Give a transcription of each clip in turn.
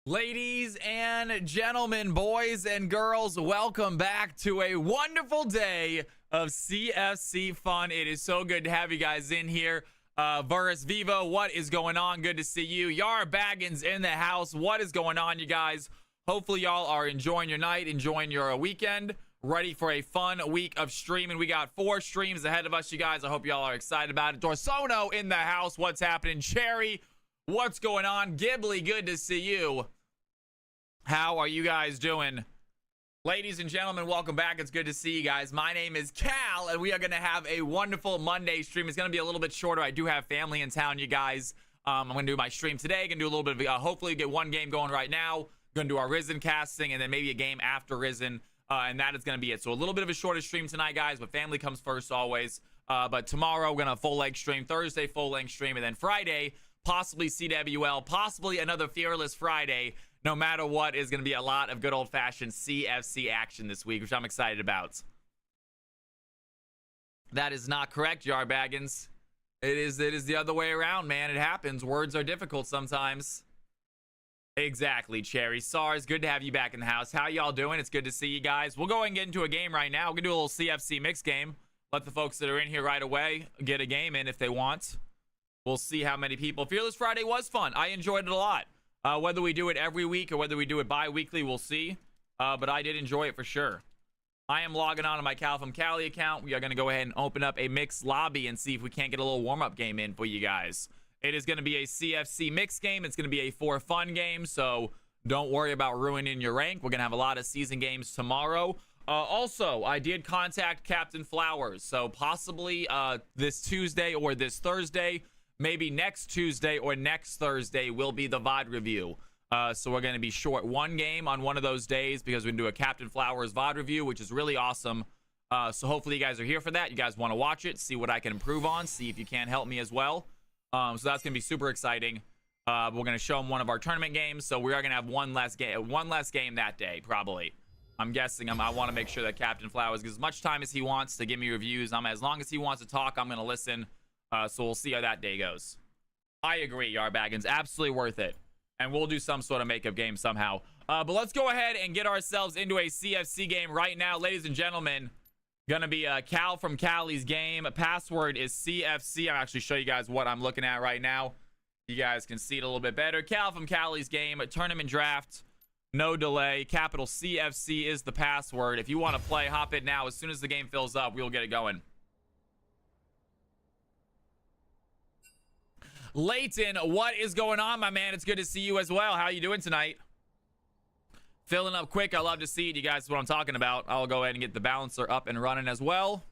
Ladies and gentlemen, boys and girls, welcome back to a wonderful day of CFC fun. It is so good to have you guys in here. Verus Vivo, what is going on? Good to see you. Yar Baggins in the house. What is going on, you guys? Hopefully y'all are enjoying your night, enjoying your weekend, ready for a fun week of streaming. We got 4 streams ahead of us, you guys. I hope y'all are excited about it. Dorsono in the house. What's happening? Cherry, what's going on? Ghibli, good to see you. How are you guys doing? Ladies and gentlemen, welcome back. It's good to see you guys. My name is Cal, and we are going to have a wonderful Monday stream. It's going to be a little bit shorter. I do have family in town, you guys. I'm going to do my stream today. Going to do a little bit of, hopefully get one game going right now. Going to do our Risen casting, and then maybe a game after Risen, and that is going to be it. So a little bit of a shorter stream tonight, guys, but family comes first always. But tomorrow, we're going to have a full-length stream. Thursday, full-length stream, and then Friday, possibly CWL, possibly another Fearless Friday. No matter what, is going to be a lot of good old-fashioned CFC action this week, which I'm excited about. That is not correct, Yar Baggins. It is the other way around, man. It happens. Words are difficult sometimes. Exactly, Cherry. SARS, good to have you back in the house. How y'all doing? It's good to see you guys. We'll go ahead and get into a game right now. We're going to do a little CFC mix game. Let the folks that are in here right away get a game in if they want. We'll see how many people. Fearless Friday was fun. I enjoyed it a lot. Whether we do it every week or whether we do it bi-weekly, we'll see. But I did enjoy it for sure. I am logging on to my Cal from Cali account. We are going to go ahead and open up a mixed lobby and see if we can't get a little warm-up game in for you guys. It is going to be a CFC mix game. It's going to be a for fun game, so don't worry about ruining your rank. We're going to have a lot of season games tomorrow. Also, I did contact Captain Flowers, so possibly this Tuesday or this Thursday, maybe next Tuesday or next Thursday will be the VOD review. So we're going to be short one game on one of those days because we're going to do a Captain Flowers VOD review, which is really awesome. So hopefully you guys are here for that. You guys want to watch it, see what I can improve on, see if you can help me as well. So that's going to be super exciting. We're going to show them one of our tournament games. So we are going to have one less game that day, probably. I'm guessing I want to make sure that Captain Flowers gets as much time as he wants to give me reviews. As long as he wants to talk, I'm going to listen. So we'll see how that day goes. I agree, Yar Baggins. Absolutely worth it. And we'll do some sort of makeup game somehow. But let's go ahead and get ourselves into a CFC game right now. Ladies and gentlemen, gonna be Cal from Cali's game. Password is CFC. I'll actually show you guys what I'm looking at right now. You guys can see it a little bit better. Cal from Cali's game. A tournament draft. No delay. Capital CFC is the password. If you want to play, hop in now. As soon as the game fills up, we'll get it going. Leighton, what is going on, my man? It's good to see you as well. How you doing tonight? Filling up quick. I love to see it. You guys, what I'm talking about. I'll go ahead and get the balancer up and running as well.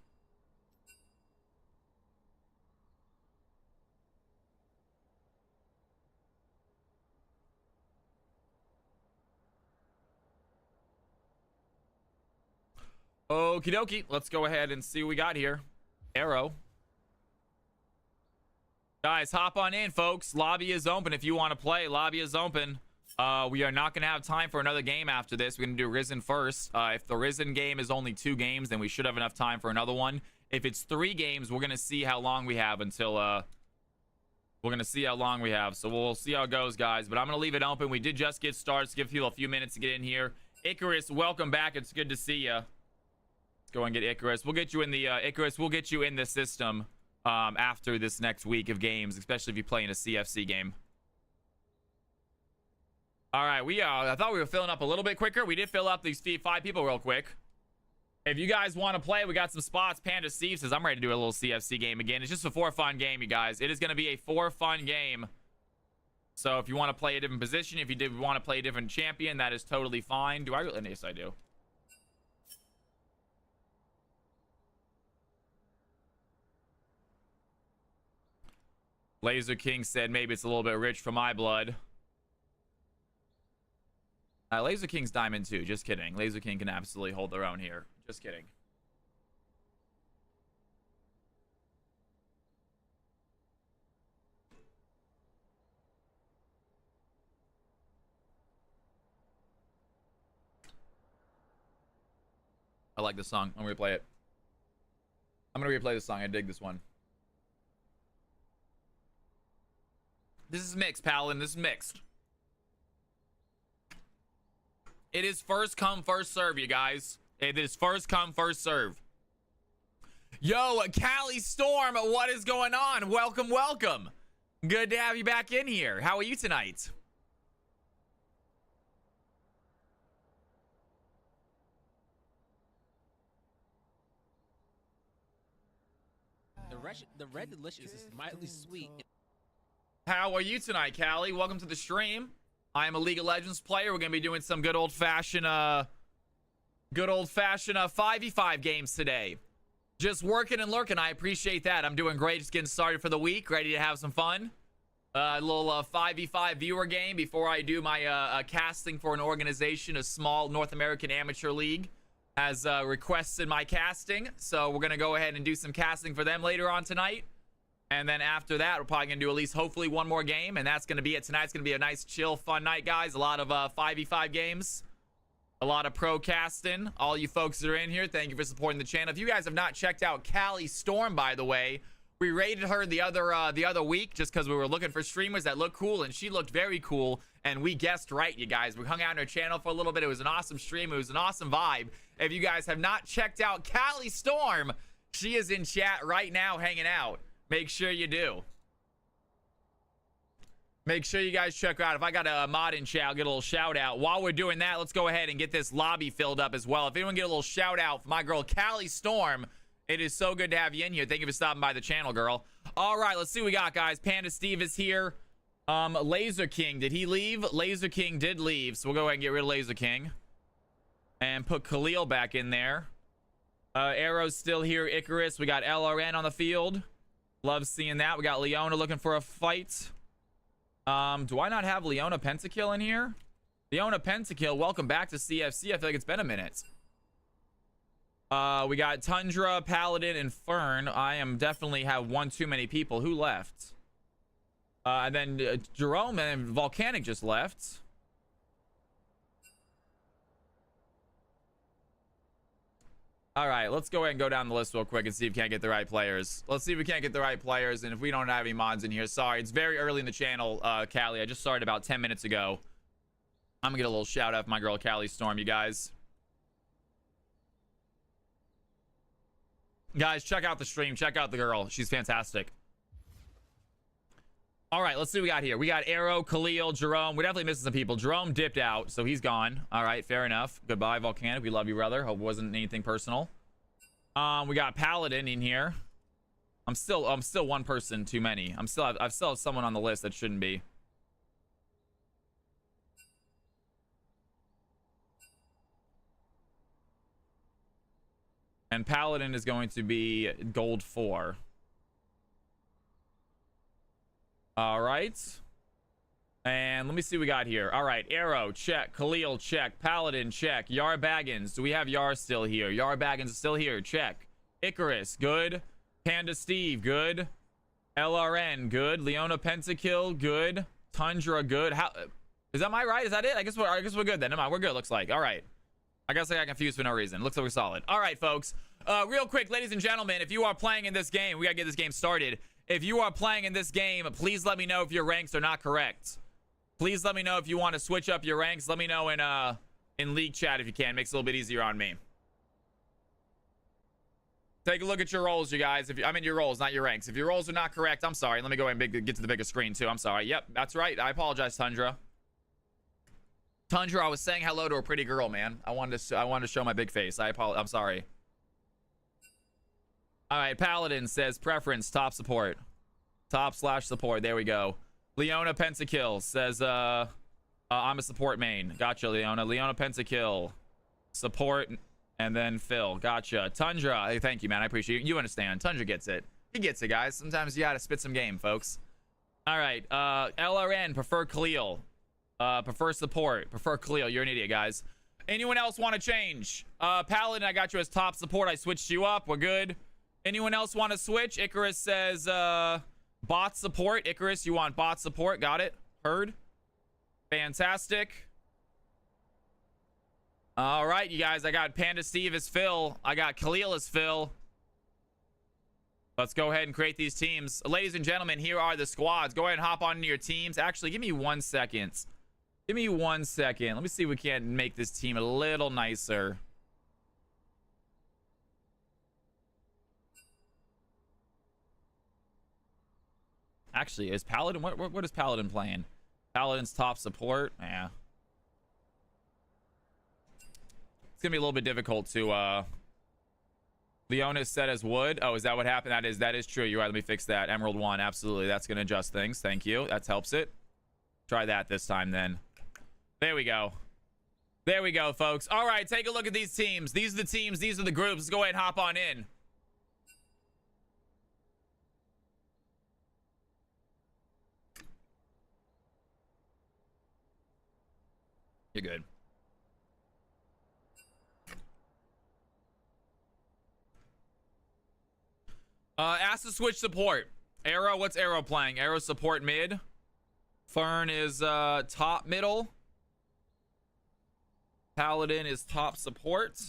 Okie dokie. Let's go ahead and see what we got here. Arrow. Guys, hop on in, folks. Lobby is open if you want to play. Lobby is open. We are not going to have time for another game after this. We're going to do Risen first. If the Risen game is only 2 games, then we should have enough time for another one. If it's 3 games, we're going to see how long we have until... we're going to see how long we have. So we'll see how it goes, guys. But I'm going to leave it open. We did just get started. Let's give people a few minutes to get in here. Icarus, welcome back. It's good to see you. Let's go and get Icarus. We'll get you in the... Icarus, we'll get you in the system... after this next week of games, especially if you play in a CFC game. All right, I thought we were filling up a little bit quicker. We did fill up these 5 people real quick. If you guys want to play, we got some spots. Panda Steve says, I'm ready to do a little CFC game again. It's just a for fun game, you guys. It is going to be a for fun game. So if you want to play a different position, if you did want to play a different champion, that is totally fine. Do I? Yes, I do. Laser King said maybe it's a little bit rich for my blood. Laser King's diamond too. Just kidding. Laser King can absolutely hold their own here. Just kidding. I like this song. I'm gonna replay it. I'm gonna replay this song. I dig this one. This is mixed, Paladin. This is mixed. It is first come, first serve, you guys. It is first come, first serve. Yo, Cali Storm, what is going on? Welcome, welcome. Good to have you back in here. How are you tonight? The red delicious is mildly sweet. How are you tonight, Callie? Welcome to the stream. I am a League of Legends player. We're gonna be doing some good old-fashioned 5v5 games today. Just working and lurking. I appreciate that. I'm doing great. Just getting started for the week. Ready to have some fun. A little 5v5 viewer game before I do my casting for an organization, a small North American amateur league. Has requested my casting, so we're gonna go ahead and do some casting for them later on tonight, and then after that we're probably gonna do at least hopefully one more game, and that's gonna be it. Tonight's gonna be a nice chill fun night, guys. A lot of 5v5 games, a lot of pro casting. All you folks that are in here, thank you for supporting the channel. If you guys have not checked out Cali Storm, by the way, we rated her the other week just because we were looking for streamers that look cool, and she looked very cool, and we guessed right, you guys. We hung out on her channel for a little bit. It was an awesome stream. It was an awesome vibe. If you guys have not checked out Cali Storm, she is in chat right now hanging out. Make sure you do. Make sure you guys check her out. If I got a mod in chat, I'll get a little shout out. While we're doing that, let's go ahead and get this lobby filled up as well. If anyone get a little shout out for my girl Cali Storm, it is so good to have you in here. Thank you for stopping by the channel, girl. All right, let's see what we got, guys. Panda Steve is here. Laser King, did he leave? Laser King did leave, so we'll go ahead and get rid of Laser King and put Khalil back in there. Arrow's still here. Icarus, we got LRN on the field. Love seeing that. We got Leona looking for a fight. Do I not have Leona Pentakill in here? Leona Pentakill, welcome back to CFC. I feel like it's been a minute. We got Tundra, Paladin, and Fern. I am definitely have one too many people. Who left? And then Jerome and Volcanic just left. All right, let's go ahead and go down the list real quick and see if we can't get the right players. Let's see if we can't get the right players, and if we don't have any mods in here, sorry. It's very early in the channel, Callie. I just started about 10 minutes ago. I'm gonna get a little shout out for my girl Cali Storm, you guys. Guys, check out the stream. Check out the girl. She's fantastic. All right, let's see what we got here. We got Arrow, Khalil, Jerome. We're definitely missing some people. Jerome dipped out, so he's gone. All right, fair enough. Goodbye, Volcanic. We love you, brother. Hope it wasn't anything personal. We got Paladin in here. I'm still one person too many. I've still have someone on the list that shouldn't be. And Paladin is going to be gold 4. All right. And let me see what we got here. All right. Arrow, check. Khalil, check. Paladin, check. Yar Baggins. Do we have Yar still here? Yar Baggins is still here. Check. Icarus, good. Panda Steve, good. LRN, good. Leona Pentakill, good. Tundra, good. How is that my right? Is that it? I guess we're good then. Never mind. We're good, looks like. All right. I guess I got confused for no reason. Looks like we're solid. All right, folks. Real quick, ladies and gentlemen, if you are playing in this game, we gotta get this game started. If you are playing in this game, please let me know if your ranks are not correct. Please let me know if you want to switch up your ranks. Let me know in league chat if you can. Makes it a little bit easier on me. Take a look at your roles, you guys. I mean your roles, not your ranks. If your roles are not correct, I'm sorry. Let me go ahead and get to the bigger screen too. I'm sorry. Yep, that's right. I apologize, Tundra. Tundra, I was saying hello to a pretty girl, man. I wanted to show my big face. I'm sorry. All right, Paladin says preference top support, top/support. There we go. Leona Pentakill says I'm a support main. Gotcha, Leona. Leona Pentakill, support, and then Phil. Gotcha. Tundra, hey, thank you, man. I appreciate you. You understand. Tundra gets it. He gets it, guys. Sometimes you gotta spit some game, folks. All right, LRN prefer Khalil. Prefer support. Prefer Khalil. You're an idiot, guys. Anyone else want to change? Paladin, I got you as top support. I switched you up. We're good. Anyone else want to switch? Icarus says bot support. Icarus, you want bot support. Got it. Heard. Fantastic. All right, you guys. I got Panda Steve as Phil. I got Khalil as Phil. Let's go ahead and create these teams. Ladies and gentlemen, here are the squads. Go ahead and hop on into your teams. Actually, give me 1 second. Give me 1 second. Let me see if we can't make this team a little nicer. Actually, is Paladin... What is Paladin playing? Paladin's top support? Yeah. It's going to be a little bit difficult to... Leona's set as wood. Oh, is that what happened? That is true. You're right. Let me fix that. Emerald 1. Absolutely. That's going to adjust things. Thank you. That helps it. Try that this time then. There we go. There we go, folks. All right, take a look at these teams. These are the teams. These are the groups. Let's go ahead and hop on in. You're good. Ask to switch support. Arrow, what's Arrow playing? Arrow support mid. Fern is top middle. Paladin is top support.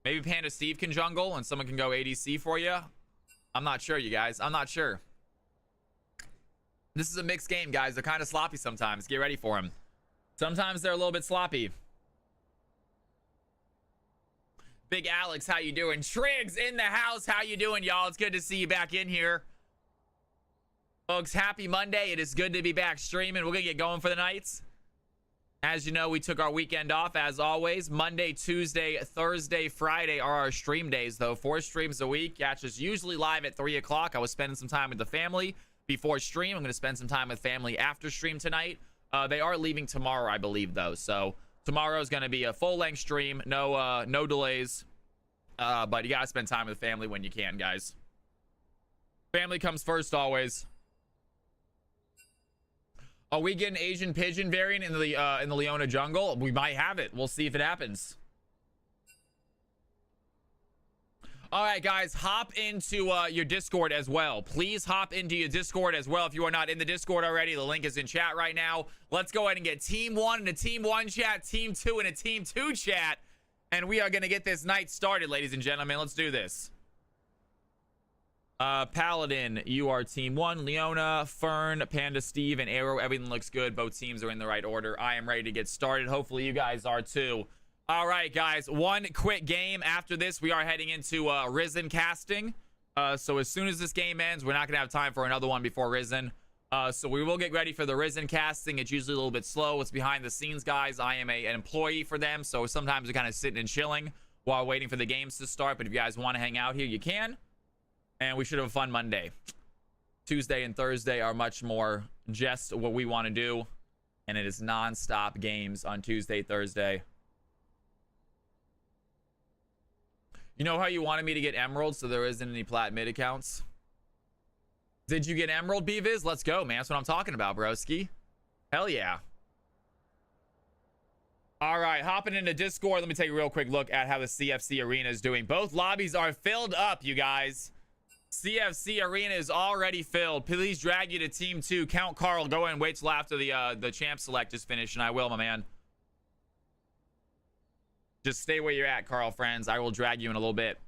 Maybe Panda Steve can jungle and someone can go ADC for you. I'm not sure, you guys. I'm not sure. This is a mixed game, guys. They're kind of sloppy sometimes. Get ready for them. Sometimes they're a little bit sloppy. Big Alex, how you doing? Triggs in the house. How you doing, y'all? It's good to see you back in here. Folks, happy Monday. It is good to be back streaming. We're going to get going for the nights. As you know, we took our weekend off, as always. Monday, Tuesday, Thursday, Friday are our stream days, though. 4 streams a week. Catch us usually live at 3 o'clock. I was spending some time with the family before stream. I'm going to spend some time with family after stream tonight. They are leaving tomorrow, I believe, though. So tomorrow is going to be a full-length stream. No delays. But you got to spend time with the family when you can, guys. Family comes first always. Are we getting Asian Pigeon variant in the Leona jungle? We might have it. We'll see if it happens. All right, guys, hop into your Discord as well. Please hop into your Discord as well. If you are not in the Discord already, the link is in chat right now. Let's go ahead and get Team 1 in a Team 1 chat, Team 2 in a Team 2 chat. And we are going to get this night started, ladies and gentlemen. Let's do this. Paladin, you are Team 1. Leona, Fern, Panda Steve, and Arrow. Everything looks good. Both teams are in the right order. I am ready to get started. Hopefully you guys are too. All right, guys. One quick game. After this, we are heading into Risen casting. So as soon as this game ends, we're not going to have time for another one before Risen. So we will get ready for the Risen casting. It's usually a little bit slow. It's behind the scenes, guys. I am an employee for them. So sometimes we're kind of sitting and chilling while waiting for the games to start. But if you guys want to hang out here, you can. And we should have a fun Monday. Tuesday and Thursday are much more just what we want to do. And it is non-stop games on Tuesday, Thursday. You know how you wanted me to get Emerald so there isn't any plat mid accounts? Did you get Emerald, BViz? Let's go, man. That's what I'm talking about, broski. Hell yeah. All right, hopping into Discord. Let me take a real quick look at how the CFC arena is doing. Both lobbies are filled up, you guys. CFC arena is already filled. Please drag you to Team 2. Count Carl, go and wait till after the champ select is finished, and I will, my man. Just stay where you're at, Carl, friends. I will drag you in a little bit.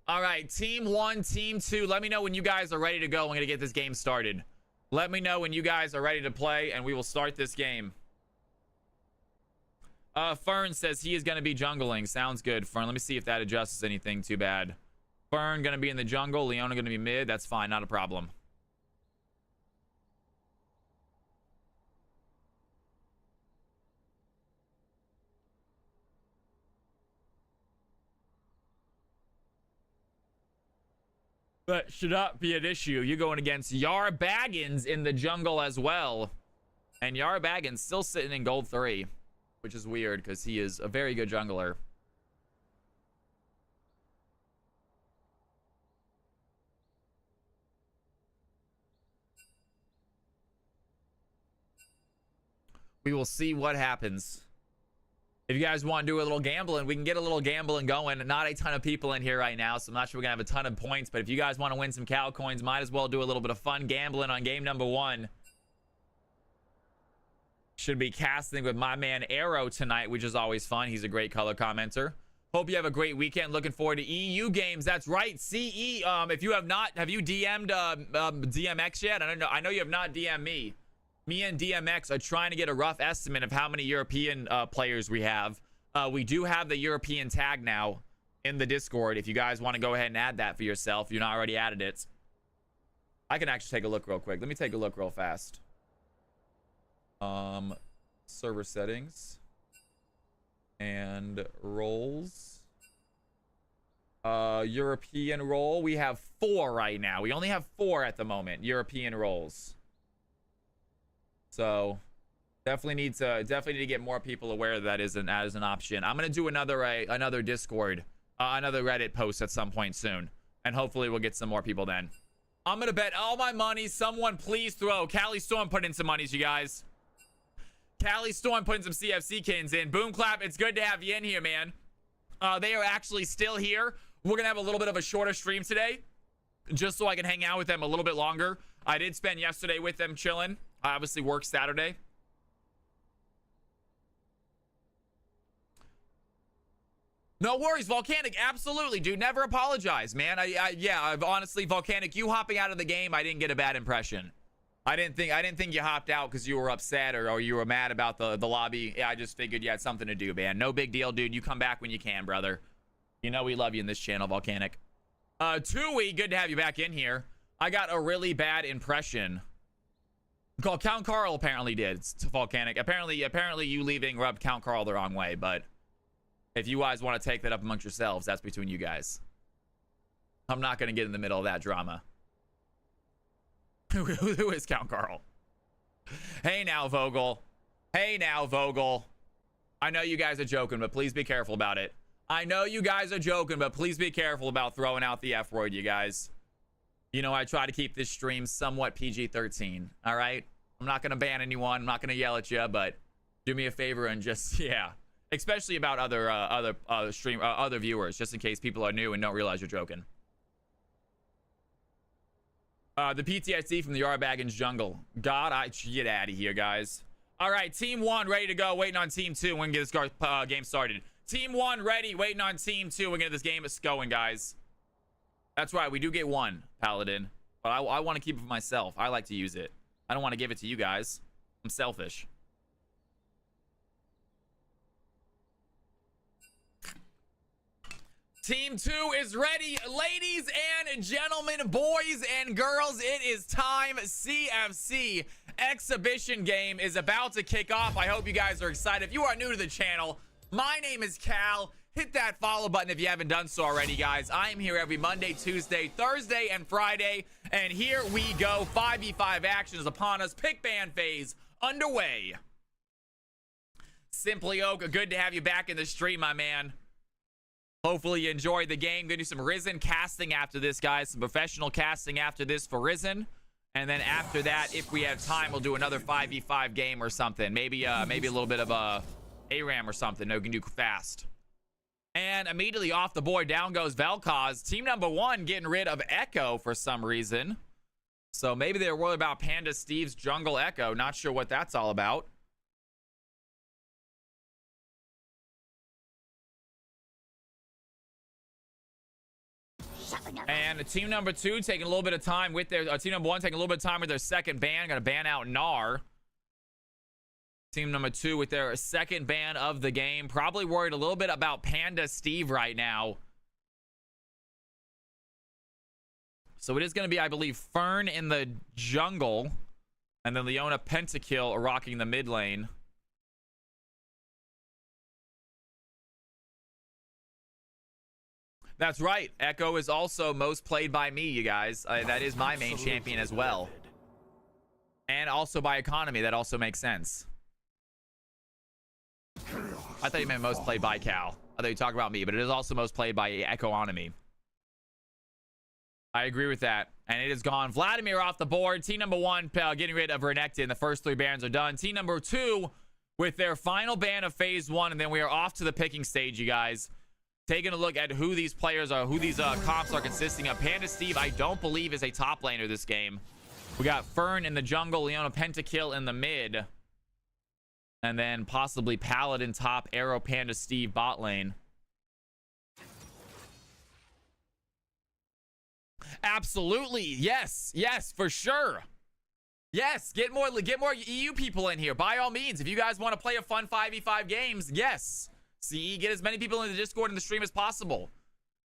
All right, Team 1, Team 2. Let me know when you guys are ready to go. I'm going to get this game started. Let me know when you guys are ready to play, and we will start this game. Fern says he is going to be jungling. Sounds good, Fern. Let me see if that adjusts anything too bad. Fern going to be in the jungle. Leona going to be mid. That's fine. Not a problem. That should not be an issue. You're going against Yar Baggins in the jungle as well. And Yar Baggins still sitting in gold 3. Which is weird because he is a very good jungler. We will see what happens. If you guys want to do a little gambling, we can get a little gambling going. Not a ton of people in here right now, so I'm not sure we're going to have a ton of points. But if you guys want to win some cow coins, might as well do a little bit of fun gambling on game number 1. Should be casting with my man Arrow tonight, which is always fun. He's a great color commenter. Hope you have a great weekend. Looking forward to EU games. That's right, CE. If you have not, have you DM'd DMX yet? I don't know. I know you have not DM'd me. Me and DMX are trying to get a rough estimate of how many European players we have. We do have the European tag now in the Discord. If you guys want to go ahead and add that for yourself, you're not already added it. I can actually take a look real quick. Let me take a look real fast. Server settings and roles. European role. We have 4 right now. We only have 4 at the moment. European roles. So definitely need to get more people aware that as an option. I'm gonna do another Discord, another Reddit post at some point soon, and hopefully we'll get some more people then. I'm gonna bet all my money. Someone please throw. Cali Storm put in some monies, you guys. Cali Storm putting some CFC kins in. Boom clap. It's good to have you in here, man. They are actually still here. We're gonna have a little bit of a shorter stream today, just so I can hang out with them a little bit longer. I did spend yesterday with them chilling. I obviously worked Saturday. No worries, Volcanic. Absolutely, dude. Never apologize, man. I've honestly, Volcanic, you hopping out of the game, I didn't get a bad impression. I didn't think you hopped out because you were upset or you were mad about the lobby. Yeah, I just figured you had something to do, man. No big deal, dude. You come back when you can, brother. You know we love you in this channel, Volcanic. Tui, good to have you back in here. I got a really bad impression. Count Carl apparently did to Volcanic. Apparently you leaving rubbed Count Carl the wrong way, but if you guys want to take that up amongst yourselves, that's between you guys. I'm not going to get in the middle of that drama. Who is Count Carl? Hey now, Vogel. Hey now, Vogel. I know you guys are joking, but please be careful about it. I know you guys are joking, but please be careful about throwing out the F word, you guys. You know, I try to keep this stream somewhat PG-13, all right? I'm not going to ban anyone. I'm not going to yell at you, but do me a favor and just, yeah. Especially about other viewers, just in case people are new and don't realize you're joking. The PTSD from the Yarbaggins jungle. God, get out of here, guys. All right, Team 1 ready to go. Waiting on Team 2. We're going to get this game started. Team 1 ready. Waiting on Team 2. We're going to get this game going, guys. That's right. We do get 1, Paladin. But I want to keep it for myself. I like to use it. I don't want to give it to you guys. I'm selfish. Team 2 is ready. Ladies and gentlemen, boys and girls, it is time. CFC exhibition game is about to kick off. I hope you guys are excited. If you are new to the channel, my name is Cal. Hit that follow button if you haven't done so already, guys. I am here every Monday, Tuesday, Thursday, and Friday. And here we go. 5v5 action is upon us. Pick ban phase underway. Simply Oak, good to have you back in the stream, my man. Hopefully you enjoyed the game. Gonna do some Risen casting after this, guys. Some professional casting after this for Risen. And then after that, if we have time, we'll do another 5v5 game or something. Maybe a little bit of a ARAM or something that we can do fast. And immediately off the board, down goes Vel'Koz. Team number 1 getting rid of Echo for some reason. So maybe they're worried about Panda Steve's Jungle Echo. Not sure what that's all about. And team number 2 taking a little bit of time with their team number 1 taking a little bit of time with their second ban. Gonna ban out Gnar. Team number 2 with their second ban of the game. Probably worried a little bit about Panda Steve right now. So it is going to be, I believe, Fern in the jungle. And then Leona Pentakill rocking the mid lane. That's right. Echo is also most played by me, you guys. That is my main champion as well. And also by economy. That also makes sense. I thought you meant most played by Cal. I thought you talked about me, but it is also most played by Economy. I agree with that. And it is gone. Vladimir off the board. Team number 1 getting rid of Renekton. The first 3 bans are done. Team number 2 with their final ban of phase 1. And then we are off to the picking stage, you guys. Taking a look at who these players are, who these comps are consisting of. Panda Steve, I don't believe, is a top laner this game. We got Fern in the jungle, Leona Pentakill in the mid. And then possibly Paladin top, Arrow Panda Steve bot lane. Absolutely. Yes. Yes, for sure. Yes, get more EU people in here. By all means, if you guys want to play a fun 5v5 games, yes. See, get as many people in the Discord and the stream as possible.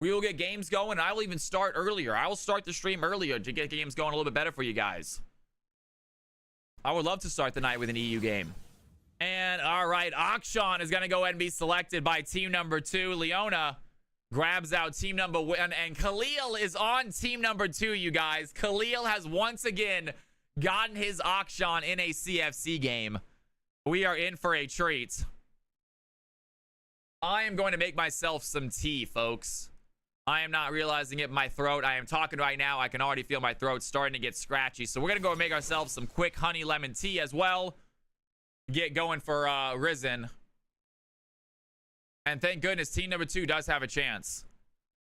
We will get games going. I will even start earlier. I will start the stream earlier to get games going a little bit better for you guys. I would love to start the night with an EU game. And all right, Akshan is going to go ahead and be selected by team number 2. Leona grabs out team number 1, and Khalil is on team number 2, you guys. Khalil has once again gotten his Akshan in a CFC game. We are in for a treat. I am going to make myself some tea, folks. I am not realizing it in my throat. I am talking right now. I can already feel my throat starting to get scratchy. So we're going to go and make ourselves some quick honey lemon tea as well. Get going for Risen. And thank goodness team number 2 does have a chance.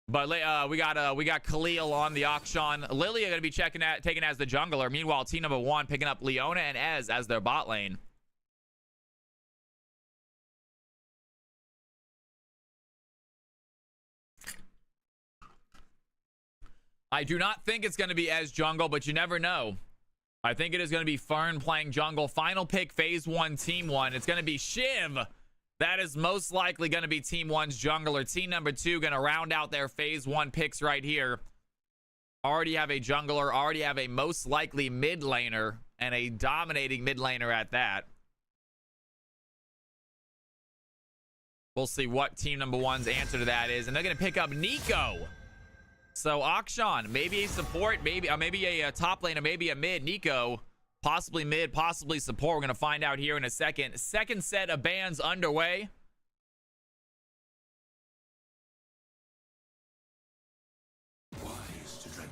But we got Khalil on the Akshan. Lilia going to be taking as the jungler. Meanwhile, team number 1 picking up Leona and Ez as their bot lane. I do not think it's going to be Ez jungle, but you never know. I think it is going to be Fern playing jungle. Final pick, phase 1, team 1. It's going to be Shiv. That is most likely going to be team 1's jungler. Team number 2 going to round out their phase 1 picks right here. Already have a jungler, already have a most likely mid laner, and a dominating mid laner at that. We'll see what team number 1's answer to that is. And they're going to pick up Nico. So Akshan, maybe a support, maybe a top laner, maybe a mid. Nico, possibly mid, possibly support. We're going to find out here in a second. Second set of bans underway.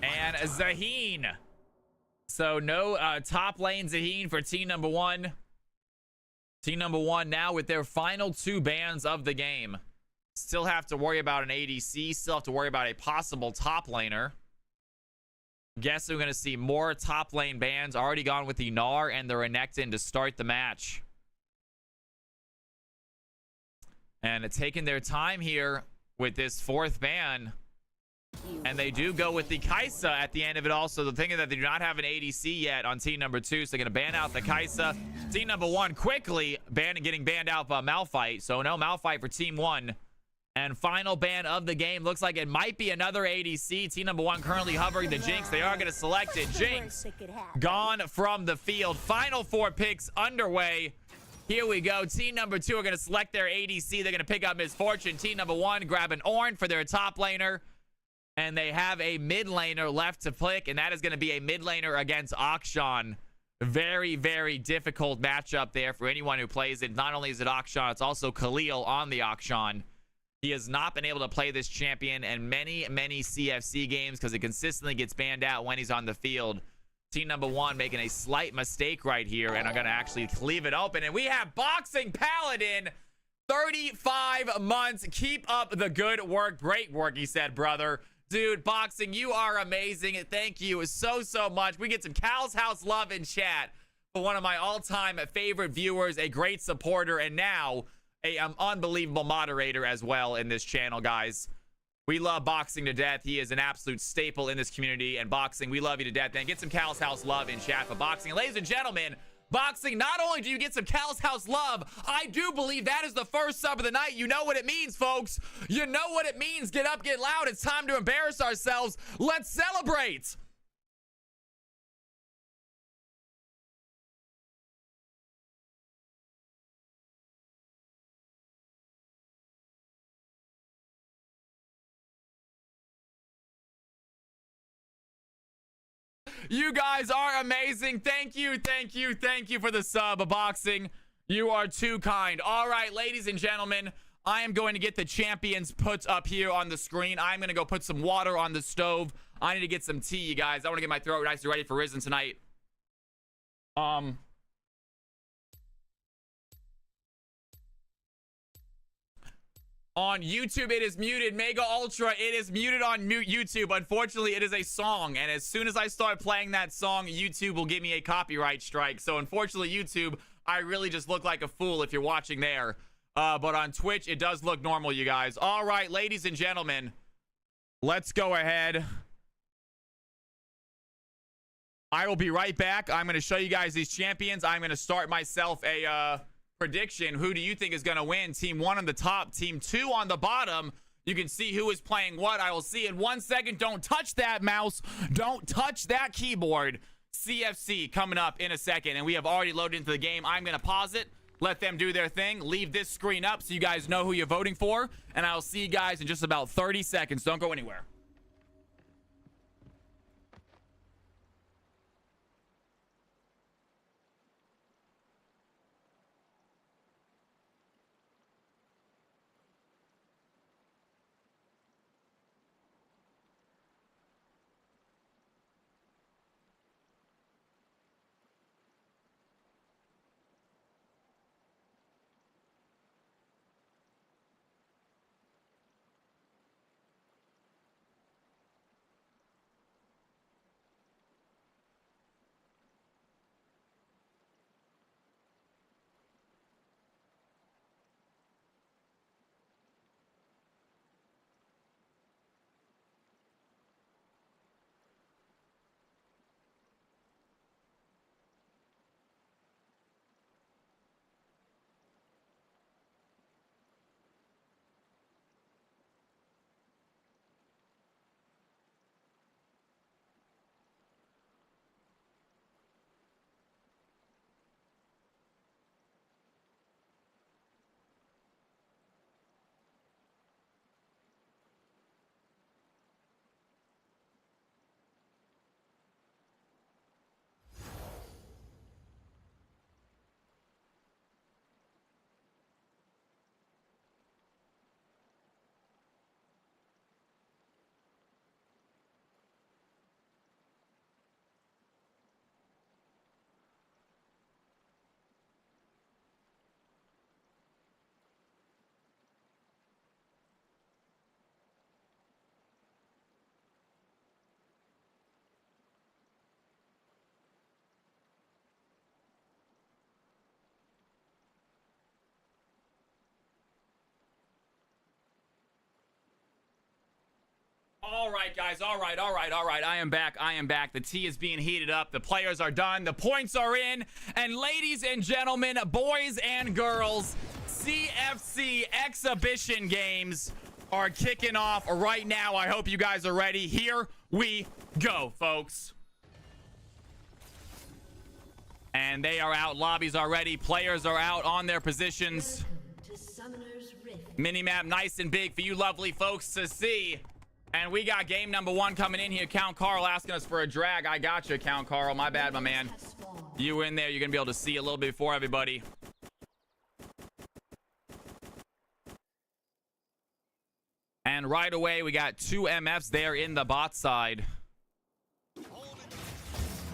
And Zaheen. So no top lane Zaheen for team number 1. Team number 1 now with their final 2 bans of the game. Still have to worry about an ADC. Still have to worry about a possible top laner. Guess we're going to see more top lane bans. Already gone with the Gnar and the Renekton to start the match. And taking their time here with this 4th ban. And they do go with the Kai'Sa at the end of it also. The thing is that they do not have an ADC yet on team number 2. So they're going to ban out the Kai'Sa. Team number 1 quickly getting banned out by Malphite. So no Malphite for team 1. And final ban of the game. Looks like it might be another ADC. Team number 1 currently hovering the Jinx. They are going to select it. Jinx gone from the field. Final 4 picks underway. Here we go. Team number 2 are going to select their ADC. They're going to pick up Misfortune. Team number 1 grab an Ornn for their top laner. And they have a mid laner left to pick. And that is going to be a mid laner against Akshan. Very, very difficult matchup there for anyone who plays it. Not only is it Akshan, it's also Khalil on the Akshan. He has not been able to play this champion in many, many CFC games because it consistently gets banned out when he's on the field. Team number 1 making a slight mistake right here and are going to actually leave it open. And we have Boxing Paladin, 35 months. Keep up the good work. Great work, he said, brother. Dude, Boxing, you are amazing. Thank you so much. We get some Cal's House love in chat for one of my all-time favorite viewers, a great supporter, and now a unbelievable moderator as well in this channel, guys. We love Boxing to death. He is an absolute staple in this community. And Boxing, we love you to death. And get some Cal's House love in chat for Boxing. Ladies and gentlemen, Boxing, not only do you get some Cal's House love, I do believe that is the first sub of the night. You know what it means, folks. You know what it means. Get up, get loud. It's time to embarrass ourselves. Let's celebrate. You guys are amazing. Thank you for the sub, Boxing. You are too kind. All right, ladies and gentlemen, I am going to get the champions put up here on the screen. I'm going to go put some water on the stove. I need to get some tea, you guys. I want to get my throat nice and ready for Risen tonight. On YouTube, it is muted. Mega Ultra, it is muted on YouTube. Unfortunately, it is a song. And as soon as I start playing that song, YouTube will give me a copyright strike. So unfortunately, YouTube, I really just look like a fool if you're watching there. But on Twitch, it does look normal, you guys. All right, ladies and gentlemen, let's go ahead I will be right back. I'm going to show you guys these champions. I'm going to start myself a prediction. Who do you think is going to win? Team 1 on the top, Team 2 on the bottom. You can see who is playing what. I will see in 1 second. Don't touch that mouse. Don't touch that keyboard. CFC coming up in a second, and we have already loaded into the game. I'm going to pause it, let them do their thing, leave this screen up so you guys know who you're voting for, and I'll see you guys in just about 30 seconds. Don't go anywhere. All right, guys. All right. I am back. The tea is being heated up. The players are done. The points are in. And ladies and gentlemen, boys and girls, CFC exhibition games are kicking off right now. I hope you guys are ready. Here we go, folks. And they are out. Lobbies are ready. Players are out on their positions. Minimap nice and big for you lovely folks to see. And we got game number 1 coming in here. Count Carl asking us for a drag. I got you, Count Carl. My bad, my man. You in there. You're going to be able to see a little bit before everybody. And right away, we got 2 MFs there in the bot side.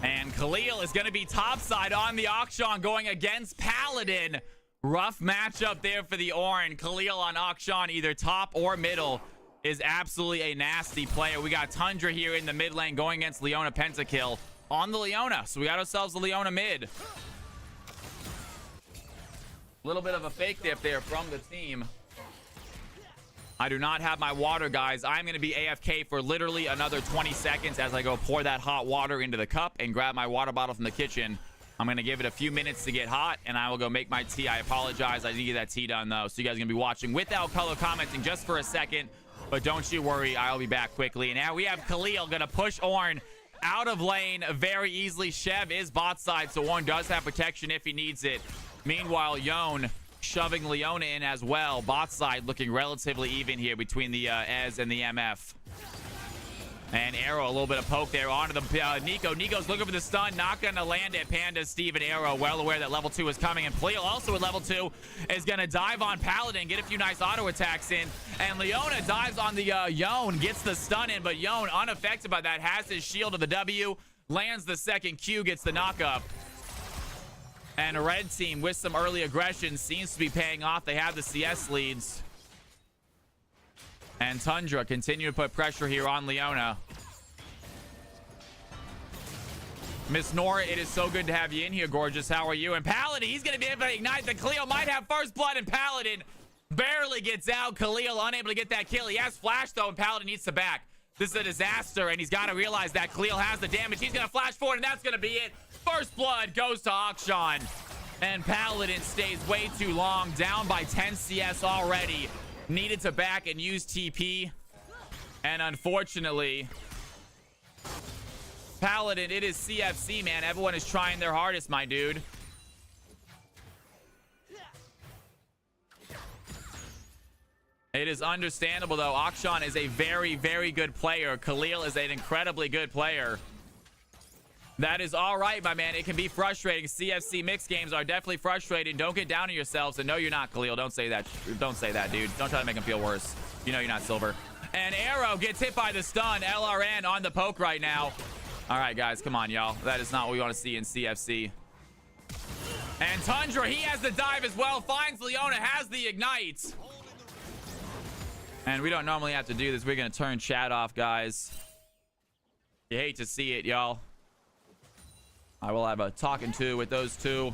And Khalil is going to be topside on the auction going against Paladin. Rough matchup there for the Orange. Khalil on auction, either top or middle, is absolutely a nasty player. We got Tundra here in the mid lane going against Leona Pentakill on the Leona. So we got ourselves the Leona mid. A little bit of a fake dip there from the team. I do not have my water, guys. I'm going to be AFK for literally another 20 seconds as I go pour that hot water into the cup and grab my water bottle from the kitchen. I'm going to give it a few minutes to get hot, and I will go make my tea. I apologize. I didn't get that tea done, though. So you guys are going to be watching without color commenting just for a second. But don't you worry. I'll be back quickly. And now we have Khalil going to push Ornn out of lane very easily. Shev is bot side, so Ornn does have protection if he needs it. Meanwhile, Yone shoving Leona in as well. Bot side looking relatively even here between the Ez and the MF. And Arrow, a little bit of poke there onto the Nico. Nico's looking for the stun. Not going to land it. Panda, Steve, and Arrow well aware that level 2 is coming. And Pleo also at level 2 is going to dive on Paladin, get a few nice auto attacks in. And Leona dives on the Yone, gets the stun in. But Yone, unaffected by that, has his shield of the W. Lands the second Q, gets the knock-up. And a red team with some early aggression seems to be paying off. They have the CS leads. And Tundra continue to put pressure here on Leona. Miss Nora, it is so good to have you in here, gorgeous. How are you? And Paladin, he's going to be able to ignite the Khalil. Might have first blood, and Paladin barely gets out. Khalil unable to get that kill. He has flash, though, and Paladin needs to back. This is a disaster, and he's got to realize that Khalil has the damage. He's going to flash forward, and that's going to be it. First blood goes to Akshan. And Paladin stays way too long, down by 10 CS already. Needed to back and use TP. And unfortunately, Paladin, it is CFC, man. Everyone is trying their hardest, my dude. It is understandable, though. Akshan is a very, very good player. Khalil is an incredibly good player. That is all right, my man. It can be frustrating. CFC mixed games are definitely frustrating. Don't get down on yourselves. And no, you're not, Khalil. Don't say that. Don't say that, dude. Don't try to make him feel worse. You know you're not silver. And Arrow gets hit by the stun. LRN on the poke right now. All right, guys. Come on, y'all. That is not what we want to see in CFC. And Tundra, he has the dive as well. Finds Leona, has the ignite. And we don't normally have to do this. We're going to turn chat off, guys. You hate to see it, y'all. I will have a talking to with those two.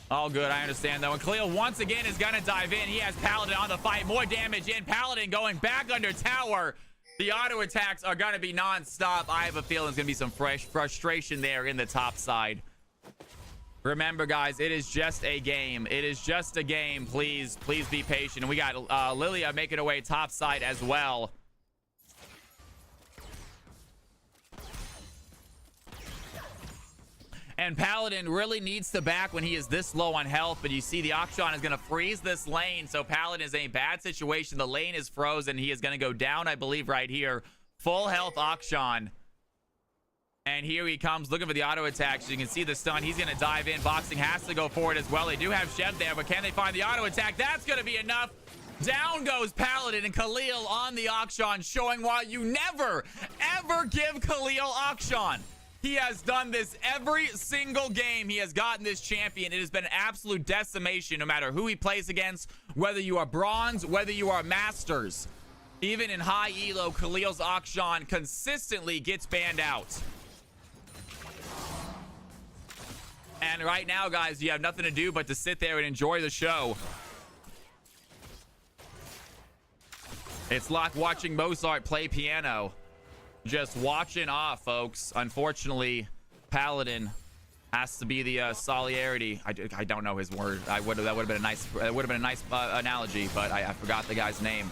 All good, I understand though. And Khalil once again is gonna dive in. He has Paladin on the fight. More damage in. Paladin going back under tower. The auto attacks are gonna be non-stop. I have a feeling there's gonna be some fresh frustration there in the top side. Remember, guys, it is just a game. It is just a game. Please be patient. And we got Lilia making her way top side as well. And Paladin really needs to back when he is this low on health. But you see the Akshan is going to freeze this lane. So Paladin is in a bad situation. The lane is frozen. He is going to go down, I believe, right here. Full health Akshan. And here he comes looking for the auto attack. So you can see the stun. He's going to dive in. Boxing has to go forward as well. They do have Shev there, but can they find the auto attack? That's going to be enough. Down goes Paladin, and Khalil on the Akshan, showing why you never, ever give Khalil Akshan. He has done this every single game he has gotten this champion. It has been an absolute decimation no matter who he plays against, whether you are bronze, whether you are masters. Even in high elo, Khalil's Akshan consistently gets banned out. And right now, guys, you have nothing to do but to sit there and enjoy the show. It's like watching Mozart play piano. Just watching off, folks. Unfortunately, Paladin has to be the solidarity. I don't know his word. That would have been a nice analogy, but I forgot the guy's name.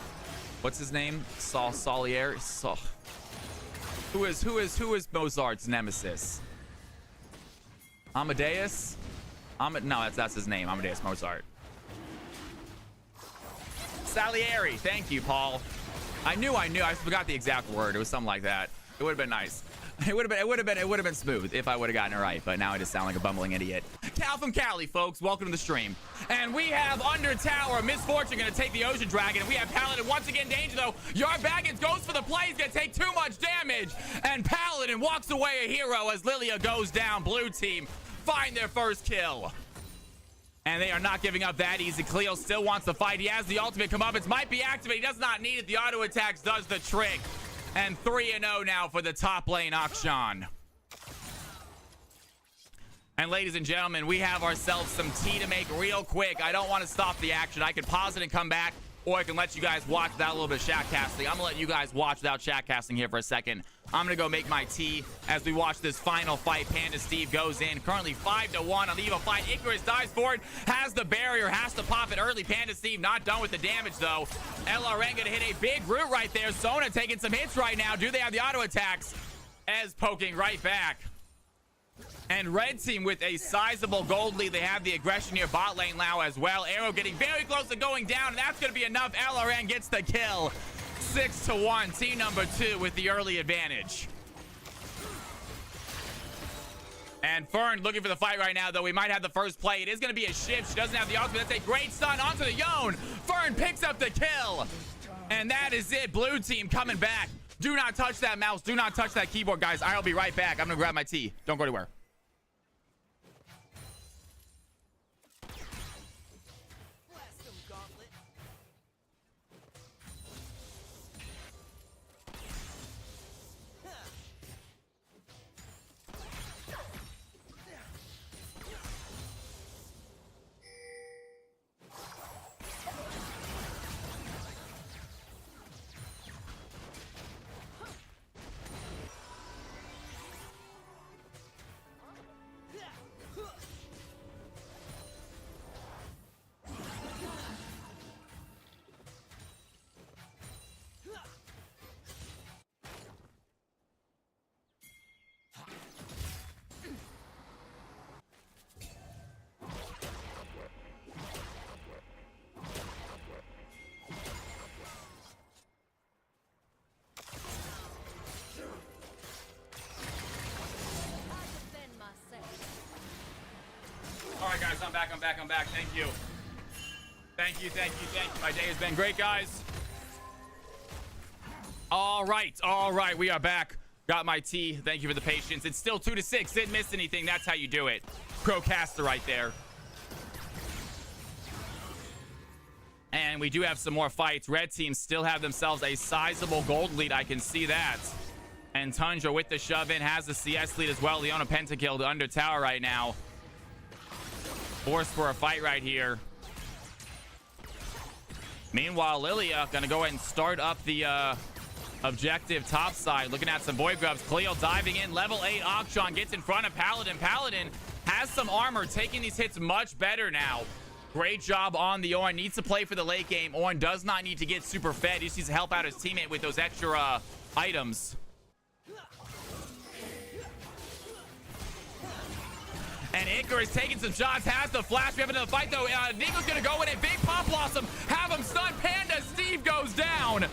What's his name? Solier. Who is Mozart's nemesis? Amadeus? No, that's his name. Amadeus Mozart. Salieri. Thank you, Paul. I knew. I forgot the exact word. It was something like that. It would have been nice. It would have been smooth if I would have gotten it right. But now I just sound like a bumbling idiot. Cal from Cali, folks. Welcome to the stream. And we have under tower Misfortune going to take the Ocean Dragon. And we have Paladin once again danger though. Yard Baggins goes for the play. He's going to take too much damage. And Paladin walks away a hero as Lilia goes down. Blue team find their first kill. And they are not giving up that easy. Cleo still wants to fight. He has the ultimate come up. It might be activated. He does not need it. The auto attacks does the trick. And 3-0 now for the top lane, Akshan. And ladies and gentlemen, we have ourselves some tea to make real quick. I don't want to stop the action. I can pause it and come back, or I can let you guys watch without a little bit of Shoutcasting. I'm going to let you guys watch without Shoutcasting here for a second. I'm going to go make my tea as we watch this final fight. Panda Steve goes in. Currently 5-1 on the Evo fight. Icarus dives for it. Has the barrier. Has to pop it early. Panda Steve not done with the damage, though. LRN going to hit a big root right there. Sona taking some hits right now. Do they have the auto attacks? Ez poking right back. And red team with a sizable gold lead. They have the aggression here bot lane now as well. Arrow getting very close to going down. And that's going to be enough. LRN gets the kill. 6-1. Team number 2 with the early advantage. And Fern looking for the fight right now, though. We might have the first play. It is going to be a shift. She doesn't have the ultimate. That's a great stun onto the Yone. Fern picks up the kill. And that is it. Blue team coming back. Do not touch that mouse. Do not touch that keyboard, guys. I'll be right back. I'm going to grab my tea. Don't go anywhere. I'm back. Thank you. Thank you. My day has been great, guys. All right. We are back. Got my tea. Thank you for the patience. It's still 2-6. Didn't miss anything. That's how you do it. Procaster right there. And we do have some more fights. Red team still have themselves a sizable gold lead. I can see that. And Tundra with the shove in has the CS lead as well. Leona pentakilled under tower right now. Forced for a fight right here. Meanwhile, Lilia gonna go ahead and start up the objective top side. Looking at some void grubs. Khalil diving in. Level 8 Akshan gets in front of Paladin. Paladin has some armor, taking these hits much better now. Great job on the Ornn. Needs to play for the late game. Ornn does not need to get super fed. He just needs to help out his teammate with those extra items. And Icarus taking some shots, has the flash. We have another fight though. Nico's gonna go in a big pop blossom, have him stunned. Panda Steve goes down.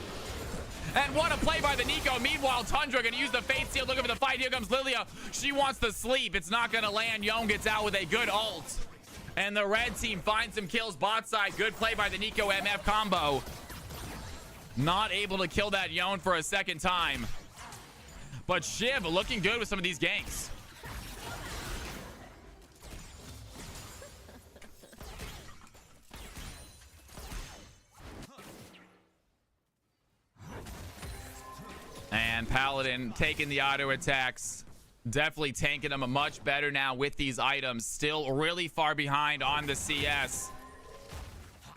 And what a play by the Nico. Meanwhile, Tundra gonna use the Fate Seal, looking for the fight. Here comes Lilia. She wants to sleep. It's not gonna land. Yone gets out with a good ult. And the red team finds some kills bot side. Good play by the Nico MF combo. Not able to kill that Yone for a second time. But Shiv looking good with some of these ganks. And Paladin taking the auto attacks. Definitely tanking them much better now with these items. Still really far behind on the CS.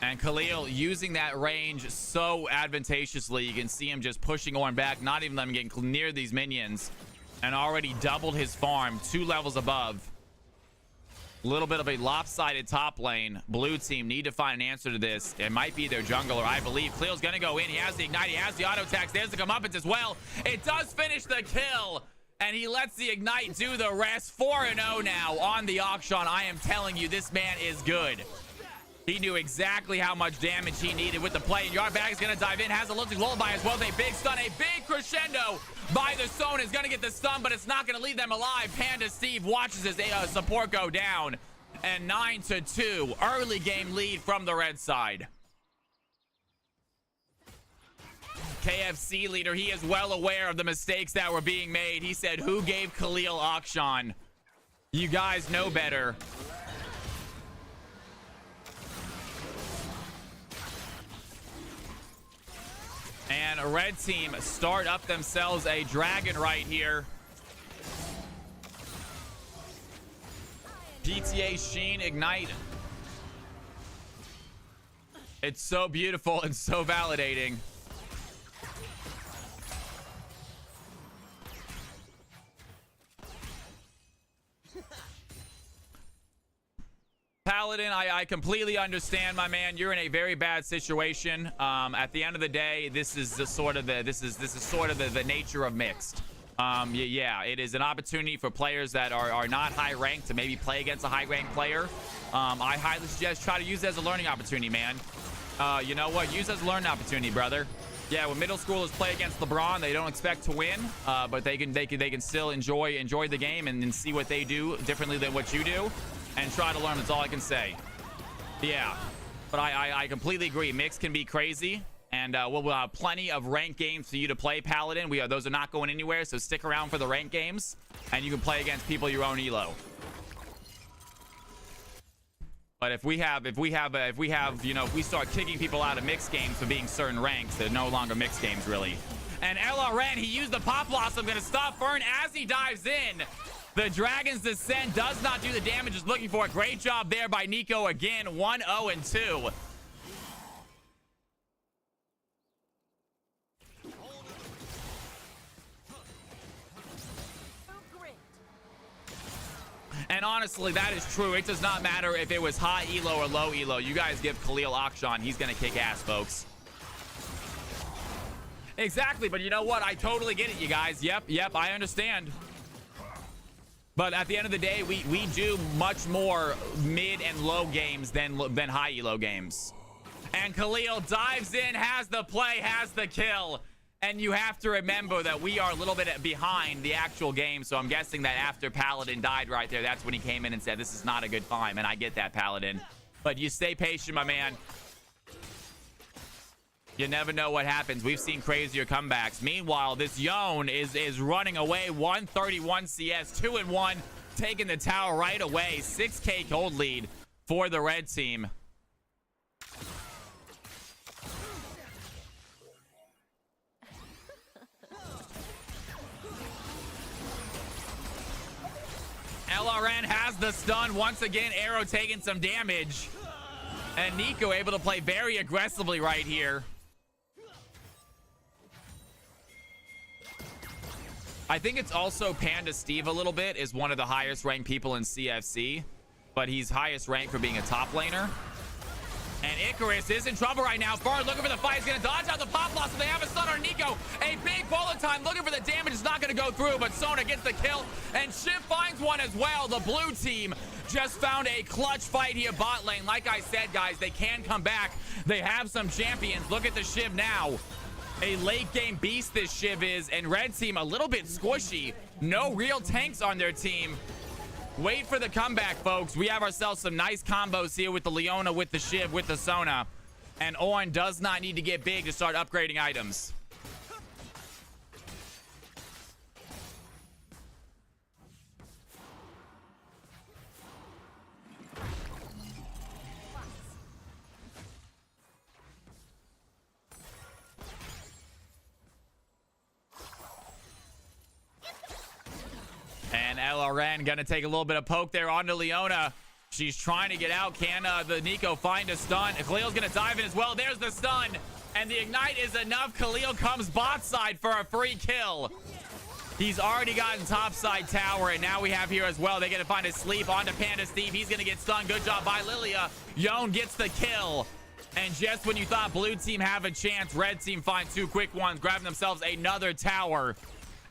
And Khalil using that range so advantageously. You can see him just pushing Ornn back, not even letting him get near these minions. And already doubled his farm, 2 levels above. A little bit of a lopsided top lane. Blue team need to find an answer to this. It might be their jungler, I believe. Khalil's gonna go in. He has the ignite. He has the auto attacks. There's the comeuppance as well. It does finish the kill. And he lets the ignite do the rest. 4-0 now on the Akshan. I am telling you, this man is good. He knew exactly how much damage he needed with the play. And Yardbag is going to dive in. Has a looking lullaby as well. A big stun. A big crescendo by the Zone is going to get the stun, but it's not going to leave them alive. Panda Steve watches his support go down. And 9-2. Early game lead from the red side. KFC leader, he is well aware of the mistakes that were being made. He said, who gave Khalil Akshan? You guys know better. And a red team start up themselves a dragon right here. PTA Sheen ignite. It's so beautiful and so validating. Paladin, I completely understand, my man. You're in a very bad situation. At the end of the day, this is the sort of the nature of mixed. Yeah, it is an opportunity for players that are not high ranked to maybe play against a high ranked player. I highly suggest try to use it as a learning opportunity, man. You know what? Use it as a learning opportunity, brother. Yeah, when middle schoolers play against LeBron, they don't expect to win, but they can still enjoy the game and see what they do differently than what you do. And try to learn. That's all I can say. Yeah, but I completely agree. Mix can be crazy, and we'll have plenty of ranked games for you to play, Paladin. Those are not going anywhere, so stick around for the ranked games, and you can play against people your own elo. But if we start kicking people out of mixed games for being certain ranks, they're no longer mixed games, really. And LRN, he used the Pop Blossom, gonna stop Fern as he dives in. The Dragon's Descent does not do the damage it's looking for. Great job there by Nico again. 1-0-2. And honestly, that is true. It does not matter if it was high elo or low elo. You guys give Khalil Akshan. He's going to kick ass, folks. Exactly, but you know what? I totally get it, you guys. Yep, I understand. But at the end of the day, we do much more mid and low games than high elo games. And Khalil dives in, has the play, has the kill. And you have to remember that we are a little bit behind the actual game, so I'm guessing that after Paladin died right there, that's when he came in and said, this is not a good time, and I get that, Paladin. But you stay patient, my man. You never know what happens. We've seen crazier comebacks. Meanwhile, this Yone is running away. 131 CS, 2-1, taking the tower right away. 6K gold lead for the red team. LRN has the stun. Once again, Arrow taking some damage. And Nico able to play very aggressively right here. I think it's also Panda Steve a little bit is one of the highest ranked people in CFC. But he's highest ranked for being a top laner. And Icarus is in trouble right now. Fern looking for the fight. He's going to dodge out the pop loss. And they have a stun on Nico. A big bullet time looking for the damage. It's not going to go through, but Sona gets the kill. And Shiv finds one as well. The blue team just found a clutch fight here bot lane. Like I said, guys, they can come back. They have some champions. Look at the Shiv now. A late game beast this Shiv is. And red team a little bit squishy. No real tanks on their team. Wait for the comeback, folks. We have ourselves some nice combos here with the Leona, with the Shiv, with the Sona. And Ornn does not need to get big to start upgrading items. And LRN gonna take a little bit of poke there onto Leona. She's trying to get out. Can the Nico find a stun? Khalil's gonna dive in as well. There's the stun. And the ignite is enough. Khalil comes bot side for a free kill. He's already gotten top side tower. And now we have here as well. They're gonna find a sleep onto Panda Steve. He's gonna get stunned. Good job by Lilia. Yone gets the kill. And just when you thought blue team have a chance, red team finds two quick ones, grabbing themselves another tower.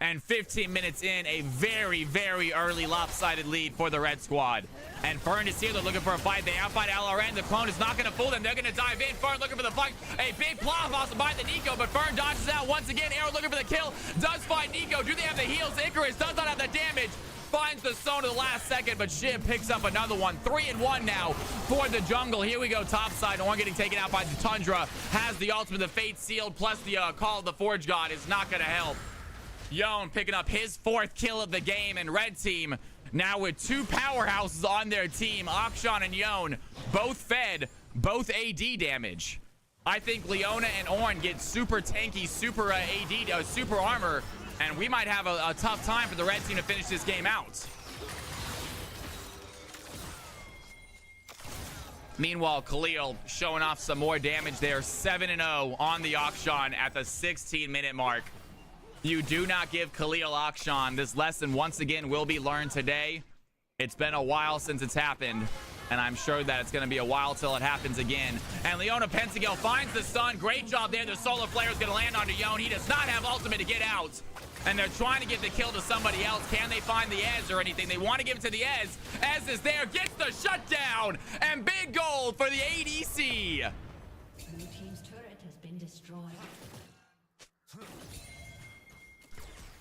And 15 minutes in, a very, very early lopsided lead for the red squad. And Fern is here. They're looking for a fight. They outfight LRN. The clone is not going to fool them. They're going to dive in. Fern looking for the fight. A big plop also by the Nico, but Fern dodges out once again. Arrow looking for the kill. Does find Nico. Do they have the heals? Icarus does not have the damage. Finds the Sona the last second, but Shiv picks up another one. 3-1 now for the jungle. Here we go, top side. Ornn getting taken out by the Tundra. Has the ultimate, the Fate sealed, plus the Call of the Forge God is not going to help. Yone picking up his 4th kill of the game, and red team now with two powerhouses on their team. Akshan and Yone both fed, both AD damage. I think Leona and Ornn get super tanky, super AD, super armor, and we might have a tough time for the red team to finish this game out. Meanwhile, Khalil showing off some more damage there. 7-0 on the Akshan at the 16-minute mark. You do not give Khalil Akshan. This lesson once again will be learned today. It's been a while since it's happened, and I'm sure that it's going to be a while till it happens again. And Leona Pentakill finds the stun. Great job there. The solar flare is going to land onto Yone. He does not have ultimate to get out, and they're trying to give the kill to somebody else. Can they find the Ez or anything? They want to give it to the Ez. Ez is there, gets the shutdown, and big gold for the ADC. Blue team's turret has been destroyed.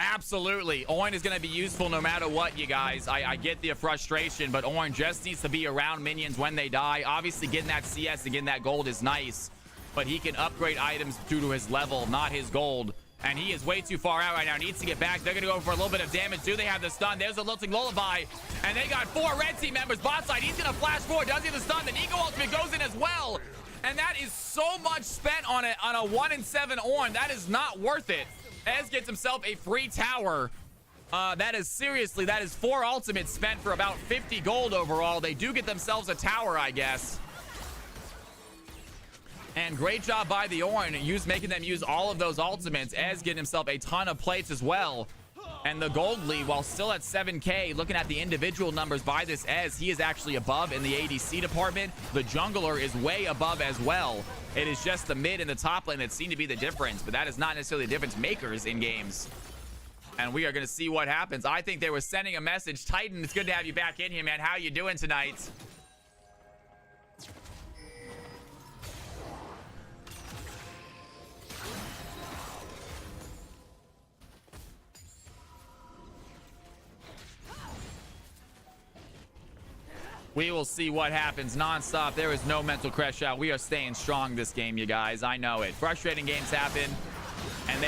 Absolutely. Ornn is going to be useful no matter what, you guys. I get the frustration, but Ornn just needs to be around minions when they die. Obviously, getting that CS and getting that gold is nice, but he can upgrade items due to his level, not his gold. And he is way too far out right now. Needs to get back. They're going to go for a little bit of damage. Do they have the stun? There's a lilting lullaby. And they got 4 red team members bot side. He's going to flash forward. Does he have the stun? The Nico ultimate goes in as well. And that is so much spent on a 1-7 Ornn. That is not worth it. Ez gets himself a free tower. That is 4 ultimates spent for about 50 gold overall. They do get themselves a tower, I guess. And great job by the Ornn, making them use all of those ultimates. Ez getting himself a ton of plates as well. And the gold lead, while still at 7K, looking at the individual numbers by this Ez, he is actually above in the ADC department. The jungler is way above as well. It is just the mid and the top lane that seem to be the difference, but that is not necessarily the difference makers in games. And we are going to see what happens. I think they were sending a message. Titan, it's good to have you back in here, man. How you doing tonight? We will see what happens non-stop. There is no mental crash out. We are staying strong this game, you guys. I know it. Frustrating games happen, and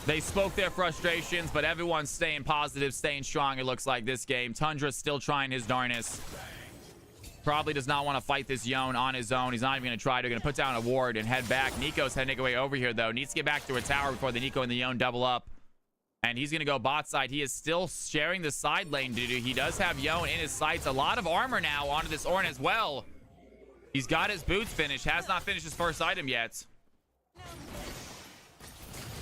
they spoke their frustrations, but everyone's staying positive, staying strong. It looks like this game. Tundra's still trying his darnest. Probably does not want to fight this Yone on his own. He's not even going to try. They're going to put down a ward and head back. Nico's heading away over here, though. Needs to get back to a tower before the Nico and the Yone double up. And he's going to go bot side. He is still sharing the side lane, dude. He does have Yone in his sights. A lot of armor now onto this Ornn as well. He's got his boots finished. Has not finished his first item yet.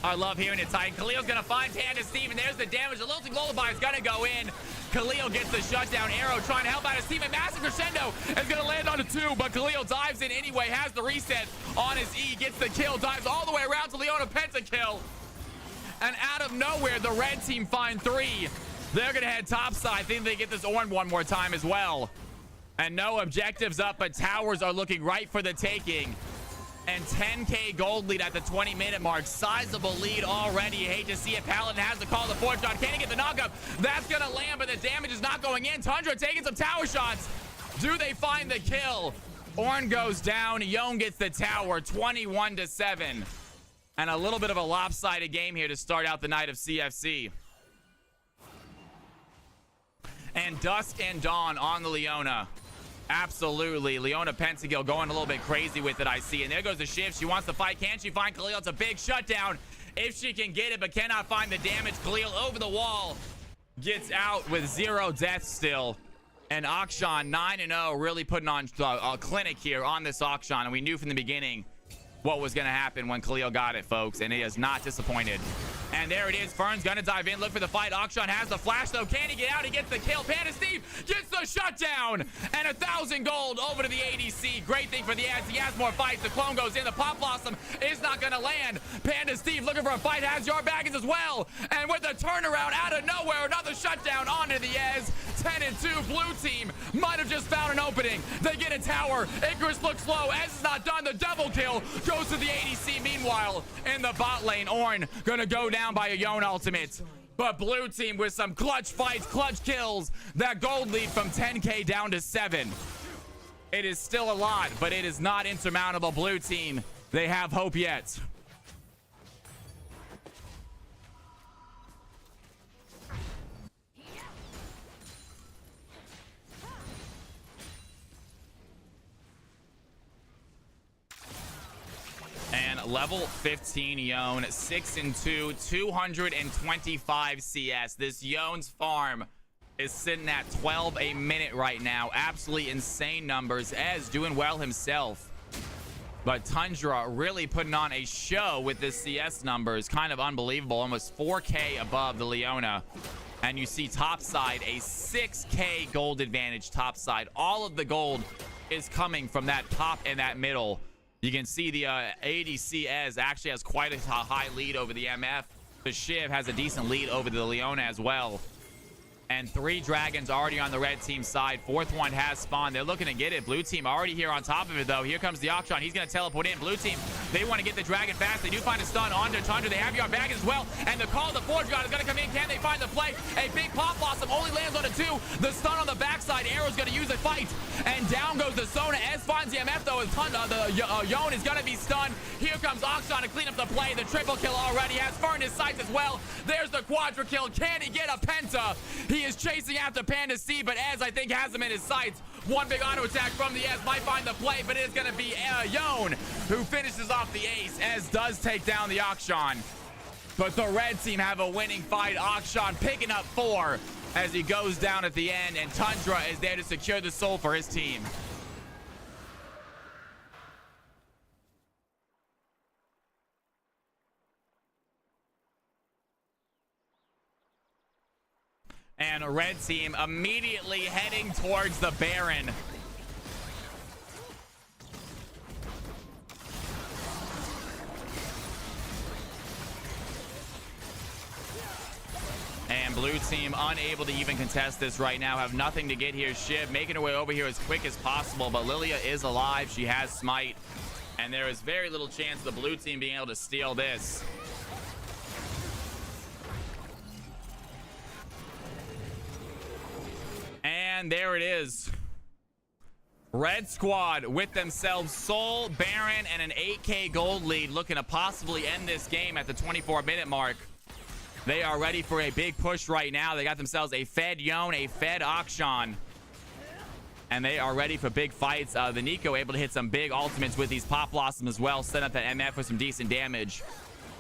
I love hearing it, Titan. Khalil's going to find Panda Steve, and there's the damage. The Lilting Lullaby is going to go in. Khalil gets the shutdown arrow, trying to help out his teammate. Massive crescendo is going to land on a 2, but Khalil dives in anyway, has the reset on his E, gets the kill, dives all the way around to Leona pentakill. And out of nowhere, the red team find 3. They're going to head topside. I think they get this Ornn one more time as well. And no objectives up, but towers are looking right for the taking. And 10k gold lead at the 20-minute mark. Sizable lead already. You hate to see it. Paladin has to call the 4th shot. Can he get the knockup? That's going to land, but the damage is not going in. Tundra taking some tower shots. Do they find the kill? Ornn goes down. Yone gets the tower. 21-7. And a little bit of a lopsided game here to start out the night of CFC. And Dusk and Dawn on the Leona. Absolutely. Leona pentakill going a little bit crazy with it, I see. And there goes the shift. She wants to fight. Can she find Khalil? It's a big shutdown if she can get it, but cannot find the damage. Khalil over the wall. Gets out with 0 deaths still. And Akshan 9-0, really putting on a clinic here on this Akshan. And we knew from the beginning what was going to happen when Khalil got it, folks. And he is not disappointed. And there it is. Fern's going to dive in, look for the fight. Akshan has the flash, though. Can he get out? He gets the kill. Panda Steve gets the shutdown. And 1,000 gold over to the ADC. Great thing for the ads. He has more fights. The clone goes in. The Pop Blossom is not going to land. Panda Steve looking for a fight. Has Yard Baggins as well. And with the turnaround out of nowhere, another shutdown onto the Ez. 10-2. Blue team might have just found an opening. They get a tower. Icarus looks low. Ez is not done. The double kill goes to the ADC. Meanwhile, in the bot lane, Ornn going to go down by a Yone ultimate. But blue team with some clutch fights, clutch kills. That gold lead from 10k down to 7. It is still a lot, but it is not insurmountable. Blue team, they have hope yet. And level 15 Yone, 6-2, 225 CS. This Yone's farm is sitting at 12 a minute right now. Absolutely insane numbers. Ez doing well himself. But Tundra really putting on a show with this CS numbers. Kind of unbelievable. Almost 4k above the Leona. And you see topside, a 6k gold advantage topside. All of the gold is coming from that top and that middle. You can see the ADC Ez actually has quite a high lead over the MF. The Shiv has a decent lead over the Leona as well. And 3 dragons already on the red team side. 4th one has spawned. They're looking to get it. Blue team already here on top of it, though. Here comes the Akshan. He's going to teleport in. Blue team, they want to get the dragon fast. They do find a stun on their Tundra. They have Yard Baggins as well. And the call of the Forge God is going to come in. Can they find the play? A big Pop Blossom only lands on a 2. The stun on the backside. Arrow's going to use a fight. And down goes the Sona. Ez finds the MF, though. The Yone is going to be stunned. Here comes Akshan to clean up the play. The triple kill already has Fern in his sights as well. There's the quadra kill. Can he get a penta? He is chasing after Panda C, but Ez, I think, has him in his sights. One big auto attack from the Ez might find the play, but it is going to be Yone who finishes off the ace. Ez does take down the Akshan, but the red team have a winning fight. Akshan picking up 4 as he goes down at the end, and Tundra is there to secure the soul for his team. And a red team immediately heading towards the Baron. And blue team unable to even contest this right now. Have nothing to get here. Shiv making her way over here as quick as possible. But Lilia is alive. She has smite. And there is very little chance of the blue team being able to steal this. And there it is. Red Squad with themselves Soul, Baron, and an 8K gold lead, looking to possibly end this game at the 24-minute mark. They are ready for a big push right now. They got themselves a Fed Yone, a Fed Akshan, and they are ready for big fights. The Nico able to hit some big ultimates with these Pop Blossom as well, set up that MF for some decent damage.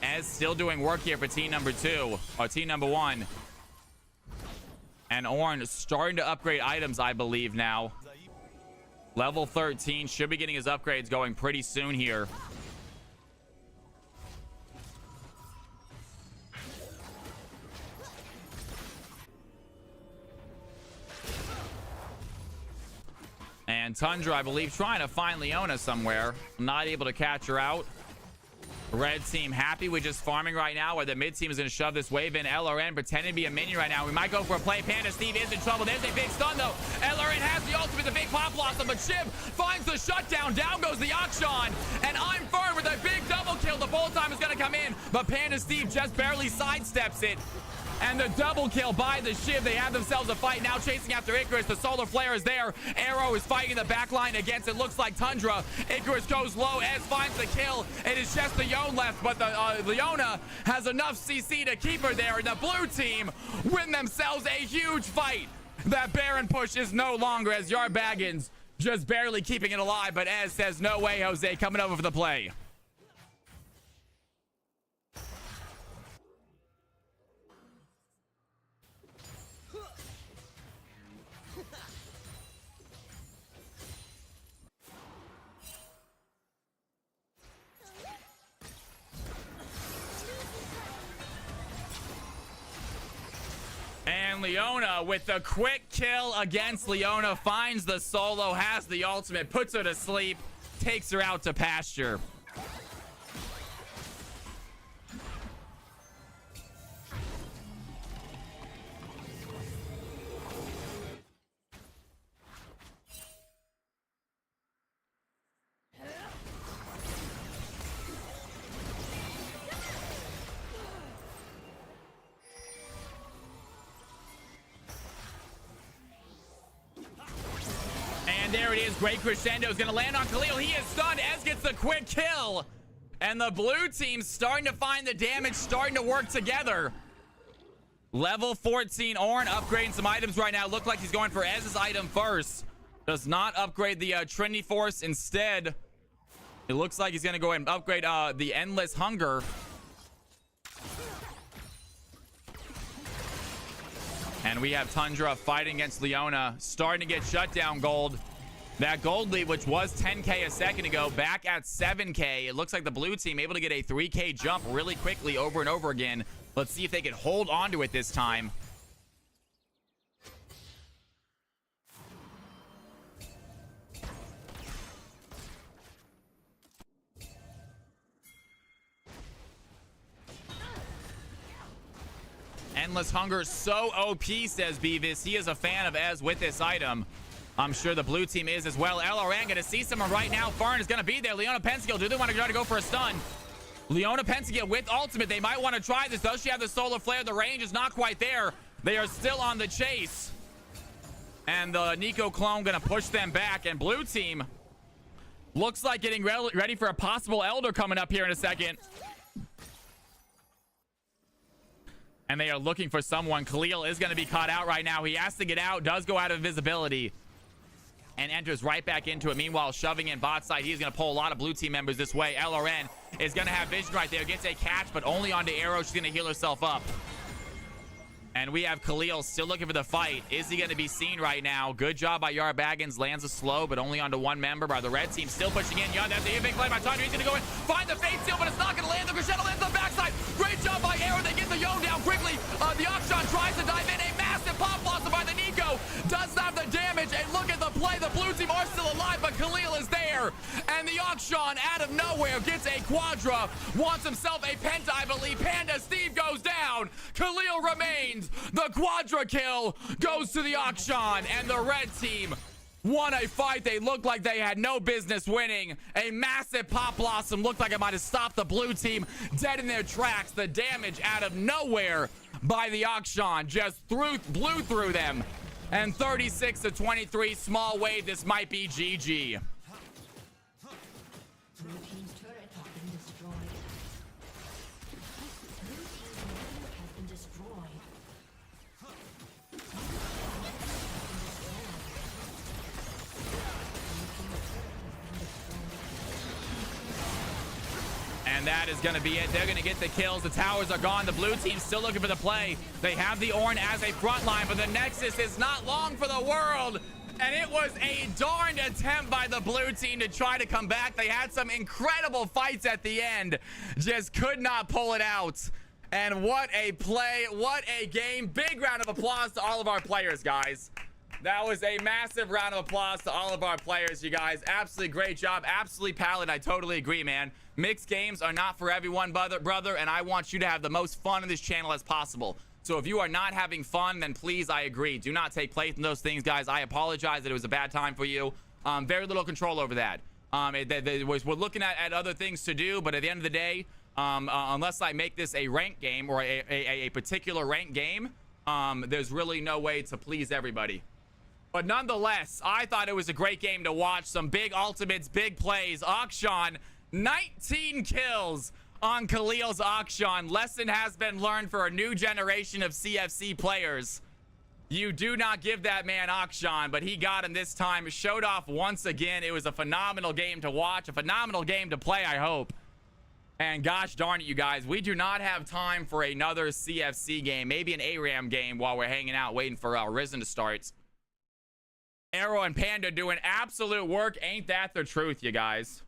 Ez still doing work here for team number 2, or team number 1. And Ornn starting to upgrade items, I believe, now. Level 13 should be getting his upgrades going pretty soon here. And Tundra, I believe, trying to find Leona somewhere. Not able to catch her out. Red team happy with just farming right now, where the mid team is going to shove this wave in. LRN pretending to be a minion right now. We might go for a play. Panda Steve is in trouble. There's a big stun, though. LRN has the ultimate, the big Pop Blossom, but Shiv finds the shutdown. Down goes the Akshan, and I'm firm with a big double kill. The bullet time is going to come in, but Panda Steve just barely sidesteps it. And the double kill by the Shiv. They have themselves a fight now, chasing after Icarus. The Solar Flare is there. Arrow is fighting the back line against, it looks like, Tundra. Icarus goes low. Ez finds the kill. It is just the Yone left, but the Leona has enough CC to keep her there. And the blue team win themselves a huge fight. That Baron push is no longer, as Yarbaggins just barely keeping it alive. But Ez says, no way, Jose, coming over for the play. And Leona with the quick kill against Leona, finds the solo, has the ultimate, puts her to sleep, takes her out to pasture. There it is. Great crescendo is going to land on Khalil. He is stunned. Ez gets the quick kill. And the blue team's starting to find the damage, starting to work together. Level 14 Ornn upgrading some items right now. Look like he's going for Ez's item first. Does not upgrade the Trinity Force. Instead, it looks like he's going to go ahead and upgrade the Endless Hunger. And we have Tundra fighting against Leona, starting to get shutdown gold. That gold lead, which was 10K a second ago, back at 7K. It looks like the blue team able to get a 3K jump really quickly over and over again. Let's see if they can hold on to it this time. Endless Hunger, so OP, says Beavis. He is a fan of Ez with this item. I'm sure the blue team is as well. LRN going to see someone right now. Fern is going to be there. Leona Penskill, do they want to try to go for a stun? Leona Penskill with ultimate. They might want to try this. Does she have the Solar Flare? The range is not quite there. They are still on the chase. And the Nico clone going to push them back. And blue team looks like getting ready for a possible Elder coming up here in a second. And they are looking for someone. Khalil is going to be caught out right now. He has to get out. Does go out of visibility. And enters right back into it. Meanwhile, shoving in bot side. He's going to pull a lot of blue team members this way. LRN is going to have vision right there. Gets a catch, but only onto Arrow. She's going to heal herself up. And we have Khalil still looking for the fight. Is he going to be seen right now? Good job by Yarbaggins. Lands a slow, but only onto one member by the red team. Still pushing in. That's the big play by Tundra. He's going to go in. Find the fade seal, but it's not going to land. The crescendo lands on the backside. Great job by Arrow. They get the Yone down quickly. The Akshan tries to dive in. A massive pop blossom by the Nico. Does have the damage. And look at the play. The blue team are still alive, but Khalil is there. And the Akshan out of nowhere gets a quadra. Wants himself a penta, I believe. Panda Steve goes down. Khalil remains. The quadra kill goes to the Akshan, and the red team won a fight they looked like they had no business winning. A massive pop blossom looked like it might have stopped the blue team dead in their tracks. The damage out of nowhere by the Akshan just blew through them. And 36-23, small wave. This might be GG. Blue team's turret has been destroyed. Blue team's inhibitor has been destroyed. And that is going to be it. They're going to get the kills. The towers are gone. The blue team's still looking for the play. They have the Ornn as a front line, but the Nexus is not long for the world. And it was a darned attempt by the blue team to try to come back. They had some incredible fights at the end. Just could not pull it out. And what a play. What a game. Big round of applause to all of our players, guys. That was a massive round of applause to all of our players, you guys. Absolutely great job. Absolutely Paladin. I totally agree, man. Mixed games are not for everyone, brother, and I want you to have the most fun in this channel as possible. So if you are not having fun, then please, I agree. Do not take place in those things, guys. I apologize that it was a bad time for you. Very little control over that. We're looking at other things to do, but at the end of the day, unless I make this a ranked game or a particular ranked game, there's really no way to please everybody. But nonetheless, I thought it was a great game to watch. Some big ultimates, big plays. Akshan, 19 kills on Khalil's Akshan. Lesson has been learned for a new generation of CFC players. You do not give that man Akshan, but he got him this time. Showed off once again. It was a phenomenal game to watch, a phenomenal game to play, I hope. And gosh darn it, you guys, we do not have time for another CFC game. Maybe an ARAM game while we're hanging out waiting for Risen to start. Arrow and Panda doing absolute work. Ain't that the truth, you guys?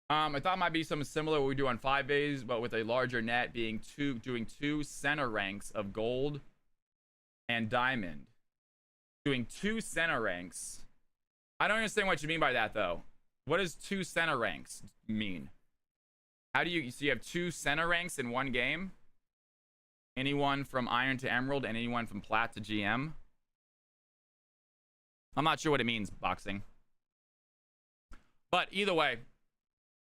I thought it might be something similar what we do on 5 days, but with a larger net being doing two center ranks of gold and diamond. Doing 2 center ranks. I don't understand what you mean by that, though. What does 2 center ranks mean? How do you... So you have 2 center ranks in one game? Anyone from Iron to Emerald and anyone from Plat to GM? I'm not sure what it means, boxing. But either way.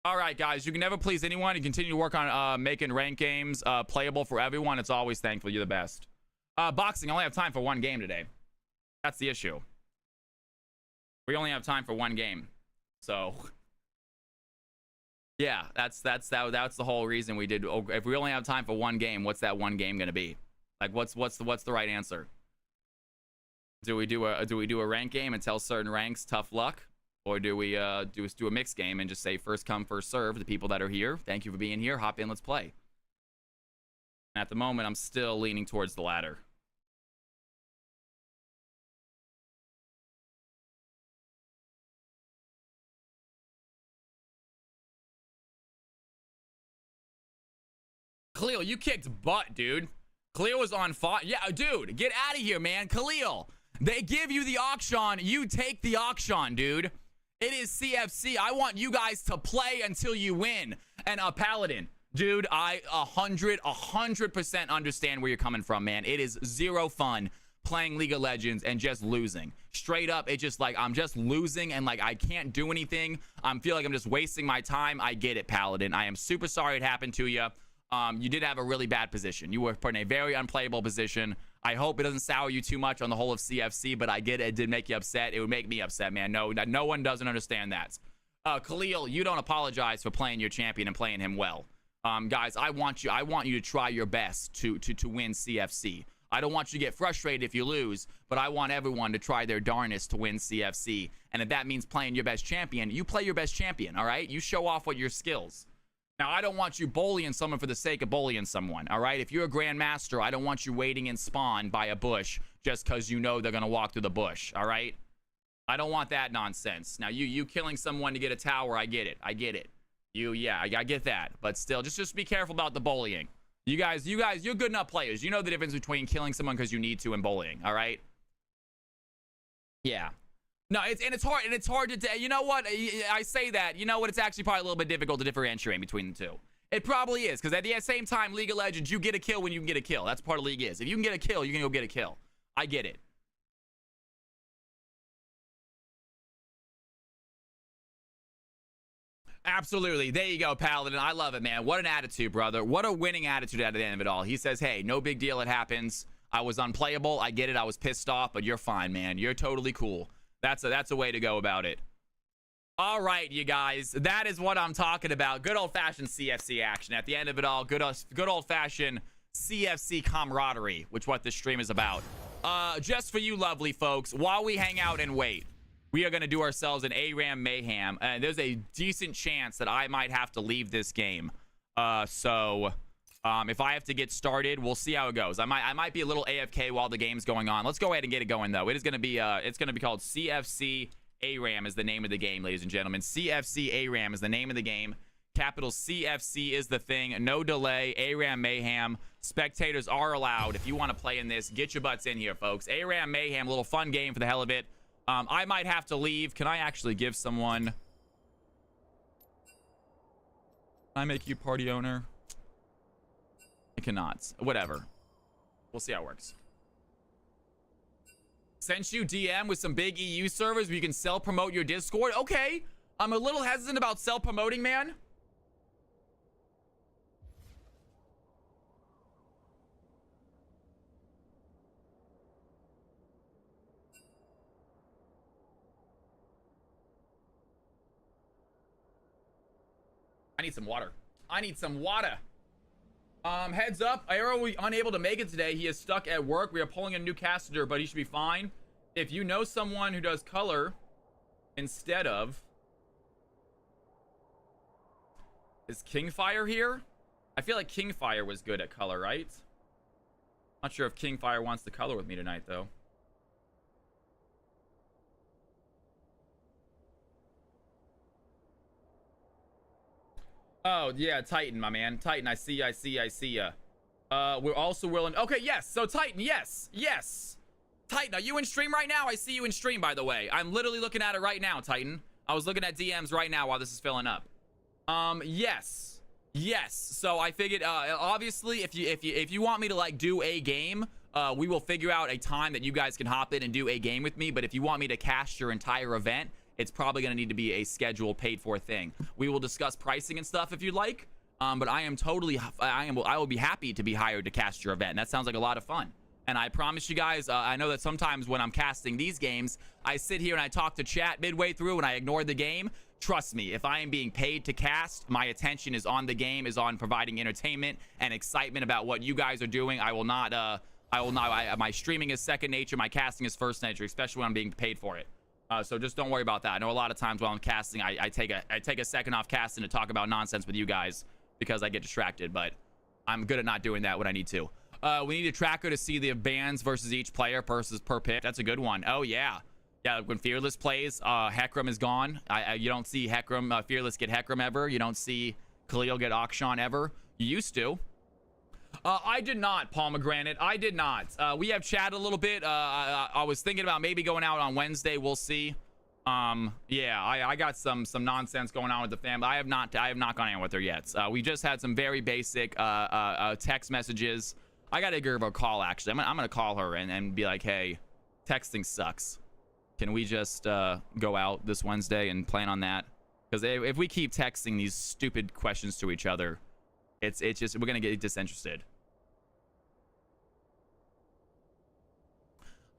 All right, guys. You can never please anyone. You continue to work on making ranked games playable for everyone. It's always thankful. You're the best. Boxing, I only have time for 1 game today. That's the issue. We only have time for 1 game. So... yeah, that's the whole reason we did. If we only have time for 1 game, what's that 1 game gonna be? Like, what's the right answer? Do we do a rank game and tell certain ranks tough luck, or do we do a mixed game and just say first come first serve? The people that are here, thank you for being here. Hop in, let's play. And at the moment, I'm still leaning towards the latter. Khalil, you kicked butt, dude. Khalil was on fire. Yeah, dude, get out of here, man. Khalil, they give you the Akshan. You take the Akshan, dude. It is CFC. I want you guys to play until you win. And Paladin, dude, I 100% understand where you're coming from, man. It is 0 fun playing League of Legends and just losing. Straight up, it's just like I'm just losing and like I can't do anything. I feel like I'm just wasting my time. I get it, Paladin. I am super sorry it happened to you. You did have a really bad position. You were put in a very unplayable position. I hope it doesn't sour you too much on the whole of CFC, but I get it. It did make you upset. It would make me upset, man. No one doesn't understand that. Khalil, you don't apologize for playing your champion and playing him well. Guys, I want you to try your best to win CFC. I don't want you to get frustrated if you lose, but I want everyone to try their darnest to win CFC. And if that means playing your best champion, you play your best champion, all right? You show off what your skills. Now, I don't want you bullying someone for the sake of bullying someone, all right? If you're a grandmaster, I don't want you waiting in spawn by a bush just because you know they're going to walk through the bush, all right? I don't want that nonsense. Now, you killing someone to get a tower, I get it. I get it. I get that. But still, just be careful about the bullying. You guys, you're good enough players. You know the difference between killing someone because you need to and bullying, all right? Yeah. No, it's hard to, you know what, I say that, you know what, it's actually probably a little bit difficult to differentiate between the two. It probably is, because at the same time, League of Legends, you get a kill when you can get a kill. That's part of League is. If you can get a kill, you can go get a kill. I get it. Absolutely. There you go, Paladin. I love it, man. What an attitude, brother. What a winning attitude at the end of it all. He says, hey, no big deal. It happens. I was unplayable. I get it. I was pissed off, but you're fine, man. You're totally cool. That's a way to go about it. All right, you guys. That is what I'm talking about. Good old-fashioned CFC action. At the end of it all, good old-fashioned CFC camaraderie, which what this stream is about. Just for you lovely folks, while we hang out and wait, we are going to do ourselves an ARAM mayhem. And there's a decent chance that I might have to leave this game. So if I have to get started, we'll see how it goes. I might be a little AFK while the game's going on. Let's go ahead and get it going, though. It is going to be it's going to be called CFC ARAM is the name of the game, ladies and gentlemen. CFC ARAM is the name of the game. Capital CFC is the thing. No delay. ARAM mayhem. Spectators are allowed. If you want to play in this, get your butts in here, folks. ARAM mayhem, little fun game for the hell of it. I might have to leave. Can I actually give someone... Can I make you party owner? I cannot. Whatever. We'll see how it works. Sent you DM with some big EU servers where you can self-promote your Discord. Okay. I'm a little hesitant about self-promoting, man. I need some water. I need some water. Heads up, Arrow unable to make it today. He is stuck at work. We are pulling a new caster, but he should be fine. If you know someone who does color instead of... Is Kingfire here? I feel like Kingfire was good at color, right? Not sure if Kingfire wants to color with me tonight, though. Oh, yeah, Titan, my man. Titan, I see ya. We're also willing... Okay, yes. So, Titan, yes. Titan, are you in stream right now? I see you in stream, by the way. I'm literally looking at it right now, Titan. I was looking at DMs right now while this is filling up. Yes. So, I figured, obviously, if you want me to, like, do a game, we will figure out a time that you guys can hop in and do a game with me. But if you want me to cast your entire event... It's probably going to need to be a scheduled paid-for thing. We will discuss pricing and stuff if you'd like. But I will be happy to be hired to cast your event. And that sounds like a lot of fun. And I promise you guys, I know that sometimes when I'm casting these games, I sit here and I talk to chat midway through and I ignore the game. Trust me, if I am being paid to cast, my attention is on the game, is on providing entertainment and excitement about what you guys are doing. I will not, my streaming is second nature. My casting is first nature, especially when I'm being paid for it. So just don't worry about that. I know a lot of times while I'm casting, I take a second off casting to talk about nonsense with you guys because I get distracted, but I'm good at not doing that when I need to. We need a tracker to see the bans versus each player versus per pick. That's a good one. Oh, yeah. Yeah, when Fearless plays, Hecarim is gone. You don't see Hecarim, Fearless get Hecarim ever. You don't see Khalil get Akshan ever. You used to. I did not, Pomegranate. I did not. We have chatted a little bit. I was thinking about maybe going out on Wednesday. We'll see. Yeah, I got some nonsense going on with the family. I have not gone out with her yet. We just had some very basic text messages. I gotta give her a call, actually. I'm gonna call her and be like, hey, texting sucks. Can we just go out this Wednesday and plan on that? Because if we keep texting these stupid questions to each other, it's just, we're gonna get disinterested.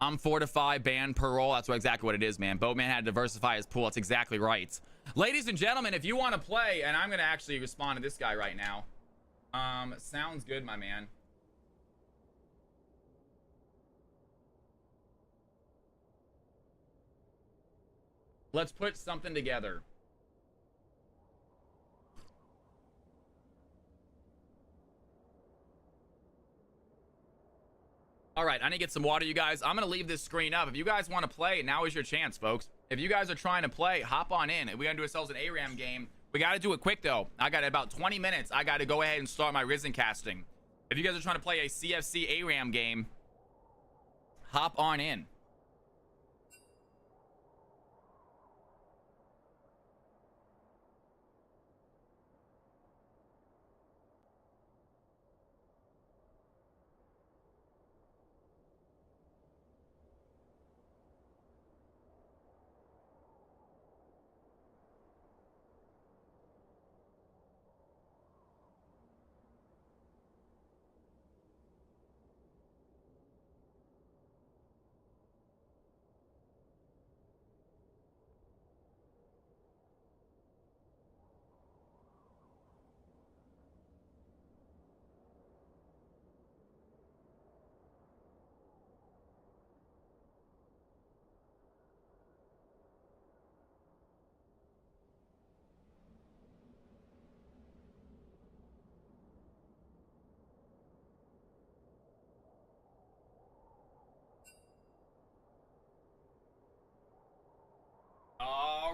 I'm fortify, ban, parole. That's exactly what it is, man. Boatman had to diversify his pool. That's exactly right. Ladies and gentlemen, if you want to play, and I'm gonna actually respond to this guy right now. Sounds good, my man. Let's put something together. All right, I need to get some water, you guys. I'm going to leave this screen up. If you guys want to play, now is your chance, folks. If you guys are trying to play, hop on in. We're going to do ourselves an ARAM game. We got to do it quick, though. I got about 20 minutes. I got to go ahead and start my Risen casting. If you guys are trying to play a CFC ARAM game, hop on in.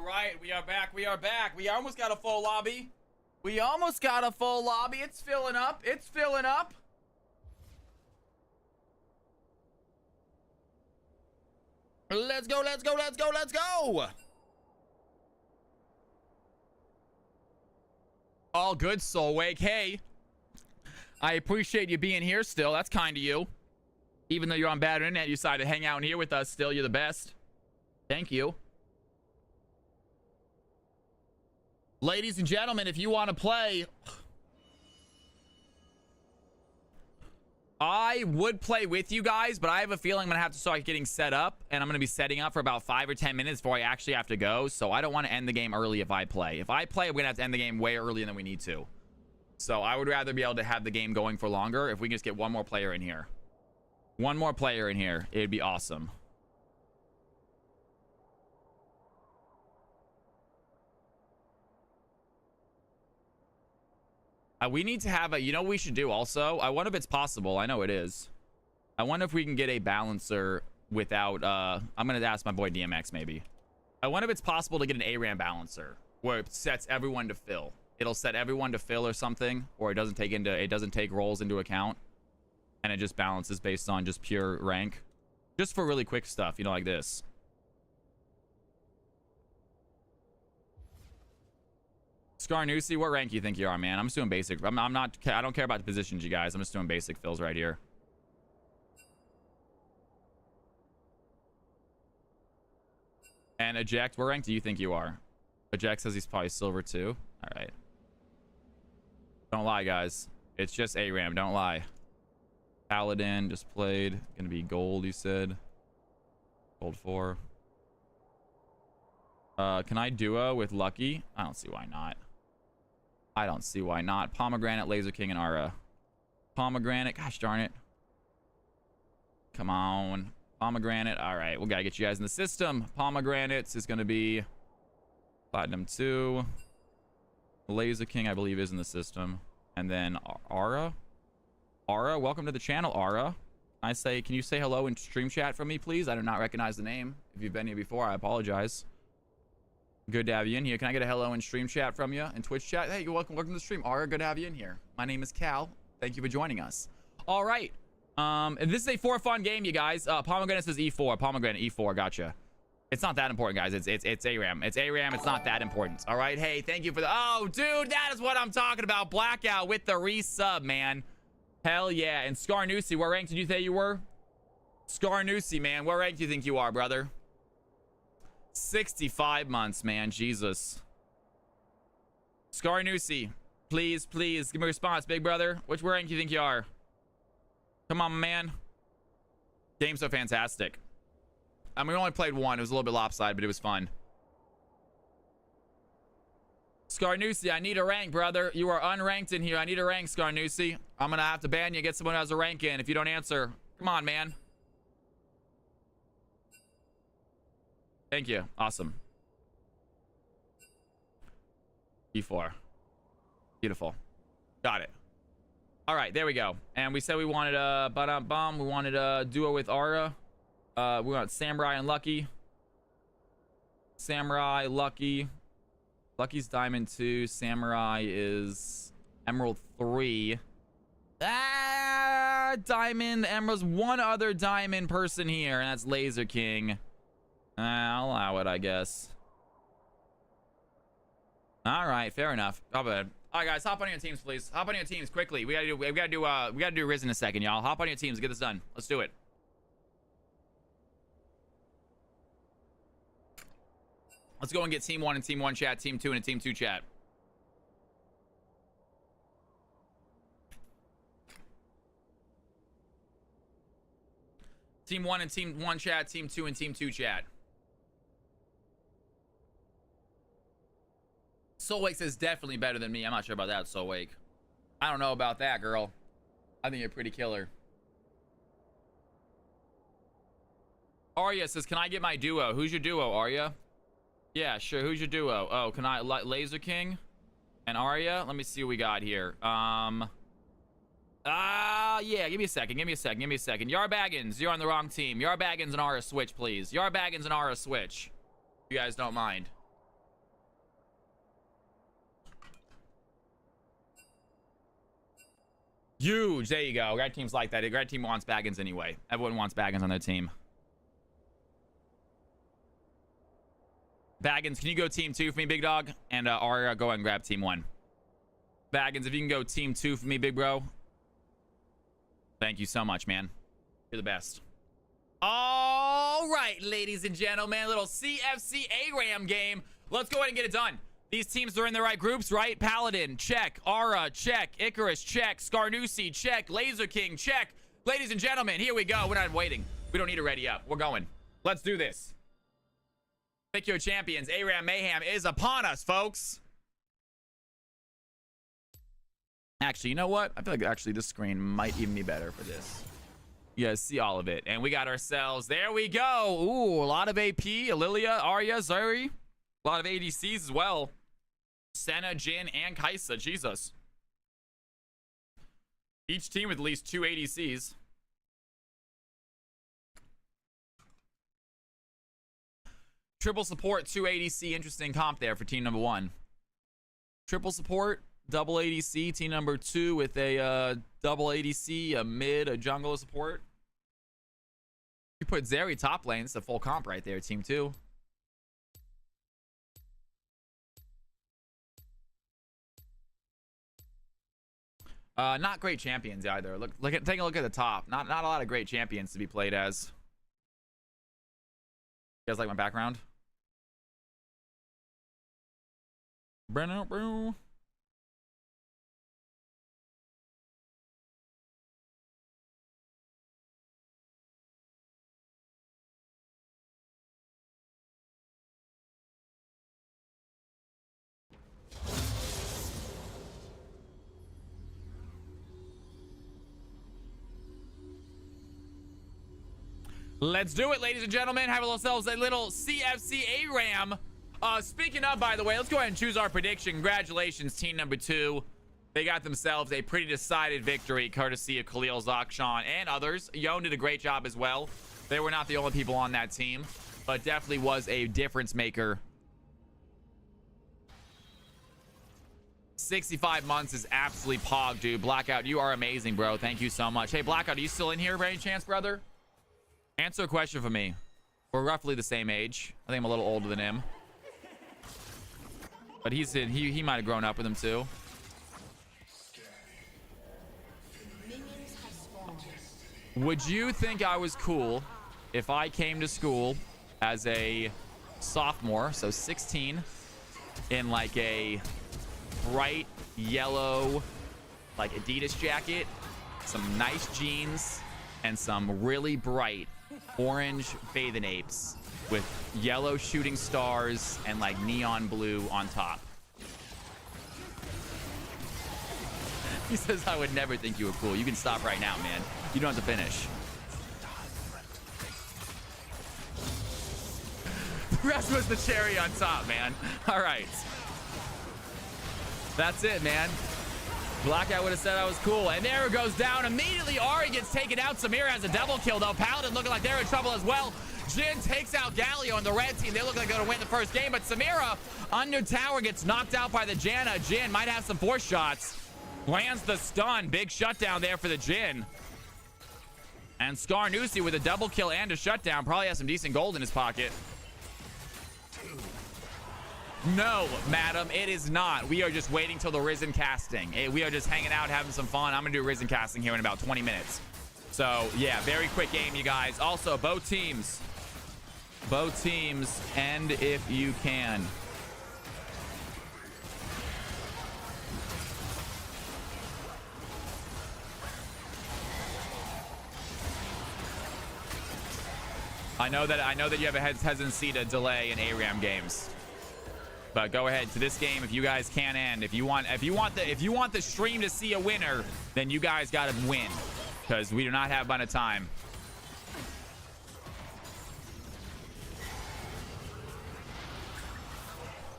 right, we are back. We are back. We almost got a full lobby. We almost got a full lobby. It's filling up. It's filling up. Let's go, let's go, let's go, let's go. All good, Soulwake. Hey, I appreciate you being here still. That's kind of you. Even though you're on bad internet, you decided to hang out in here with us still. You're the best. Thank you. Ladies and gentlemen, if you want to play, I would play with you guys, but I have a feeling I'm going to have to start getting set up, and I'm going to be setting up for about 5 or 10 minutes before I actually have to go, so I don't want to end the game early if I play. If I play, I'm going to have to end the game way earlier than we need to. So I would rather be able to have the game going for longer if we can just get one more player in here. One more player in here. It'd be awesome. We need to have a, you know what we should do also? I wonder if it's possible. I know it is. I wonder if we can get a balancer without, I'm going to ask my boy DMX maybe. I wonder if it's possible to get an ARAM balancer where it sets everyone to fill. It'll set everyone to fill or something, or it doesn't take roles into account. And it just balances based on just pure rank. Just for really quick stuff, you know, like this. Scarnusi, what rank do you think you are, man? I'm just doing basic. I don't care about the positions, you guys. I'm just doing basic fills right here. And Eject, what rank do you think you are? Eject says he's probably silver too. All right. Don't lie, guys. It's just ARAM. Don't lie. Paladin just played. Gonna be gold, you said. Gold 4. Can I duo with Lucky? I don't see why not. I don't see why not. Pomegranate, Laser King, and Aura. Pomegranate. Gosh darn it. Come on. Pomegranate. All right. We got to get you guys in the system. Pomegranates is going to be Platinum 2. Laser King, I believe, is in the system. And then Aura. Aura, welcome to the channel, Aura. I say, can you say hello in stream chat from me, please? I do not recognize the name. If you've been here before, I apologize. Good to have you in here. Can I get a hello in stream chat from you in Twitch chat? Hey, you're welcome to the stream. Aura, good to have you in here. My name is Cal. Thank you for joining us. All right. This is a for fun game, you guys. Pomegranate says E4. Pomegranate E4. Gotcha. It's not that important, guys. It's ARAM. It's ARAM. It's not that important. All right. Hey, thank you for the. Oh, dude, that is what I'm talking about. Blackout with the resub, man. Hell yeah. And Scarnusi, what rank did you say you were? Scarnusi, man. What rank do you think you are, brother? 65 months, man. Jesus. Scarnusi, please give me a response, big brother. Which rank do you think you are? Come on, man. Game's so fantastic. I mean, we only played one. It was a little bit lopsided, but it was fun. Scarnusi, I need a rank, brother. You are unranked in here. I need a rank, Scarnusi. I'm gonna have to ban you, get someone who has a rank in if you don't answer. Come on, man. Thank you. Awesome. E4. Beautiful. Got it. All right, there we go. And we said we wanted a we wanted a duo with Aura. We want Samurai and Lucky. Samurai, Lucky. Lucky's Diamond 2. Samurai is Emerald 3. Diamond, Emerald's one other diamond person here, and that's Laser King. I'll allow it, I guess. All right, fair enough. How bad. All right, guys, hop on your teams, please. Hop on your teams quickly. We gotta do Riz in a second, y'all. Hop on your teams. Get this done. Let's do it. Let's go and get Team 1 and Team 1 chat, Team 2 and Team 2 chat. Team 1 and Team 1 chat, Team 2 and Team 2 chat. Soulwake says definitely better than me. I'm not sure about that, Soulwake. I don't know about that, girl. I think you're pretty killer. Arya says, can I get my duo? Who's your duo, Arya? Yeah, sure. Who's your duo? Oh, can I... Laser King and Arya? Let me see what we got here. Yeah, give me a second. Yarbaggins, you're on the wrong team. Yarbaggins and Aura switch, please. Yarbaggins and Aura switch. If you guys don't mind. Huge. There you go. Red team's like that. Red team wants Baggins anyway. Everyone wants Baggins on their team. Baggins, can you go team 2 for me, big dog? And Aria, go ahead and grab team 1. Baggins, if you can go team 2 for me, big bro. Thank you so much, man. You're the best. All right, ladies and gentlemen, a little CFC ARAM game. Let's go ahead and get it done. These teams are in the right groups, right? Paladin, check. Aura, check. Icarus, check. Scarnusi, check. Laser King, check. Ladies and gentlemen, here we go. We're not waiting. We don't need to ready up. We're going. Let's do this. Pick your champions. ARAM Mayhem is upon us, folks. Actually, you know what? I feel like actually this screen might even be better for this. You guys see all of it. And we got ourselves. There we go. Ooh, a lot of AP. Lilia, Arya, Zuri. A lot of ADCs as well. Senna, Jin, and Kaisa. Jesus. Each team with at least 2 ADCs. Triple support, 2 ADC. Interesting comp there for team number 1. Triple support, double ADC. Team number 2 with a double ADC, a mid, a jungle support. You put Zeri top lane. It's a full comp right there, team 2. Not great champions either. Take a look at the top. Not a lot of great champions to be played as. You guys like my background? Bro. Let's do it, ladies and gentlemen. Have ourselves a little CFC ARAM. Speaking of, by the way, let's go ahead and choose our prediction. Congratulations, team number 2. They got themselves a pretty decided victory, courtesy of Khalil, Zakshan, and others. Yon did a great job as well. They were not the only people on that team, but definitely was a difference maker. 65 months is absolutely pog, dude. Blackout, you are amazing, bro. Thank you so much. Hey, Blackout, are you still in here by any chance, brother? Answer a question for me. We're roughly the same age. I think I'm a little older than him. But he might have grown up with him too. Would you think I was cool if I came to school as a sophomore, so 16, in like a bright yellow like Adidas jacket, some nice jeans, and some really bright orange bathing apes with yellow shooting stars and like neon blue on top? He says, I would never think you were cool. You can stop right now, man. You don't have to finish. The rest was the cherry on top, man. All right. That's it, man. Blackout would have said I was cool. And there it goes down. Immediately, Ari gets taken out. Samira has a double kill, though. Paladin looking like they're in trouble as well. Jin takes out Galio and the red team. They look like they're going to win the first game. But Samira, under tower, gets knocked out by the Janna. Jin might have some force shots. Lands the stun. Big shutdown there for the Jin. And Scarnusi with a double kill and a shutdown. Probably has some decent gold in his pocket. No, madam, it is not. We are just waiting till the Risen casting. We are just hanging out, having some fun. I'm going to do Risen casting here in about 20 minutes. So, yeah, very quick game, you guys. Also, both teams, end if you can. I know that you have a hesitancy to delay in ARAM games. But go ahead to this game if you guys can end. If you want the stream to see a winner, then you guys got to win, because we do not have a bunch of time.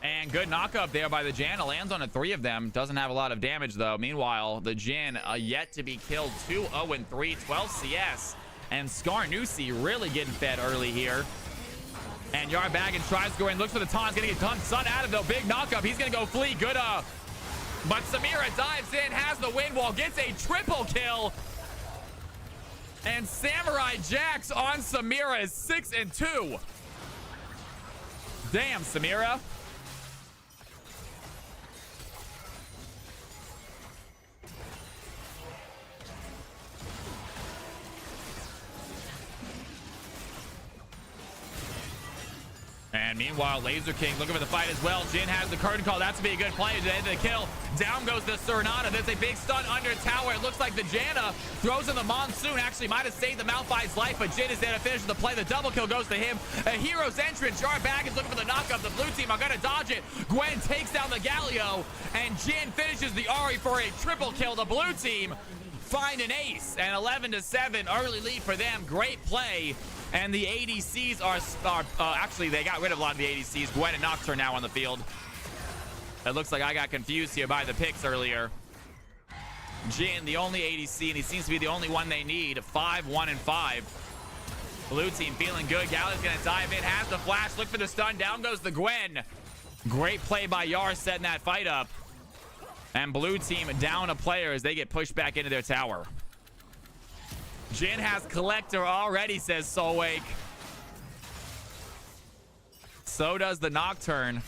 And good knock-up there by the Janna. Lands on a 3 of them. Doesn't have a lot of damage, though. Meanwhile, the Jin yet to be killed. 2-0-3, 12 CS. And Scarnusi really getting fed early here. And Yarbaggins tries to go in, looks for the taunt, gonna get done. Sun out of the big knockup. He's gonna go flee. Good But Samira dives in, has the wind wall, gets a triple kill. And Samurai Jax on Samira is 6-2. Damn, Samira. And meanwhile, Laser King looking for the fight as well. Jin has the curtain call. That's to be a good play to the end of the kill. Down goes the Serenata. There's a big stun under tower. It looks like the Janna throws in the Monsoon. Actually might have saved the Malphite's life, but Jin is there to finish the play. The double kill goes to him. A hero's entrance. Jarbag is looking for the knockup. The blue team are going to dodge it. Gwen takes down the Galio, and Jin finishes the Ahri for a triple kill. The blue team find an ace, and 11-7 early lead for them. Great play. And the ADCs are actually, they got rid of a lot of the ADCs. Gwen and Nocturne now on the field. It looks like I got confused here by the picks earlier. Jin, the only ADC, and he seems to be the only one they need. 5-1-5. Blue team feeling good. Galio's going to dive in, has the flash, look for the stun. Down goes the Gwen. Great play by Yar setting that fight up. And blue team down a player as they get pushed back into their tower. Jin has Collector already, says Soulwake. So does the Nocturne.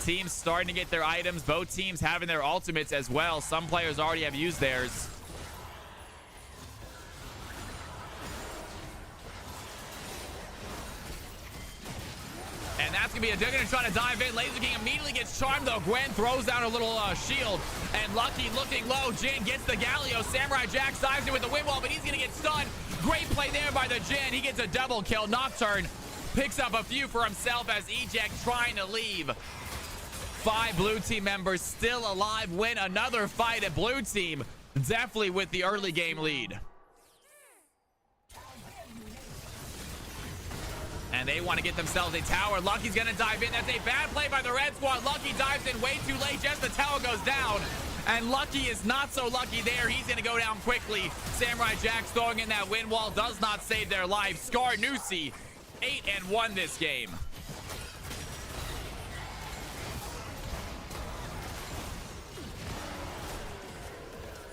Teams starting to get their items. Both teams having their ultimates as well. Some players already have used theirs. And that's going to be a... They're going to try to dive in. Laser King immediately gets charmed, though. Gwen throws down a little shield. And Lucky looking low. Jin gets the Galio. Samurai Jax dives in with the wind wall, but he's going to get stunned. Great play there by the Jin. He gets a double kill. Nocturne picks up a few for himself as Eject trying to leave. 5 blue team members still alive. Win another fight at blue team. Definitely with the early game lead. And they want to get themselves a tower. Lucky's going to dive in. That's a bad play by the red squad. Lucky dives in way too late. Just the tower goes down. And Lucky is not so lucky there. He's going to go down quickly. Samurai Jax throwing in that wind wall does not save their life. Skarnusi, 8-1 this game.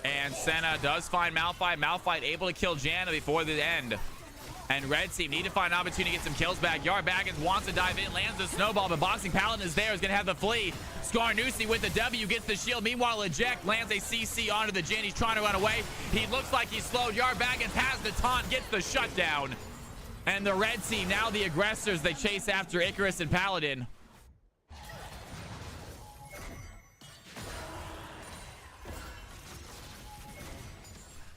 And Senna does find Malphite. Malphite able to kill Janna before the end. And red team need to find an opportunity to get some kills back. Yar Baggins wants to dive in, lands a snowball, but Boxing Paladin is there. Is going to have the flee. Skarnusi with the W gets the shield. Meanwhile, Eject lands a CC onto the Jin. He's trying to run away. He looks like he's slowed. Yar Baggins has the taunt, gets the shutdown. And the red team, now the aggressors, they chase after Icarus and Paladin.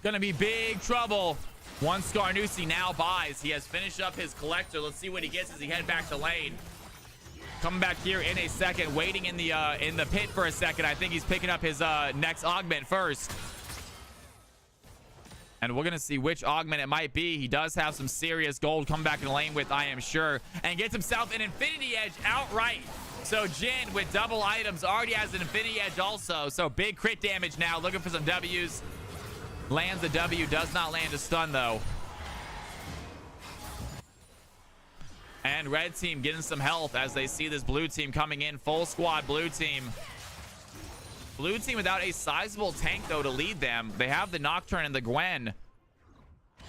Gonna be big trouble. One Skarnusi now buys. He has finished up his collector. Let's see what he gets as he head back to lane. Coming back here in a second, waiting in the pit for a second. I think he's picking up his next augment first. And we're gonna see which augment it might be. He does have some serious gold coming back in the lane with, I am sure, and gets himself an Infinity Edge outright. So Jin with double items already has an Infinity Edge also. So big crit damage now, looking for some W's. Lands a W, does not land a stun though. And red team getting some health as they see this blue team coming in. Full squad blue team. Blue team without a sizable tank though to lead them. They have the Nocturne and the Gwen.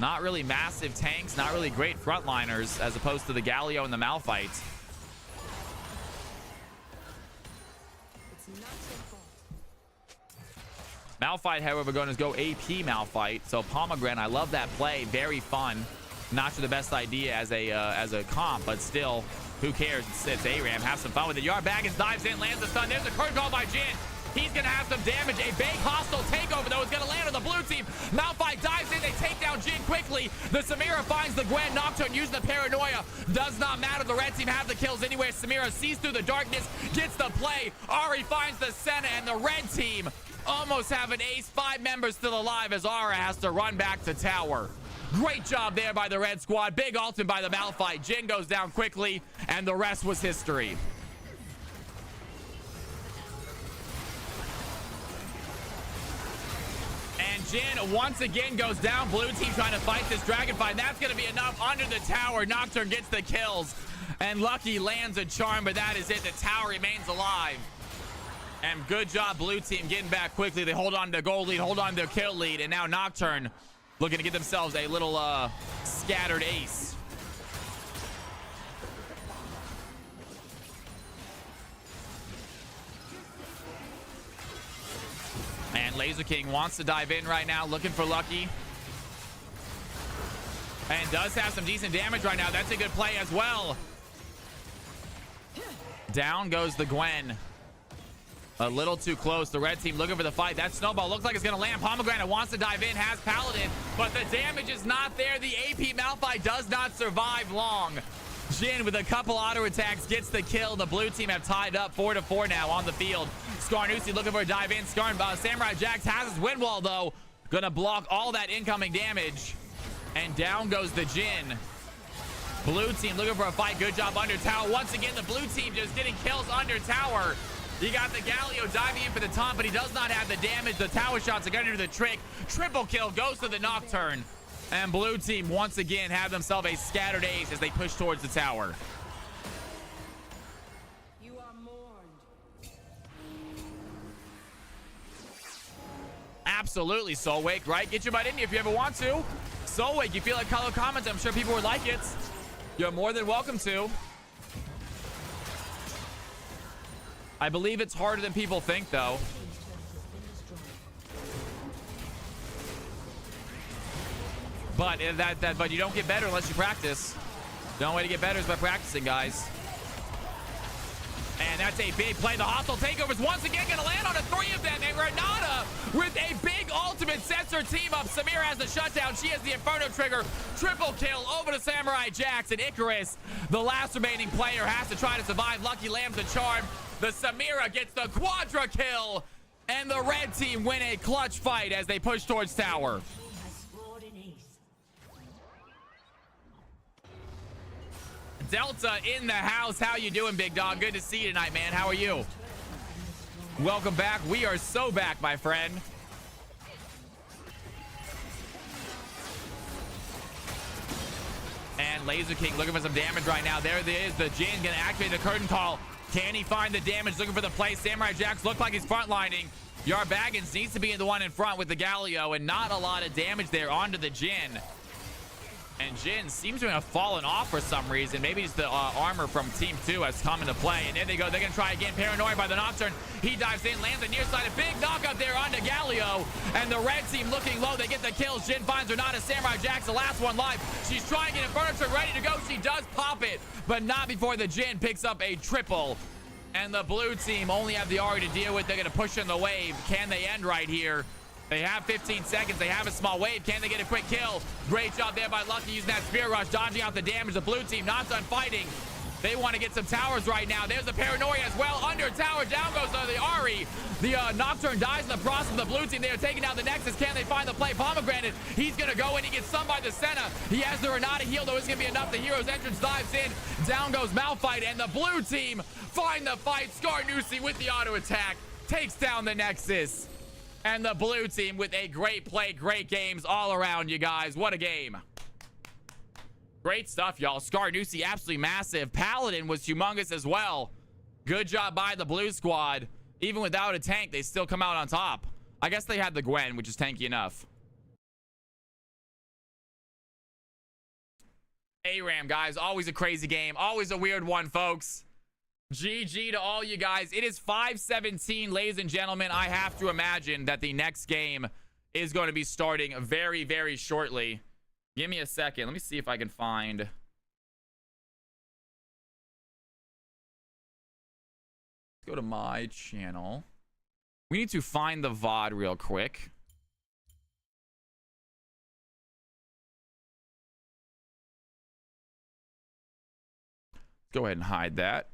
Not really massive tanks, not really great frontliners as opposed to the Galio and the Malphite. Malphite, however, going to go AP Malphite. So Pomegranate, I love that play. Very fun. Not sure the best idea as a comp, but still, who cares? It's ARAM. Have some fun with it. Yar Baggins dives in, lands the stun. There's a curtain call by Jin. He's going to have some damage. A big hostile takeover, though, is going to land on the blue team. Malphite dives in. They take down Jin quickly. The Samira finds the Gwen. Nocturne using the paranoia. Does not matter. The red team have the kills anyway. Samira sees through the darkness, gets the play. Ahri finds the Senna, and the red team almost have an ace. 5 members still alive as Aura has to run back to tower. Great job there by the red squad. Big ultimate by the Malphite. Jin goes down quickly, and the rest was history. And Jin once again goes down. Blue team trying to fight this dragon fight. That's going to be enough under the tower. Nocturne gets the kills, and Lucky lands a charm, but that is it. The tower remains alive. And good job, blue team, getting back quickly. They hold on to goal lead, hold on to their kill lead, and now Nocturne looking to get themselves a little scattered ace. And Laser King wants to dive in right now, looking for Lucky. And does have some decent damage right now. That's a good play as well. Down goes the Gwen. A little too close. The red team looking for the fight. That snowball looks like it's going to land. Pomegranate wants to dive in, has Paladin, but the damage is not there. The AP Malphite does not survive long. Jin with a couple auto attacks gets the kill. The blue team have tied up 4-4 now on the field. Skarnusi looking for a dive in. Samurai Jax has his wind wall though. Gonna block all that incoming damage. And down goes the Jin. Blue team looking for a fight. Good job under tower. Once again, the blue team just getting kills under tower. You got the Galio diving in for the taunt, but he does not have the damage. The tower shots are going to do the trick. Triple kill goes to the Nocturne. And blue team once again have themselves a scattered ace as they push towards the tower. You are mourned. Absolutely, Soulwake, right? Get your butt in here if you ever want to. Soulwake, you feel like color comments, I'm sure people would like it. You're more than welcome to. I believe it's harder than people think, though. But but you don't get better unless you practice. The only way to get better is by practicing, guys. And that's a big play. The hostile takeovers once again going to land on the three of them. And Renata with a big ultimate sets her team up. Samira has the shutdown. She has the Inferno trigger. Triple kill over to Samurai Jax. And Icarus, the last remaining player, has to try to survive. Lucky lands the charm. The Samira gets the quadra kill. And the red team win a clutch fight as they push towards tower. Delta in the house. How you doing, big dog? Good to see you tonight, man. How are you? Welcome back. We are so back, my friend. And Laser King looking for some damage right now. There it is. The Jin gonna activate the curtain call. Can he find the damage? Looking for the play. Samurai Jax look like he's frontlining. Yarbaggins needs to be the one in front with the Galio, and not a lot of damage there onto the Jin. And Jin seems to have fallen off for some reason. Maybe it's the armor from Team 2 has come into play. And there they go. They're going to try again. Paranoid by the Nocturne. He dives in, lands a near side. A big knockout there onto Galio. And the red team looking low. They get the kills. Jin finds Renata. Samurai Jax, the last one live. She's trying to get a furniture ready to go. She does pop it, but not before the Jin picks up a triple. And the blue team only have the Ari to deal with. They're going to push in the wave. Can they end right here? They have 15 seconds. They have a small wave. Can they get a quick kill? Great job there by Lucky using that spear rush, dodging out the damage. The blue team not done fighting. They want to get some towers right now. There's the Paranoia as well. Under tower, down goes the Ari. The Nocturne dies in the process of the blue team. They are taking down the Nexus. Can they find the play? Pomegranate, he's going to go in. He gets some by the Senna. He has the Renata heal, though. It's going to be enough. The hero's entrance dives in. Down goes Malphite, and the blue team find the fight. Skarnusi with the auto attack takes down the Nexus. And the blue team with a great play, great games all around, you guys. What a game. Great stuff, y'all. Skarnusi, absolutely massive. Paladin was humongous as well. Good job by the blue squad. Even without a tank, they still come out on top. I guess they had the Gwen, which is tanky enough. ARAM, guys. Always a crazy game. Always a weird one, folks. GG to all you guys. It is 5:17, ladies and gentlemen. I have to imagine that the next game is going to be starting very, very shortly. Give me a second. Let me see if I can find. Let's go to my channel. We need to find the VOD real quick. Go ahead and hide that.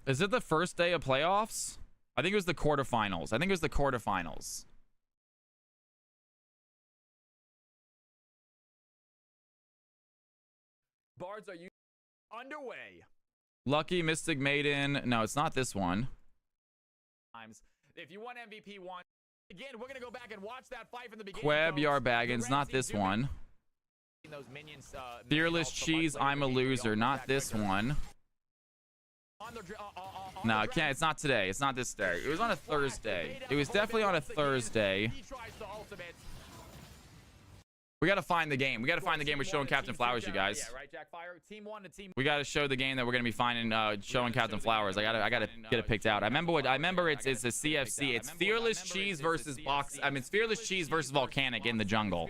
Is it the first day of playoffs? I think it was the quarterfinals. Bards are underway. Lucky Mystic Maiden. No, it's not this one. If you want MVP one, again, we're gonna go back and watch that fight from the beginning. Queb Yarbaggins, not this one. Those minions, Fearless Cheese, I'm a loser, not this one. No, it can't. It's not today. It's not this day. It was on a Thursday. It was definitely on a Thursday. We gotta find the game. We gotta find the game we're showing Captain Flowers, you guys. We gotta show the game that we're gonna be finding, showing Captain Flowers. I gotta get it picked out. I remember it's a CFC. It's Fearless Cheese versus Box. I mean, it's Fearless Cheese versus Volcanic in the jungle.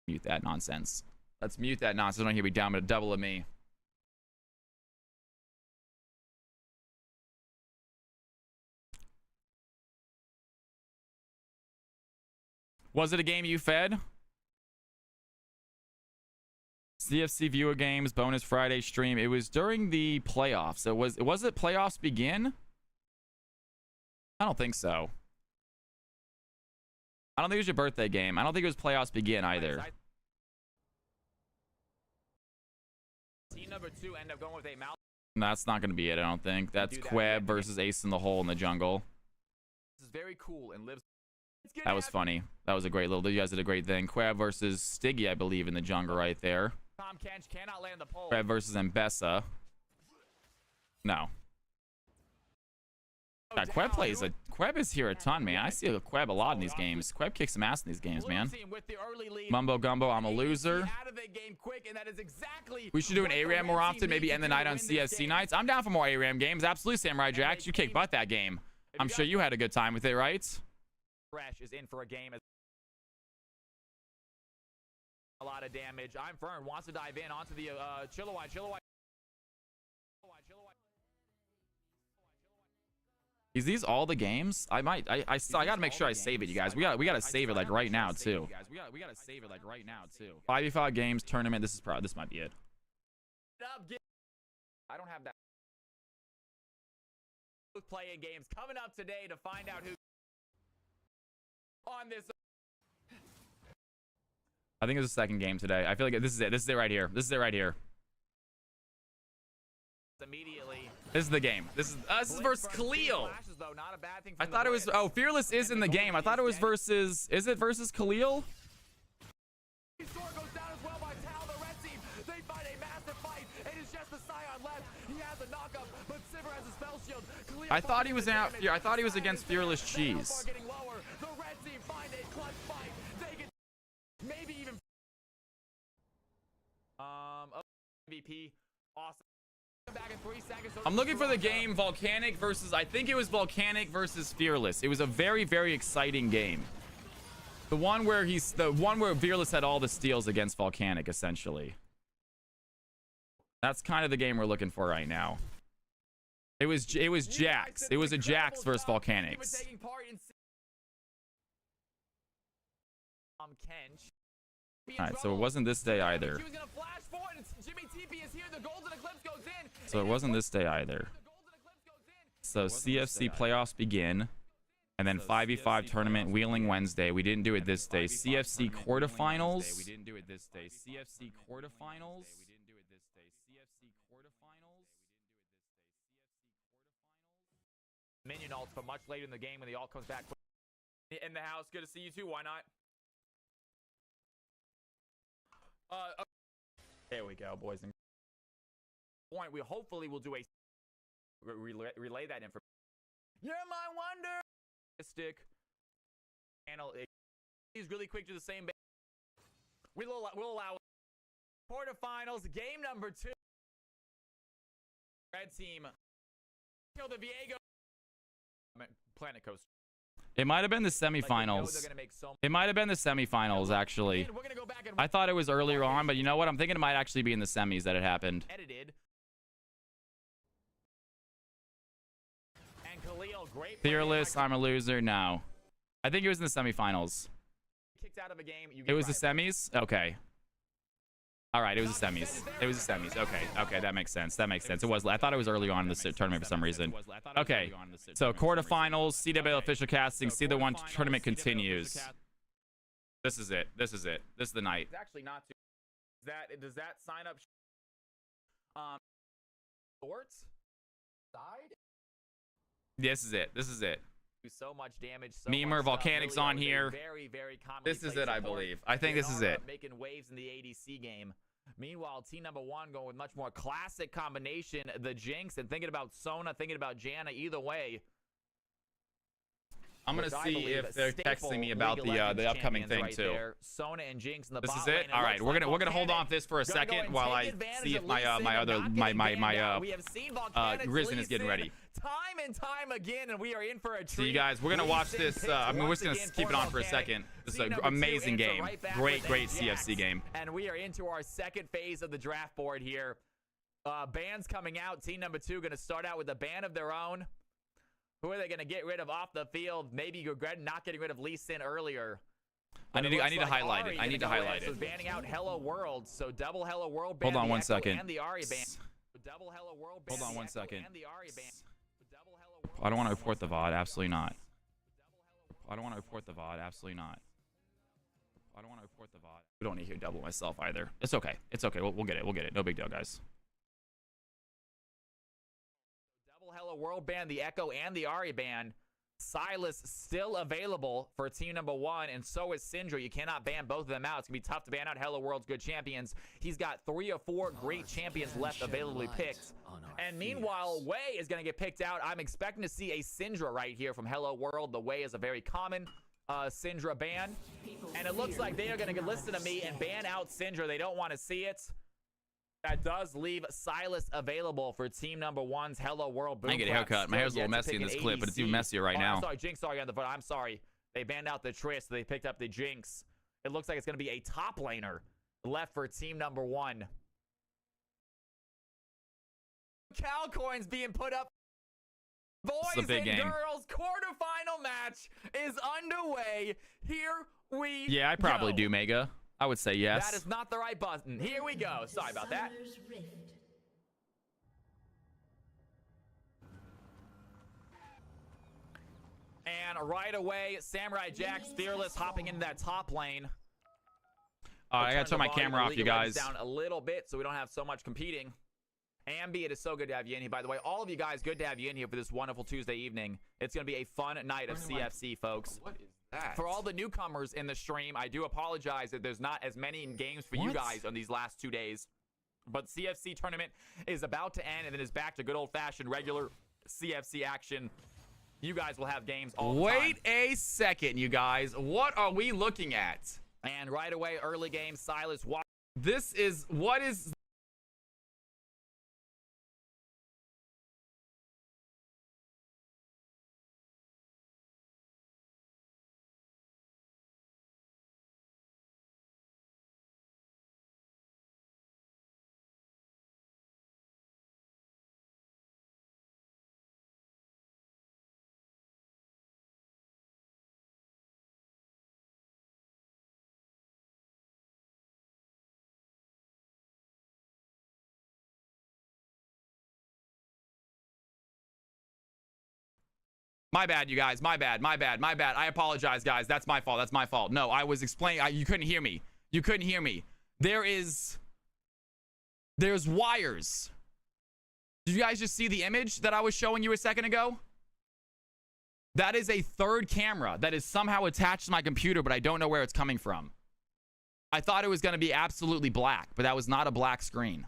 Mute that nonsense. Let's mute that nonsense. I don't hear me down, but a double of me. Was it a game you fed? CFC viewer games, bonus Friday stream. It was during the playoffs. Was it playoffs begin? I don't think so. I don't think it was your birthday game. I don't think it was playoffs begin either. Team number 2 end up going with a mouth. That's not going to be it, I don't think. That's Queb versus Ace in the Hole in the jungle. This is very cool and lives. That was funny. That was a great little. You guys did a great thing. Queb versus Stiggy, I believe, in the jungle right there. Tom Kench cannot land the pole. Queb versus Mbessa. No. God, Queb is here a ton, man. I see Queb a lot in these games. Queb kicks some ass in these games, man. Mumbo Gumbo, I'm a loser. We should do an ARAM more often. Maybe end the night on CFC nights. I'm down for more ARAM games. Absolutely, Samurai Jax. You kicked butt that game. I'm sure you had a good time with it, right? Fresh is in for a game. A lot of damage. I'm Fern. Wants to dive in onto the Chillawai. Is these all the games? I gotta make sure I save it, you guys. We gotta save it like right now too. We gotta save it like right now too. 5v5 games tournament. This might be it. I don't have that. Playing games coming up today to find out who. On this, I think it's the second game today. I feel like this is it. This is it right here. Immediately. This is the game. This is versus Khalil. I thought it was. Oh, Fearless is in the game. I thought it was versus. Is it versus Khalil? I thought he was out. I thought he was against Fearless Cheese. Maybe even MVP. Awesome. Back in 3 seconds. I'm looking for the game Volcanic versus. I think it was Volcanic versus Fearless. It was a very, very exciting game. The one where Fearless had all the steals against Volcanic, essentially. That's kind of the game we're looking for right now. It was Jax. It was a Jax versus Volcanics. Alright, so it wasn't this day either. So it wasn't this day either. So CFC playoffs begin. And then 5v5 tournament Wheeling Wednesday. We didn't do it this day. CFC quarterfinals. Minion ults, but much later in the game when the ult comes back. In the house, good to see you too. Why not? There we go, boys and point. We hopefully will do a relay that information. You're my wonder. Stick. Panel. He's really quick to the same. We'll allow quarterfinals. Game number 2. Red team. Kill the Viego. Planet Coast. It might have been the semifinals. It might have been the semifinals, actually. I thought it was earlier on, but you know what? I'm thinking it might actually be in the semis that it happened. Fearless, I'm a loser. No. I think it was in the semifinals. It was the semis? Okay. All right, it was the semis. It was the semis. Okay, that makes sense. It was. I thought it was early on in the tournament for some reason. Okay, so quarterfinals, CWL official casting, C1 tournament continues. This is it. This is the night. Does that sign up shorts? Side? This is it. This is it. Do so much damage. Memer, Volcanics on here. Very, very commonly This is played it, I support. believe. I think this is Leonardo it. making waves in the ADC game. Meanwhile, team number one going with much more classic combination, the Jinx, and thinking about Sona, thinking about Janna. Either way, I'm gonna which I see believe if they're staple texting me League about of Legends the upcoming champions thing right too. there. Sona and Jinx in the This bot is it. lane. All right, looks we're like gonna hold on Volcanic to this for a gonna go second and while take I advantage see of if my Lee Sin my and other not my getting banned out. my We have seen Volcanics, Risen Lee is getting Sin ready. time and time again, and we are in for a treat. So you guys, we're gonna Lee watch Sin this. picks I mean, we're once just gonna again keep it on for a Volcanic. second. This is Team an number two amazing answer game. right back Great, with great Jax. CFC game. And we are into our second phase of the draft board here. Bans coming out. Team number two going to start out with a ban of their own. Who are they going to get rid of off the field? Maybe you regret not getting rid of Lee Sin earlier. I need to highlight it. Ari I need to gonna go highlight in, so it. banning out Hello World. So double Hello World ban. Hold on the one Echo second. And the Ari ban. Double Hello World ban. Hold on the one Echo second. And the Ari ban. Double Hello World I don't want to ban. report the VOD. Absolutely not. I don't want to report the VOD. Absolutely not. I don't want to report the VOD. We don't need to hear double myself either. It's okay. It's okay. We'll get it. We'll get it. No big deal, guys. Double Hello World ban, the Echo and the Ari ban. Silas still available for team number one, and so is Syndra. You cannot ban both of them out. It's going to be tough to ban out Hello World's good champions. He's got 3 or 4 great champions left availably picked. And meanwhile, Wei is going to get picked out. I'm expecting to see a Syndra right here from Hello World. The Wei is a very common Syndra ban. And it looks like they are going to listen to me and ban out Syndra. They don't want to see it. That does leave Silas available for team number one's Hello World boom. I get a haircut. My hair's a little messy in this clip, but it's even messier right now. I'm sorry, Jinx already on the phone. I'm sorry. They banned out the Triss, so they picked up the Jinx. It looks like it's going to be a top laner left for team number one. Cal coins being put up. Boys and girls, quarterfinal match is underway. Here we Yeah, I probably go. do, Mega. I would say yes. That is not the right button. Here we go. Sorry about that. Summoner's Rift. And right away, Samurai Jack's Fearless hopping into that top lane. I gotta turn my the volume camera of off, League you of Legends guys. down a little bit so we don't have so much competing. Ambi, it is so good to have you in here. By the way, all of you guys, good to have you in here for this wonderful Tuesday evening. It's going to be a fun night of CFC, folks. What is that? For all the newcomers in the stream, I do apologize that there's not as many games for you What? guys on these last 2 days. But CFC tournament is about to end and then is back to good old-fashioned regular CFC action. You guys will have games all the time. Wait a second, you guys. What are we looking at? And right away, early game, Silas walks. This is what is. My bad, you guys. My bad. I apologize, guys. That's my fault. No, I was explaining. You couldn't hear me. There's wires. Did you guys just see the image that I was showing you a second ago? That is a third camera that is somehow attached to my computer, but I don't know where it's coming from. I thought it was going to be absolutely black, but that was not a black screen.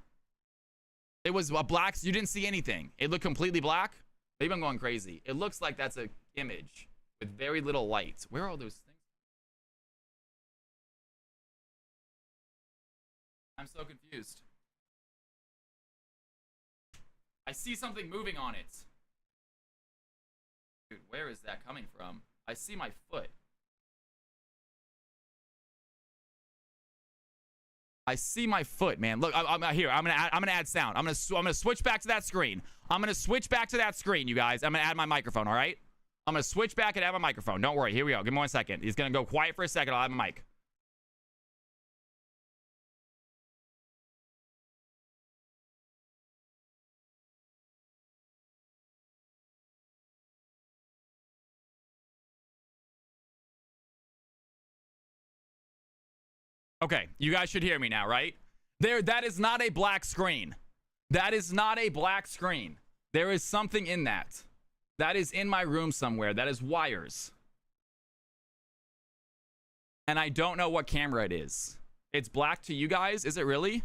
It was a black. You didn't see anything. It looked completely black. Maybe I'm going crazy. It looks like that's an image with very little light. Where are all those things? I'm so confused. I see something moving on it. Dude, where is that coming from? I see my foot. I see my foot, man. Look, I'm here. I'm gonna add sound. I'm gonna switch back to that screen. You guys. I'm gonna add my microphone. All right. I'm gonna switch back and add my microphone. Don't worry. Here we go. Give me 1 second. He's gonna go quiet for a second. I'll add my mic. Okay, you guys should hear me now, right? That is not a black screen. That is not a black screen. There is something in that. That is in my room somewhere. That is wires. And I don't know what camera it is. It's black to you guys? Is it really?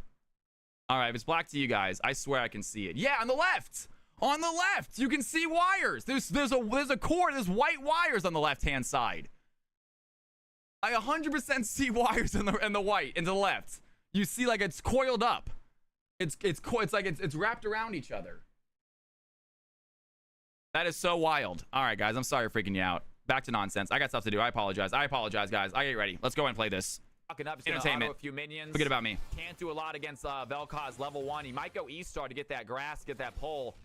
All right, if it's black to you guys, I swear I can see it. Yeah, on the left. On the left, you can see wires. There's a cord. There's white wires on the left-hand side. I 100% see wires in the white and to the left. You see, like, it's coiled up. It's like it's wrapped around each other. That is so wild. All right, guys, I'm sorry for freaking you out. Back to nonsense. I got stuff to do. I apologize. I apologize, guys. I get ready. Let's go and play this. Up, Entertainment. a few minions. Forget about me. Can't do a lot against Vel'Koz level 1. He might go East-Star to get that grass, get that pull.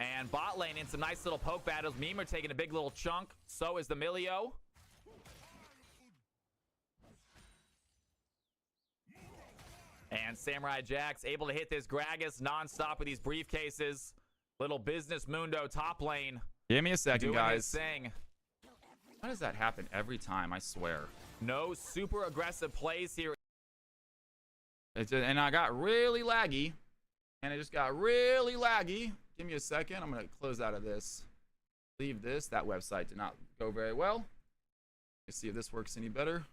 And bot lane in some nice little poke battles. Memer taking a big little chunk. So is the Milio. And Samurai Jax able to hit this Gragas non-stop with these briefcases. Little business Mundo top lane. Give me a second, doing guys. his thing. Why does that happen every time? I swear. No super aggressive plays here. And I got really laggy. And it just got really laggy. Give me a second. I'm going to close out of this. Leave this. That website did not go very well. Let's see if this works any better.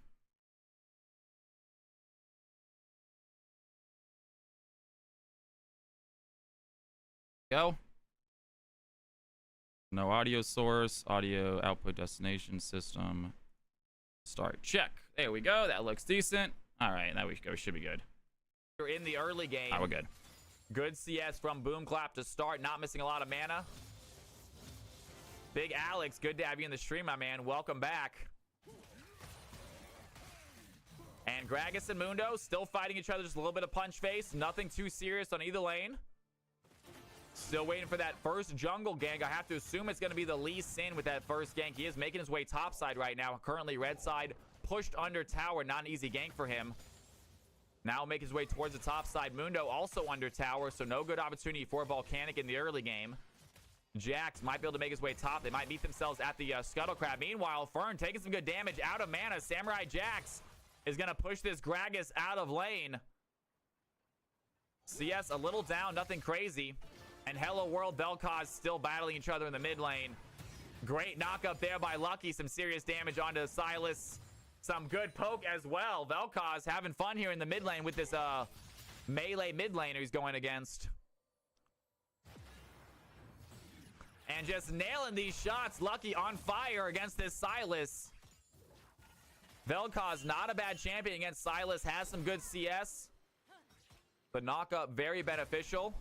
Go. No audio source, audio output destination system. Start. Check. There we go. That looks decent. All right, now we should be good. You're in the early game. We're good. Good CS from Boomclap to start. Not missing a lot of mana. Big Alex, good to have you in the stream, my man. Welcome back. And Gragas and Mundo still fighting each other. Just a little bit of punch face. Nothing too serious on either lane. Still waiting for that first jungle gank. I have to assume it's going to be the Lee Sin with that first gank. He is making his way topside right now. Currently red side pushed under tower. Not an easy gank for him. Now make his way towards the top side. Mundo also under tower, so no good opportunity for Volcanic in the early game. Jax might be able to make his way top. They might meet themselves at the Scuttle Crab. Meanwhile, Fern taking some good damage out of mana. Samurai Jax is going to push this Gragas out of lane. CS a little down, nothing crazy. And Hello World, Vel'Koz still battling each other in the mid lane. Great knock up there by Lucky. Some serious damage onto Silas. Some good poke as well. Vel'Koz having fun here in the mid lane with this melee mid laner he's going against. And just nailing these shots. Lucky on fire against this Silas. Vel'Koz not a bad champion against Silas. Has some good CS. The knock up very beneficial.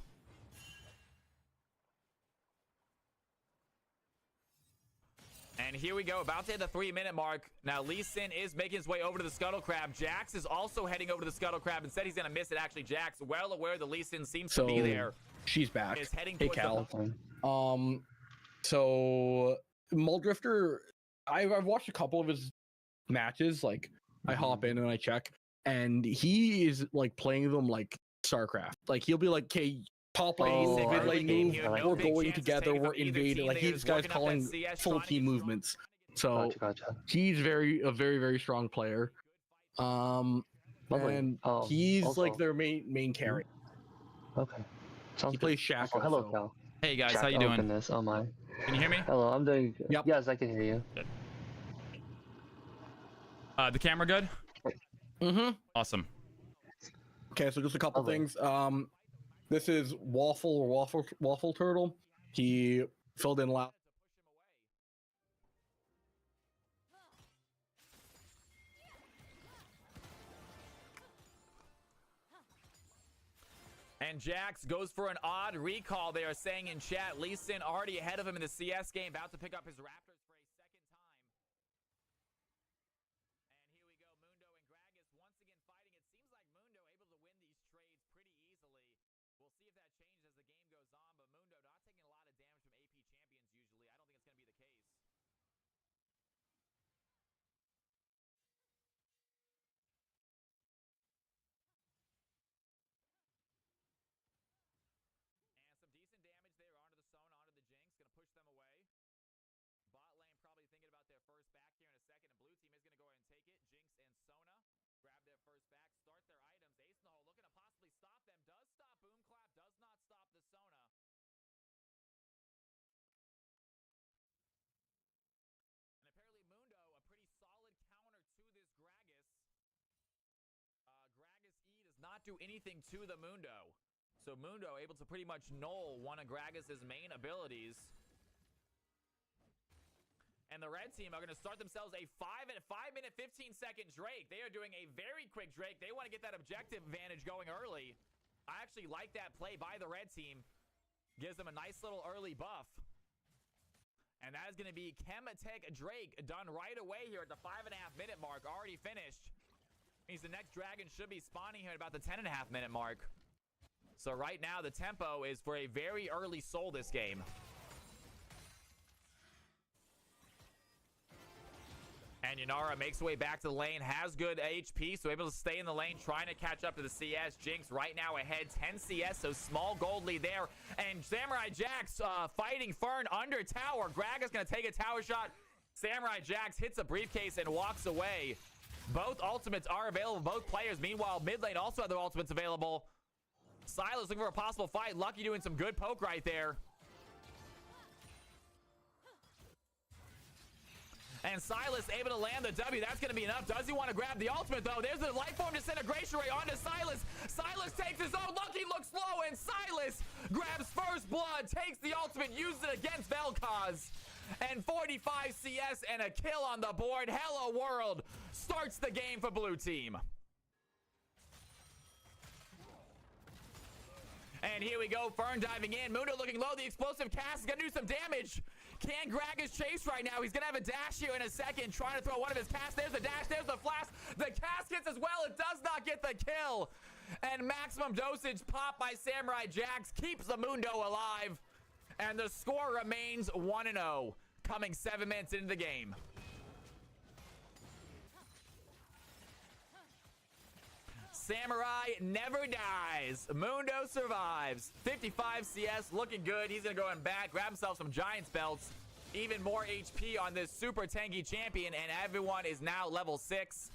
And here we go, about to hit the 3-minute mark. Now, Lee Sin is making his way over to the Scuttle Crab. Jax is also heading over to the Scuttle Crab. Instead, he's going to miss it. Actually, Jax, well aware the Lee Sin seems to be there. She's back. Is heading Hey, towards Cal. So, Muldrifter, I've watched a couple of his matches. Like, I hop in and I check. And he is, like, playing them like StarCraft. Like, he'll be like, okay, top lane, mid lane move, we're going together, we're invading. Like, this guy's calling full team movements. So he's a very, very strong player. And he's also, like their main carry. Okay. Sounds He good. plays Shaka. Oh, hello, so- Cal. Hey, guys, Chat, how you oh doing? goodness, oh my. Can you hear me? Hello, I'm doing good. Yep. Yes, I can hear you. Good. The camera good? Mm-hmm. Awesome. Okay, so just a couple Lovely. things. This is Waffle Turtle. He filled in last. And Jax goes for an odd recall. They are saying in chat, Lee Sin already ahead of him in the CS game, about to pick up his Raptors for a second time. And here we go, Mundo and Gragas once again fighting. It seems like Mundo able to win these trades pretty easily. We'll see if that changes as the game goes on, but Mundo not taking a lot of damage from AP champions usually. I don't think it's going to be the case. And some decent damage there onto the Sona, onto the Jinx. Going to push them away. Bot lane probably thinking about their first back here in a second. And blue team is going to go ahead and take it. Jinx and Sona grab their first not do anything to the Mundo. So Mundo able to pretty much null one of Gragas' main abilities. And the red team are going to start themselves a 5-minute 15-second Drake. They are doing a very quick Drake. They want to get that objective advantage going early. I actually like that play by the red team. Gives them a nice little early buff. And that is going to be Chematech Drake done right away here at the 5.5-minute mark. Already finished. Means the next dragon should be spawning here at about the 10.5-minute mark. So right now the tempo is for a very early soul this game. And Yanara makes her way back to the lane, has good HP, so able to stay in the lane, trying to catch up to the CS. Jinx right now ahead, 10 CS, so small gold lead there. And Samurai Jax fighting Fern under tower. Gragas going to take a tower shot. Samurai Jax hits a briefcase and walks away. Both ultimates are available, both players. Meanwhile, mid lane also have their ultimates available. Silas looking for a possible fight. Lucky doing some good poke right there. And Silas able to land the W. That's going to be enough. Does he want to grab the ultimate, though? There's the life form disintegration ray onto Silas. Silas takes his own. Lucky looks low, and Silas grabs first blood, takes the ultimate, uses it against Vel'Koz. And 45 CS and a kill on the board. Hello World starts the game for blue team. And here we go, Fern diving in. Mundo looking low. The explosive cast is going to do some damage. Can Gragas chase right now? He's going to have a dash here in a second, trying to throw one of his casts. There's the dash. There's the flash. The cast hits as well. It does not get the kill. And maximum dosage pop by Samurai Jax keeps the Mundo alive. And the score remains 1-0, coming 7 minutes into the game. Samurai never dies. Mundo survives. 55 CS, looking good. He's going to go in back, grab himself some Giants belts. Even more HP on this super tanky champion, and everyone is now level 6.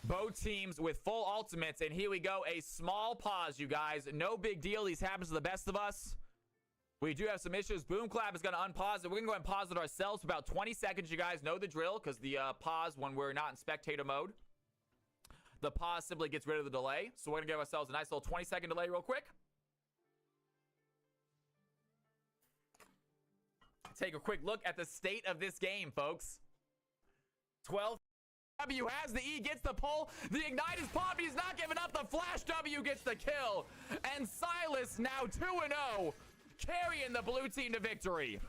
Both teams with full ultimates, and here we go. A small pause, you guys. No big deal. These happens to the best of us. We do have some issues. Boom Clap is going to unpause it. We're going to go ahead and pause it ourselves for about 20 seconds. You guys know the drill, because the pause when we're not in spectator mode. The pause simply gets rid of the delay. So we're going to give ourselves a nice little 20-second delay real quick. Take a quick look at the state of this game, folks. 12. W has the E, gets the pull. The Ignite is popped. He's not giving up. The Flash W gets the kill. And Silas now 2-0, carrying the blue team to victory.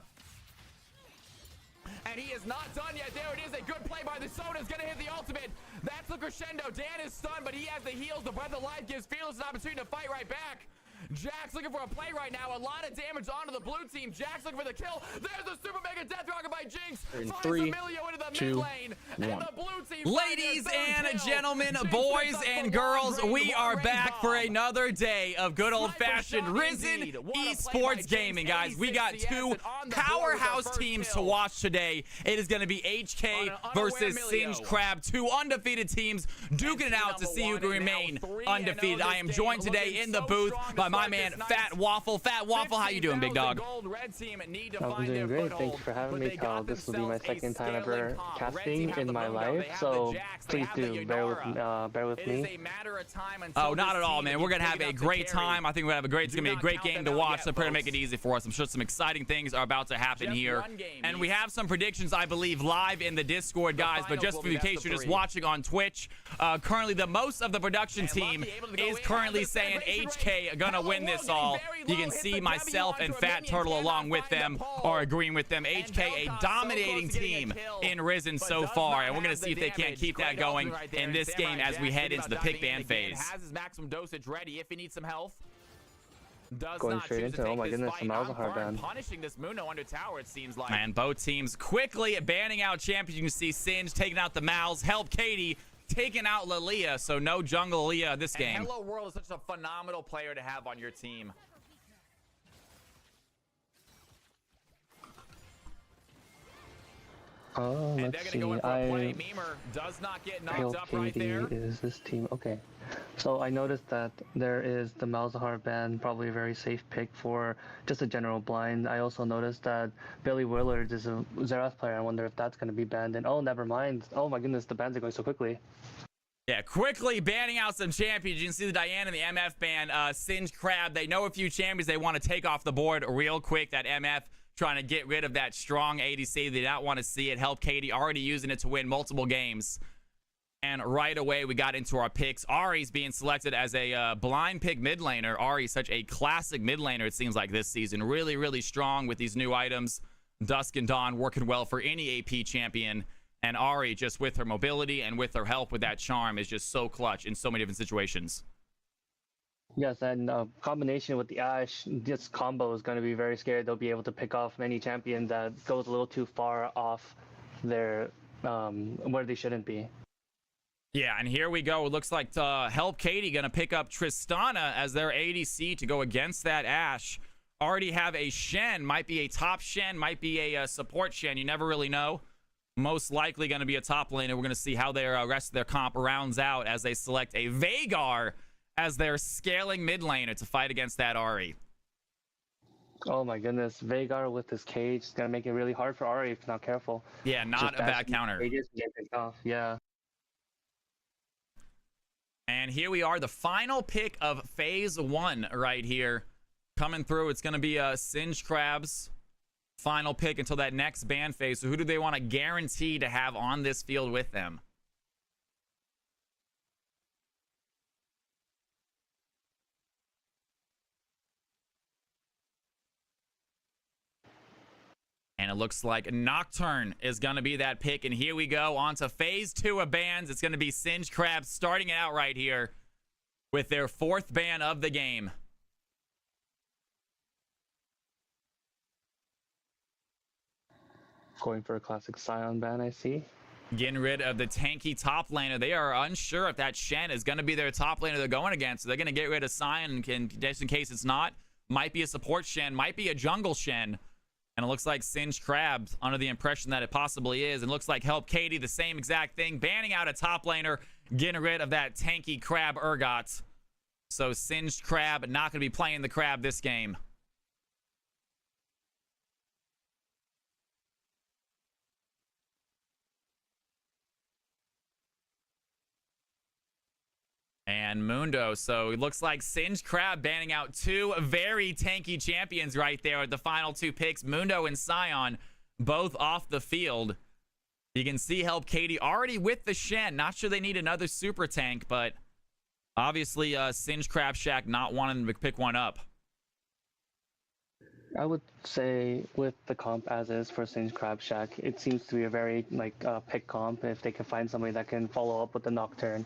And he is not done yet. There it is. A good play by the Soda. Is going to hit the ultimate. That's the crescendo. Dan is stunned, but he has the heals. The Breath of Life gives Fearless an opportunity to fight right back. Jax looking for a play right now. A lot of damage onto the blue team. Jax looking for the kill. There's the super mega death rocket by Jinx. In Finds 3, Emilio into the 2, mid lane. And 1. the blue team. Ladies and gentlemen, Jinx boys picks up and the girls, one we rain are bomb. back for another day of good old-fashioned Sniper shot Risen indeed. What a play by esports Jinx, gaming, guys. We 86 got CS, 2 and on the board with powerhouse our first teams to kill. watch today. It is going to be On HK an unaware versus Emilio. Singed Crab, 2 undefeated teams duking it out to see who can remain undefeated. I am joined today in the booth by my man Fat Waffle. Fat Waffle, how you doing, big dog? I'm doing great. Thank you for having me, Cal. This will be my second time ever casting in my life, so please do bear with me. Oh, not at all, man. We're gonna have a great time. I think we're gonna have a great. It's gonna be a great game to watch. So, to make it easy for us. I'm sure some exciting things are about to happen here, and we have some predictions, I believe, live in the Discord, guys. But just in case you're just watching on Twitch, currently the most of the production team is currently saying HK gonna win this all. You can see myself and Fat Turtle along with them, or agreeing with them. HK, a dominating team in Risen so far, and we're going to see if they can't keep that going in this game as we head into the pick ban phase. Has his maximum dosage ready if he needs some health. Going straight into it. Oh my goodness, the Malzahar ban. Punishing this Muno under tower, it seems like. And both teams quickly banning out champions. You can see Singe taking out the Mals, Help Katie taking out Lilia, so no jungle Lilia this game. Hello World is such a phenomenal player to have on your team. Oh, And they're let's gonna see. go in for a play. Memer does not get knocked Hail up right Katie there. is this team. Okay. So I noticed that there is the Malzahar ban, probably a very safe pick for just a general blind. I also noticed that Billy Willard is a Xerath player. I wonder if that's going to be banned. And oh, never mind. Oh my goodness, the bans are going so quickly. Yeah, quickly banning out some champions. You can see the Diana and the MF ban. Singed Crab, they know a few champions they want to take off the board real quick. That MF trying to get rid of that strong ADC. They did not want to see it. Help Katie already using it to win multiple games. And right away, we got into our picks. Ari's being selected as a blind pick mid laner. Ari, such a classic mid laner, it seems like this season. Really, really strong with these new items. Dusk and Dawn working well for any AP champion. And Ari, just with her mobility and with her help with that charm, is just so clutch in so many different situations. Yes, and combination with the Ashe, this combo is going to be very scary. They'll be able to pick off many champions that goes a little too far off their where they shouldn't be. Yeah, and here we go. It looks like Help Katie going to pick up Tristana as their ADC to go against that Ashe. Already have a Shen. Might be a top Shen. Might be a support Shen. You never really know. Most likely going to be a top laner. We're going to see how their rest of their comp rounds out as they select a Veigar as their scaling mid laner to fight against that Ari. Oh my goodness, Veigar with his cage is going to make it really hard for Ari if not careful. Yeah, not a bad counter. Yeah. And here we are, the final pick of phase 1 right here. Coming through, it's going to be Singed Crab's final pick until that next ban phase. So who do they want to guarantee to have on this field with them? And it looks like Nocturne is going to be that pick. And here we go on to phase 2 of bans. It's going to be Singed Crab starting it out right here with their 4th ban of the game. Going for a classic Scion ban, I see. Getting rid of the tanky top laner. They are unsure if that Shen is going to be their top laner they're going against. So they're going to get rid of Scion, and just in case it's not, might be a support Shen, might be a jungle Shen. And it looks like Singed Crab under the impression that it possibly is. And looks like Help Katie, the same exact thing. Banning out a top laner, getting rid of that tanky Crab Urgot. So Singed Crab not going to be playing the Crab this game. And Mundo. So it looks like Singed Crab banning out 2 very tanky champions right there at the final 2 picks. Mundo and Scion both off the field. You can see Help Katie already with the Shen. Not sure they need another super tank, but obviously Singed Crab Shack not wanting to pick one up. I would say with the comp as is for Singed Crab Shack, it seems to be a very pick comp if they can find somebody that can follow up with the Nocturne.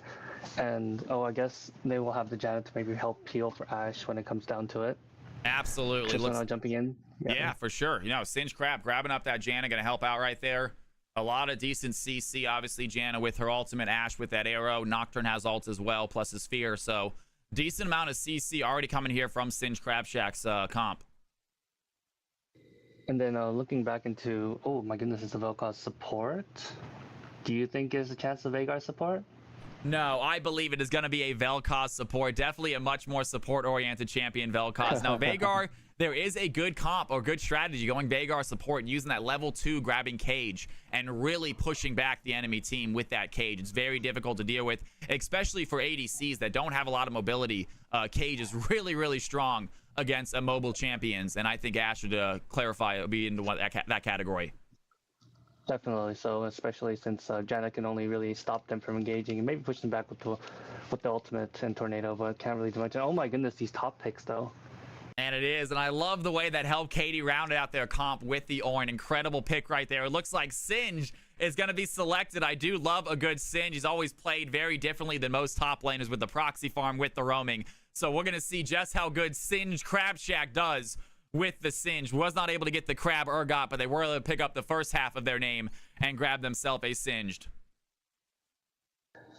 And I guess they will have the Janet to maybe help peel for Ashe when it comes down to it. Absolutely. Just not jumping in. Yeah, for sure. You know, Singed Crab grabbing up that Janna, going to help out right there. A lot of decent CC. Obviously, Janna with her ultimate, Ashe with that arrow. Nocturne has ult as well, plus his Sphere. So, decent amount of CC already coming here from Singed Crab Shack's comp. And then looking back into, oh my goodness, it's a Vel'Koz support. Do you think there's a chance of Veigar support? No, I believe it is going to be a Vel'Koz support. Definitely a much more support-oriented champion, Vel'Koz. Now, Veigar, there is a good comp or good strategy going Veigar support, using that level 2 grabbing cage and really pushing back the enemy team with that cage. It's very difficult to deal with, especially for ADCs that don't have a lot of mobility. Cage is really, really strong against immobile champions, and I think Ashe should clarify it would be into that category. Definitely so, especially since Janet can only really stop them from engaging and maybe push them back with the ultimate and tornado, but can't really do much. And oh my goodness, these top picks though. And it is, and I love the way that Help Katie rounded out their comp with the Ornn. Incredible pick right there. It looks like Singe is going to be selected. I do love a good Singe. He's always played very differently than most top laners with the proxy farm, with the roaming. So we're going to see just how good Singed Crab Shack does with the Singe. Was not able to get the Crab Urgot, but they were able to pick up the first half of their name and grab themselves a Singed.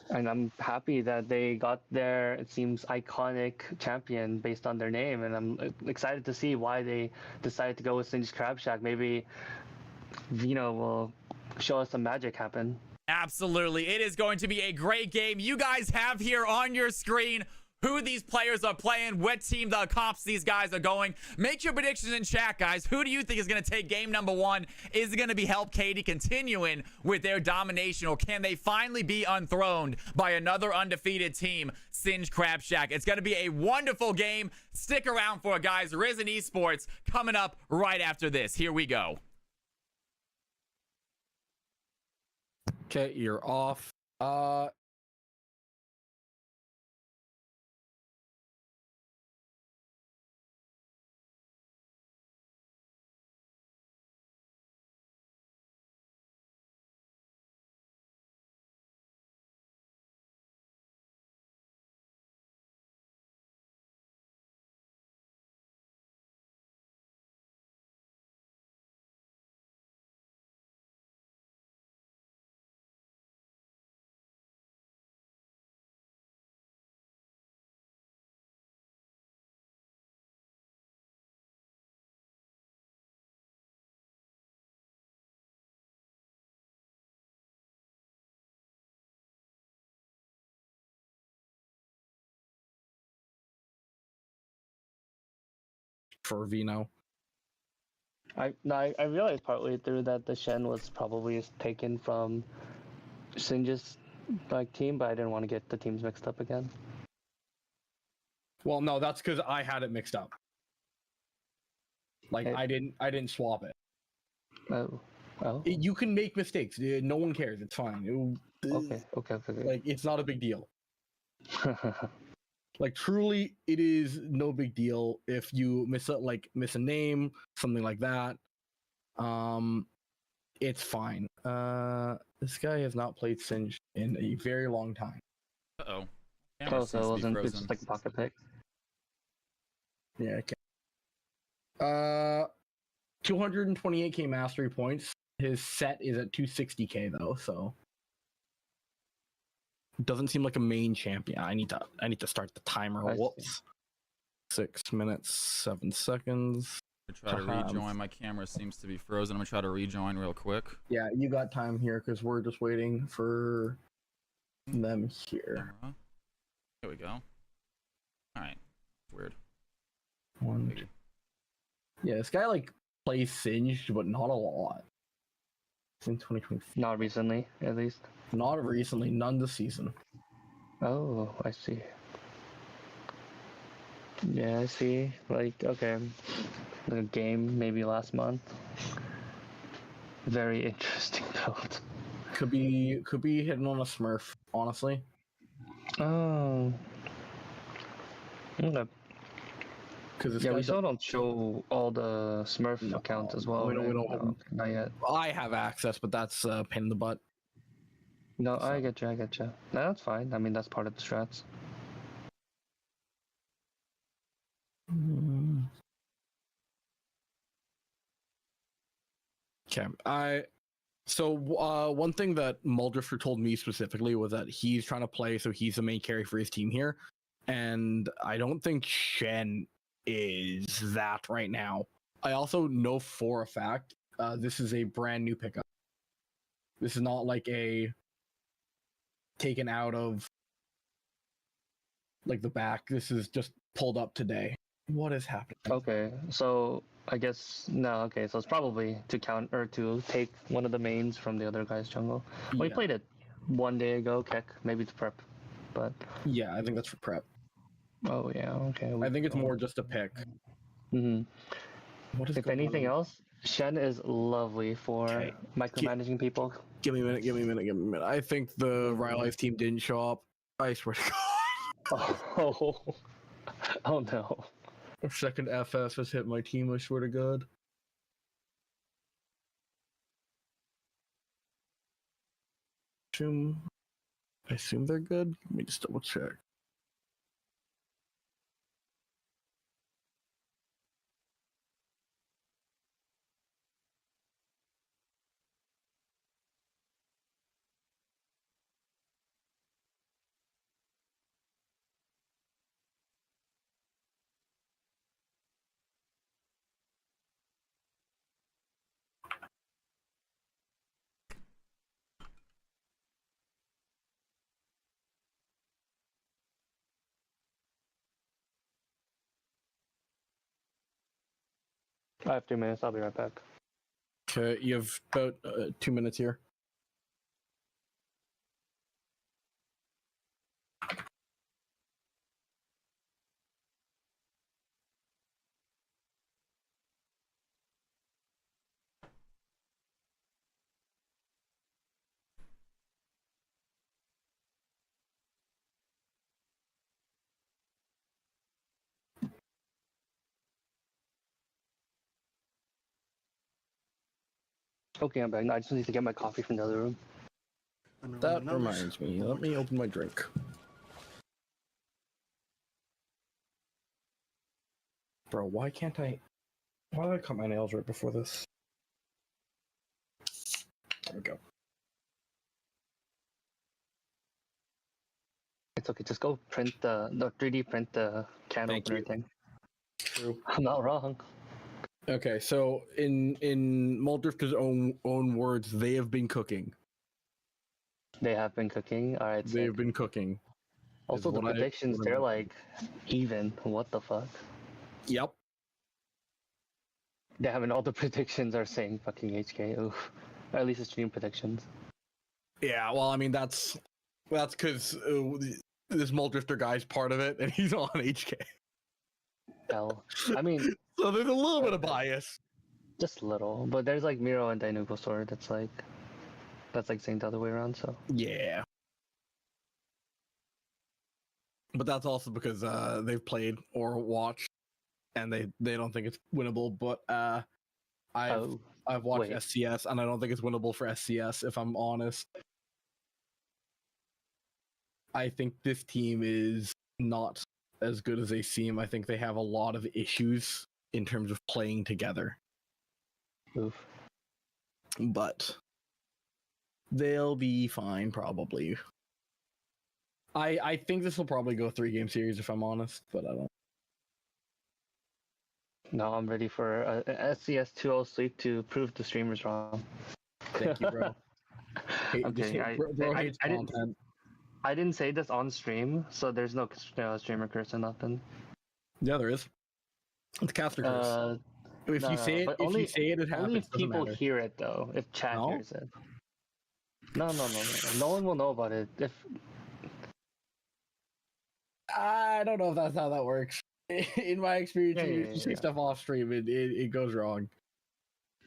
And I'm happy that they got their, it seems, iconic champion based on their name. And I'm excited to see why they decided to go with Singed Crab Shack. Maybe Vino will show us some magic happen. Absolutely. It is going to be a great game. You guys have here on your screen who these players are playing, what team the comps these guys are going. Make your predictions in chat, guys. Who do you think is going to take game number 1? Is it going to be Help Katie continuing with their domination, or can they finally be unthroned by another undefeated team, Singe Crab Shack? It's going to be a wonderful game. Stick around for it, guys. Risen Esports coming up right after this. Here we go. Okay, you're off. For Vino. I realized partway through that the Shen was probably taken from Singe's like team, but I didn't want to get the teams mixed up again. Well, no, that's because I had it mixed up. Like I didn't swap it. Oh. You can make mistakes. No one cares. It's fine. Okay. Like it's not a big deal. Like truly, it is no big deal if you miss a name, something like that. It's fine. This guy has not played Singe in a very long time. Uh-oh. Oh, so it wasn't just like a pocket pick. Yeah. Okay. 228k mastery points. His set is at 260k though, so doesn't seem like a main champion. I need to start the timer. Whoops. 6 minutes 7 seconds. Try to rejoin. My camera seems to be frozen. I'm gonna try to rejoin real quick. Yeah, you got time here because we're just waiting for them here. Camera. There we go. All right. Weird. Yeah, this guy like plays Singed, but not a lot. In 2020. Not recently, at least. Not recently. None this season. Oh, I see. Yeah, I see. Like, okay, the game maybe last month. Very interesting build. Could be hitting on a Smurf, honestly. Oh. Okay. Because Yeah, we still don't show all the Smurf accounts as well. We don't. No, not yet. I have access, but that's a pain in the butt. No, so. I get you. No, that's fine. I mean, that's part of the strats. Okay. So one thing that Muldrifter told me specifically was that he's trying to play, so he's the main carry for his team here, and I don't think Shen is that right now. I also know for a fact this is a brand new pickup. This is not like a taken out of like the back. This is just pulled up today. What is happening? Okay, so I guess no. Okay, so it's probably to count or to take one of the mains from the other guy's jungle. Well, he played it one day ago. Keck, maybe to prep, but yeah, I think that's for prep. Oh yeah, okay. I think it's more just a pick. What is if anything else, Shen is lovely for micromanaging people. Give me a minute. I think the Rylai's team didn't show up. I swear to God. Oh no. Our second FF has hit my team, I swear to God. I assume they're good. Let me just double check. I have 2 minutes. I'll be right back. Okay, you have about 2 minutes here. Okay, I'm back. I just need to get my coffee from the other room. That reminds me. Let me open my drink. Bro, why can't I... Why did I cut my nails right before this? There we go. It's okay. Just go print the 3D print the can Thank opener you. thing. True. I'm not wrong. Okay, so in Muldrifter's own words, they have been cooking. They have been cooking. All right. They have sick. been cooking. Also, the what I- predictions, what they're I'm- like even. What the fuck? Yep. Damn, and all the predictions are saying fucking HK. Oof. Or at least the stream predictions. Yeah, well, I mean, that's because this Muldrifter guy's part of it, and he's on HK. Hell. I mean, So there's a little bit of bias. just a little. But there's like Miro and Dinosaur. That's like saying the other way around. So Yeah. But that's also because they've played or watched, and they don't think it's winnable. But I've watched wait. SCS, and I don't think it's winnable for SCS. If I'm honest, I think this team is not as good as they seem. I think they have a lot of issues in terms of playing together, Oof. but they'll be fine probably. I think this will probably go 3-game series if I'm honest, but I don't. No, I'm ready for a SCS 2.0 sleep to prove the streamers wrong. Thank you, bro. I'm kidding. Bro hates content. I didn't say this on stream, so there's no streamer curse or nothing. Yeah, there is. It's caster curse. If no, you say it, but if only- you say it, it happens. Only if Doesn't people matter. hear it, though. If chat No? hears it. No. No one will know about it. If I don't know if that's how that works. In my experience, Yeah, if you say stuff off stream, it goes wrong.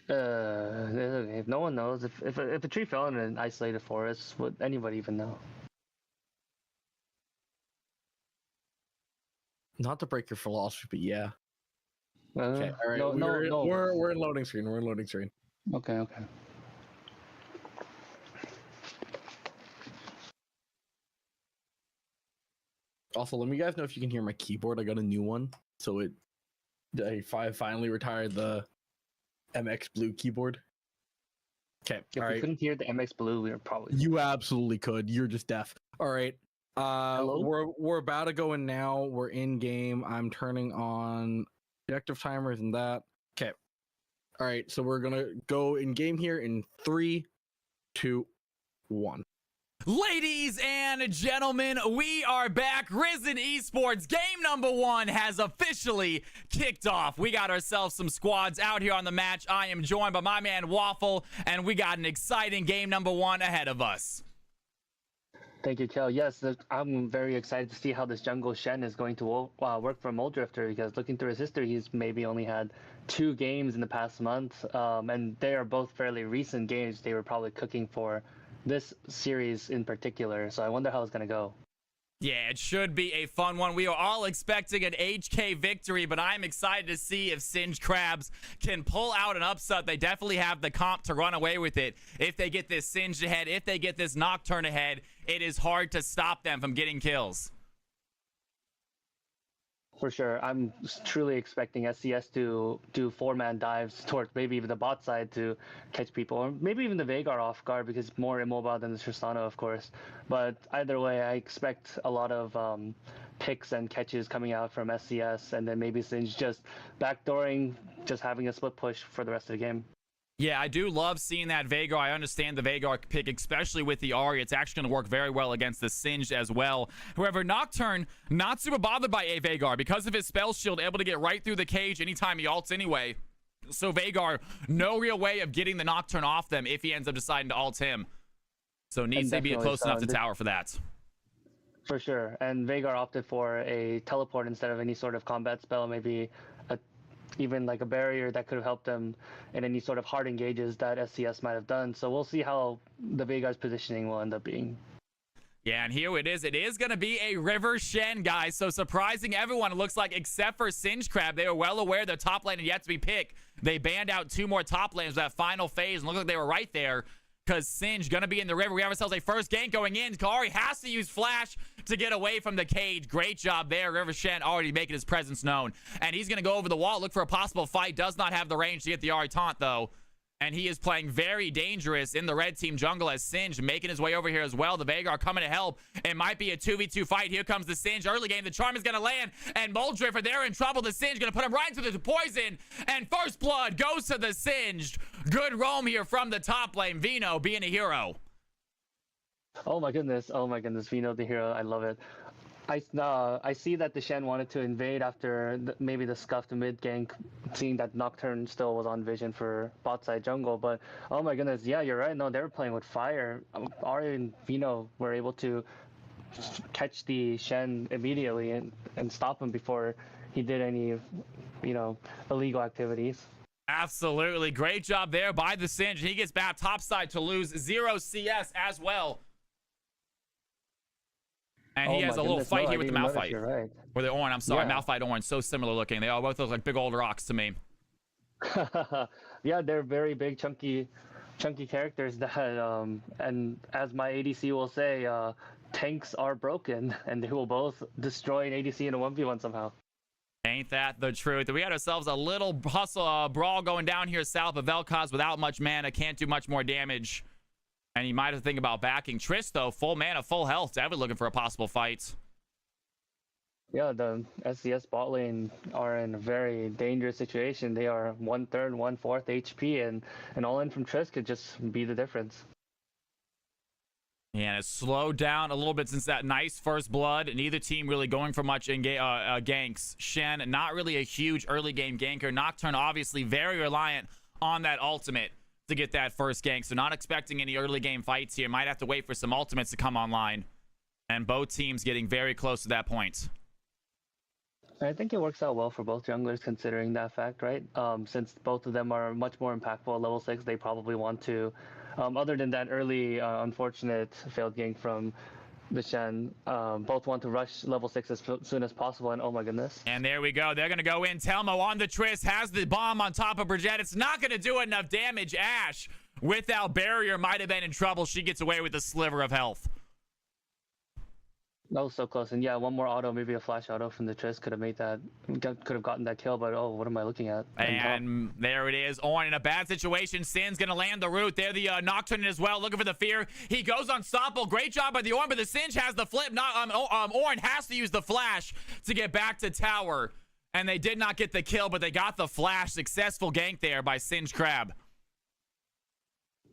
if no one knows, if a tree fell in an isolated forest, would anybody even know? Not to break your philosophy, but yeah. Okay, all right. No. We're in loading screen. We're in loading screen. Okay. Also, let me guys know if you can hear my keyboard. I got a new one, so I finally retired the MX Blue keyboard. Okay, If all we right. couldn't hear the MX Blue, we were probably. You absolutely could. You're just deaf. All right. Hello? We're about to go in now. We're in game. I'm turning on objective timers and that. Okay. All right. So we're gonna go in game here in 3, 2, 1. Ladies and gentlemen, we are back. Risen Esports game number 1 has officially kicked off. We got ourselves some squads out here on the match. I am joined by my man Waffle, and we got an exciting game number 1 ahead of us. Thank you, Kel. Yes, I'm very excited to see how this Jungle Shen is going to work for Muldrifter, because looking through his history, he's maybe only had 2 games in the past month, and they are both fairly recent games. They were probably cooking for this series in particular, so I wonder how it's going to go. Yeah, it should be a fun one. We are all expecting an HK victory, but I'm excited to see if Singed Crabs can pull out an upset. They definitely have the comp to run away with it. If they get this Singed ahead, if they get this Nocturne ahead, it is hard to stop them from getting kills. For sure. I'm truly expecting SCS to do 4-man dives towards maybe even the bot side to catch people, or maybe even the Veigar off guard because it's more immobile than the Tristana, of course. But either way, I expect a lot of picks and catches coming out from SCS, and then maybe Singe just backdooring, just having a split push for the rest of the game. Yeah, I do love seeing that Veigar. I understand the Veigar pick, especially with the Ahri. It's actually going to work very well against the Singed as well. However, Nocturne, not super bothered by a Veigar because of his spell shield, able to get right through the cage anytime he ults anyway. So Vhagar, no real way of getting the Nocturne off them if he ends up deciding to ult him. So needs to be definitely close enough to so. tower for that. For sure. And Vhagar opted for a teleport instead of any sort of combat spell, maybe even like a barrier that could have helped them in any sort of hard engages that SCS might have done. So we'll see how the Vhagar's positioning will end up being. Yeah, and here it is. It is going to be a River Shen, guys. So surprising everyone, it looks like, except for Singe Crab. They were well aware their top lane had yet to be picked. They banned out 2 more top lanes that final phase, and looked like they were right there because Singe going to be in the river. We have ourselves a first gank going in. Kari has to use Flash to get away from the cage. Great job there. River Shen already making his presence known. And he's going to go over the wall, look for a possible fight. Does not have the range to get the Ahri taunt, though. And he is playing very dangerous in the red team jungle as Singe making his way over here as well. The Vhagar coming to help. It might be a 2v2 fight. Here comes the Singe early game. The charm is going to land. And Moldrifter, they're in trouble. The Singe going to put him right into the poison. And first blood goes to the Singed. Good roam here from the top lane. Vino being a hero. Oh my goodness. Oh my goodness. Vino the hero. I love it. I see that the Shen wanted to invade after maybe the scuffed mid gank, seeing that Nocturne still was on vision for bot side jungle. But oh my goodness, yeah, you're right. No, they were playing with fire. Ahri and Vino were able to catch the Shen immediately and stop him before he did any, illegal activities. Absolutely. Great job there by the Singe. He gets back topside to lose 0 CS as well. And he has a little fight here with the Malphite. Right. Or the Ornn, I'm sorry. Yeah. Malphite Ornn, so similar looking. They all both look like big old rocks to me. Yeah, they're very big, chunky characters that, and as my ADC will say, tanks are broken, and they will both destroy an ADC in a 1v1 somehow. Ain't that the truth? We had ourselves a little hustle, brawl going down here south of Vel'Koz without much mana. Can't do much more damage. And he might have to think about backing. Triss, though, full mana, full health. Definitely looking for a possible fight. Yeah, the SCS bot lane are in a very dangerous situation. They are 1/3, 1/4 HP, and all in from Triss could just be the difference. Yeah, and it's slowed down a little bit since that nice first blood. Neither team really going for much in ganks. Shen, not really a huge early game ganker. Nocturne, obviously, very reliant on that ultimate to get that first gank. So not expecting any early game fights here. Might have to wait for some ultimates to come online. And both teams getting very close to that point. I think it works out well for both junglers considering that fact, right? Since both of them are much more impactful at level 6, they probably want to, other than that early unfortunate failed gank from the Shen, both want to rush level 6 as soon as possible, and oh my goodness. And there we go. They're going to go in. Telmo on the Triss, has the bomb on top of Brigitte. It's not going to do enough damage. Ashe, without barrier, might have been in trouble. She gets away with a sliver of health. That was so close. And yeah, one more auto, maybe a flash auto from the Triss could have gotten that kill, but oh, what am I looking at? And there it is. Ornn in a bad situation. Sin's going to land the root. There the Nocturne as well, looking for the fear. He goes unstoppable. Great job by the Ornn, but the Singe has the flip. Ornn has to use the flash to get back to tower. And they did not get the kill, but they got the flash. Successful gank there by Singe Crab.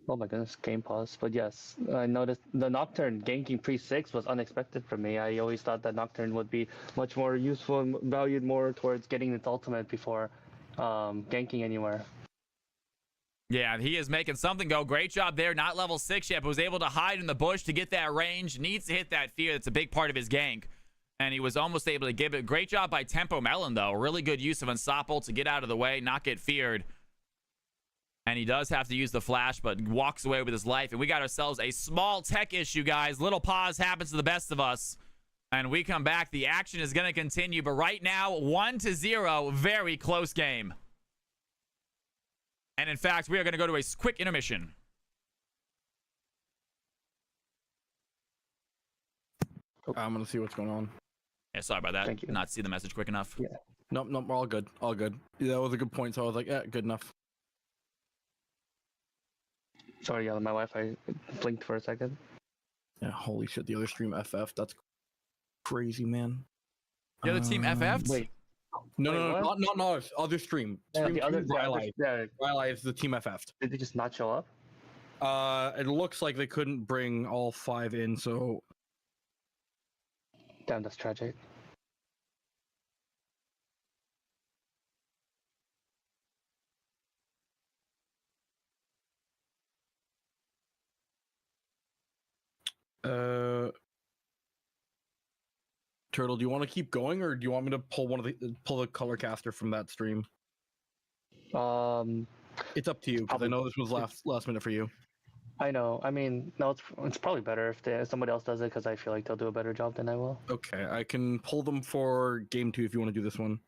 Oh my goodness, game pause. But yes, I noticed the Nocturne ganking pre-6 was unexpected for me. I always thought that Nocturne would be much more useful and valued more towards getting its ultimate before ganking anywhere. Yeah, he is making something go. Great job there. Not level 6 yet, but was able to hide in the bush to get that range. Needs to hit that fear. That's a big part of his gank. And he was almost able to give it. Great job by Tempo Melon, though. Really good use of Unstoppable to get out of the way, not get feared. And he does have to use the flash, but walks away with his life. And we got ourselves a small tech issue, guys. Little pause happens to the best of us. And we come back. The action is going to continue. But right now, 1-0. Very close game. And in fact, we are going to go to a quick intermission. I'm going to see what's going on. Yeah, sorry about that. Thank you. Not see the message quick enough. Yeah. Nope, we're all good. All good. Yeah, that was a good point. So I was like, yeah, good enough. Sorry, yeah, my Wi-Fi blinked for a second. Yeah, holy shit, the other stream FF. That's crazy, man. The other team FF'd? Wait. No, not ours. Other stream. Yeah, Stream the other, yeah, Rylai is the team FF'd. did they just not show up? It looks like they couldn't bring all 5 in, so Damn, that's tragic. Turtle, do you want to keep going, or do you want me to pull the color caster from that stream? It's up to you, because I know this was last minute for you. I know. I mean, no, it's probably better if somebody else does it, because I feel like they'll do a better job than I will. Okay, I can pull them for game 2 if you want to do this one.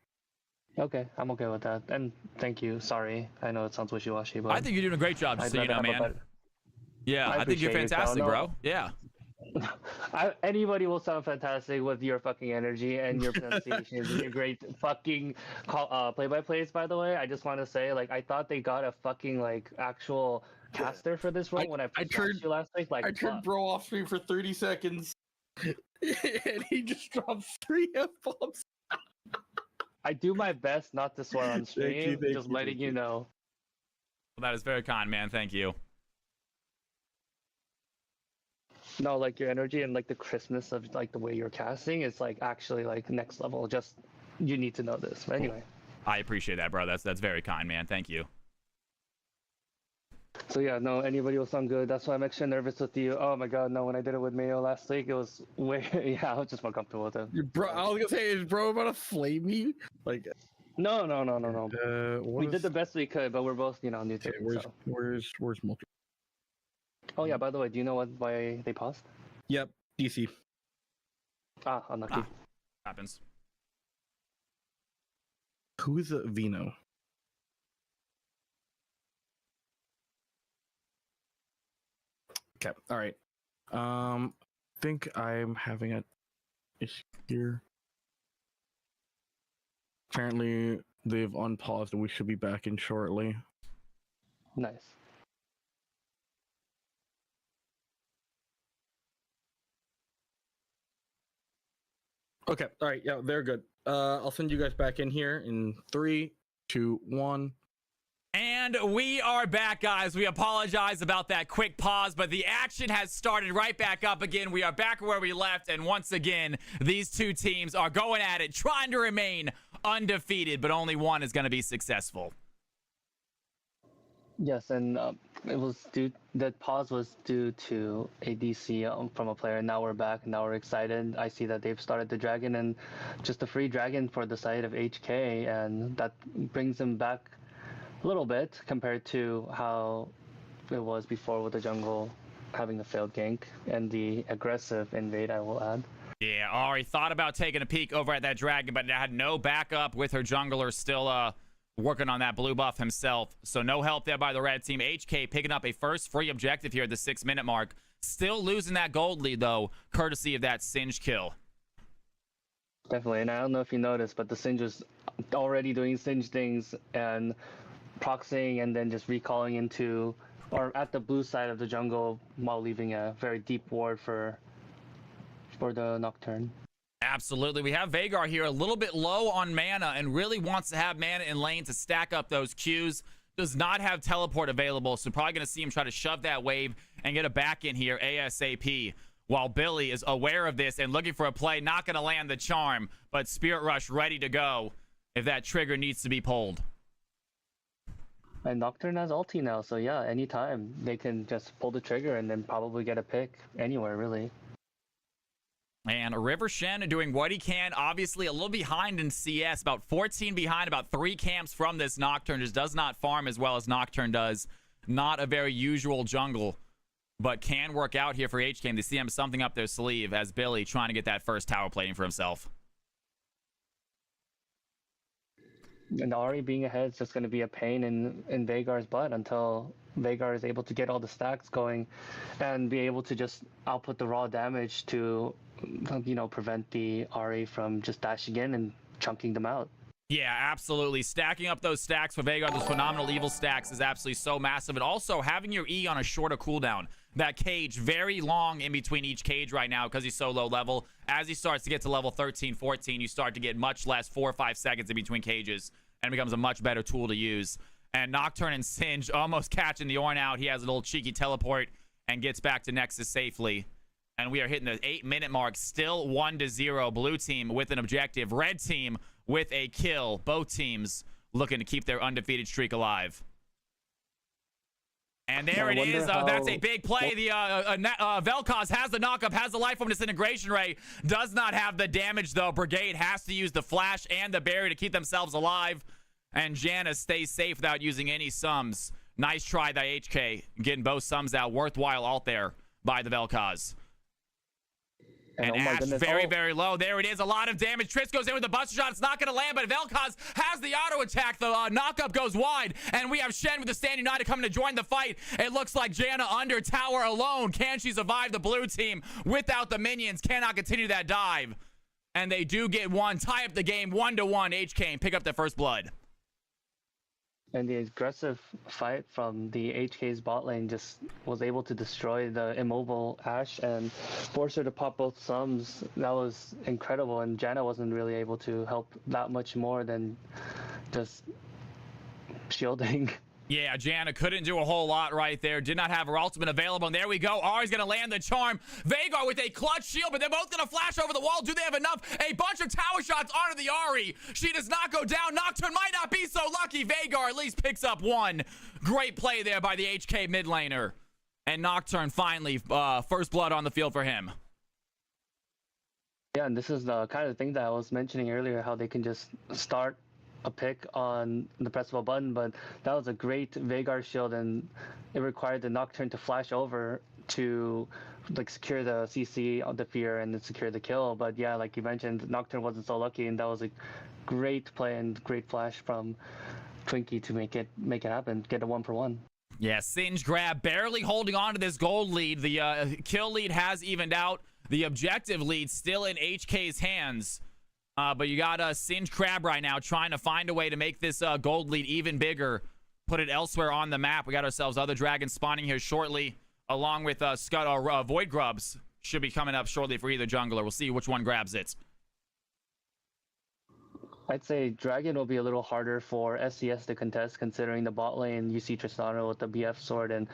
Okay, I'm okay with that. And thank you. Sorry, I know it sounds wishy-washy, but I think you're doing a great job, just so you know, man. Yeah, I think you're appreciate it, pal. fantastic, No. bro. Yeah. Anybody will sound fantastic with your fucking energy and your pronunciations and your great fucking play-by-plays. By the way, I just want to say, like, I thought they got a fucking like actual caster for this role when I watched you last week. Like, I turned bro off screen for 30 seconds, and he just dropped 3 F-bombs. I do my best not to swear on stream. Thank Just you, letting you know. Well, that is very kind, man. Thank you. No, like your energy and like the crispness of like the way you're casting is like actually like next level. Just you need to know this. But anyway. I appreciate that, bro. That's very kind, man. Thank you. So yeah, no, anybody will sound good. That's why I'm extra nervous with you. Oh my god, no, when I did it with Mayo last week, it was way yeah, I was just more comfortable with it. Bro, I was gonna say, is bro about to flame me? Like, No. what We is- did the best we could, but we're both, new to Okay, it. So. where's multi? Oh yeah, by the way, do you know why they paused? Yep, DC. Unlucky. Happens. Who is Vino? Okay, all right. I think I'm having a issue here. Apparently, they've unpaused, and we should be back in shortly. Nice. Okay, all right, yeah, they're good. I'll send you guys back in here in 3, 2, 1. And we are back, guys. We apologize about that quick pause, but the action has started right back up again. We are back where we left, and once again, these two teams are going at it, trying to remain undefeated, but only one is going to be successful. Yes, and the pause was due to a DC from a player. Now we're back. Now we're excited. I see that they've started the dragon and just a free dragon for the side of HK, and that brings them back a little bit compared to how it was before with the jungle having the failed gank and the aggressive invade, I will add. Yeah, Ari thought about taking a peek over at that dragon, but had no backup with her jungler still working on that blue buff himself. So no help there by the red team. HK picking up a first free objective here at the 6-minute mark. Still losing that gold lead, though, courtesy of that Singe kill. Definitely, and I don't know if you noticed, but the Singe was already doing Singe things and proxying and then just recalling into or at the blue side of the jungle while leaving a very deep ward for the Nocturne. Absolutely. We have Vhagar here a little bit low on mana and really wants to have mana in lane to stack up those Qs. Does not have teleport available, so probably going to see him try to shove that wave and get a back in here ASAP. While Billy is aware of this and looking for a play, not going to land the charm, but Spirit Rush ready to go if that trigger needs to be pulled. And Nocturne has ulti now, so yeah, anytime they can just pull the trigger and then probably get a pick anywhere, really. And River Shen doing what he can. Obviously, a little behind in CS. About 14 behind, about 3 camps from this Nocturne. Just does not farm as well as Nocturne does. Not a very usual jungle, but can work out here for HK. They see him something up their sleeve as Billy trying to get that first tower plating for himself. And Ari being ahead is just going to be a pain in Vhagar's butt until Vhagar is able to get all the stacks going and be able to just output the raw damage to, prevent the Ari from just dashing in and chunking them out. Yeah, absolutely. Stacking up those stacks for Vhagar, those phenomenal evil stacks, is absolutely so massive. And also having your E on a shorter cooldown. That cage very long in between each cage right now because he's so low level. As he starts to get to level 13, 14, you start to get much less 4 or 5 seconds in between cages. And it becomes a much better tool to use. And Nocturne and Singe almost catching the Ornn out. He has a little cheeky teleport and gets back to Nexus safely. And we are hitting the 8-minute mark. Still 1-0. Blue team with an objective. Red team with a kill. Both teams looking to keep their undefeated streak alive. And there I it wonder is. That's a how- big play. The Vel'Koz has the knockup, has the life from disintegration ray. Does not have the damage, though. Brigade has to use the flash and the barrier to keep themselves alive. And Janna stays safe without using any sums. Nice try by HK. Getting both sums out. Worthwhile alt there by the Vel'Koz. And oh my Ash goodness. very, very low. There it is. A lot of damage. Triss goes in with the buster shot. It's not going to land, but Vel'Koz has the auto attack. The knockup goes wide, and we have Shen with the Stand United coming to join the fight. It looks like Janna under tower alone. Can she survive the blue team without the minions? Cannot continue that dive. And they do get one. Tie up the game 1-1. HK and pick up their first blood. And the aggressive fight from the HK's bot lane just was able to destroy the immobile Ashe and force her to pop both sums. That was incredible, and Janna wasn't really able to help that much more than just shielding. Yeah, Janna couldn't do a whole lot right there. Did not have her ultimate available. And there we go. Ari's going to land the charm. Veigar with a clutch shield, but they're both going to flash over the wall. Do they have enough? A bunch of tower shots onto the Ari. She does not go down. Nocturne might not be so lucky. Veigar at least picks up one. Great play there by the HK mid laner. And Nocturne finally, first blood on the field for him. Yeah, and this is the kind of thing that I was mentioning earlier, how they can just start a pick on the press of a button, but that was a great Veigar shield, and it required the Nocturne to flash over to like secure the CC of the fear and then secure the kill. But yeah, like you mentioned, Nocturne wasn't so lucky, and that was a great play and great flash from Twinkie to make it happen, get a 1-for-1. Yeah, Singe grab barely holding on to this gold lead. The kill lead has evened out. The objective lead still in HK's hands. But you got Singe Crab right now trying to find a way to make this gold lead even bigger. Put it elsewhere on the map. We got ourselves other dragons spawning here shortly, along with Scud or Void Grubs should be coming up shortly for either jungler. We'll see which one grabs it. I'd say Dragon will be a little harder for SCS to contest, considering the bot lane you see Tristana with the BF sword and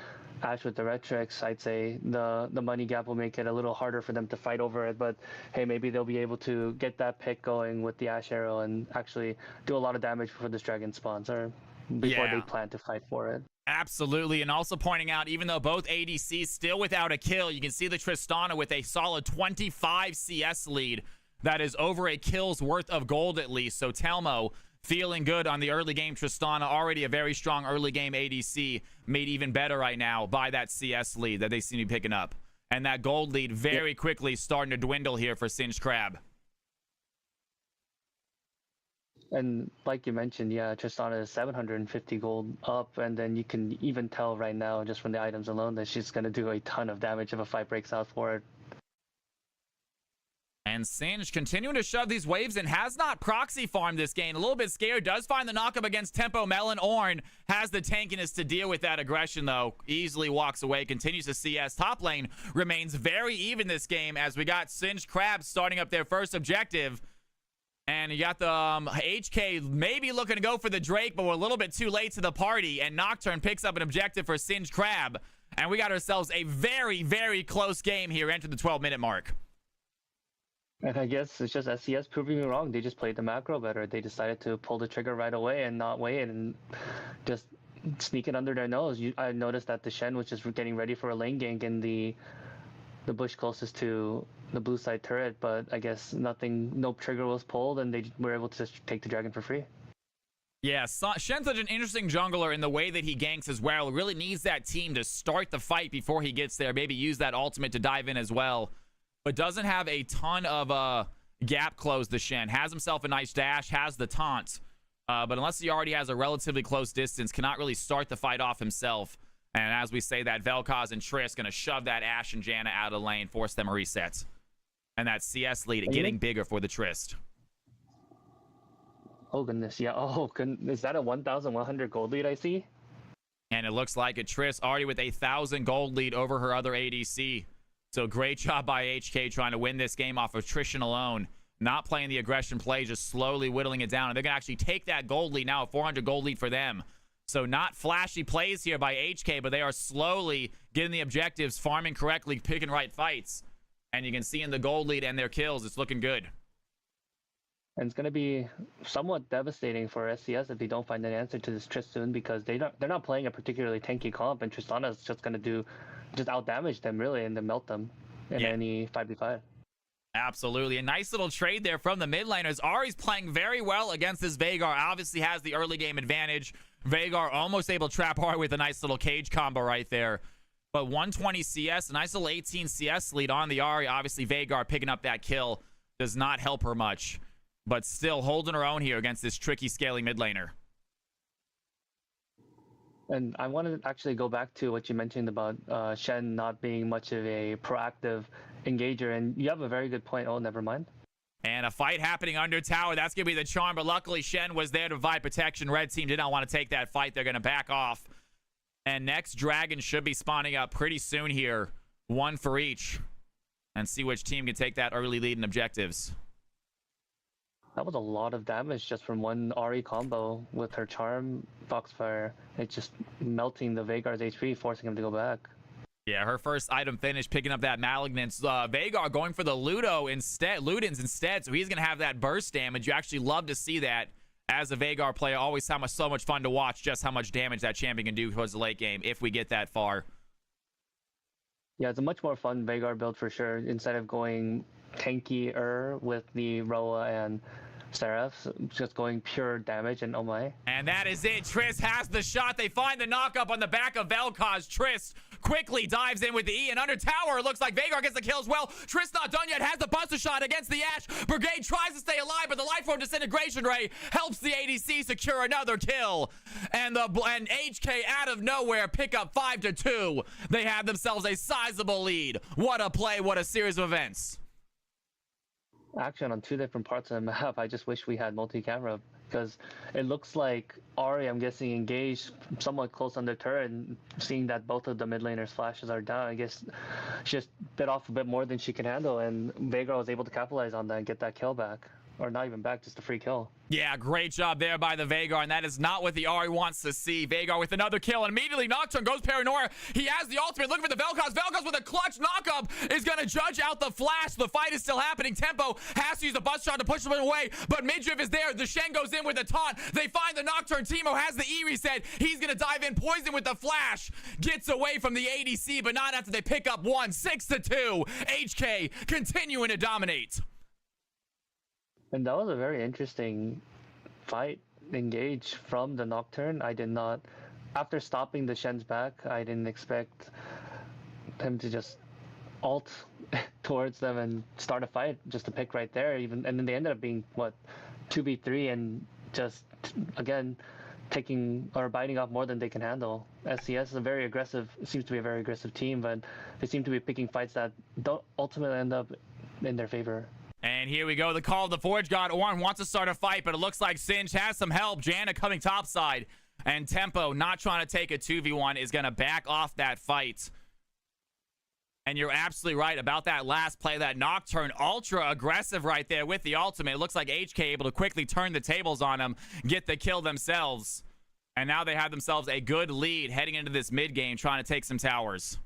Ashe with the Retrix. I'd say the money gap will make it a little harder for them to fight over it, but hey, maybe they'll be able to get that pick going with the Ashe arrow and actually do a lot of damage before this Dragon spawns, or before they plan to fight for it. Absolutely, and also pointing out, even though both ADCs still without a kill, you can see the Tristana with a solid 25 CS lead. That is over a kill's worth of gold at least. So Telmo feeling good on the early game. Tristana already a very strong early game ADC, made even better right now by that CS lead that they seem to be picking up. And that gold lead very quickly starting to dwindle here for Singed Crab. And like you mentioned, yeah, Tristana is 750 gold up, and then you can even tell right now just from the items alone that she's going to do a ton of damage if a fight breaks out for it. And Singe continuing to shove these waves and has not proxy farmed this game. A little bit scared. Does find the knockup against Tempo Melon. Ornn has the tankiness to deal with that aggression, though. Easily walks away. Continues to CS. Top lane remains very even this game as we got Singed Crab starting up their first objective. And you got the HK maybe looking to go for the Drake, but we're a little bit too late to the party. And Nocturne picks up an objective for Singed Crab. And we got ourselves a very, very close game here. Enter the 12-minute mark. And I guess it's just SCS proving me wrong. They just played the macro better. They decided to pull the trigger right away and not wait and just sneak it under their nose. I noticed that the Shen was just getting ready for a lane gank in the bush closest to the blue side turret, but I guess no trigger was pulled, and they were able to take the dragon for free. Yeah, Shen's such an interesting jungler in the way that he ganks as well. Really needs that team to start the fight before he gets there. Maybe use that ultimate to dive in as well. But doesn't have a ton of gap close, the Shen. Has himself a nice dash, has the taunt. But unless he already has a relatively close distance, cannot really start the fight off himself. And as we say that, Vel'Koz and Triss going to shove that Ashe and Janna out of the lane, force them a reset. And that CS lead getting bigger for the Trist. Oh, goodness. Yeah. Oh, goodness. Is that a 1,100 gold lead I see? And it looks like it. Triss already with a 1,000 gold lead over her other ADC. So great job by HK trying to win this game off of attrition alone. Not playing the aggression play, just slowly whittling it down. And they're going to actually take that gold lead now, a 400 gold lead for them. So not flashy plays here by HK, but they are slowly getting the objectives, farming correctly, picking right fights. And you can see in the gold lead and their kills, it's looking good. And it's going to be somewhat devastating for SCS if they don't find an answer to this Tristana, because they're not playing a particularly tanky comp, and Tristana is just going to just out damage them really and then melt them in any 5v5. Absolutely. A nice little trade there from the mid laners. Ari's playing very well against this Veigar. Obviously has the early game advantage. Veigar almost able to trap Ari with a nice little cage combo right there. But 120 CS, a nice little 18 CS lead on the Ari. Obviously Veigar picking up that kill does not help her much, but still holding her own here against this tricky scaling mid laner. And I want to actually go back to what you mentioned about Shen not being much of a proactive engager, and you have a very good point. Oh, never mind. And a fight happening under tower. That's going to be the charm, but luckily Shen was there to provide protection. Red team did not want to take that fight. They're going to back off. And next dragon should be spawning up pretty soon here. One for each. And see which team can take that early lead in objectives. That was a lot of damage just from one Ari combo with her charm, Foxfire. It's just melting the Veigar's HP, forcing him to go back. Yeah, her first item finish, picking up that Malignance. Veigar going for the Ludens instead, so he's going to have that burst damage. You actually love to see that as a Veigar player. Always so much fun to watch just how much damage that champion can do towards the late game if we get that far. Yeah, it's a much more fun Veigar build for sure. Instead of going tankier with the Roa and Seraphs, just going pure damage, and oh my. And that is it. Triss has the shot. They find the knockup on the back of Vel'Koz. Triss quickly dives in with the E, and under tower, it looks like Veigar gets the kill as well. Triss not done yet, has the buster shot against the Ashe. Brigade tries to stay alive, but the Life Form Disintegration Ray helps the ADC secure another kill. And HK out of nowhere pick up 5-2. They have themselves a sizable lead. What a play, what a series of events. Action on two different parts of the map. I just wish we had multi-camera, because it looks like Ari, I'm guessing, engaged somewhat close on the turret, and seeing that both of the mid laners' flashes are down, I guess she just bit off a bit more than she can handle, and Veigar was able to capitalize on that and get that kill back. Or not even back, just a free kill. Yeah, great job there by the Veigar, and that is not what the Ari wants to see. Veigar with another kill, and immediately Nocturne goes Paranoia. He has the ultimate, looking for the Vel'Koz. Vel'Koz with a clutch knockup is going to judge out the flash. The fight is still happening. Tempo has to use the bus shot to push him away, but Midriff is there. The Shen goes in with a taunt. They find the Nocturne. Teemo has the E reset. He's going to dive in. Poison with the flash. Gets away from the ADC, but not after they pick up one. 6-2. HK continuing to dominate. And that was a very interesting fight engage from the Nocturne. I did not, after stopping the Shen's back, I didn't expect him to just ult towards them and start a fight, just to pick right there. And then they ended up being, what, 2v3, and just, again, taking or biting off more than they can handle. SCS is a very aggressive, seems to be a very aggressive team, but they seem to be picking fights that don't ultimately end up in their favor. And here we go. The call of the Forge God. Ornn wants to start a fight, but it looks like Singe has some help. Janna coming topside. And Tempo, not trying to take a 2v1, is going to back off that fight. And you're absolutely right about that last play. That Nocturne, ultra aggressive right there with the ultimate. It looks like HK able to quickly turn the tables on him, get the kill themselves. And now they have themselves a good lead heading into this mid game, trying to take some towers.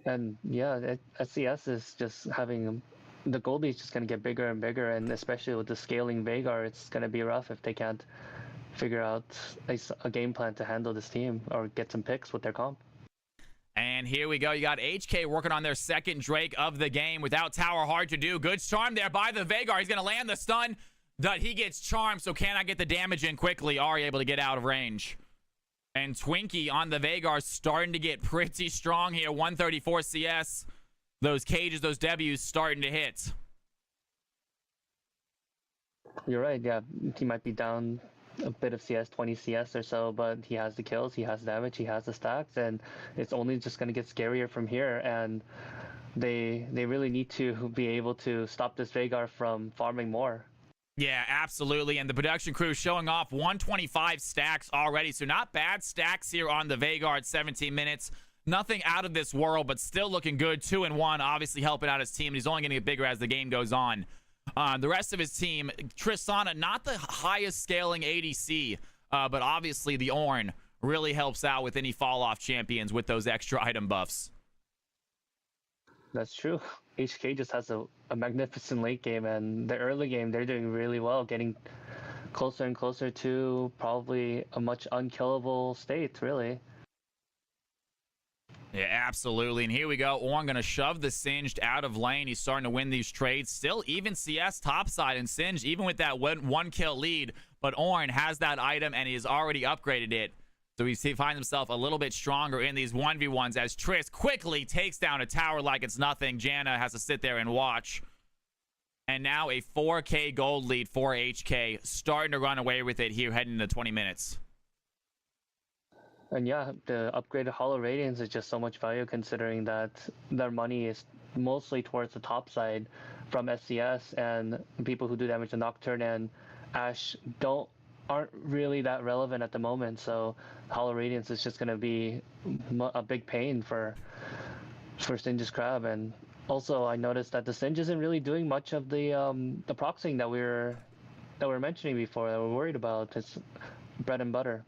And yeah, SCS is just having, the Goldie is just going to get bigger and bigger, and especially with the scaling Veigar, it's going to be rough if they can't figure out a game plan to handle this team or get some picks with their comp. And here we go. You got HK working on their second Drake of the game. Without tower, hard to do. Good charm there by the Veigar. He's going to land the stun. That he gets charmed, so cannot get the damage in quickly. Ari able to get out of range. And Twinkie on the Veigar starting to get pretty strong here. 134 CS. Those cages, those W's starting to hit. You're right, yeah. He might be down a bit of CS, 20 CS or so, but he has the kills, he has damage, he has the stacks, and it's only just going to get scarier from here. And they really need to be able to stop this Veigar from farming more. Yeah, absolutely. And the production crew showing off 125 stacks already. So not bad stacks here on the Veigar at 17 minutes. Nothing out of this world, but still looking good. 2-1, obviously helping out his team. And he's only going to get bigger as the game goes on. The rest of his team, Tristana, not the highest scaling ADC, but obviously the Ornn really helps out with any fall-off champions with those extra item buffs. That's true. HK just has a magnificent late game, and the early game they're doing really well, getting closer and closer to probably a much unkillable state, really. Yeah, absolutely. And here we go. Ornn going to shove the Singed out of lane. He's starting to win these trades. Still even CS topside, and Singed, even with that one kill lead, but Ornn has that item and he has already upgraded it. So he finds himself a little bit stronger in these 1v1s as Triss quickly takes down a tower like it's nothing. Janna has to sit there and watch. And now a 4K gold lead for HK, starting to run away with it here heading into 20 minutes. And yeah, the upgraded Hollow Radiance is just so much value, considering that their money is mostly towards the top side from SCS, and people who do damage to Nocturne and Ashe aren't really that relevant at the moment. So Hollow Radiance is just going to be a big pain for Singe's Crab. And also, I noticed that the Singe isn't really doing much of the proxying that we were mentioning before, that we're worried about. It's bread and butter.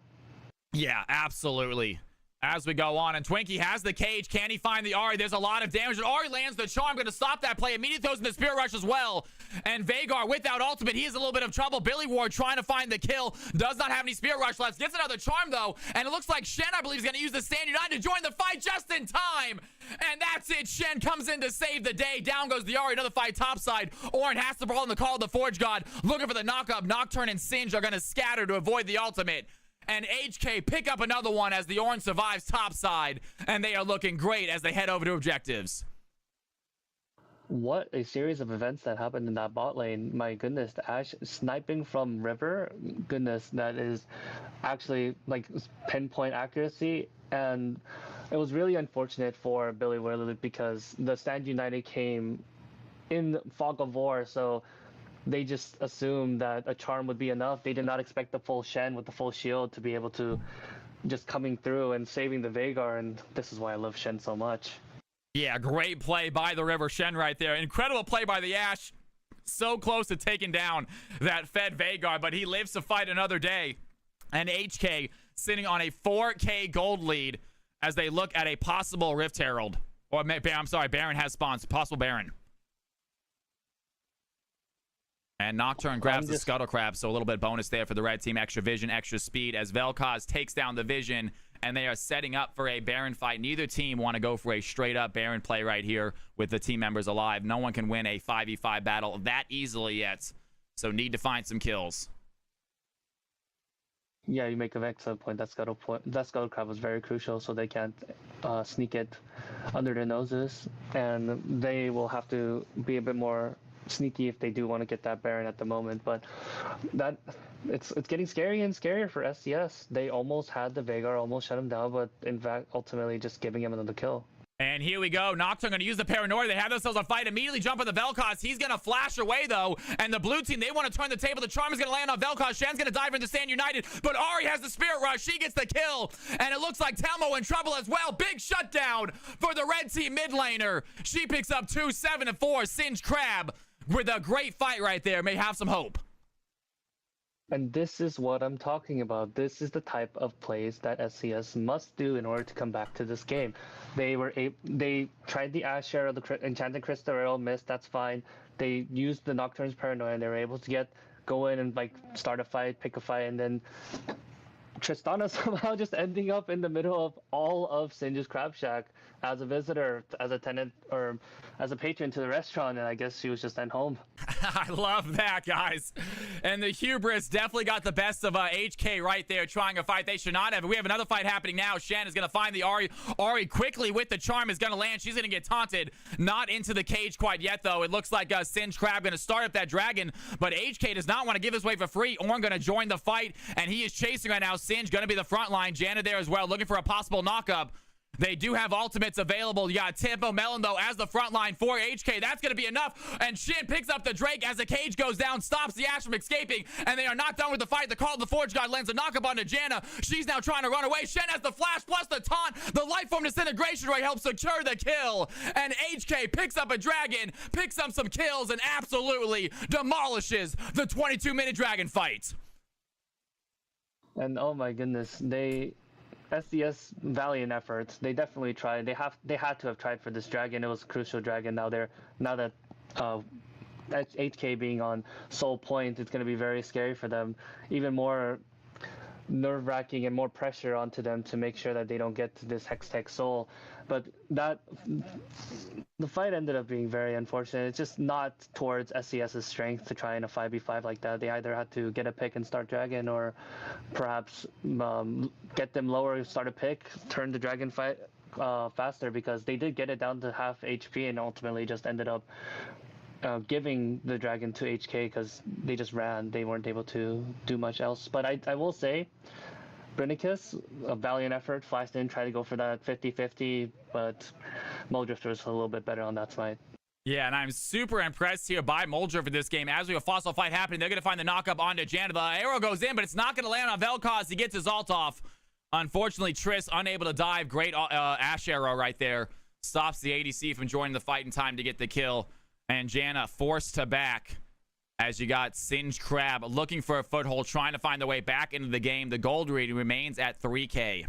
Yeah, absolutely. As we go on, and Twinkie has the cage. Can he find the Ahri? There's a lot of damage, and Ahri lands the charm. Going to stop that play. Immediately throws in the Spirit Rush as well. And Veigar without ultimate, he has a little bit of trouble. Billy Ward trying to find the kill. Does not have any Spirit Rush left. Gets another charm, though. And it looks like Shen, I believe, is going to use the Stand United to join the fight just in time. And that's it. Shen comes in to save the day. Down goes the Ahri. Another fight topside. Ornn has the ball in the call of the Forge God. Looking for the knock-up. Nocturne and Singe are going to scatter to avoid the ultimate. And HK pick up another one as the Ornn survives topside, and they are looking great as they head over to objectives. What a series of events that happened in that bot lane. My goodness, the Ashe sniping from River, goodness, that is actually like pinpoint accuracy. And it was really unfortunate for Billy Ward because the Stand United came in fog of war, so they just assumed that a charm would be enough. They did not expect the full Shen with the full shield to be able to just coming through and saving the Veigar, and this is why I love Shen so much. Yeah, great play by the River Shen right there. Incredible play by the Ashe. So close to taking down that fed Veigar, but he lives to fight another day. And HK sitting on a 4K gold lead as they look at a possible Rift Herald. Or, I'm sorry, Baron has spawns. Possible Baron. And Nocturne grabs the Scuttle Crab, so a little bit bonus there for the red team. Extra vision, extra speed as Vel'Koz takes down the vision, and they are setting up for a Baron fight. Neither team want to go for a straight-up Baron play right here with the team members alive. No one can win a 5v5 battle that easily yet, so need to find some kills. Yeah, you make an excellent point. That Scuttle Crab was very crucial, so they can't sneak it under their noses, and they will have to be a bit more sneaky if they do want to get that Baron at the moment. But that it's getting scary and scarier for SCS. They almost had the Veigar, almost shut him down, but in fact ultimately just giving him another kill. And here we go. Nocturne going to use the Paranoia. They have themselves a fight. Immediately jump on the Vel'Koz. He's going to flash away, though. And the blue team, they want to turn the table. The charm is going to land on Vel'Koz. Shen's going to dive into Stand United. But Ahri has the Spirit Rush. She gets the kill. And it looks like Telmo in trouble as well. Big shutdown for the red team mid laner. She picks up 2, 7, and 4. Singe Crab with a great fight right there. May have some hope. And this is what I'm talking about. This is the type of plays that SCS must do in order to come back to this game. They tried the Ashe share of the Enchanted Crystal Arrow, missed, that's fine. They used the Nocturne's Paranoia, and they were able to go in and like start a fight, pick a fight, and then Tristana somehow just ending up in the middle of all of Singe's Crab Shack as a visitor, as a tenant, or as a patron to the restaurant, and I guess she was just at home. I love that, guys. And the hubris definitely got the best of HK right there, trying a fight they should not have. We have another fight happening now. Shen is going to find the Ahri. Ahri quickly with the charm is going to land. She's going to get taunted. Not into the cage quite yet, though. It looks like Singe Crab going to start up that dragon, but HK does not want to give this away for free. Ornn going to join the fight, and he is chasing right now. Singe going to be the front line. Janna there as well, looking for a possible knock-up. They do have ultimates available. You got Tempo Melon, though, as the front line for HK. That's going to be enough. And Shin picks up the Drake as the cage goes down, stops the Ashe from escaping, and they are not done with the fight. The call of the Forge God lands a knock-up onto Janna. She's now trying to run away. Shen has the flash plus the taunt. The life form disintegration ray helps secure the kill. And HK picks up a dragon, picks up some kills, and absolutely demolishes the 22-minute dragon fight. And oh my goodness, SCS valiant efforts. They definitely tried. They had to have tried for this dragon. It was a crucial dragon. Now that HK being on Soul Point, it's going to be very scary for them. Even more nerve-wracking and more pressure onto them to make sure that they don't get to this Hextech Soul. But the fight ended up being very unfortunate. It's just not towards SCS's strength to try in a 5v5 like that. They either had to get a pick and start Dragon, or perhaps get them lower, start a pick, turn the Dragon fight faster, because they did get it down to half HP and ultimately just ended up giving the Dragon to HK because they just ran. They weren't able to do much else. But I will say, Brinicus, a valiant effort. Flash didn't try to go for that 50-50, but Muldrifter was a little bit better on that side. Yeah, and I'm super impressed here by Muldrifter for this game. As we have a fossil fight happening, they're going to find the knock-up onto Janna. The arrow goes in, but it's not going to land on Vel'Koz. He gets his ult off. Unfortunately, Triss unable to dive. Great Ash arrow right there. Stops the ADC from joining the fight in time to get the kill. And Janna forced to back as you got Singed Crab looking for a foothold, trying to find the way back into the game. The gold rating remains at 3K.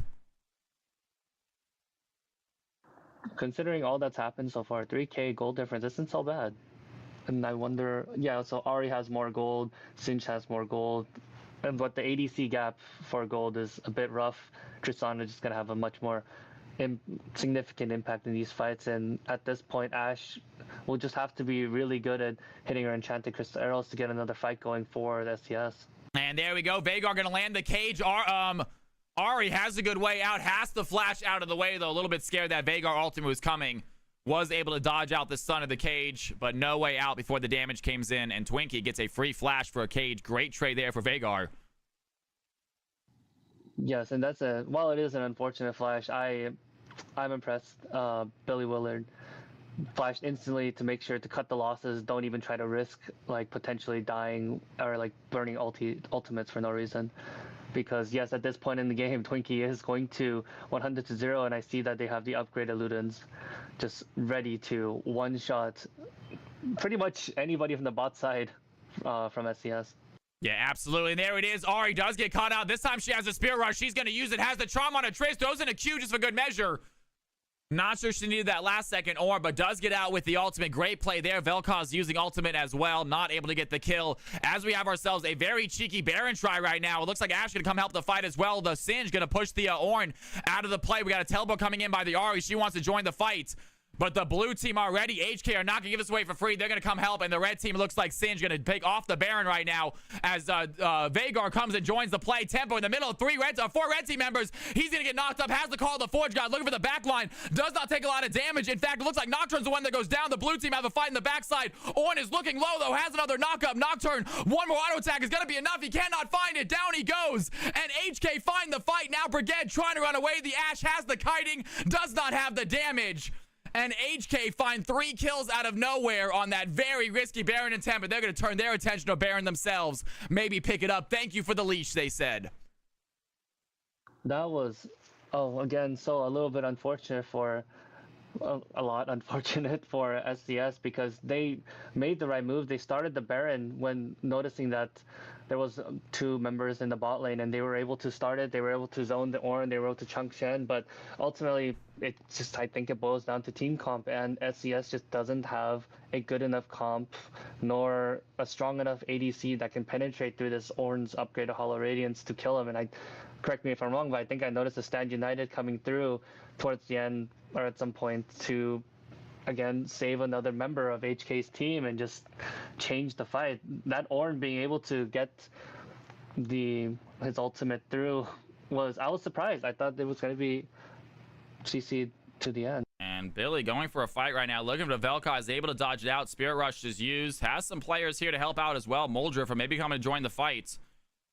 Considering all that's happened so far, 3K gold difference isn't so bad. And I wonder, yeah, so Ari has more gold, Singed has more gold, but the ADC gap for gold is a bit rough. Tristana is just going to have a much more significant impact in these fights, and at this point Ash will just have to be really good at hitting her enchanted crystal arrows to get another fight going for the SCS. And there we go. Veigar gonna land the cage. Ari has a good way out, has to flash out of the way though. A little bit scared that Veigar ultimate was coming. Was able to dodge out the stun of the cage, but no way out before the damage comes in, and Twinkie gets a free flash for a cage. Great trade there for Veigar. Yes, and while it is an unfortunate flash, I'm impressed. Billy Willard flashed instantly to make sure to cut the losses. Don't even try to risk like potentially dying or like burning ultimates for no reason. Because yes, at this point in the game, Twinkie is going to 100-0, and I see that they have the upgraded Ludens just ready to one-shot pretty much anybody from the bot side from SCS. Yeah, absolutely. And there it is. Ari does get caught out. This time she has a Spear Rush. She's going to use it. Has the trauma on a Triss. Throws in a Q just for good measure. Not sure she needed that last second orb, but does get out with the ultimate. Great play there. Vel'Koz using ultimate as well. Not able to get the kill. As we have ourselves a very cheeky Baron try right now. It looks like Ash going to come help the fight as well. The Singe going to push the Ornn out of the play. We got a teleport coming in by the Ari. She wants to join the fight. But the blue team already, HK, are not going to give us away for free. They're going to come help, and the red team looks like Singe going to pick off the Baron right now as Veigar comes and joins the play. Tempo in the middle, 4 red team members. He's going to get knocked up, has the call of the Forge God, looking for the back line. Does not take a lot of damage. In fact, it looks like Nocturne's the one that goes down. The blue team have a fight in the backside. Ornn is looking low, though, has another knock-up. Nocturne, one more auto attack is going to be enough. He cannot find it. Down he goes, and HK find the fight. Now Brigade trying to run away. The Ash has the kiting, does not have the damage. And HK find 3 kills out of nowhere on that very risky Baron attempt, but they're going to turn their attention to Baron themselves. Maybe pick it up. Thank you for the leash, they said. That was, again, so a little bit unfortunate for, a lot unfortunate for SCS, because they made the right move. They started the Baron when noticing that there was 2 members in the bot lane, and they were able to start it. They were able to zone the Ornn. They were able to chunk Shen, but ultimately, I think it boils down to team comp, and SCS just doesn't have a good enough comp, nor a strong enough ADC that can penetrate through this Ornn's upgraded Hollow Radiance to kill him. And correct me if I'm wrong, but I think I noticed a Stand United coming through towards the end, or at some point, to again save another member of HK's team and just change the fight. That Ornn being able to get his ultimate through I was surprised. I thought it was going to be CC to the end. And Billy going for a fight right now, looking for Vel'Koz, able to dodge it out. Spirit Rush is used. Has some players here to help out as well. Muldrifter maybe coming to join the fight.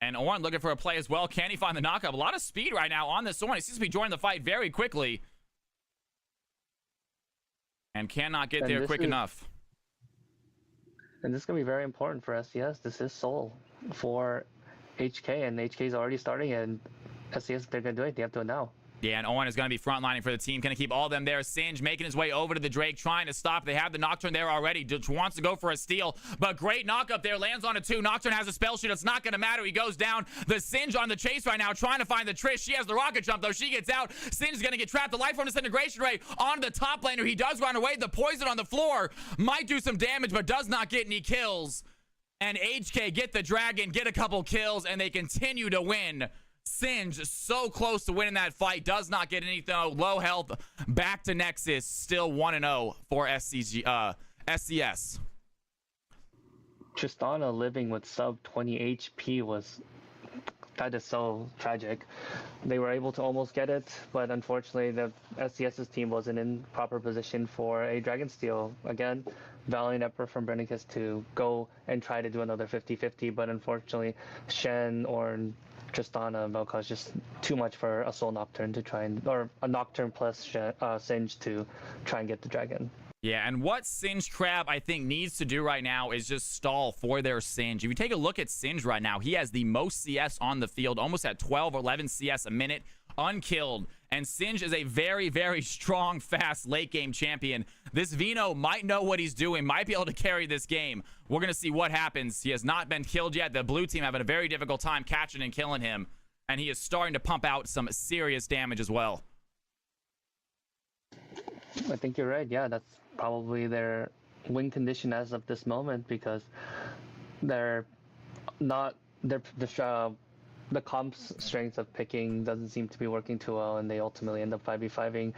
And Ornn looking for a play as well. Can he find the knockup? A lot of speed right now on this Ornn. He seems to be joining the fight very quickly. And cannot get there quick enough. And this is going to be very important for SCS. This is Soul for HK, and HK is already starting, and SCS, they're going to do it. They have to do it now. Yeah, and Owen is going to be frontlining for the team. Going to keep all of them there. Singe making his way over to the Drake, trying to stop. They have the Nocturne there already. Just wants to go for a steal, but great knock up there. Lands on a 2. Nocturne has a spell shield. It's not going to matter. He goes down. The Singe on the chase right now, trying to find the Trish. She has the rocket jump, though. She gets out. Singe is going to get trapped. The life from disintegration ray on the top laner. He does run away. The poison on the floor might do some damage, but does not get any kills. And HK get the dragon, get a couple kills, and they continue to win. Singe so close to winning that fight, does not get anything. Low health, back to Nexus, still 1-0 for SCS. Tristana living with sub 20 HP that is so tragic. They were able to almost get it, but unfortunately the SCS's team wasn't in proper position for a Dragon Steal. Again, valiant effort from Brennicus to go and try to do another 50-50, but unfortunately Shen or Tristana Vel'Koz just too much for a Soul Nocturne to try and, or a Nocturne plus Singe to try and get the Dragon. Yeah, and what Singe Crab, I think, needs to do right now is just stall for their Singe. If you take a look at Singe right now, he has the most CS on the field, almost at 12 or 11 CS a minute, unkilled. And Singe is a very, very strong, fast late-game champion. This Vino might know what he's doing, might be able to carry this game. We're going to see what happens. He has not been killed yet. The blue team having a very difficult time catching and killing him. And he is starting to pump out some serious damage as well. I think you're right. Yeah, that's probably their win condition as of this moment, because they're not the comp's strength of picking doesn't seem to be working too well, and they ultimately end up 5v5ing.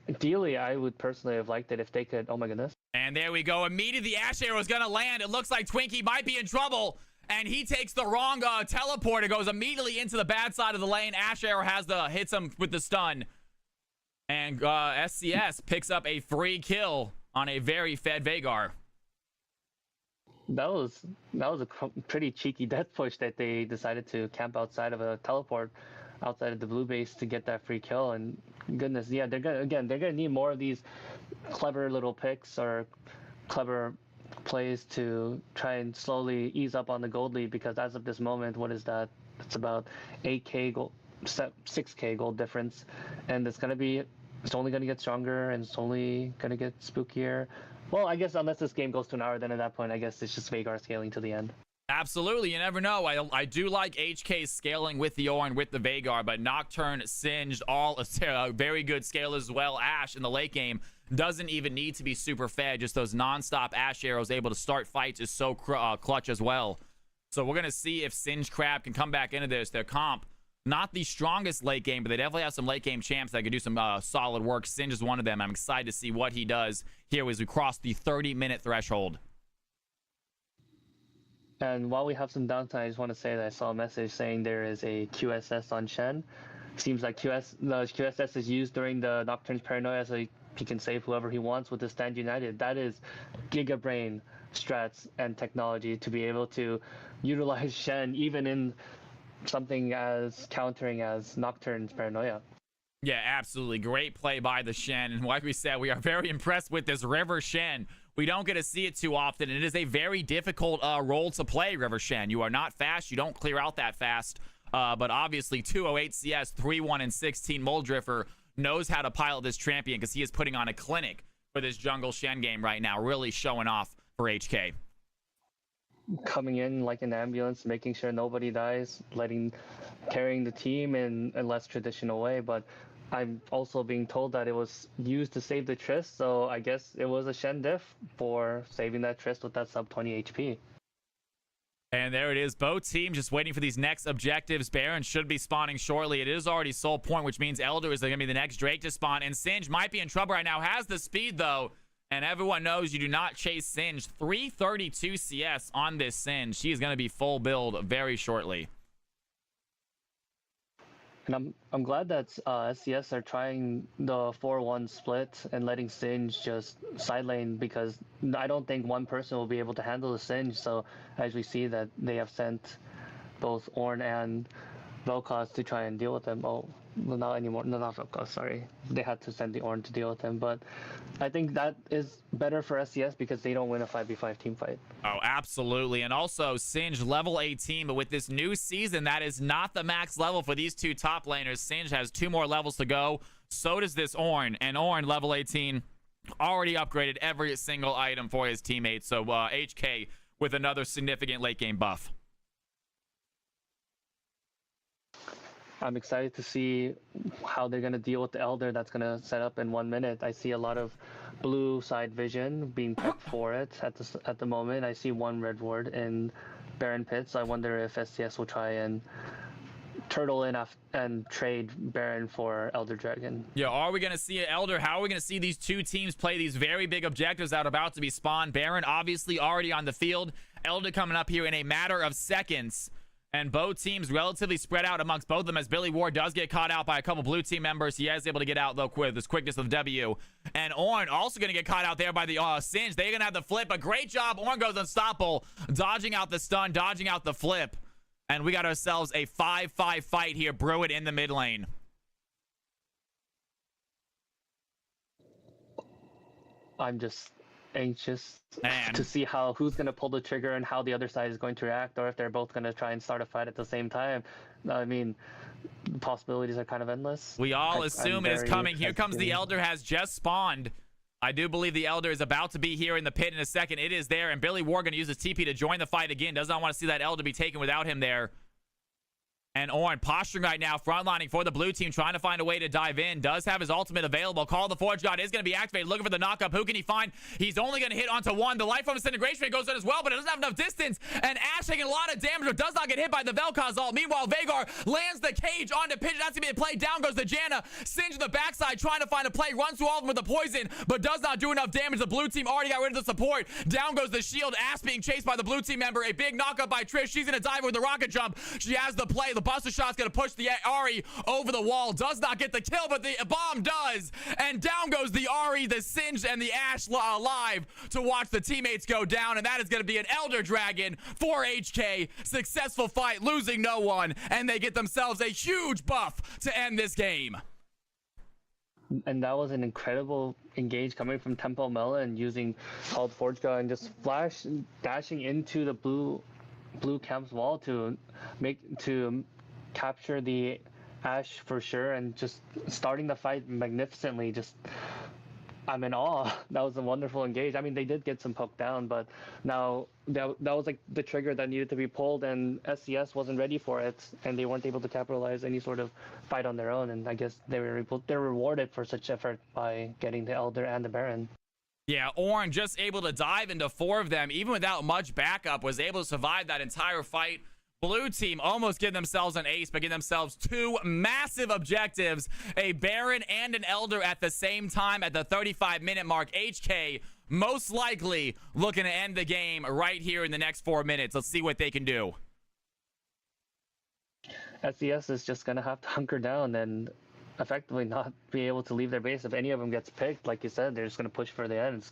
Ideally, I would personally have liked it if they could. Oh my goodness! And there we go. Immediately, the Ash Arrow is going to land. It looks like Twinkie might be in trouble, and he takes the wrong teleport. It goes immediately into the bad side of the lane. Ash Arrow hits him with the stun. And SCS picks up a free kill on a very fed Veigar. That was a pretty cheeky death push that they decided to camp outside of a teleport outside of the blue base to get that free kill. And goodness, yeah, they're gonna need more of these clever little picks or clever plays to try and slowly ease up on the gold lead, because as of this moment, what is that? It's about 8k gold, 6k gold difference, and it's only going to get stronger, and it's only going to get spookier. Well, I guess unless this game goes to an hour, then at that point, I guess it's just Veigar scaling to the end. Absolutely. You never know. I do like HK scaling with the Ornn, with the Veigar, but Nocturne, Singed, all a very good scale as well. Ashe in the late game doesn't even need to be super fed. Just those non-stop Ashe arrows able to start fights is so clutch as well. So we're going to see if Singe Crab can come back into this. Their comp, not the strongest late game, but they definitely have some late game champs that can do some solid work. Singe is one of them. I'm excited to see what he does here as we cross the 30-minute threshold. And while we have some downtime, I just want to say that I saw a message saying there is a QSS on Shen. Seems like the QSS is used during the Nocturne's Paranoia, so he can save whoever he wants with the Stand United. That is Giga Brain strats and technology to be able to utilize Shen even in something as countering as Nocturne's Paranoia. Yeah, absolutely. Great play by the Shen. And like we said, we are very impressed with this River Shen. We don't get to see it too often. It is a very difficult role to play, River Shen. You are not fast. You don't clear out that fast. But obviously, 208 CS, 3-1 and 16 Muldriffer knows how to pilot this champion, because he is putting on a clinic for this jungle Shen game right now, really showing off for HK. Coming in like an ambulance, making sure nobody dies, carrying the team in a less traditional way. But I'm also being told that it was used to save the Triss, so I guess it was a Shen diff for saving that Triss with that sub 20 HP. And there it is. Both teams just waiting for these next objectives. Baron should be spawning shortly. It is already Soul Point, which means Elder is going to be the next Drake to spawn. And Singe might be in trouble right now. Has the speed, though. And everyone knows you do not chase Singe. 332 CS on this Singe. She is going to be full build very shortly. And I'm glad that SCS are trying the 4-1 split and letting Singe just side lane, because I don't think one person will be able to handle the Singe. So as we see that they have sent both Ornn and Vel'Koz to try and deal with them. Oh, Well, not anymore. No, not Velka, sorry. They had to send the Ornn to deal with him, but I think that is better for SCS because they don't win a 5v5 team fight. Oh, absolutely. And also, Singe, level 18, but with this new season, that is not the max level for these two top laners. Singe has 2 more levels to go. So does this Ornn. And Ornn, level 18, already upgraded every single item for his teammates. So HK with another significant late game buff. I'm excited to see how they're going to deal with the Elder that's going to set up in 1 minute. I see a lot of blue side vision being prepped for it at the moment. I see 1 red ward in Baron Pit, so I wonder if SCS will try and turtle in and trade Baron for Elder Dragon. Yeah, are we going to see an Elder? How are we going to see these two teams play these very big objectives that are about to be spawned? Baron obviously already on the field. Elder coming up here in a matter of seconds. And both teams relatively spread out amongst both of them as Billy Ward does get caught out by a couple blue team members. He is able to get out, though, with his quickness of the W. And Ornn also going to get caught out there by the Singe. They're going to have the flip. A great job. Ornn goes unstoppable, dodging out the stun, dodging out the flip. And we got ourselves a 5-5 fight here. Brew it in the mid lane. I'm just anxious Man. to see who's going to pull the trigger and how the other side is going to react, or if they're both going to try and start a fight at the same time. I mean, the possibilities are kind of endless. We all assume it is coming. Here comes the Elder, has just spawned. I do believe the Elder is about to be here in the pit in a second. It is there, and Billy Ward going to use his TP to join the fight again. Does not want to see that Elder be taken without him there. And Ornn posturing right now, frontlining for the blue team, trying to find a way to dive in. Does have his ultimate available. Call of the Forge God is going to be activated. Looking for the knockup. Who can he find? He's only going to hit onto 1. The life from disintegration rate goes in as well, but it doesn't have enough distance. And Ash taking a lot of damage, but does not get hit by the Vel'Koz ult. Meanwhile, Veigar lands the cage onto Pigeon. That's going to be a play. Down goes the Janna. Singe in the backside, trying to find a play. Runs through all of them with the poison, but does not do enough damage. The blue team already got rid of the support. Down goes the shield. Ash being chased by the blue team member. A big knockup by Trish. She's going to dive with the rocket jump. She has the play. The buster shot's going to push the Ahri over the wall. Does not get the kill, but the bomb does. And down goes the Ahri, the Singe, and the Ash live to watch the teammates go down. And that is going to be an Elder Dragon for HK. Successful fight, losing no one. And they get themselves a huge buff to end this game. And that was an incredible engage coming from Tempo Mela and using Called Forge God and just dashing into the blue camp's wall to capture the Ash for sure, and just starting the fight magnificently. I'm in awe. That was a wonderful engage. I mean, they did get some poked down, but now that was like the trigger that needed to be pulled, and SCS wasn't ready for it, and they weren't able to capitalize any sort of fight on their own. And I guess they're rewarded for such effort by getting the Elder and the Baron. Yeah, Ornn just able to dive into 4 of them, even without much backup, was able to survive that entire fight. Blue team almost getting themselves an ace, but getting themselves 2 massive objectives, a Baron and an Elder at the same time at the 35-minute mark. HK most likely looking to end the game right here in the next 4 minutes. Let's see what they can do. SCS is just going to have to hunker down and effectively not be able to leave their base. If any of them gets picked, like you said, they're just going to push for the end.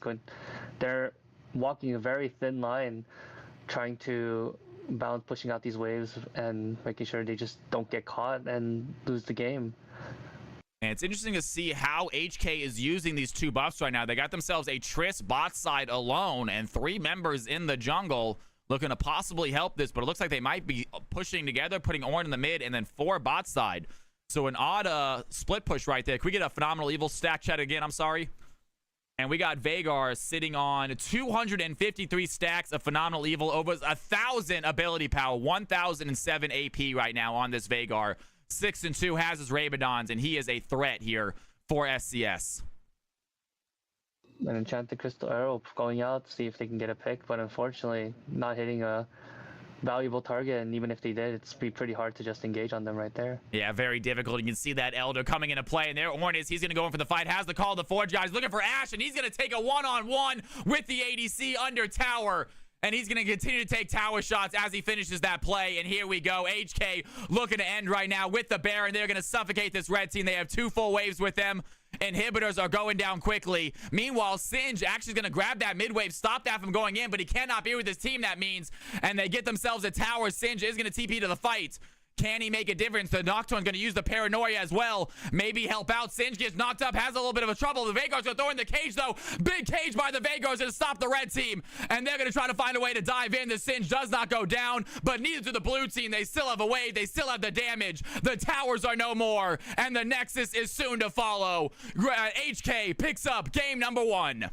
They're walking a very thin line, trying to pushing out these waves and making sure they just don't get caught and lose the game. And it's interesting to see how HK is using these 2 buffs right now. They got themselves a Triss bot side alone and 3 members in the jungle looking to possibly help this, but it looks like they might be pushing together, putting Ornn in the mid, and then 4 bot side. So an odd split push right there. Can we get a Phenomenal Evil stack chat again? I'm sorry. And we got Veigar sitting on 253 stacks of Phenomenal Evil, over 1,000 ability power, 1,007 AP right now on this Veigar. 6-2 has his Rabadons, and he is a threat here for SCS. An Enchanted Crystal Arrow going out to see if they can get a pick, but unfortunately not hitting a valuable target, and even if they did, it's be pretty hard to just engage on them right there. Yeah, very difficult. You can see that Elder coming into play, and there Ornn is. He's going to go in for the fight. Has the call of the Forge guys looking for Ash, and he's going to take a one-on-one with the ADC under tower. And he's going to continue to take tower shots as he finishes that play. And here we go. HK looking to end right now with the Baron. They're going to suffocate this red team. They have 2 full waves with them. Inhibitors are going down quickly. Meanwhile, Singe actually is going to grab that mid wave, stop that from going in, but he cannot be with his team, that means. And they get themselves a tower. Singe is going to TP to the fight. Can he make a difference? The Nocturne's going to use the paranoia as well. Maybe help out. Singe gets knocked up, has a little bit of a trouble. The Veigar's going to throw in the cage, though. Big cage by the Veigar's going to stop the red team. And they're going to try to find a way to dive in. The Singe does not go down, but neither do the blue team. They still have a wave. They still have the damage. The towers are no more. And the Nexus is soon to follow. HK picks up game number 1.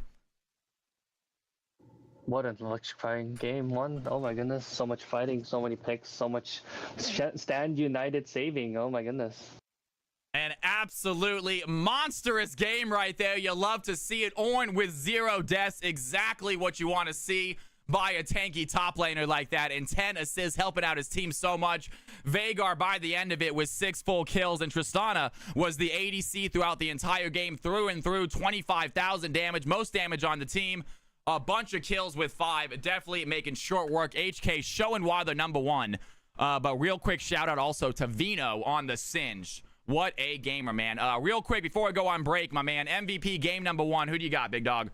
What an electrifying game one. Oh my goodness. So much fighting, so many picks, so much stand united saving. Oh my goodness. An absolutely monstrous game right there. You love to see it. Ornn with 0 deaths. Exactly what you want to see by a tanky top laner like that. And 10 assists, helping out his team so much. Veigar by the end of it with 6 full kills. And Tristana was the ADC throughout the entire game. Through and through. 25,000 damage. Most damage on the team. A bunch of kills with 5. Definitely making short work. HK showing why they're number 1. But real quick shout out also to Vino on the Singe. What a gamer, man. Real quick before we go on break, my man. MVP game number 1. Who do you got, big dog?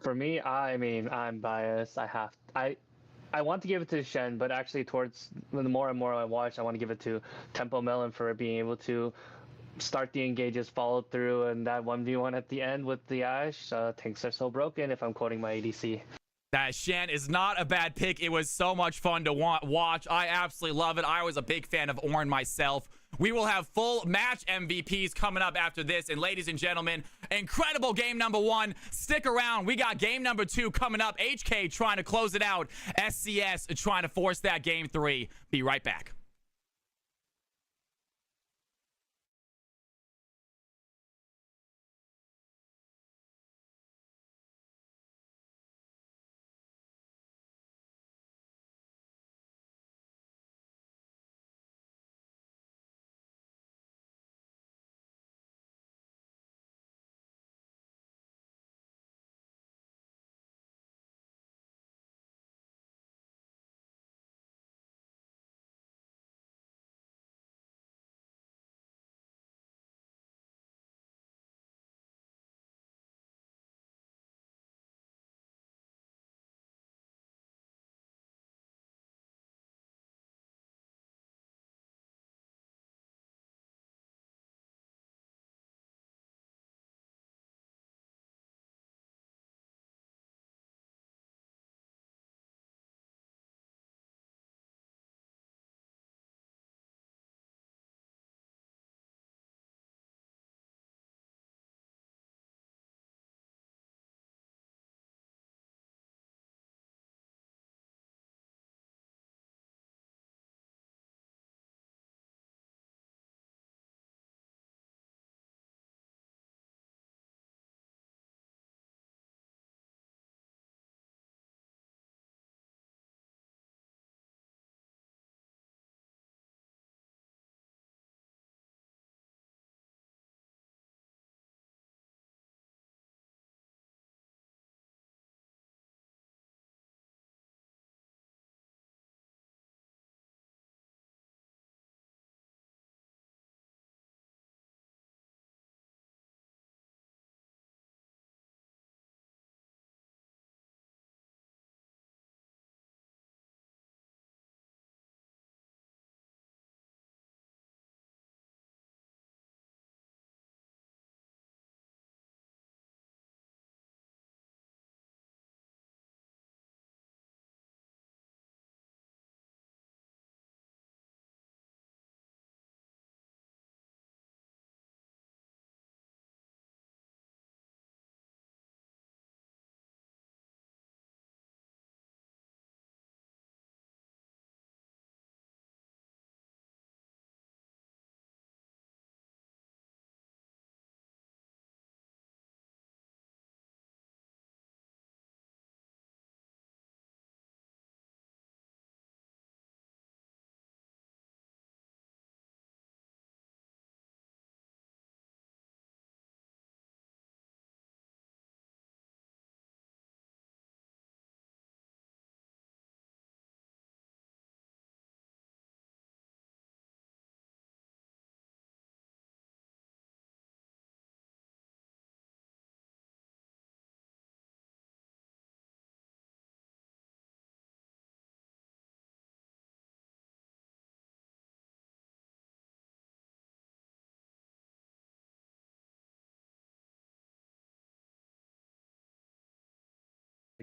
For me, I mean, I'm biased. I want to give it to Shen, but actually towards the more and more I watch, I want to give it to Tempo Melon for being able to start the engages, follow through, and that 1v1 at the end with the Ashe. Tanks are so broken, if I'm quoting my ADC. That Shen is not a bad pick. It was so much fun to watch. I absolutely love it. I was a big fan of Ornn myself. We will have full match MVPs coming up after this. And ladies and gentlemen, incredible game number 1. Stick around. We got game number 2 coming up. HK trying to close it out. SCS trying to force that game 3. Be right back.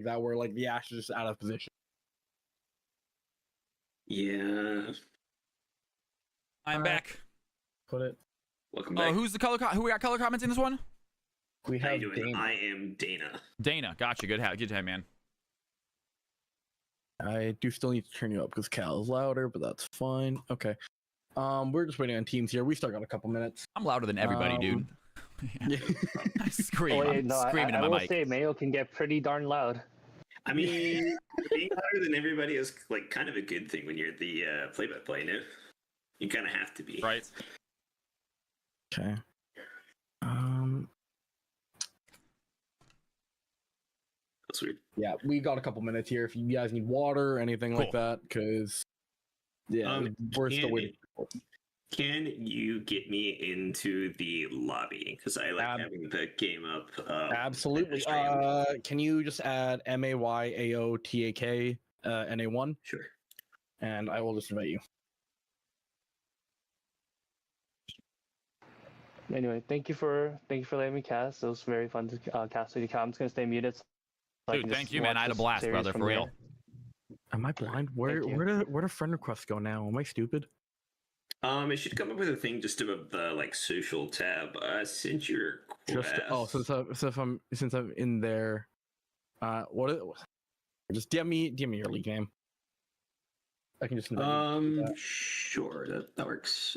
that where like the Ashe is just out of position. Yeah. I'm back. Put it. Welcome back. Who's the color? Who we got color commenting this one? We How have you doing? Dana. I am Dana. Dana. Gotcha. Good to have, man. I do still need to turn you up because Cal's louder, but that's fine. Okay. We're just waiting on teams here. We still got a couple minutes. I'm louder than everybody, dude. Yeah. I scream. Wait, I'm no, screaming I in my will mic. say Mayo can get pretty darn loud. I mean, being louder than everybody is like kind of a good thing when you're the play-by-play. No, you kind of have to be. Right. Okay. That's weird. Yeah, we got a couple minutes here. If you guys need water or anything like Cool. that, because yeah, we're still waiting. Can you get me into the lobby? Because I like having the game up. Absolutely. Can you just add MAYAOTAK NA1, Sure. and I will just invite you. Anyway, thank you for letting me cast. It was very fun to cast with you. I'm just gonna stay muted. So I Dude, can just thank you, man. watch I had a this blast, series brother, from for real. here. Am I blind? Where Thank you. where do friend requests go now? Am I stupid? It should come up with a thing just above the like social tab. Since your Just since I'm in there, just DM me your league name. I can just invite you to that. Sure, that works.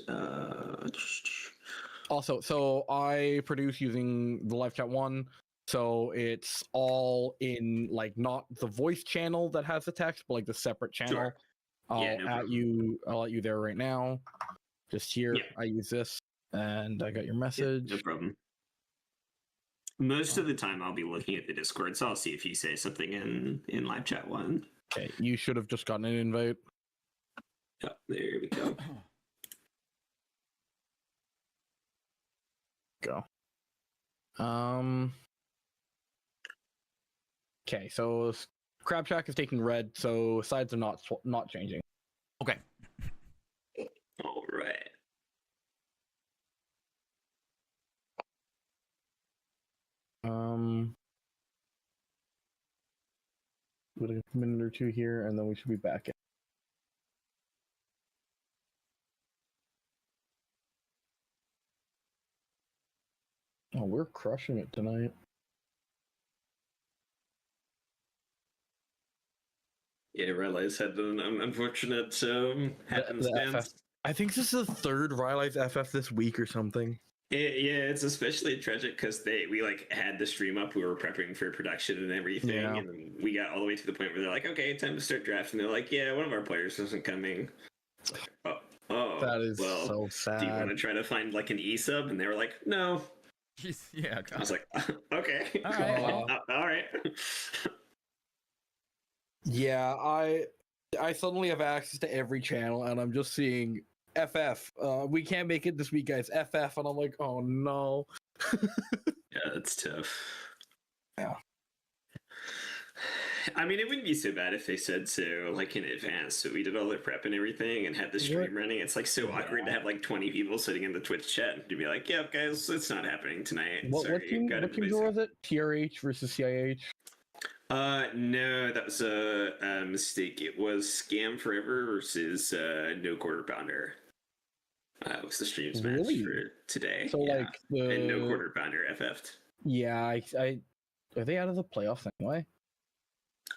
Also, so I produce using the live chat one, so it's all in like not the voice channel that has the text, but like the separate channel. Sure. I'll Yeah, no problem. I'll at you there right now. Just here, Yeah. I use this, and I got your Yeah, message. no problem. Most of the time, I'll be looking at the Discord, so I'll see if you say something in live chat one. Okay, you should have just gotten an invite. Yeah, there we go. Go. Okay, so Crab Shack is taking red, so sides are not changing. Okay. All right. With a minute or two here, and then we should be back in. Oh, we're crushing it tonight. Yeah, Riley's had an unfortunate happenstance. I think this is the third Riley's FF this week or something. Yeah, it's especially tragic because we like had the stream up. We were prepping for production and everything, Yeah. and then we got all the way to the point where they're like, "Okay, time to start drafting." They're like, "Yeah, one of our players isn't coming." Oh, That is well, so do you want sad. to try to find like an e-sub? And they were like, "No." Yeah. I was like, "Okay, All right. all right." Yeah, I suddenly have access to every channel, and I'm just seeing FF. We can't make it this week, guys. FF, and I'm like, oh no. Yeah, that's tough. Yeah. I mean, it wouldn't be so bad if they said so, like in advance. So we did all the prep and everything, and had the stream running. It's like so awkward to have like 20 people sitting in the Twitch chat and to be like, "Yeah, guys, it's not happening tonight." What Sorry, team gotta what team play was it? TRH versus CIH? No, that was a mistake. It was Scam Forever versus No Quarter Pounder. It was the streams match Really? for today. So yeah. like And No the Quarter Pounder FF'd. yeah, I are they out of the playoffs anyway?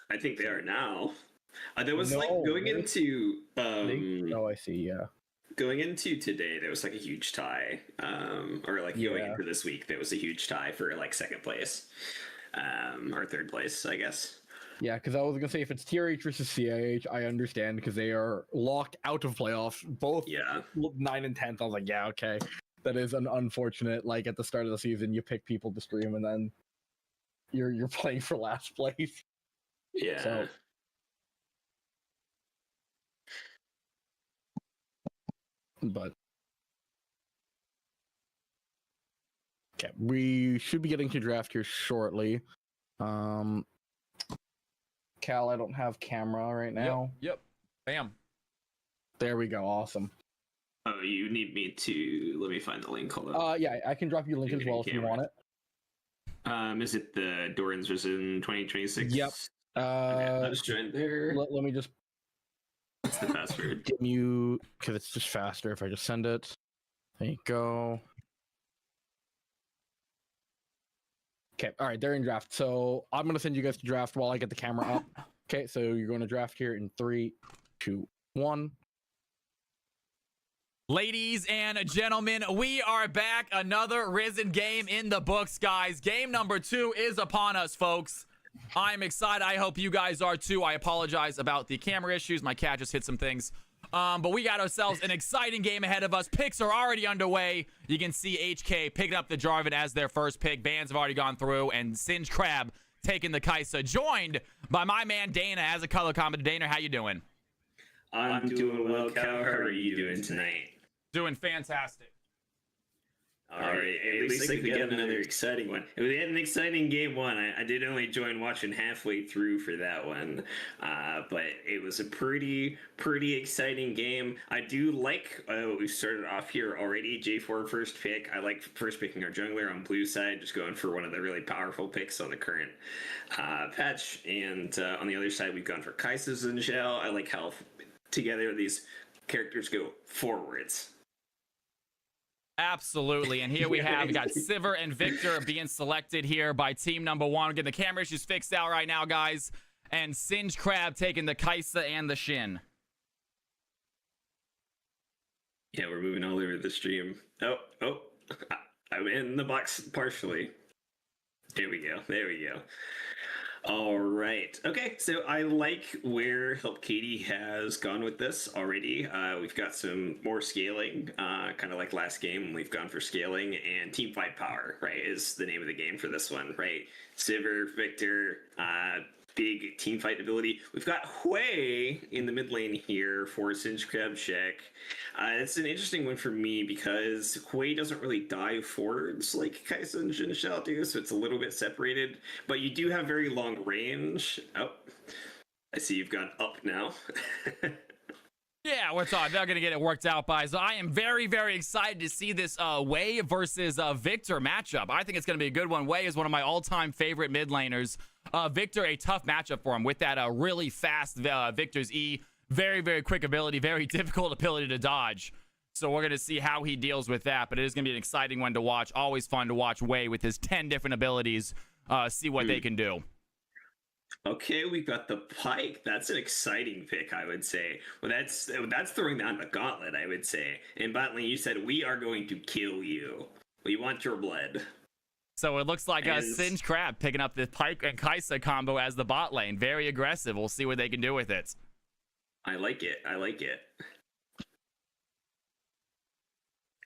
I think they are now. There was like No, going really? into Oh, I see. Yeah. going into today, there was like a huge tie. Or like going Yeah. into this week, there was a huge tie for like second place. Or third place, I guess. Yeah, because I was gonna say if it's TRH versus CIH, I understand because they are locked out of playoffs. Both Yeah. 9 and 10th. I was like, yeah, okay. That is an unfortunate. Like at the start of the season, you pick people to stream, and then you're playing for last place. Yeah. So- But okay, we should be getting to draft here shortly. Cal, I don't have camera right now. Yep. Bam. There we go. Awesome. Oh, you need me to let me find the link. Hold on. Yeah, I can drop you a link as well if you want it. Is it the Dorans version 2026? Yep. I'll just join there. Let me just What's the password? give you, because it's just faster if I just send it. There you go. Okay, all right, they're in draft. So I'm gonna send you guys to draft while I get the camera up. Okay, so you're going to draft here in 3, 2, 1. Ladies and gentlemen, we are back. Another Risen game in the books, guys. Game number 2 is upon us, folks. I'm excited. I hope you guys are too. I apologize about the camera issues. My cat just hit some things. But we got ourselves an exciting game ahead of us. Picks are already underway. You can see HK picking up the Jarvan as their first pick. Bans have already gone through, and Singe Crab taking the Kaisa, joined by my man Dana as a color commentator. Dana, how you doing? I'm doing well, Cal. How are you doing tonight? Doing fantastic. All right, it looks like we got another exciting one. We had an exciting game 1. I did only join watching halfway through for that one, but it was a pretty exciting game. I do like we started off here already. J4 first pick. I like first picking our jungler on blue side, just going for one of the really powerful picks on the current patch. And on the other side, we've gone for Kai'Sa's and Zhao. I like how together these characters go forwards. Absolutely, and here we got Sivir and Victor being selected here by team number 1. We're getting the camera issues fixed out right now, guys. And Singe Crab taking the Kaisa and the Shin. Yeah, we're moving all over the stream. Oh, I'm in the box partially. There we go. All right. Okay, so I like where Help Katie has gone with this already. We've got some more scaling, kind of like last game. We've gone for scaling, and team fight power, right, is the name of the game for this one, right? Sivir, Victor, big team fight ability. We've got Hui in the mid lane here for Singe Crab Shack. It's an interesting one for me because Hui doesn't really dive forwards like Kaisa and Jin Shao do, so it's a little bit separated. But you do have very long range. Oh, I see you've gone up now. Yeah, what's up? They're going to get it worked out by. So I am very, very excited to see this Wei versus Victor matchup. I think it's going to be a good one. Wei is one of my all-time favorite mid laners. Victor, a tough matchup for him with that really fast Victor's E. Very, very quick ability, very difficult ability to dodge. So we're going to see how he deals with that. But it is going to be an exciting one to watch. Always fun to watch Wei with his 10 different abilities. See what they can do. Okay, we've got the Pike. That's an exciting pick, I would say. Well, that's throwing down the gauntlet, I would say. And Botlane, you said, we are going to kill you. We want your blood. So it looks like Singe Crab picking up the Pike and Kaisa combo as the bot lane. Very aggressive. We'll see what they can do with it. I like it.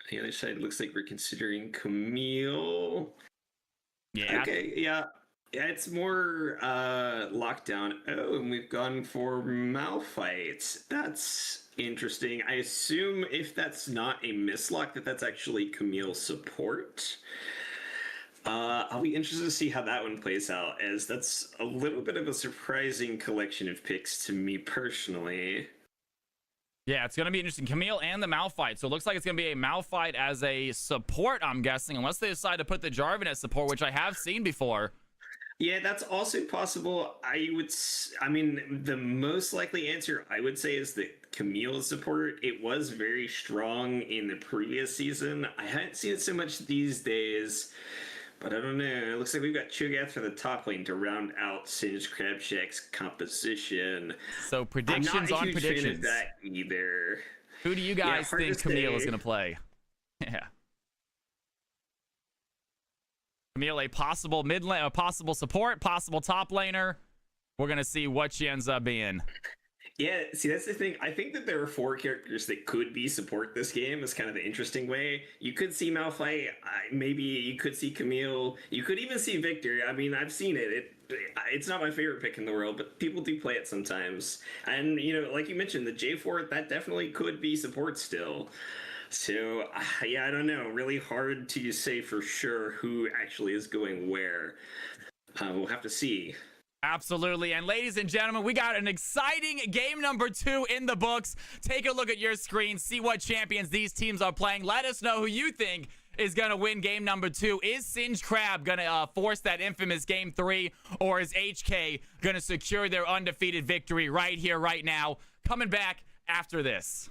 The other side looks like we're considering Camille. Yeah. Okay, yeah. Yeah, it's more lockdown. Oh, and we've gone for Malphite. That's interesting. I assume if that's not a mislock, that's actually Camille support. I'll be interested to see how that one plays out, as that's a little bit of a surprising collection of picks to me personally. Yeah, it's going to be interesting. Camille and the Malphite. So it looks like it's going to be a Malphite as a support, I'm guessing, unless they decide to put the Jarvan as support, which I have seen before. Yeah, that's also possible. I mean, the most likely answer I would say is that Camille's support. It was very strong in the previous season. I haven't seen it so much these days, but I don't know. It looks like we've got Cho'Gath for the top lane to round out Singe Crab Shack's composition. So predictions I'm not a on huge predictions. fan of that either. Who do you guys think Camille is going to play? Yeah. Camille, a possible mid lane, a possible support, possible top laner. We're going to see what she ends up being. Yeah, see, that's the thing. I think that there are 4 characters that could be support this game. Is kind of the interesting way. You could see Malphite, maybe you could see Camille, you could even see Victor. I mean, I've seen it. It's not my favorite pick in the world, but people do play it sometimes. And, you know, like you mentioned, the J4, that definitely could be support still. So, yeah, I don't know. Really hard to say for sure who actually is going where. We'll have to see. Absolutely. And ladies and gentlemen, we got an exciting game number 2 in the books. Take a look at your screen, see what champions these teams are playing. Let us know who you think is going to win game number 2. Is Singe Crab going to force that infamous game 3, or is HK going to secure their undefeated victory right here, right now? Coming back after this.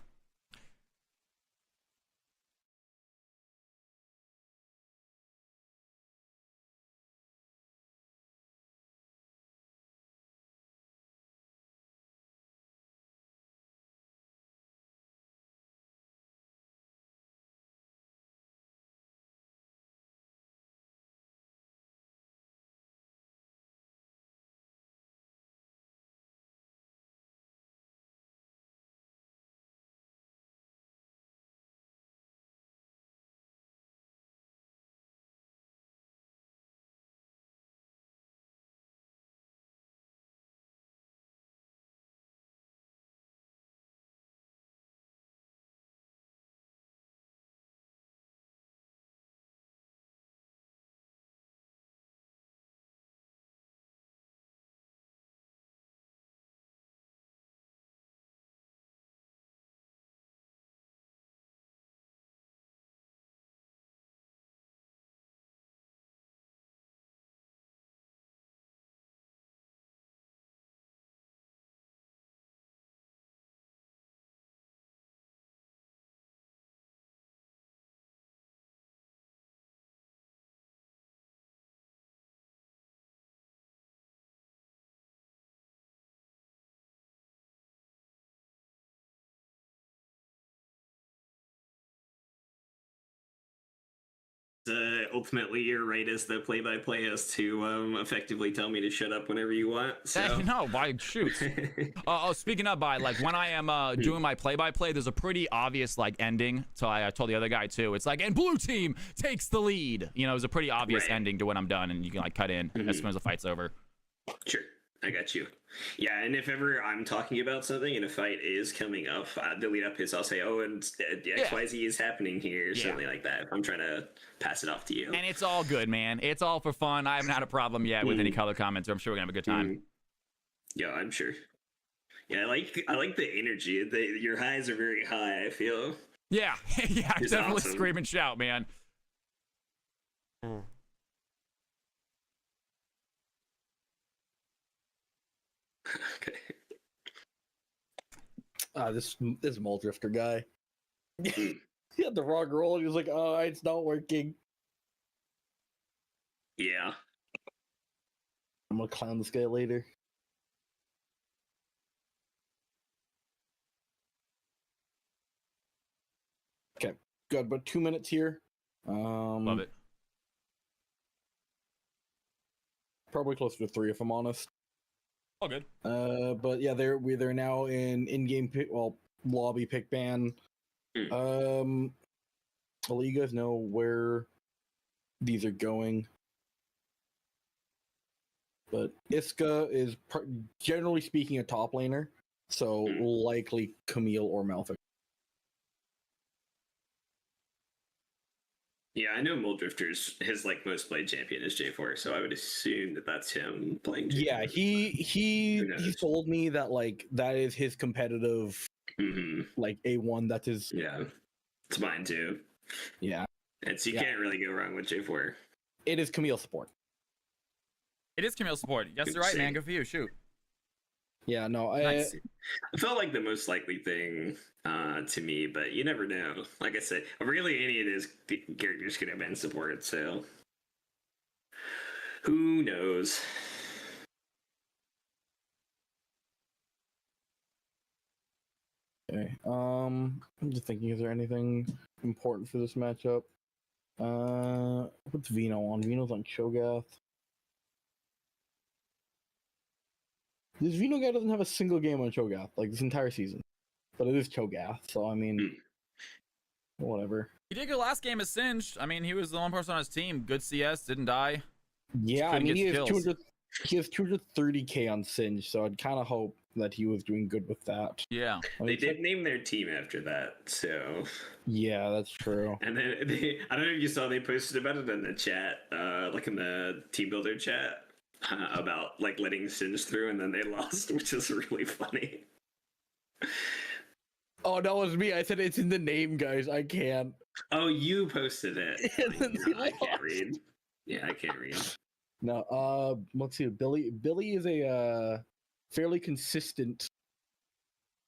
Ultimately, you're right as the play-by-play as to effectively tell me to shut up whenever you want. So. No, by shoot. Speaking of, by like when I am doing my play-by-play, there's a pretty obvious like ending. So I told the other guy too. It's like, and blue team takes the lead. You know, there's a pretty obvious ending to when I'm done, and you can like cut in as soon as the fight's over. Sure, I got you. Yeah, and if ever I'm talking about something and a fight is coming up, the lead up is I'll say, oh, and XYZ is happening here, something like that. If I'm trying to pass it off to you. And it's all good, man. It's all for fun. I haven't had a problem yet with any color comments, or I'm sure we're gonna have a good time. Yeah, I'm sure. Yeah, I like the energy. Your highs are very high, I feel. Yeah, yeah, It's definitely awesome. scream and shout, man. Okay. This Muldrifter guy. He had the wrong roll. And he was like, "Oh, it's not working." Yeah. I'm gonna clown this guy later. Okay, got about 2 minutes here. Love it. Probably closer to 3 if I'm honest. All good. But yeah, they're now in-game pick, lobby pick ban. I'll let you guys know where these are going. But Iska is generally speaking a top laner, so likely Camille or Malphite. Yeah, I know Muldrifter's his like most played champion is J4, so I would assume that that's him playing. J4. Yeah, he told me that like that is his competitive like A1. That's his. Yeah, it's mine too. Yeah, And so you can't really go wrong with J4. it is Camille support. It is Camille support. Yes, you're right, man. Good for you. Shoot. Yeah, no, Nice. I felt like the most likely thing to me, but you never know. Like I said, really any of those characters could have been support, so who knows? Okay. I'm just thinking, is there anything important for this matchup? What's Vino on? Vino's on Cho'Gath. This Vino guy doesn't have a single game on Cho'Gath, like this entire season. But it is Cho'Gath, so I mean, whatever. He did good last game as Singed. I mean, he was the one person on his team. Good CS, didn't die. Yeah, I couldn't mean, get kills. he has 230k on Singe, so I'd kind of hope that he was doing good with that. Yeah. They did name their team after that, so Yeah, that's true. and then I don't know if you saw they posted about it in the chat, like in the team builder chat, about like letting Singe through, and then they lost, which is really funny. Oh, that was me. I said it's in the name, guys. I can't. Oh, you posted it. And then they I can't lost. read. Yeah, I can't read. No, let's see. Billy is a fairly consistent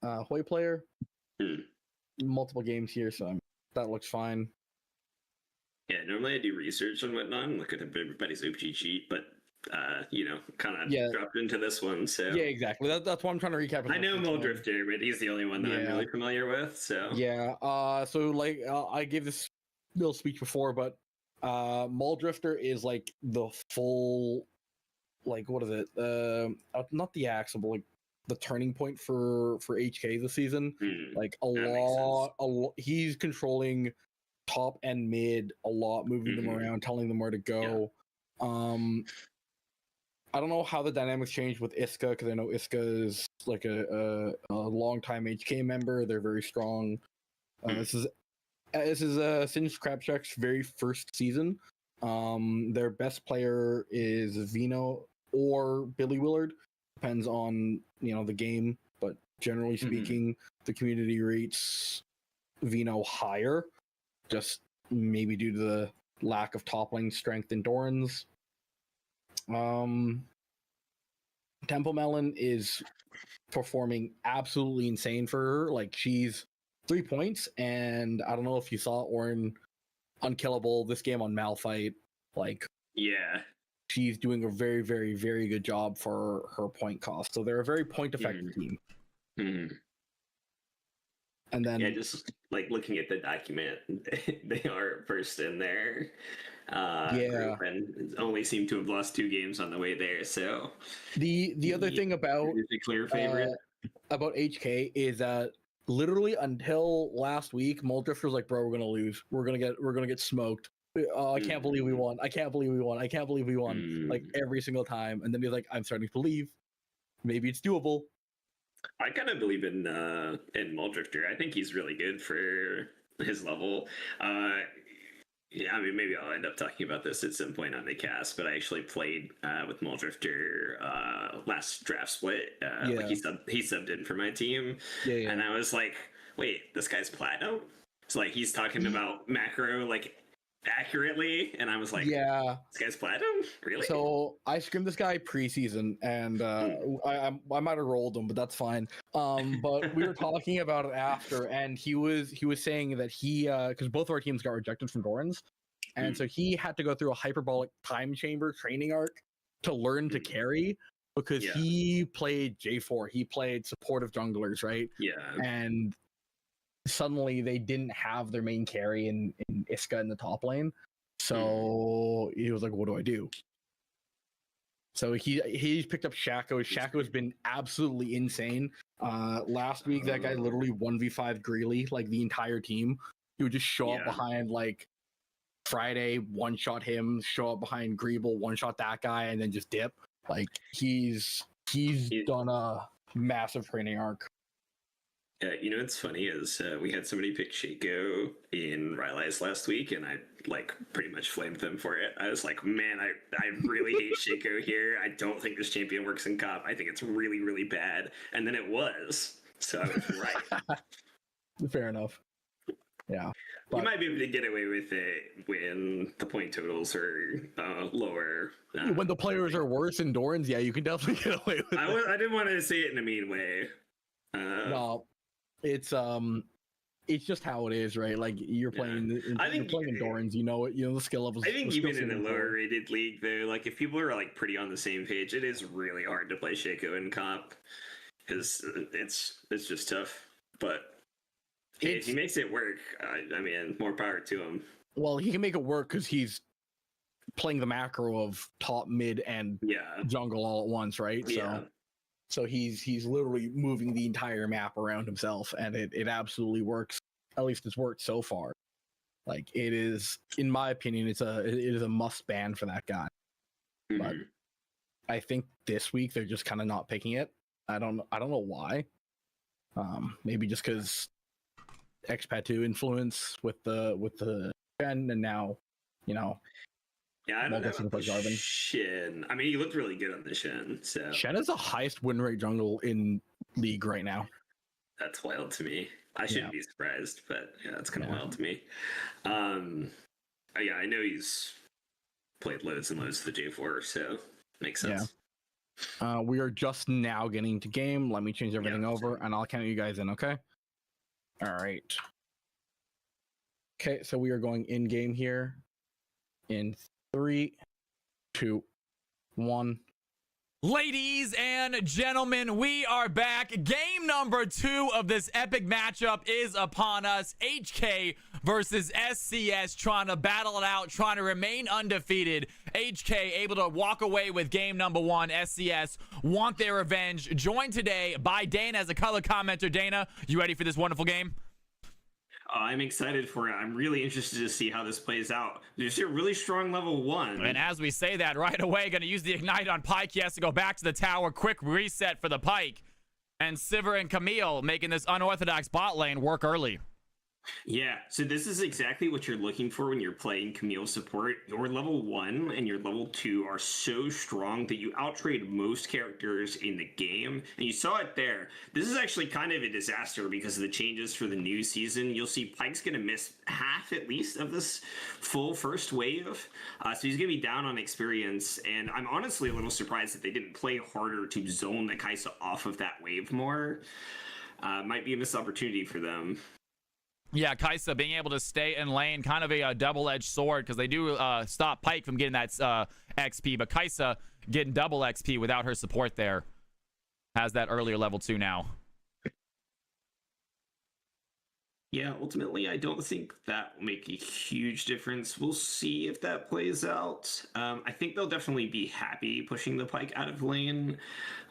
Hoi player. Hmm. Multiple games here, so that looks fine. Yeah, normally I do research and whatnot and look at everybody's OG cheat, but kind of Yeah. dropped into this one. So Yeah, exactly. That's why I'm trying to recap. as I much know as I can. Muldrifter, but he's the only one that I'm Yeah. really familiar with. So Yeah. So like I gave this little speech before, but Muldrifter is like the full, like what is it? Not the axle, but like the turning point for HK this season. Like that makes sense. he's controlling top and mid a lot, moving them around, telling them where to go. I don't know how the dynamics changed with Iska, because I know Iska is like a long-time HK member. They're very strong. This is Singed Crabshack's very first season. Their best player is Vino or Billy Willard. Depends on the game, but generally speaking, the community rates Vino higher, just maybe due to the lack of top lane strength in Doran's. Temple Melon is performing absolutely insane for her. Like, she's 3 points, and I don't know if you saw Orin Unkillable this game on Malphite. Like, Yeah. she's doing a very, very, very good job for her point cost. So they're a very point effective team. And then just like looking at the document, they are first in their group and only seem to have lost 2 games on the way there. So the other thing about is a clear favorite about HK is that literally until last week, Muldrifter was like, "Bro, we're gonna lose. We're gonna get smoked. I can't believe we won. I can't believe we won. I can't believe we won." Like every single time, and then he's like, "I'm starting to believe. Maybe it's doable." I kind of believe in Muldrifter. I think he's really good for his level. Yeah, I mean, maybe I'll end up talking about this at some point on the cast, but I actually played with Muldrifter last draft split. Like he subbed in for my team, and I was like, "Wait, this guy's platinum?" It's like he's talking about macro like accurately, and I was like, "Yeah, this guy's platinum, really?" So I scrimmed this guy preseason, and I might have rolled him, but that's fine. But we were talking about it after, and he was saying that he because both of our teams got rejected from Doran's, and so he had to go through a hyperbolic time chamber training arc to learn to carry, because he played J4, he played supportive junglers, right? Yeah, and suddenly they didn't have their main carry in Iska in the top lane. So he was like, "What do I do?" So he picked up Shaco. Shaco's been absolutely insane. Last week, that guy literally 1v5 Greeley, like the entire team. He would just show up behind like Friday, one-shot him, show up behind Greeble, one-shot that guy, and then just dip. Like he's done a massive training arc. You know what's funny is we had somebody pick Shaco in Rylai's last week, and I like pretty much flamed them for it. I was like, "Man, I really hate Shaco here. I don't think this champion works in COP. I think it's really, really bad." And then it was, so I was right. Fair enough. Yeah, you might be able to get away with it when the point totals are lower. When the players are worse in Doran's, yeah, you can definitely get away with it. I didn't want to say it in a mean way. No. It's just how it is, right? Like you're playing, you're playing in Doran's, you know the skill levels. I think even in a lower rated league, though, like if people are like pretty on the same page, it is really hard to play Shaco in comp because it's just tough. But if he makes it work, I mean, more power to him. Well, he can make it work because he's playing the macro of top, mid, and jungle all at once, right? Yeah. So he's literally moving the entire map around himself, and it absolutely works. At least it's worked so far. Like it is, in my opinion, it is a must ban for that guy. But I think this week they're just kind of not picking it. I don't know why. Maybe just because Expat 2 influence with the Shen, and now Yeah, I don't know about the Shen. I mean, he looked really good on the Shen. So Shen is the highest win rate jungle in League right now. That's wild to me. I shouldn't be surprised, but yeah, that's kind of wild to me. Yeah, I know he's played loads and loads of the J4, so makes sense. We are just now getting to game. Let me change everything over, and I'll count you guys in, okay? All right. Okay, so we are going in game here in 3, 2, 1. Ladies and gentlemen, we are back. Game number 2 of this epic matchup is upon us. HK versus SCS, trying to battle it out, trying to remain undefeated. HK able to walk away with game number 1. SCS want their revenge. Joined today by Dana as a color commenter. Dana, you ready for this wonderful game? I'm excited for it. I'm really interested to see how this plays out. There's a really strong level 1. And as we say that right away, going to use the Ignite on Pyke. He has to go back to the tower. Quick reset for the Pyke. And Sivir and Camille making this unorthodox bot lane work early. Yeah, so this is exactly what you're looking for when you're playing Camille support. Your level 1 and your level 2 are so strong that you outtrade most characters in the game, and you saw it there. This is actually kind of a disaster because of the changes for the new season. You'll see Pyke's going to miss half at least of this full first wave, so he's going to be down on experience, and I'm honestly a little surprised that they didn't play harder to zone the Kai'Sa off of that wave more. Might be a missed opportunity for them. Yeah, Kai'Sa being able to stay in lane, kind of a double-edged sword, because they do stop Pyke from getting that XP, but Kai'Sa getting double XP without her support there. Has that earlier level 2 now. Yeah, ultimately, I don't think that will make a huge difference. We'll see if that plays out. I think they'll definitely be happy pushing the Pyke out of lane,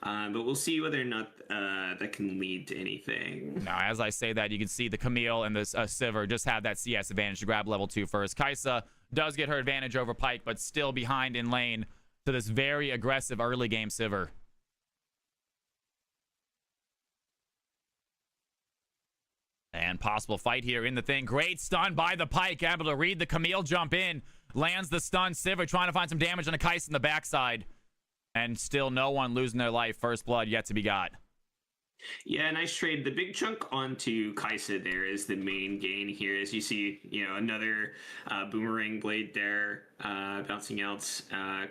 but we'll see whether or not that can lead to anything. Now, as I say that, you can see the Camille and the Sivir just have that CS advantage to grab level 2 first. Kai'Sa does get her advantage over Pyke, but still behind in lane to this very aggressive early game Sivir. And possible fight here in the thing. Great stun by the Pyke. Able to read the Camille jump in. Lands the stun. Sivir trying to find some damage on a Kai'Sa in the backside. And still no one losing their life. First blood yet to be got. Yeah, nice trade. The big chunk onto Kai'Sa there is the main gain here. As you see, another boomerang blade there bouncing out.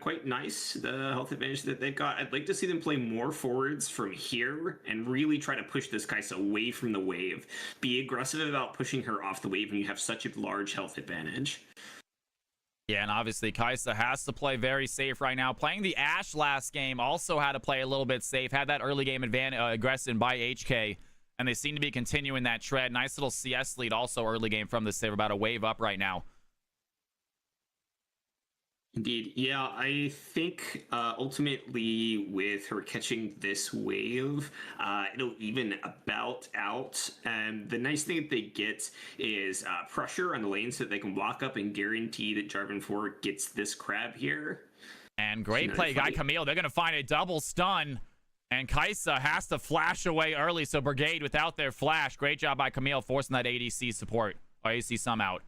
Quite nice, the health advantage that they've got. I'd like to see them play more forwards from here and really try to push this Kai'Sa away from the wave. Be aggressive about pushing her off the wave when you have such a large health advantage. Yeah, and obviously Kai'Sa has to play very safe right now. Playing the Ashe last game also had to play a little bit safe. Had that early game advantage aggression by HK, and they seem to be continuing that trend. Nice little CS lead also early game from the Sivir, about a wave up right now. Indeed. Yeah, I think ultimately with her catching this wave, it'll even about out. And the nice thing that they get is pressure on the lanes so that they can walk up and guarantee that Jarvan 4 gets this crab here. And great play, Guy Camille. They're going to find a double stun. And Kai'Sa has to flash away early, so Brigade without their flash. Great job by Camille forcing that ADC support, or ADC sum out.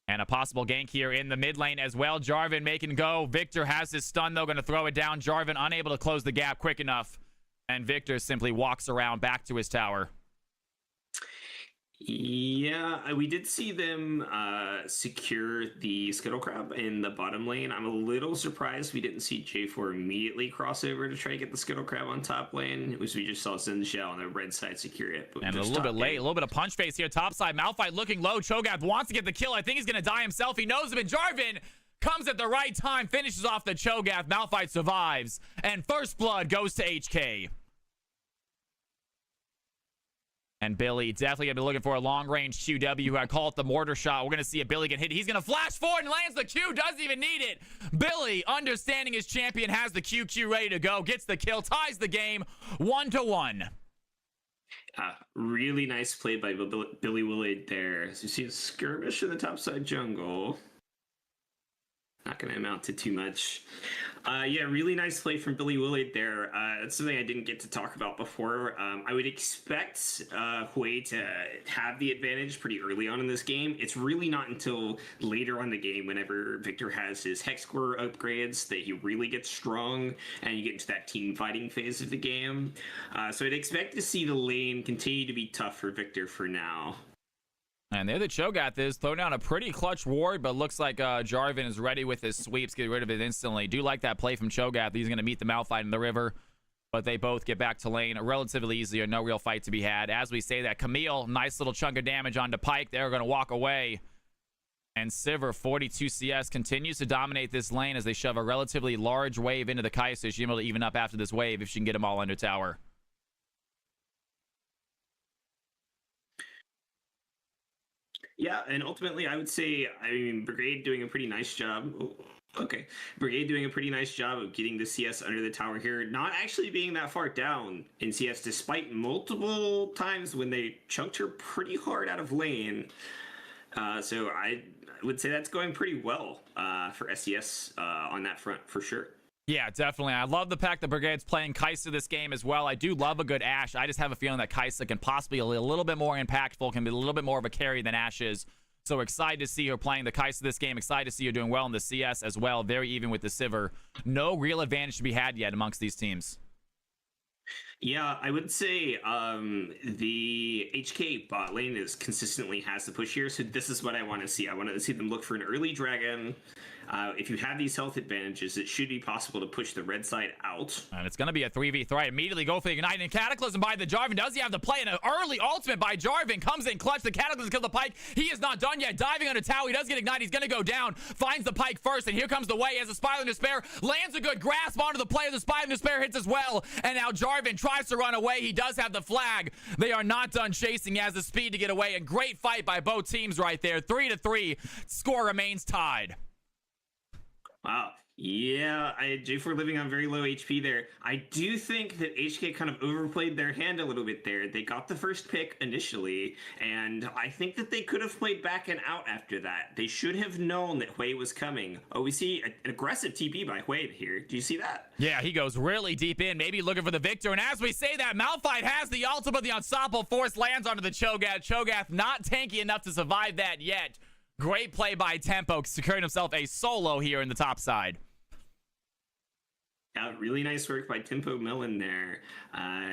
And a possible gank here in the mid lane as well. Jarvan making go. Victor has his stun, though. Going to throw it down. Jarvan unable to close the gap quick enough. And Victor simply walks around back to his tower. Yeah, we did see them secure the Skittle Crab in the bottom lane. I'm a little surprised we didn't see J4 immediately cross over to try to get the Skittle Crab on top lane. It was we just saw Zinshell on the red side secure it. And a little bit late, a little bit of punch face here. Top side, Malphite looking low. Cho'Gath wants to get the kill. I think he's going to die himself. He knows him, and Jarvan comes at the right time, finishes off the Cho'Gath. Malphite survives, and first blood goes to HK. And Billy definitely going to be looking for a long-range QW. I call it the mortar shot. We're going to see a Billy get hit. He's going to flash forward and lands the Q. Doesn't even need it. Billy, understanding his champion, has the QQ ready to go. Gets the kill. Ties the game 1-1. Really nice play by Billy Willard there. As you see a skirmish in the topside jungle. not going to amount to too much. Yeah, really nice play from Billy Willard there. That's something I didn't get to talk about before. I would expect Hui to have the advantage pretty early on in this game. It's really not until later on in the game, whenever Victor has his hex core upgrades, that he really gets strong and you get into that team fighting phase of the game. So I'd expect to see the lane continue to be tough for Victor for now. And there the Cho'Gath is. Throw down a pretty clutch ward, but looks like Jarvan is ready with his sweeps. Get rid of it instantly. Do like that play from Cho'Gath. He's going to meet the Malphite in the river. But they both get back to lane relatively easy. No real fight to be had. As we say that, Camille, nice little chunk of damage onto Pyke. They're going to walk away. And Sivir, 42 CS, continues to dominate this lane as they shove a relatively large wave into the Kai'Sa. She's able to even up after this wave if she can get them all under tower. Yeah, and ultimately, I would say, Brigade doing a pretty nice job. Brigade doing a pretty nice job of getting the CS under the tower here, not actually being that far down in CS, despite multiple times when they chunked her pretty hard out of lane. So I would say that's going pretty well for SES on that front, for sure. Yeah, definitely. I love the fact that Brigade's playing Kai'Sa this game as well. I do love a good Ashe. I just have a feeling that Kai'Sa can possibly be a little bit more impactful, can be a little bit more of a carry than Ashe is. So excited to see her playing the Kai'Sa this game. Excited to see her doing well in the CS as well. Very even with the Sivir. No real advantage to be had yet amongst these teams. Yeah, I would say the HK bot lane consistently has the push here, so this is what I want to see. I want to see them look for an early dragon. If you have these health advantages, it should be possible to push the red side out. And it's going to be a 3v3. Immediately go for the Ignite and Cataclysm by the Jarvan. Does he have the play? And an early ultimate by Jarvan comes in clutch. The Cataclysm kills the Pyke. He is not done yet. Diving under tower. He does get Ignite. He's going to go down. Finds the Pyke first. And here comes the way as the Spiraling Despair lands a good grasp onto the player. The Spiraling Despair hits as well. And now Jarvan tries to run away. He does have the flag. They are not done chasing. He has the speed to get away. And great fight by both teams right there. 3-3. Score remains tied. Wow. Yeah, J4 living on very low HP there. I do think that HK kind of overplayed their hand a little bit there. They got the first pick initially, and I think that they could have played back and out after that. They should have known that Hui was coming. Oh, we see an aggressive TP by Hui here. Do you see that? Yeah, he goes really deep in, maybe looking for the victor. And as we say that, Malphite has the ultimate, but the Unstoppable Force lands onto the Cho'Gath. Cho'Gath not tanky enough to survive that yet. Great play by Tempo, securing himself a solo here in the top side. Yeah, really nice work by Tempo Millen there.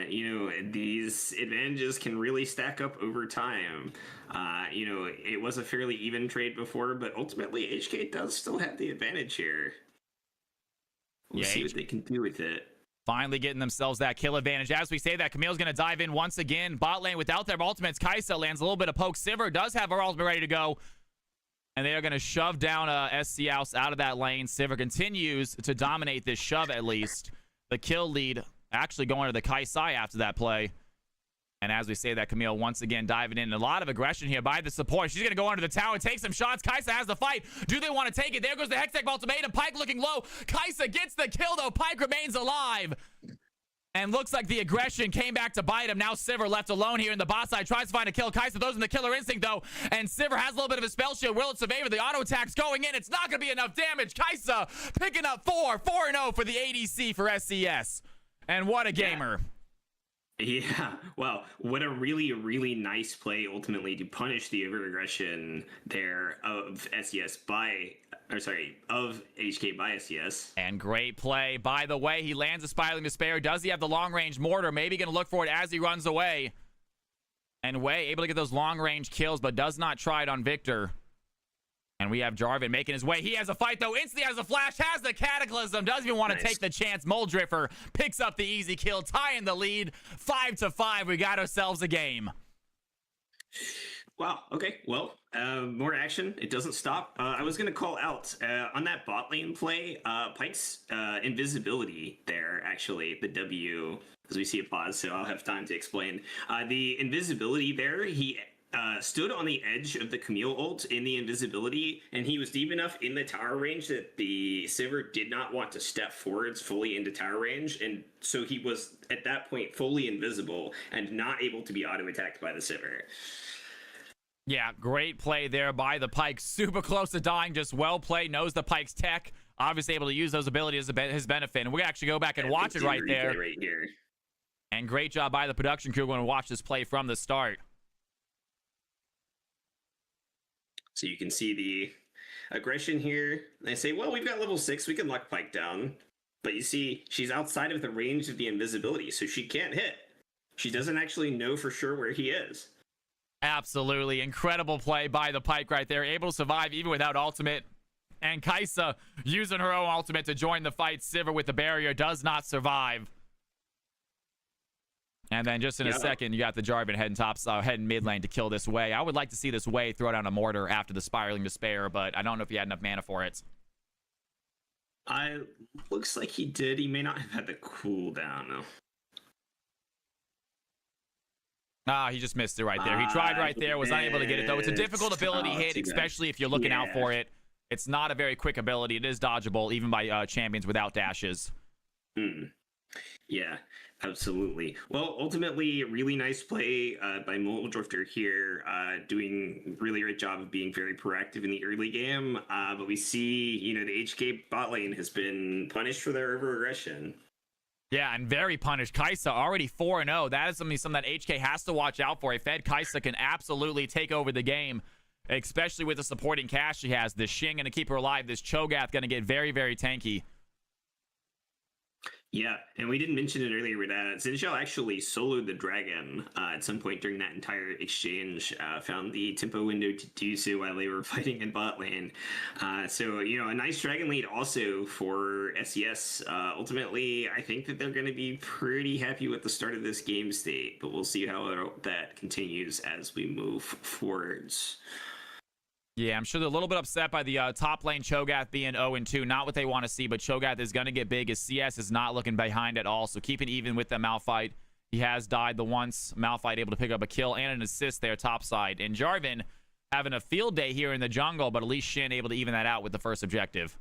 These advantages can really stack up over time. It was a fairly even trade before, but ultimately HK does still have the advantage here. We'll see what they can do with it. Finally getting themselves that kill advantage. As we say that, Camille's going to dive in once again. Bot lane without their ultimates. Kai'Sa lands a little bit of poke. Sivir does have her ultimate ready to go. And they are going to shove down SC House out of that lane. Sivir continues to dominate this shove at least. The kill lead actually going to the Kai'Sa after that play. And as we say that, Camille once again diving in. A lot of aggression here by the support. She's going to go under the tower and take some shots. Kai'Sa has the fight. Do they want to take it? There goes the Hextech ultimatum. Pyke looking low. Kai'Sa gets the kill though. Pyke remains alive. And looks like the aggression came back to bite him. Now Sivir left alone here in the bot side. Tries to find a kill. Kai'Sa throws in the killer instinct, though. And Sivir has a little bit of a spell shield. Will it survive? The auto attack's going in. It's not going to be enough damage. Kai'Sa picking up 4-0 for the ADC for SCS. And what a gamer. Yeah, well, what a really, really nice play ultimately to punish the over-aggression there of HK by SES. And great play. By the way, he lands a Spiraling Despair. Does he have the long-range mortar? Maybe going to look for it as he runs away. And Wei able to get those long-range kills, but does not try it on Victor. And we have Jarvan making his way. He has a fight, though. Instantly has a flash, has the Cataclysm. Doesn't even want to take the chance. Moldriffer picks up the easy kill, tying the lead. 5-5. We got ourselves a game. Wow. Okay. Well, more action. It doesn't stop. I was going to call out on that bot lane play, Pyke's invisibility there, actually, the W, because we see a pause, so I'll have time to explain. The invisibility there, he stood on the edge of the Camille ult in the invisibility, and he was deep enough in the tower range that the Sivir did not want to step forwards fully into tower range, and so he was, at that point, fully invisible and not able to be auto-attacked by the Sivir. Yeah, great play there by the Pyke. Super close to dying, just well played. Knows the Pyke's tech. Obviously able to use those abilities to his benefit. And we actually go back and watch it right there. Right here. And great job by the production crew. We're going to watch this play from the start. So you can see the aggression here. They say, well, we've got level 6. We can lock Pyke down. But you see, she's outside of the range of the invisibility, so she can't hit. She doesn't actually know for sure where he is. Absolutely. Incredible play by the Pyke right there. Able to survive even without ultimate. And Kaisa using her own ultimate to join the fight. Sivir with the barrier does not survive. And then just in a second, you got the Jarvan heading mid lane to kill this Wei. I would like to see this Wei throw down a mortar after the Spiraling Despair, but I don't know if he had enough mana for it. Looks like he did. He may not have had the cooldown, though. He just missed it right there. He tried right there, was unable to get it, though. It's a difficult ability hit, especially if you're looking out for it. It's not a very quick ability. It is dodgeable, even by champions without dashes. Yeah, absolutely. Well, ultimately, really nice play by Moldrifter here, doing really great job of being very proactive in the early game. But we see, the HK bot lane has been punished for their over-aggression. Yeah, and very punished. Kaisa already 4-0. That is something that HK has to watch out for. A fed Kaisa can absolutely take over the game, especially with the supporting cast she has. This Shin going to keep her alive. This Cho'Gath going to get very, very tanky. Yeah, and we didn't mention it earlier, but Zinzhao actually soloed the dragon at some point during that entire exchange, found the tempo window to do so while they were fighting in bot lane. So, a nice dragon lead also for SES. Ultimately, I think that they're going to be pretty happy with the start of this game state, but we'll see how that continues as we move forwards. Yeah, I'm sure they're a little bit upset by the top lane Cho'Gath being 0-2. Not what they want to see, but Cho'Gath is going to get big as CS is not looking behind at all. So keeping even with the Malphite. He has died the once. Malphite able to pick up a kill and an assist there topside. And Jarvan having a field day here in the jungle, but at least Shin able to even that out with the first objective.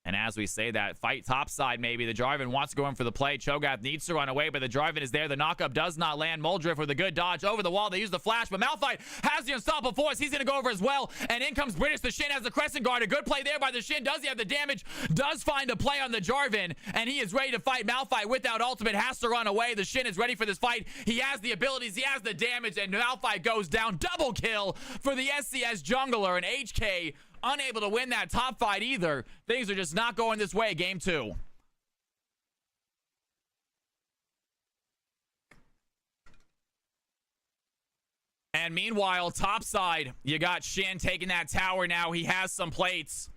And as we say that, fight topside maybe. The Jarvan wants to go in for the play. Cho'Gath needs to run away, but the Jarvan is there. The knockup does not land. Moldrift with a good dodge over the wall. They use the flash, but Malphite has the unstoppable force. He's going to go over as well. And in comes British. The Shin has the Crescent Guard. A good play there by the Shin. Does he have the damage? Does find a play on the Jarvan. And he is ready to fight Malphite without ultimate. Has to run away. The Shin is ready for this fight. He has the abilities. He has the damage. And Malphite goes down. Double kill for the SCS jungler. And HK unable to win that top fight either. Things are just not going this way. Game 2. And meanwhile, topside, you got Shin taking that tower now. He has some plates.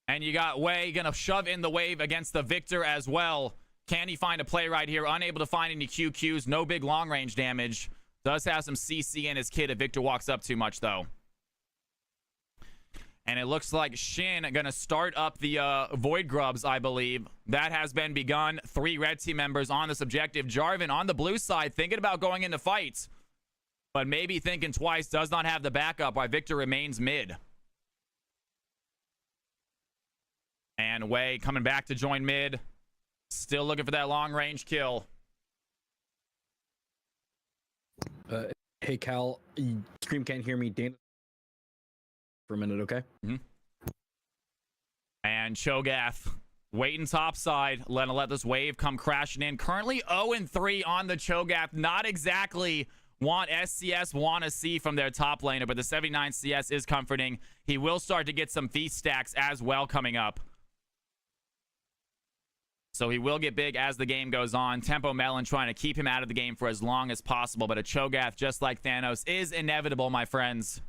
And you got Wei gonna shove in the wave against the Victor as well. Can he find a play right here? Unable to find any QQs. No big long range damage. Does have some CC in his kit if Victor walks up too much though. And it looks like Shin going to start up the Void Grubs, I believe. That has been begun. 3 red team members on this objective. Jarvan on the blue side thinking about going into fights. But maybe thinking twice. Does not have the backup while Victor remains mid. And Wei coming back to join mid. Still looking for that long range kill. Hey, Cal. Stream can't hear me. Dana. For a minute, okay? And Cho'Gath waiting topside, let this wave come crashing in. Currently 0-3 on the Cho'Gath. Not exactly what SCS want to see from their top laner, but the 79 CS is comforting. He will start to get some feast stacks as well coming up. So he will get big as the game goes on. Tempo Melon trying to keep him out of the game for as long as possible, but a Cho'Gath, just like Thanos, is inevitable, my friends.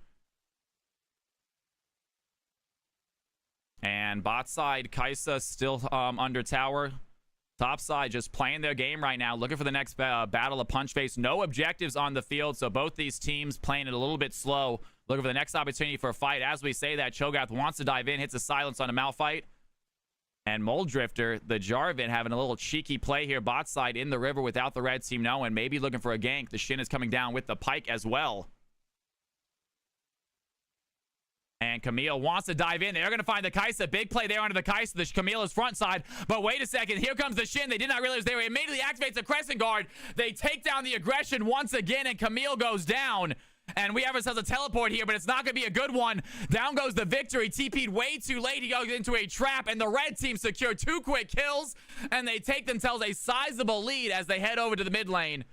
And bot side, Kaisa still under tower. Top side just playing their game right now, looking for the next battle of punch face. No objectives on the field, so both these teams playing it a little bit slow. Looking for the next opportunity for a fight. As we say that, Cho'Gath wants to dive in, hits a silence on a Malphite. And Moldrifter, the Jarvan, having a little cheeky play here. Bot side in the river without the red team knowing. Maybe looking for a gank. The Shin is coming down with the Pyke as well. And Camille wants to dive in. They're going to find the Kai'Sa. Big play there under the Kai'Sa. The Camille's front side. But wait a second. Here comes the Shin. They did not realize they were immediately activates the Crescent Guard. They take down the aggression once again, and Camille goes down. And we have ourselves a teleport here, but it's not going to be a good one. Down goes the Victory. TP'd way too late. He goes into a trap, and the red team secure 2 quick kills, and they take themselves a sizable lead as they head over to the mid lane.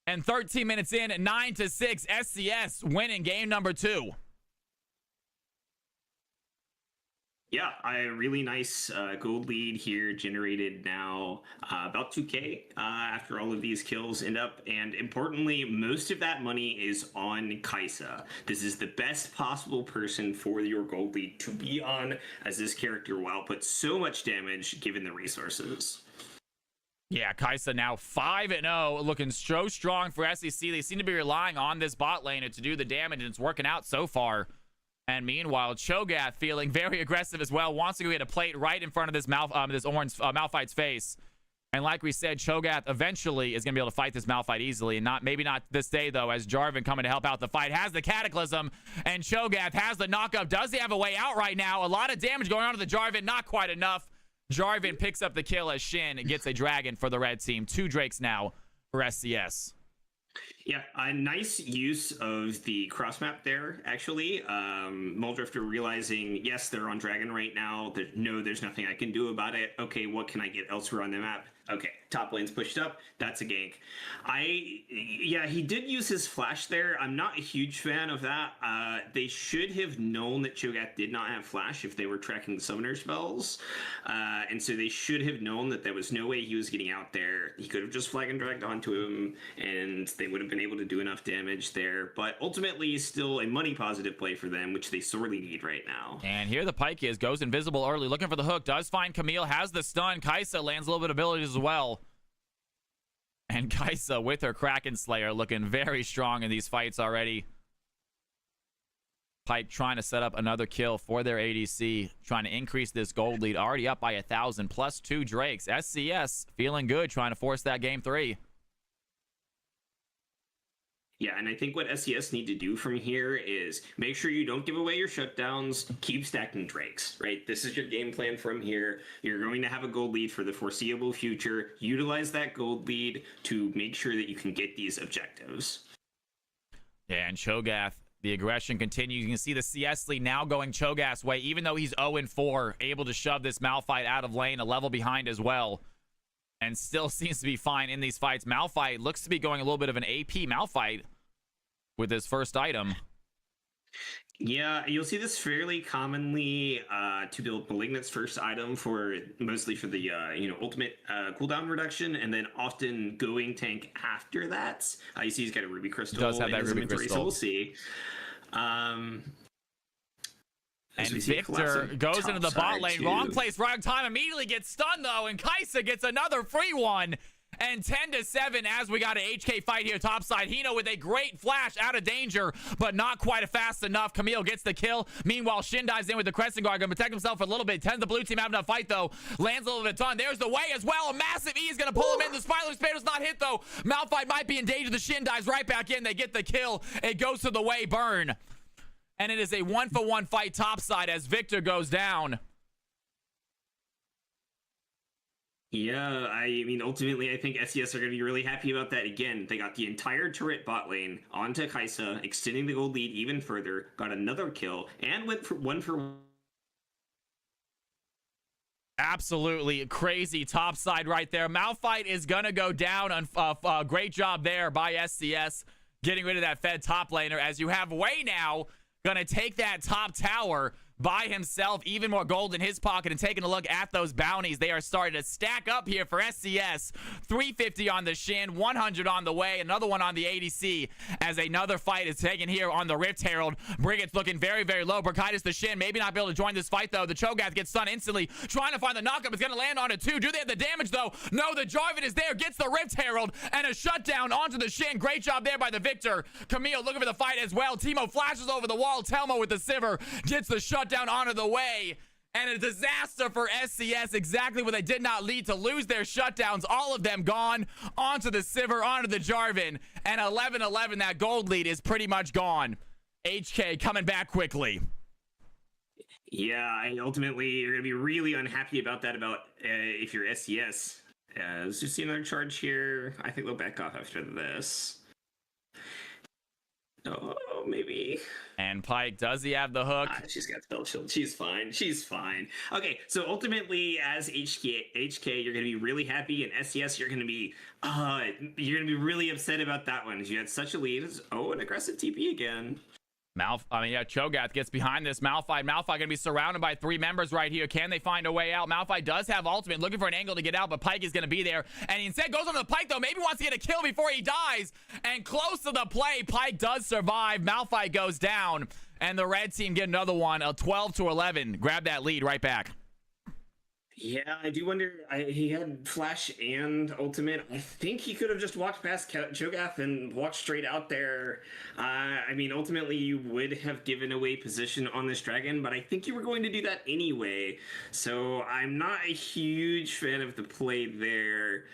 And 13 minutes in, 9-6, SCS winning game number 2. Yeah, a really nice gold lead here generated now about 2K after all of these kills end up. And importantly, most of that money is on Kai'Sa. This is the best possible person for your gold lead to be on, as this character will output so much damage given the resources. Yeah, Kai'Sa now 5-0, looking so strong for SEC. They seem to be relying on this bot lane to do the damage, and it's working out so far. And meanwhile, Cho'Gath feeling very aggressive as well, wants to go get a plate right in front of this orange Malphite's face. And like we said, Cho'Gath eventually is going to be able to fight this Malphite easily, and maybe not this day though, as Jarvan coming to help out the fight has the Cataclysm, and Cho'Gath has the knockup. Does he have a way out right now? A lot of damage going on to the Jarvan, not quite enough. Jarvan picks up the kill as Shin gets a dragon for the red team. 2 Drakes now for SCS. Yeah, a nice use of the cross map there, actually. Muldrifter realizing, yes, they're on Dragon right now. There's nothing I can do about it. Okay, what can I get elsewhere on the map? Okay, top lane's pushed up. That's a gank. Yeah, he did use his flash there. I'm not a huge fan of that. They should have known that Cho'Gath did not have flash if they were tracking the summoner spells. And so they should have known that there was no way he was getting out there. He could have just flag and dragged onto him, and they would have been able to do enough damage there. But ultimately, still a money positive play for them, which they sorely need right now. And here the Pike is, goes invisible early, looking for the hook, does find Camille, has the stun. Kai'Sa lands a little bit of abilities as well. And Kai'Sa with her Kraken Slayer looking very strong in these fights already. Pike trying to set up another kill for their ADC, trying to increase this gold lead, already up by 1,000, plus 2 Drakes. SCS feeling good, trying to force that game 3. Yeah, and I think what SCS need to do from here is make sure you don't give away your shutdowns, keep stacking Drakes, right? This is your game plan from here. You're going to have a gold lead for the foreseeable future. Utilize that gold lead to make sure that you can get these objectives. Yeah, and Cho'Gath, the aggression continues. You can see the CS lead now going Cho'Gath's way, even though he's 0-4, able to shove this Malphite out of lane, a level behind as well. And still seems to be fine in these fights. Malphite looks to be going a little bit of an AP Malphite with his first item. Yeah, you'll see this fairly commonly to build Malignant's first item for mostly for the ultimate cooldown reduction, and then often going tank after that. You see he's got a ruby crystal. Does have in that his ruby inventory, crystal. so we'll see. And we see Victor collapsing goes into the bot topside lane. too. Wrong place, wrong time. Immediately gets stunned, though. And Kai'Sa gets another free one. And 10-7 as we got an HK fight here topside. Hino with a great flash out of danger, but not quite fast enough. Camille gets the kill. Meanwhile, Shin dives in with the Crescent Guard. Going to protect himself for a little bit. Tends the blue team having a fight, though. Lands a little bit of ton. There's the way as well. A massive E is going to pull him in. The Spider Spader's not hit, though. Malphite might be in danger. The Shin dives right back in. They get the kill. It goes to the way burn. And it is a 1-for-1 fight topside as Victor goes down. Yeah, I mean, ultimately, I think SES are going to be really happy about that. Again, they got the entire turret bot lane onto Kai'Sa, extending the gold lead even further, got another kill, and went for 1-for-1. Absolutely crazy topside right there. Malphite is going to go down. On great job there by SCS, getting rid of that Fed top laner, as you have Wei now going to take that top tower by himself, even more gold in his pocket, and taking a look at those bounties. They are starting to stack up here for SCS. 350 on the Shin, 100 on the way, another one on the ADC, as another fight is taken here on the Rift Herald. Brigitte looking very, very low. Brachidus the Shin maybe not be able to join this fight, though. The Cho'Gath gets stunned instantly, trying to find the knockup. Is going to land on it, too. Do they have the damage, though? No, the Jarvan is there, gets the Rift Herald, and a shutdown onto the Shin. Great job there by the Victor. Camille looking for the fight as well. Timo flashes over the wall. Telmo with the Sivir gets the shutdown onto the way, and a disaster for SCS, exactly what they did not lead to lose their shutdowns, all of them gone onto the Sivir, onto the Jarvan, and 11-11, that gold lead is pretty much gone. HK coming back quickly. Yeah, and ultimately you're gonna be really unhappy about that. About if you're SCS. Let's just see another charge here. I think they'll back off after this. Oh, maybe. And Pike, does he have the hook? She's got spell shield. She's fine. She's fine. Okay, so ultimately, as HK, you're gonna be really happy, and SCS, you're gonna be really upset about that one. You had such a lead. Oh, an aggressive TP again. Cho'Gath gets behind this. Malphite gonna be surrounded by 3 members right here. Can they find a way out? Malphite does have ultimate, looking for an angle to get out, but Pike is gonna be there. And he instead goes on the Pike, though. Maybe wants to get a kill before he dies. And close to the play, Pike does survive. Malphite goes down. And the red team get another one, a 12-11. Grab that lead right back. Yeah, I do wonder. He had flash and ultimate. I think he could have just walked past Cho'Gath and walked straight out there. I mean, ultimately, you would have given away position on this dragon, but I think you were going to do that anyway. So I'm not a huge fan of the play there.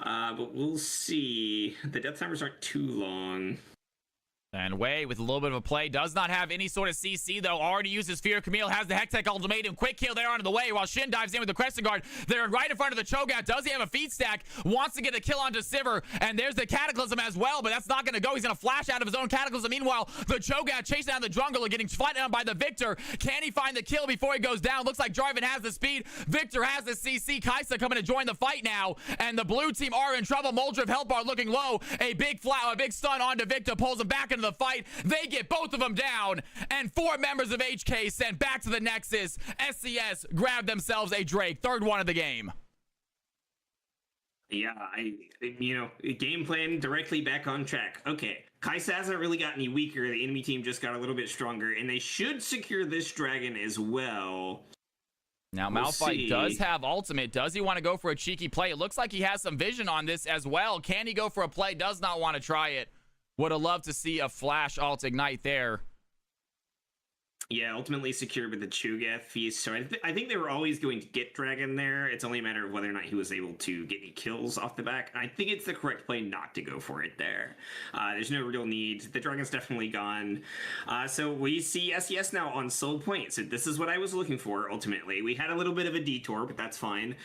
But we'll see. The death timers aren't too long. And Wei, with a little bit of a play, does not have any sort of CC, though. Already uses Fear. Camille has the Hextech ultimatum. Quick kill there onto the way, while Shin dives in with the Crescent Guard. They're right in front of the Cho'Gath. Does he have a feed stack? Wants to get a kill onto Sivir. And there's the Cataclysm as well, but that's not going to go. He's going to flash out of his own Cataclysm. Meanwhile, the Cho'Gath chasing down the jungle and getting fought down by the Victor. Can he find the kill before he goes down? Looks like Jarvan has the speed. Victor has the CC. Kai'Sa coming to join the fight now. And the blue team are in trouble. Moldriv health bar looking low. A big stun onto Victor. Pulls him back into the fight. They get both of them down, and 4 members of HK sent back to the Nexus. SCS grab themselves a Drake, 3rd one of the game. Yeah, game plan directly back on track. Okay, Kai'Sa hasn't really got any weaker. The enemy team just got a little bit stronger, and they should secure this dragon as well. Now, Malphite does have ultimate. Does he want to go for a cheeky play? It looks like he has some vision on this as well. Can he go for a play? Does not want to try it. Would have loved to see a flash alt ignite there. Yeah, ultimately secured with the Cho'Gath feast. So I think they were always going to get Dragon there. It's only a matter of whether or not he was able to get any kills off the back. And I think it's the correct play not to go for it there. There's no real need. The Dragon's definitely gone. So we see SES now on Soul Point. So this is what I was looking for, ultimately. We had a little bit of a detour, but that's fine.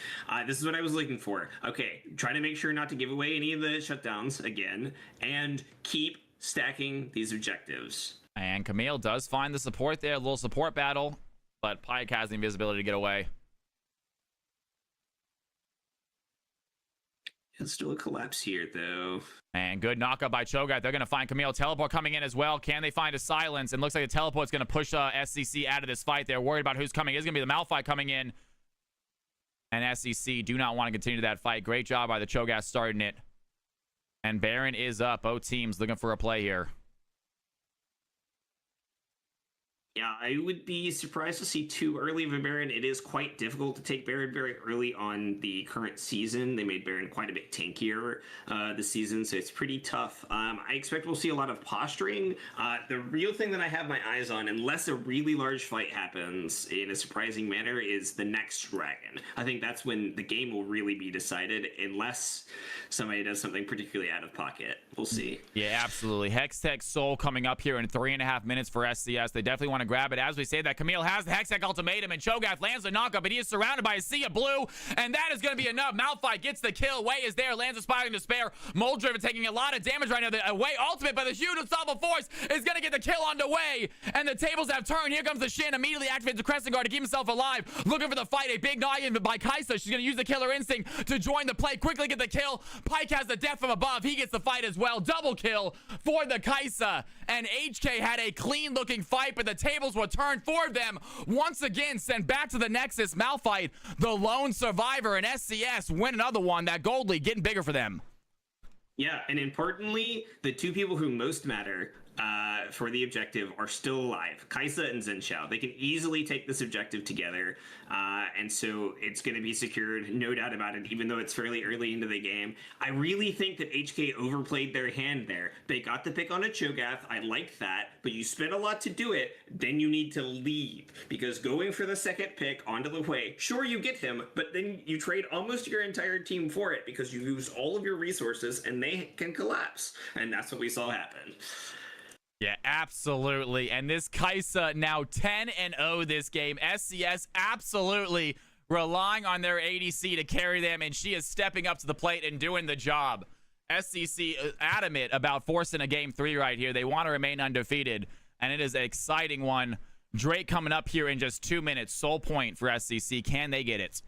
This is what I was looking for. Okay, try to make sure not to give away any of the shutdowns again. And keep stacking these objectives. And Camille does find the support there, a little support battle, but Pike has the invisibility to get away. It's still a collapse here, though. And good knockup by Cho'Gath. They're going to find Camille. Teleport coming in as well. Can they find a silence? And looks like the teleport's going to push SCC out of this fight. They're worried about who's coming. It's going to be the Malphite coming in. And SCC do not want to continue that fight. Great job by the Cho'Gath starting it. And Baron is up. Both teams looking for a play here. Yeah, I would be surprised to see too early of a Baron. It is quite difficult to take Baron very early on the current season. They made Baron quite a bit tankier this season, so it's pretty tough. I expect we'll see a lot of posturing. The real thing that I have my eyes on, unless a really large fight happens in a surprising manner, is the next Dragon. I think that's when the game will really be decided, unless somebody does something particularly out of pocket. We'll see. Yeah, absolutely. Hextech Soul coming up here in 3.5 minutes for SCS. They definitely want to grab it. As we say that, Camille has the Hextech ultimatum, and Cho'Gath lands the knockup, but he is surrounded by a sea of blue, and that is going to be enough. Malphite gets the kill. Wei is there, lands a Spiring Despair. Moldriven taking a lot of damage right now. The Wei ultimate by the huge unstoppable force is going to get the kill on the Wei, and the tables have turned. Here comes the Shin, immediately activates the Crescent Guard to keep himself alive. Looking for the fight, a big noggin by Kai'Sa. She's going to use the Killer Instinct to join the play, quickly get the kill. Pike has the death from above. He gets the fight as well. Double kill for the Kai'Sa, and HK had a clean looking fight, but the tables were turned for them once again. Sent back to the Nexus. Malphite, the lone survivor, and SCS win another one. That gold lead getting bigger for them. Yeah, and importantly, the two people who most matter for the objective are still alive. Kai'Sa and Xin Zhao. They can easily take this objective together, and so it's going to be secured, no doubt about it, even though it's fairly early into the game. I really think that HK overplayed their hand there. They got the pick on a Cho'Gath. I like that, but you spent a lot to do it, then you need to leave, because going for the second pick onto the way, sure, you get him, but then you trade almost your entire team for it because you use all of your resources and they can collapse, and that's what we saw happen. Yeah, absolutely. And this Kaisa now 10-0 this game. SCS absolutely relying on their ADC to carry them, and she is stepping up to the plate and doing the job. SCC adamant about forcing a game 3 right here. They want to remain undefeated, and it is an exciting one. Drake coming up here in just 2 minutes. Sole point for SCC. Can they get it?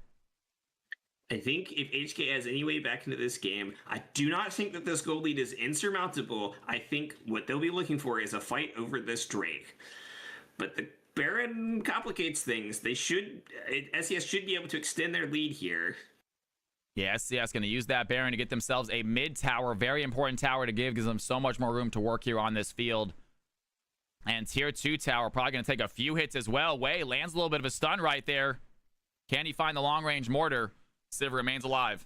I think if HK has any way back into this game, I do not think that this gold lead is insurmountable. I think what they'll be looking for is a fight over this Drake. But the Baron complicates things. SCS should be able to extend their lead here. Yeah, SCS going to use that Baron to get themselves a mid tower. Very important tower to give. Gives them so much more room to work here on this field. And tier 2 tower probably going to take a few hits as well. Wei lands a little bit of a stun right there. Can he find the long-range mortar? Civ remains alive.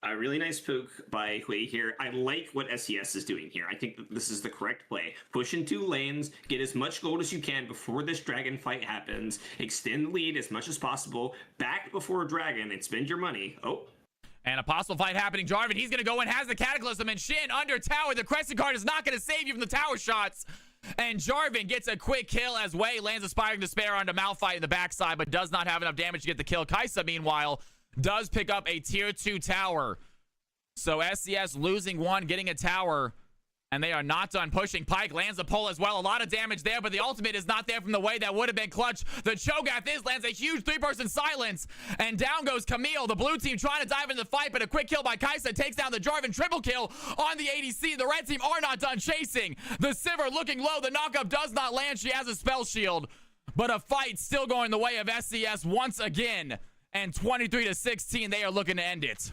A really nice poke by Hui here. I like what SCS is doing here. I think that this is the correct play. Push in 2 lanes, get as much gold as you can before this dragon fight happens, extend the lead as much as possible, back before dragon, and spend your money. Oh. And a possible fight happening. Jarvan, he's going to go in, has the Cataclysm, and Shin under tower. The Crescent Guard is not going to save you from the tower shots. And Jarvan gets a quick kill as Wei lands Aspiring Despair onto Malphite in the backside, but does not have enough damage to get the kill. Kaisa, meanwhile, does pick up a tier 2 tower. So SCS losing 1, getting a tower, and they are not done pushing. Pyke lands a pull as well. A lot of damage there, but the ultimate is not there from the Wei. That would have been clutch. The Cho'Gath lands a huge 3-person silence, and down goes Camille. The blue team trying to dive into the fight, but a quick kill by Kaisa takes down the Jarvan. Triple kill on the ADC. The red team are not done chasing. The Sivir looking low. The knockup does not land. She has a spell shield, but a fight still going the way of SCS once again. And 23-16, they are looking to end it.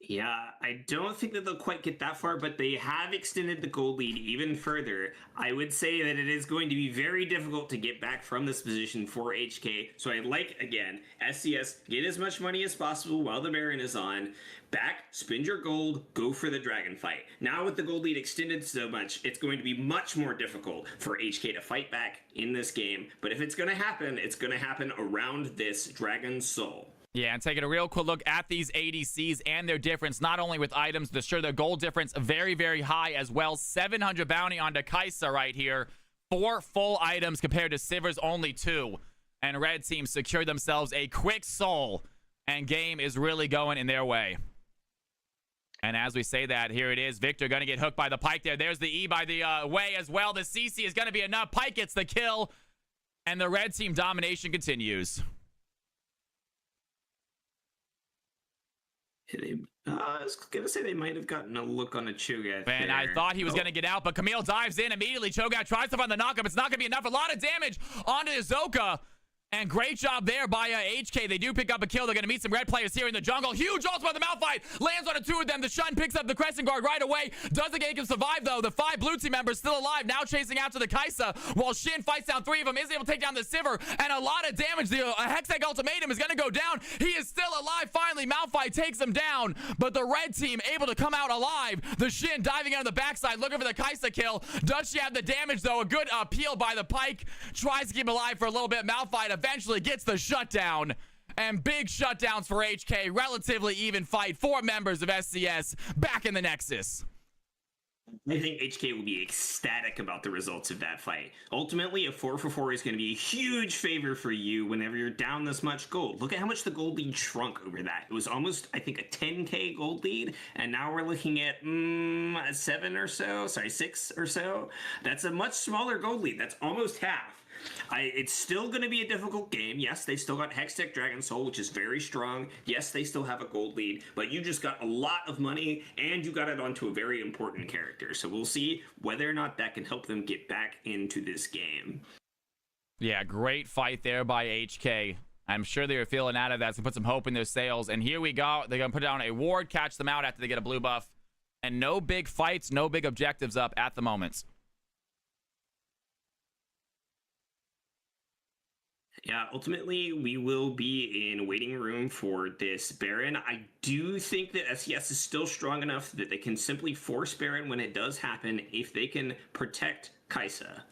Yeah, I don't think that they'll quite get that far, but they have extended the gold lead even further. I would say that it is going to be very difficult to get back from this position for HK. So I like, again, SCS, get as much money as possible while the Baron is on. Back, spend your gold, go for the dragon fight. Now with the gold lead extended so much, it's going to be much more difficult for HK to fight back in this game. But if it's going to happen, it's going to happen around this dragon soul. Yeah, and taking a real quick look at these ADCs and their difference, not only with items, but sure, their gold difference very, very high as well. 700 bounty onto Kaisa right here. 4 full items compared to Sivir's only 2. And red team secured themselves a quick soul, and game is really going in their way. And as we say that, here it is. Victor going to get hooked by the Pyke there. There's the E by the Wei as well. The CC is going to be enough. Pyke gets the kill, and the red team domination continues. I was gonna say they might have gotten a look on a Cho'Gath. And I thought he was gonna get out, but Camille dives in immediately. Cho'Gath tries to find the knockup. It's not gonna be enough. A lot of damage onto Izoka. And great job there by HK. They do pick up a kill. They're going to meet some red players here in the jungle. Huge ult by the Malphite. Lands on the 2 of them. The Shun picks up the Crescent Guard right away. Doesn't get him survive, though. The 5 blue team members still alive. Now chasing after the Kaisa. While Shin fights down 3 of them. Is able to take down the Sivir. And a lot of damage. The Hextech Ultimatum is going to go down. He is still alive. Finally, Malphite takes him down. But the red team able to come out alive. The Shin diving out of the backside. Looking for the Kaisa kill. Does she have the damage, though? A good peel by the Pyke. Tries to keep him alive for a little bit. Malphite eventually gets the shutdown, and big shutdowns for HK. Relatively even fight. 4 members of SCS back in the Nexus. I think HK will be ecstatic about the results of that fight. Ultimately, a 4-for-4 is going to be a huge favor for you whenever you're down this much gold. Look at how much the gold lead shrunk over that. It was almost, I think, a 10k gold lead, and now we're looking at 7 or so. Sorry, 6 or so. That's a much smaller gold lead. That's almost half. It's still going to be a difficult game. Yes, they still got Hextech Dragon Soul, which is very strong. Yes, they still have a gold lead, but you just got a lot of money, and you got it onto a very important character. So we'll see whether or not that can help them get back into this game. Yeah, great fight there by HK. I'm sure they were feeling out of that to put some hope in their sails. And here we go. They're going to put down a ward, catch them out after they get a blue buff. And no big fights, no big objectives up at the moment. Yeah, ultimately, we will be in waiting room for this Baron. I do think that SES is still strong enough that they can simply force Baron when it does happen if they can protect Kaisa.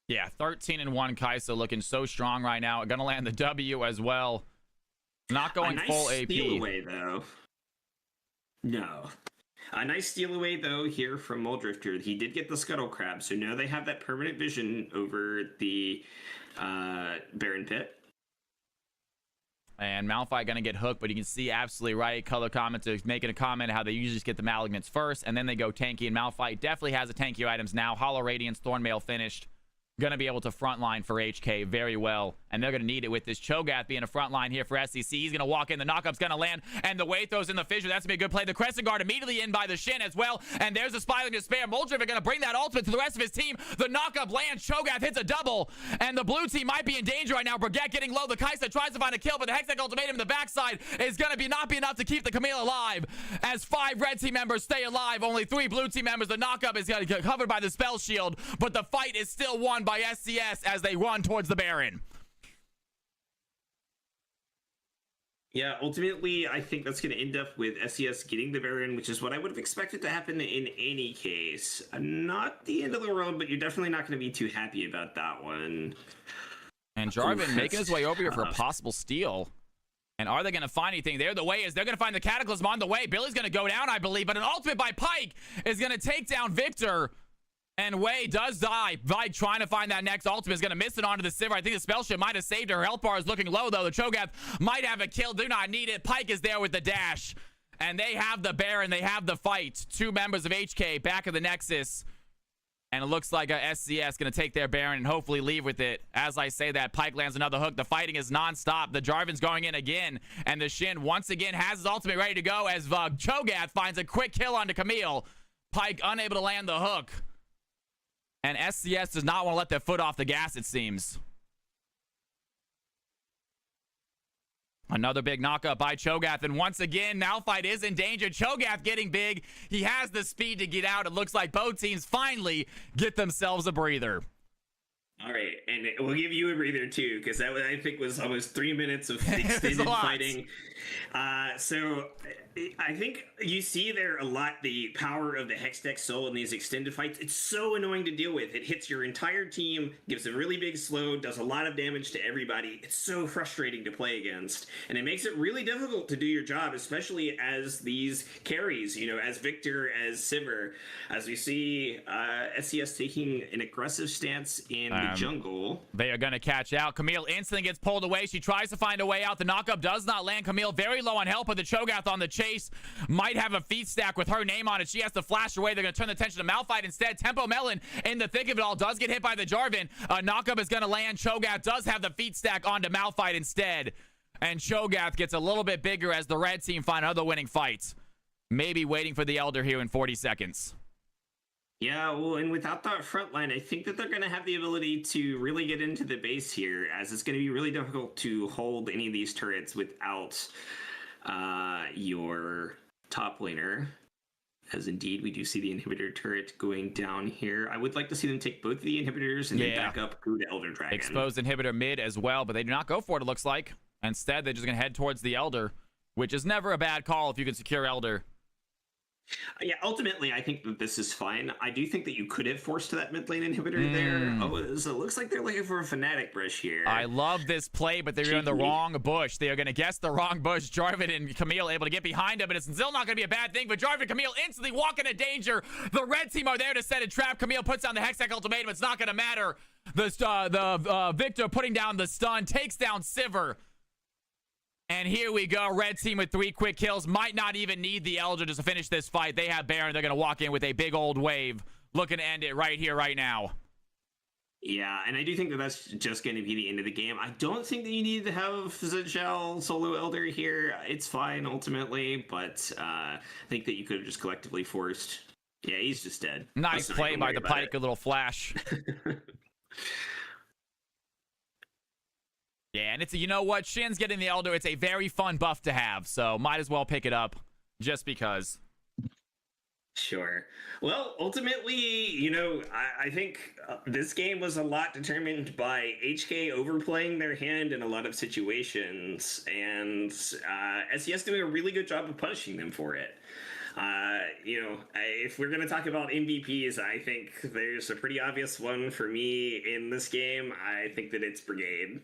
Yeah, 13-1 Kaisa looking so strong right now. Gonna land the W as well. Not going nice full AP. Steal away, though. No. A nice steal away, though, here from Muldrifter. He did get the Scuttle Crab, so now they have that permanent vision over the Baron Pit. And Malphite going to get hooked, but you can see absolutely right. Color commenters making a comment how they usually just get the Malignants first, and then they go tanky, and Malphite definitely has the tanky items now. Hollow Radiance, Thornmail finished. Going to be able to frontline for HK very well, and they're going to need it with this Cho'Gath being a frontline here for SCC. He's going to walk in, the knockup's going to land, and the way throws in the fissure. That's going to be a good play. The Crescent Guard immediately in by the Shin as well, and there's a Spiraling Despair. Muldrifter going to bring that ultimate to the rest of his team. The knockup lands, Cho'Gath hits a double, and the blue team might be in danger right now. Brigitte getting low, the Kaisa tries to find a kill, but the Hextech Ultimatum in the backside is going to not be enough to keep the Camille alive, as 5 red team members stay alive, only 3 blue team members. The knockup is going to get covered by the spell shield, but the fight is still won by SCS as they run towards the Baron. Yeah, ultimately, I think that's going to end up with SES getting the Baron, which is what I would have expected to happen in any case. Not the end of the world, but you're definitely not going to be too happy about that one. And Jarvan making his way over here for a possible steal. And are they going to find anything there? The way is they're going to find the Cataclysm on the way. Billy's going to go down, I believe, but an ultimate by Pyke is going to take down Victor. And Wei does die. Pyke trying to find that next ultimate is going to miss it onto the Sivir. I think the spell ship might have saved her. Her health bar is looking low, though. The Cho'Gath might have a kill. Do not need it. Pyke is there with the dash. And they have the Baron. They have the fight. 2 members of HK back of the Nexus. And it looks like a SCS going to take their Baron and hopefully leave with it. As I say that, Pyke lands another hook. The fighting is non-stop. The Jarvan's going in again. And the Shin once again has his ultimate ready to go as Cho'Gath finds a quick kill onto Camille. Pyke unable to land the hook. And SCS does not want to let their foot off the gas, it seems. Another big knockup by Cho'Gath, and once again, Malphite is in danger. Cho'Gath getting big. He has the speed to get out. It looks like both teams finally get themselves a breather. All right, and we'll give you a breather too, because that I think was almost 3 minutes of extended fighting. So I think you see there a lot the power of the Hextech Soul in these extended fights. It's so annoying to deal with. It hits your entire team, gives a really big slow, does a lot of damage to everybody. It's so frustrating to play against, and it makes it really difficult to do your job, especially as these carries, you know, as Victor, as Sivir, as we see SCS taking an aggressive stance in the jungle. They are going to catch out. Camille instantly gets pulled away. She tries to find a way out. The knockup does not land. Camille very low on health, but the Cho'Gath on the chase might have a feat stack with her name on it. She has to flash away. They're going to turn the attention to Malphite instead. Tempo Melon in the thick of it all does get hit by the Jarvan. Knockup is going to land. Cho'Gath does have the feat stack onto Malphite instead. And Cho'Gath gets a little bit bigger as the red team find other winning fights. Maybe waiting for the Elder here in 40 seconds. Yeah, well, and without that front line, I think that they're going to have the ability to really get into the base here, as it's going to be really difficult to hold any of these turrets without your top laner. As indeed, we do see the inhibitor turret going down here. I would like to see them take both of the inhibitors and then back up through the Elder Dragon. Exposed inhibitor mid as well, but they do not go for it, it looks like. Instead, they're just going to head towards the Elder, which is never a bad call if you can secure Elder. Yeah, ultimately, I think that this is fine. I do think that you could have forced that mid lane inhibitor there. Oh, so it looks like they're looking for a Fnatic brush here. I love this play, but they're in the wrong bush. They are going to guess the wrong bush. Jarvan and Camille able to get behind him, but it's still not going to be a bad thing. But Jarvan and Camille instantly walk into danger. The red team are there to set a trap. Camille puts down the Hextech Ultimatum. It's not going to matter. The Victor putting down the stun takes down Sivir. And here we go. Red team with 3 quick kills. Might not even need the Elder to finish this fight. They have Baron. They're going to walk in with a big old wave. Looking to end it right here, right now. Yeah, and I do think that that's just going to be the end of the game. I don't think that you need to have Zhao solo Elder here. It's fine, ultimately. But I think that you could have just collectively forced... Yeah, he's just dead. Nice play by the Pyke. A little flash. Yeah, and it's, you know what? Shin's getting the Elder. It's a very fun buff to have, so might as well pick it up just because. Sure. Well, ultimately, you know, I think this game was a lot determined by HK overplaying their hand in a lot of situations, and SES doing a really good job of punishing them for it. If we're gonna talk about MVPs, I think there's a pretty obvious one for me in this game. I think that it's Brigade.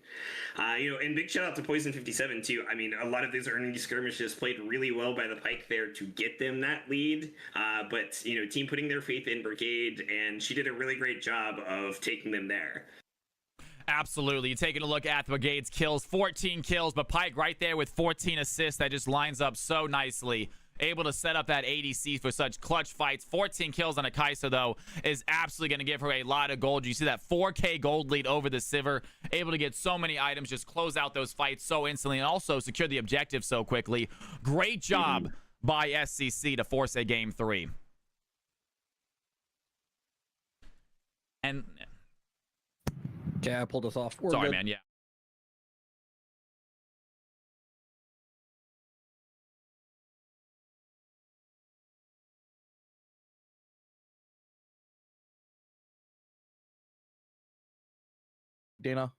And big shout out to Poison 57 too. I mean, a lot of these early skirmishes played really well by the Pike there to get them that lead. But team putting their faith in Brigade, and she did a really great job of taking them there. Absolutely. Taking a look at the Brigade's kills, 14 kills, but Pike right there with 14 assists. That just lines up so nicely. Able to set up that ADC for such clutch fights. 14 kills on a Kai'Sa, though, is absolutely going to give her a lot of gold. You see that 4K gold lead over the Sivir. Able to get so many items, just close out those fights so instantly, and also secure the objective so quickly. Great job by SCC to force a game 3. And Okay, I pulled us off. We're sorry, good. man. Yeah. Dana.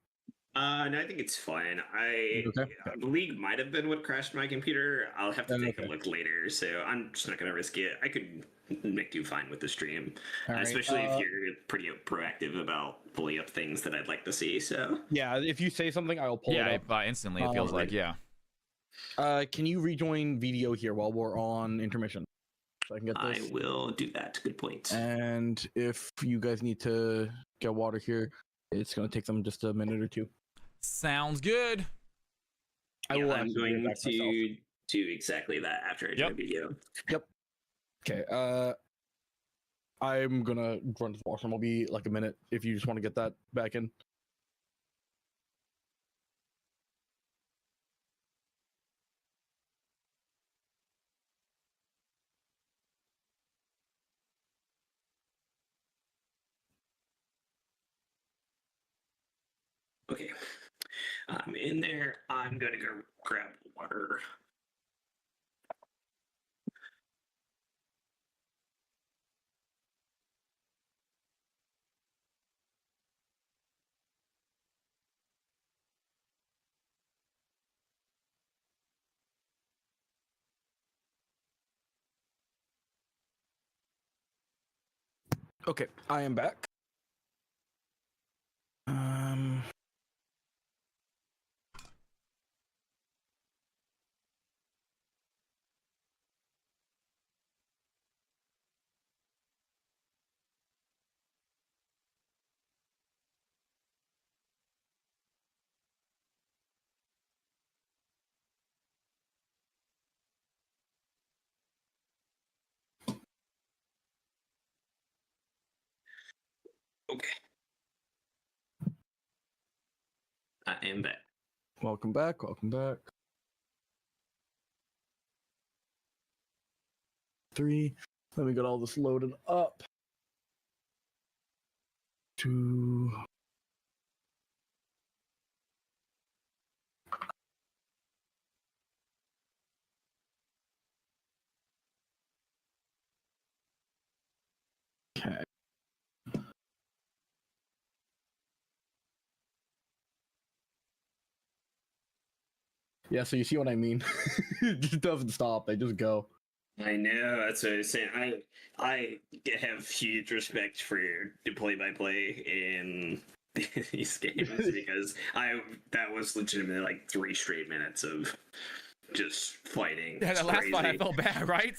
No, I think it's fine. Okay. The league might have been what crashed my computer. I'll have to take a Okay. look later, so I'm just not gonna risk it. I could make you fine with the stream, All right, especially if you're pretty proactive about pulling up things that I'd like to see. So Yeah, if you say something, I'll pull it up. Instantly, it feels like, yeah. Can you rejoin video here while we're on intermission? So I can get I this. will do that. Good point. And if you guys need to get water here, it's going to take them just a minute or two. Sounds good. I'm actually be going back myself. to do exactly that after I do the video. Okay. I'm gonna run to the washroom. I'll be like a minute if you just want to get that back in. Okay. I'm in there. I'm gonna go grab water. Okay, I am back. Okay. I am back. Welcome back. Welcome back. 3. Let me get all this loaded up. 2. Okay. Yeah, so you see what I mean? It just doesn't stop. They just go. I know. That's what I was saying. I have huge respect for the play-by-play in these games because that was legitimately like 3 straight minutes of just fighting. Yeah, It's that last crazy. fight I felt bad, right?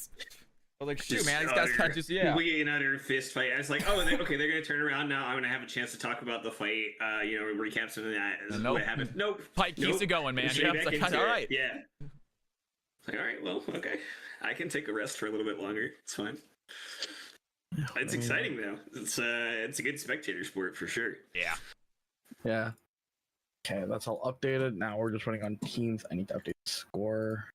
I was like, shoot, Just man, these guys can't just, we another fist fight. I was like, oh, okay, they're gonna turn around now. I'm gonna have a chance to talk about the fight. Recap some of that. Nope. What happened? Nope. Pike keeps it going, man. Straight Yep, back it's like, into all it. right. Yeah. Like, all right. Well, okay. I can take a rest for a little bit longer. It's fine. It's exciting though. It's a good spectator sport for sure. Yeah. Yeah. Okay, that's all updated. Now we're just running on teams. I need to update the score.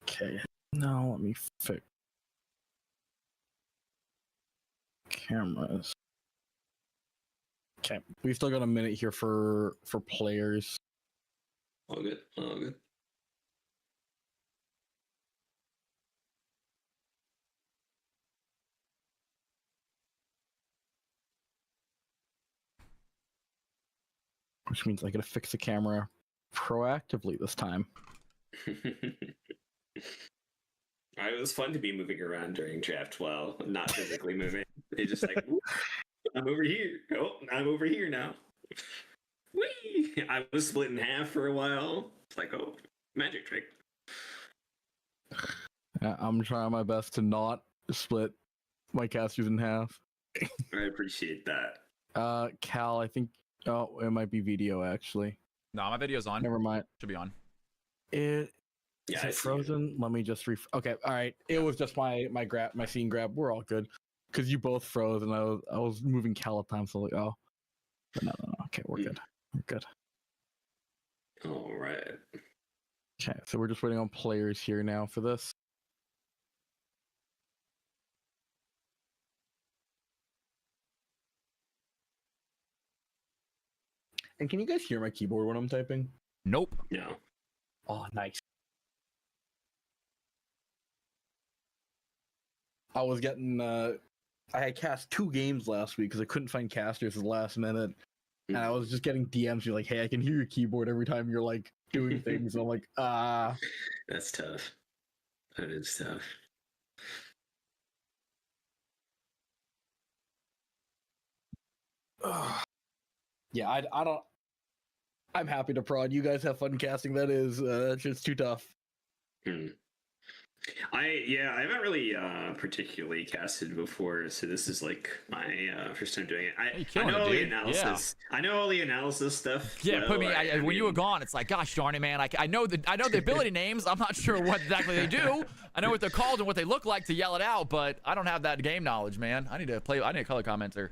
Okay. Now let me fix cameras. Okay, we've still got a minute here for players. All good. All good. which means I gotta fix the camera proactively this time. It was fun to be moving around during draft while not physically moving. They just like, "Ooh, I'm over here. Oh, I'm over here now. Whee! I was split in half for a while. It's like, oh, magic trick. I'm trying my best to not split my casters in half. I appreciate that. Cal, I think. Oh, it might be video actually. No, my video's on. Never mind. Should be on. Is Yeah, I it see frozen? Let me just okay, all right. It was just my scene grab. We're all good because you both froze, and I was moving Cal at times. So like, oh, but no. Okay, we're good. We're good. All right. Okay, so we're just waiting on players here now for this. And can you guys hear my keyboard when I'm typing? Nope. No. Oh, nice. I was getting I had cast 2 games last week because I couldn't find casters at the last minute. And I was just getting DMs like, hey, I can hear your keyboard every time you're like doing things. And I'm like, That's tough. That is tough. yeah, I don't. I'm happy to prod. You guys have fun casting. That is, that's just too tough. I haven't really particularly casted before, so this is like my first time doing it. I know all the analysis. Yeah. I know all the analysis stuff. Yeah, well, put me. When you were gone, it's like, gosh darn it, man! I know the ability names. I'm not sure what exactly they do. I know what they're called and what they look like to yell it out, but I don't have that game knowledge, man. I need a color commenter.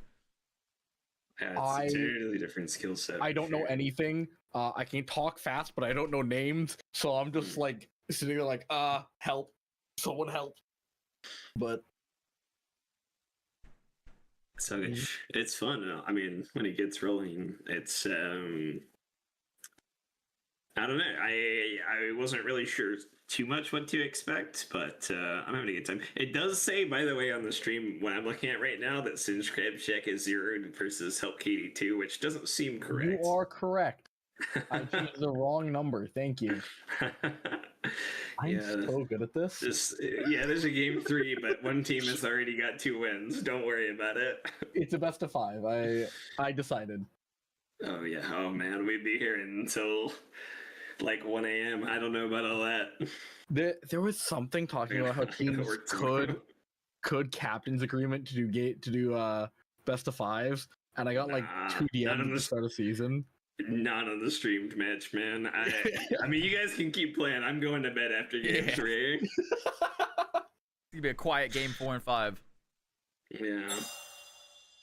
Yeah, it's a totally different skill set. I don't know anything. I can talk fast, but I don't know names, so I'm just like sitting there like, help. Someone help. But so it's fun. I mean, when it gets rolling, it's I don't know. I wasn't really sure too much what to expect, but I'm having a good time. It does say, by the way, on the stream when I'm looking at right now that Singe Crab Shack is 0 versus Help Katie 2, which doesn't seem correct. You are correct. I chose the wrong number. Thank you. I'm so good at this. There's a game 3, but one team has already got 2 wins. Don't worry about it. It's a best of 5. I decided. Oh yeah. Oh man, we'd be here until like 1 a.m. I don't know about all that. There was something talking about how teams could captain's agreement to do best of 5s, and I got like 2 DMs at the start of season. Not on the streamed match, man. I mean, you guys can keep playing. I'm going to bed after game 3. It's gonna be a quiet game 4 and 5. Yeah.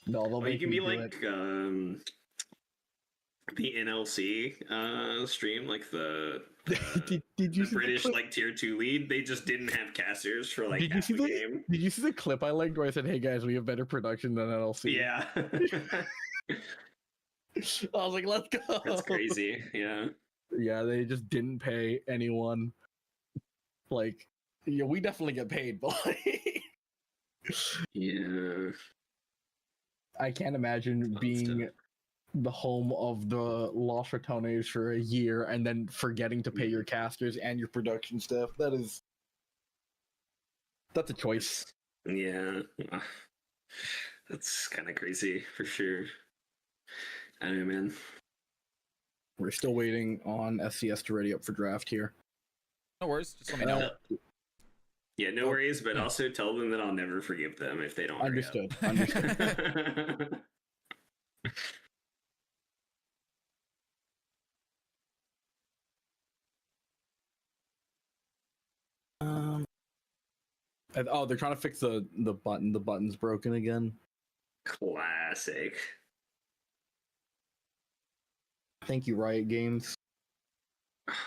No, you can be like the NLC stream, like the did you British like tier 2 league. They just didn't have casters for like half the game. Did you see the clip I linked where I said, "Hey guys, we have better production than NLC"? Yeah. I was like, let's go. That's crazy. Yeah. Yeah, they just didn't pay anyone. Like, yeah, we definitely get paid, but like, yeah. I can't imagine being the home of the Los Ratones for a year and then forgetting to pay your casters and your production staff. That's a choice. Yeah. That's kind of crazy for sure. I don't know, man. We're still waiting on SCS to ready up for draft here. No worries. Just let me know. Yeah, no worries, but also tell them that I'll never forgive them if they don't. Understood. They're trying to fix the button. The button's broken again. Classic. Thank you, Riot Games.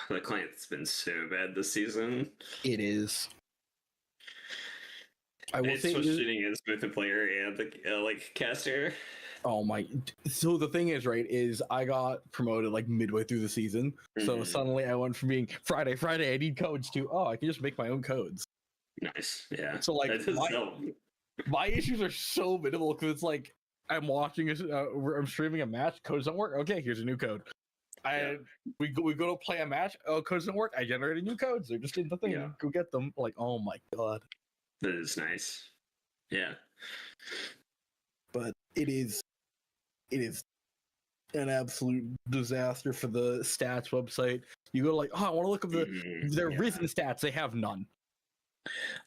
The client's been so bad this season. It is. I will say frustrating as both the player and the caster. Oh my! So the thing is, right? Is I got promoted like midway through the season, so suddenly I went from being Friday, I need codes to I can just make my own codes. Nice, yeah. So like my issues are so minimal because it's like I'm watching, I'm streaming a match, codes don't work. Okay, here's a new code. We go to play a match. Oh, codes didn't work. I generated new codes. They're just in the thing. Yeah. Go get them. Like, oh my god. That is nice. Yeah. But it is an absolute disaster for the stats website. You go like, oh, I want to look up their Risen stats. They have none.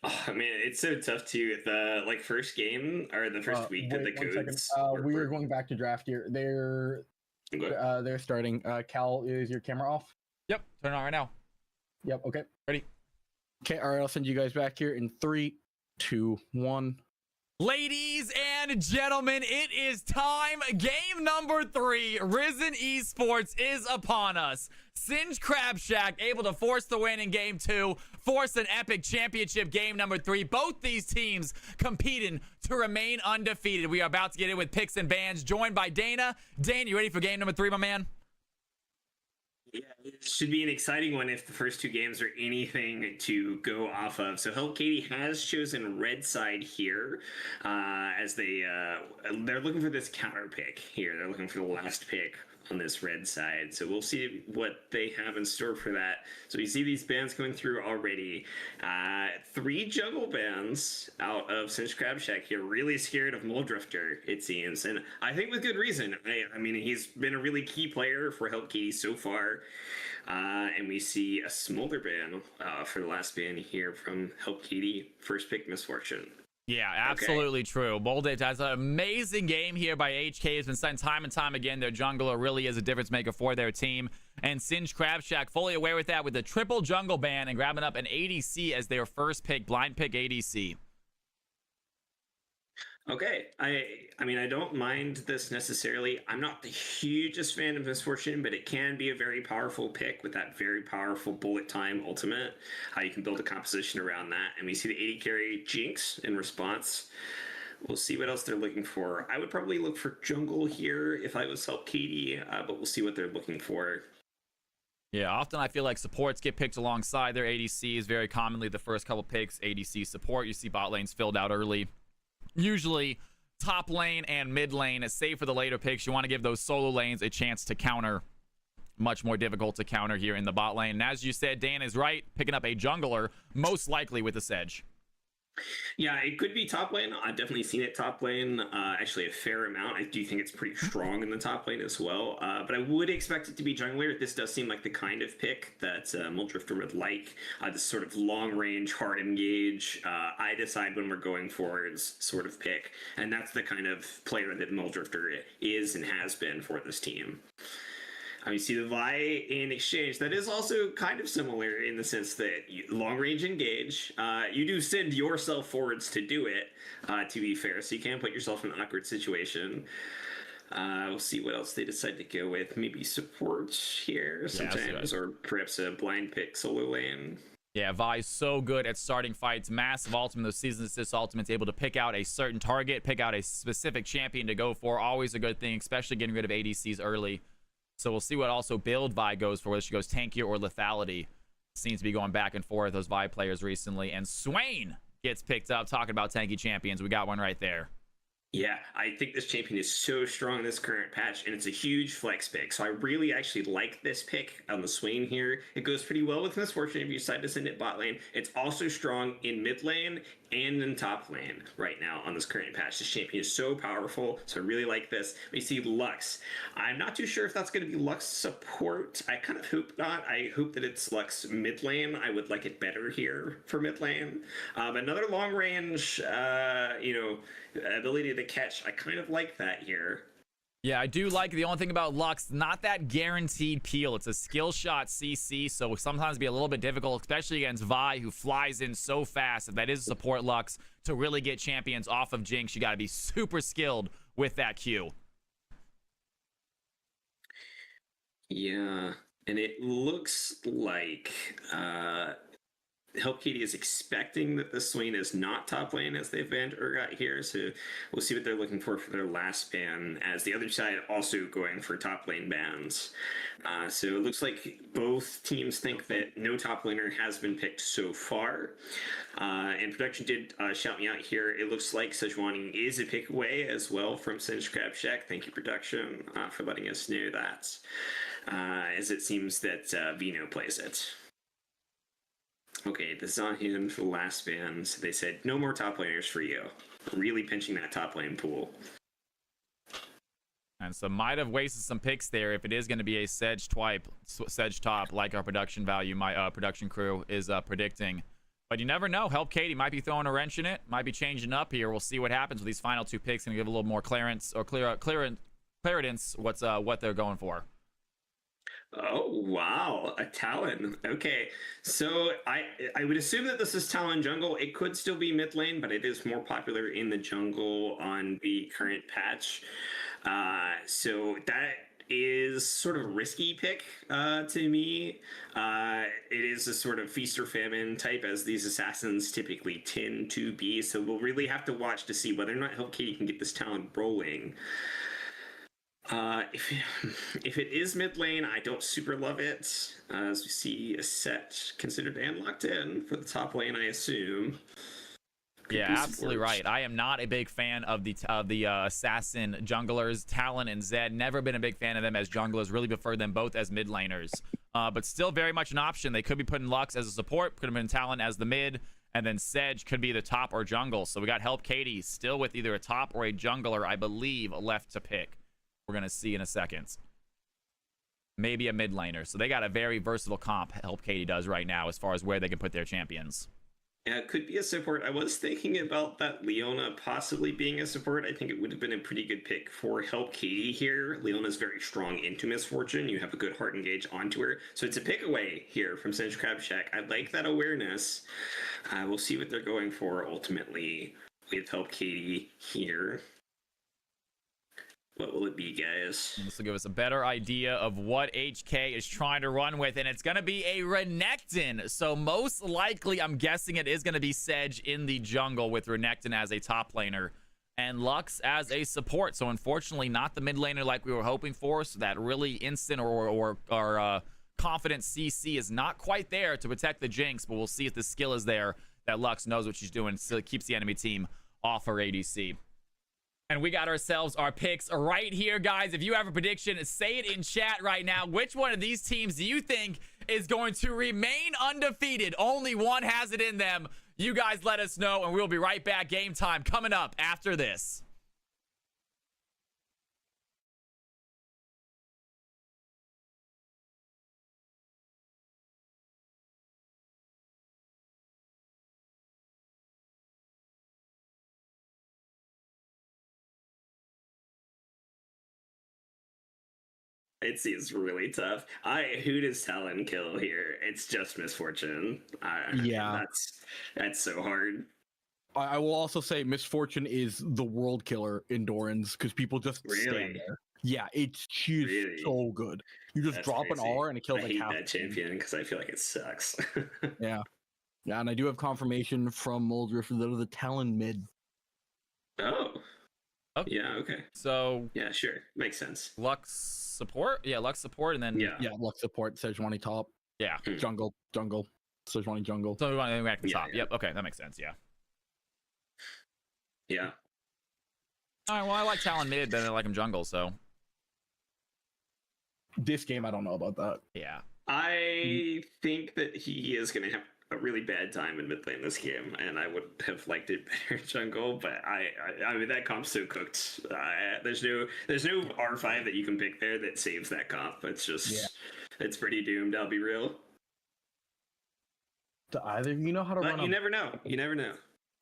Oh man, it's so tough too. The first game or the first week that the codes. We are going back to draft here. They're starting. Cal, is your camera off? Yep, turn it on right now. Yep. Okay. Ready? Okay. All right. I'll send you guys back here in 3, 2, 1. Ladies and gentlemen, it is time. Game number 3, Risen Esports, is upon us. Singe Crab Shack able to force the win in game 2, force an epic championship game number 3. Both these teams competing to remain undefeated. We are about to get in with picks and bans, joined by Dana. Dana, you ready for game number 3, my man? Yeah, it should be an exciting one if the first 2 games are anything to go off of. So Help Katie has chosen red side here, as they're looking for this counter pick here. They're looking for the last pick on this red side. So we'll see what they have in store for that. So you see these bans going through already. 3 jungle bans out of Singe Crab Shack here. Really scared of Moldrifter, it seems. And I think with good reason. I mean, he's been a really key player for Help Katie so far. And we see a Smolder ban for the last ban here from Help Katie. First pick Misfortune. Yeah, absolutely true. Boldage has an amazing game here by HK. Has been saying time and time again their jungler really is a difference maker for their team. And Singe Crab Shack fully aware with that with the triple jungle ban and grabbing up an ADC as their first pick, blind pick ADC. Okay, I mean, I don't mind this necessarily. I'm not the hugest fan of Misfortune, but it can be a very powerful pick with that very powerful bullet time ultimate. How you can build a composition around that. And we see the 80 carry Jinx in response. We'll see what else they're looking for. I would probably look for jungle here if I was Help Katie, but we'll see what they're looking for. Yeah, often I feel like supports get picked alongside their ADCs. Very commonly the first couple picks, ADC support. You see bot lanes filled out early. Usually top lane and mid lane, save for the later picks. You want to give those solo lanes a chance to counter. Much more difficult to counter here in the bot lane. And as you said, Dan is right, picking up a jungler, most likely with the Sedge. Yeah, it could be top lane. I've definitely seen it top lane, actually a fair amount. I do think it's pretty strong in the top lane as well, but I would expect it to be jungler. This does seem like the kind of pick that Muldrifter would like, this sort of long-range, hard engage, I decide when we're going forwards sort of pick, and that's the kind of player that Muldrifter is and has been for this team. You see the Vi in exchange. That is also kind of similar in the sense that long-range engage. You do send yourself forwards to do it, to be fair, so you can't put yourself in an awkward situation. We'll see what else they decide to go with. Maybe support here sometimes, or perhaps a blind pick solo lane. Yeah, Vi's so good at starting fights. Massive ultimate, those season assist ultimates, able to pick out a certain target, pick out a specific champion to go for. Always a good thing, especially getting rid of ADCs early. So we'll see what also build Vi goes for, whether she goes tankier or lethality. Seems to be going back and forth, those Vi players recently. And Swain gets picked up, talking about tanky champions. We got one right there. Yeah, I think this champion is so strong in this current patch, and it's a huge flex pick. So I really actually like this pick on the Swain here. It goes pretty well with Misfortune if you decide to send it bot lane. It's also strong in mid lane and in top lane right now on this current patch. This champion is so powerful, so I really like this. We see Lux. I'm not too sure if that's going to be Lux support. I kind of hope not. I hope that it's Lux mid lane. I would like it better here for mid lane. Another long range, ability to catch. I kind of like that here. Yeah, I do like it. The only thing about Lux, not that guaranteed peel. It's a skill shot CC, so sometimes be a little bit difficult, especially against Vi, who flies in so fast. If that is a support Lux, to really get champions off of Jinx, you got to be super skilled with that Q. Yeah, and it looks like Help Katie is expecting that the Swain is not top lane as they've banned Urgot here, so we'll see what they're looking for their last ban, as the other side also going for top lane bans. So it looks like both teams think that no top laner has been picked so far. And production did shout me out here. It looks like Sejuani is a pick away as well from Singe Crab Shack. Thank you, production, for letting us know that. as it seems that Vino plays it. Okay, this is on hand for the last ban. So they said no more top laners for you. Really pinching that top lane pool. And so might have wasted some picks there if it is going to be a Sedge top, like our production value, my production crew is predicting. But you never know. Help Katie might be throwing a wrench in it, might be changing up here. We'll see what happens with these final 2 picks and give a little more clearance or clarence what they're going for. Oh wow, a Talon. Okay, so I would assume that this is Talon jungle. It could still be mid lane, but it is more popular in the jungle on the current patch. So that is sort of a risky pick to me. It is a sort of feast or famine type, as these assassins typically tend to be. So we'll really have to watch to see whether or not Help Katie can get this Talon rolling. If it is mid lane, I don't super love it. As we see a set considered and locked in for the top lane, I assume. Yeah, absolutely right. I am not a big fan of the assassin junglers, Talon and Zed. Never been a big fan of them as junglers. Really prefer them both as mid laners. But still very much an option. They could be putting Lux as a support, could have been Talon as the mid, and then Sedge could be the top or jungle. So we got Help Katie still with either a top or a jungler, I believe, left to pick. We're going to see in a second. Maybe a mid laner. So they got a very versatile comp, Help Katie does right now, as far as where they can put their champions. Yeah, it could be a support. I was thinking about that Leona possibly being a support. I think it would have been a pretty good pick for Help Katie here. Leona's very strong into Misfortune. You have a good heart engage onto her. So it's a pick away here from Singe Crab Shack. I like that awareness. We'll see what they're going for ultimately with Help Katie here. What will it be, guys? This will give us a better idea of what HK is trying to run with, and it's going to be a Renekton. So most likely, I'm guessing it is going to be Sedge in the jungle with Renekton as a top laner and Lux as a support. So unfortunately, not the mid laner like we were hoping for. So that really instant or confident CC is not quite there to protect the Jinx, but we'll see if the skill is there that Lux knows what she's doing, so it keeps the enemy team off her ADC. And we got ourselves our picks right here, guys. If you have a prediction, say it in chat right now. Which one of these teams do you think is going to remain undefeated? Only one has it in them. You guys let us know, and we'll be right back. Game time coming up after this. It seems really tough. Who does Talon kill here? It's just Misfortune. Yeah. That's so hard. I will also say Misfortune is the world killer in Doran's because people just stand there. Yeah, she's Really? so good. You just That's drop crazy. an R and it kills I like hate half. that champion because I feel like it sucks. Yeah. Yeah, and I do have confirmation from Muldriff that the Talon mid. Oh. Okay. Yeah, okay. So Yeah, sure. Makes sense. Lux support? Yeah, Lux support, and then... Yeah. Yeah, Lux support, Sejuani top. Yeah. Jungle. Sejuani jungle. So we want to go back to the Yeah, top. yeah. Yep, okay, that makes sense, yeah. Yeah. All right, well, I like Talon mid better than I like him jungle, so... This game, I don't know about that. Yeah. I think that he is going to have a really bad time in mid lane this game, and I would have liked it better jungle, but I mean, that comp's so cooked. There's no R5 that you can pick there that saves that comp. It's just, it's pretty doomed, I'll be real. Do either of you know how to run But you never know. You never know.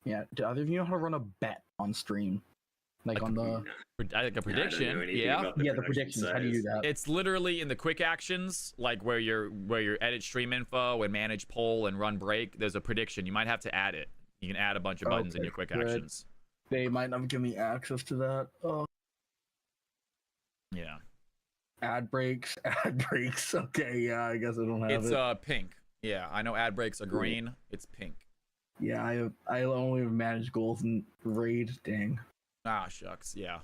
Yeah, do either of you know how to run a bet on stream? Like on the... I like a prediction. Yeah. The predictions. How do you do that? It's literally in the quick actions, like where you edit stream info and manage poll and run break. There's a prediction. You might have to add it. You can add a bunch of buttons in your quick actions. They might not give me access to that. Oh. Yeah. Ad breaks. Okay, yeah, I guess I don't have it. It's pink. Yeah, I know ad breaks are green. It's pink. Yeah, I only have managed goals and raid. Dang. Ah, shucks. Yeah.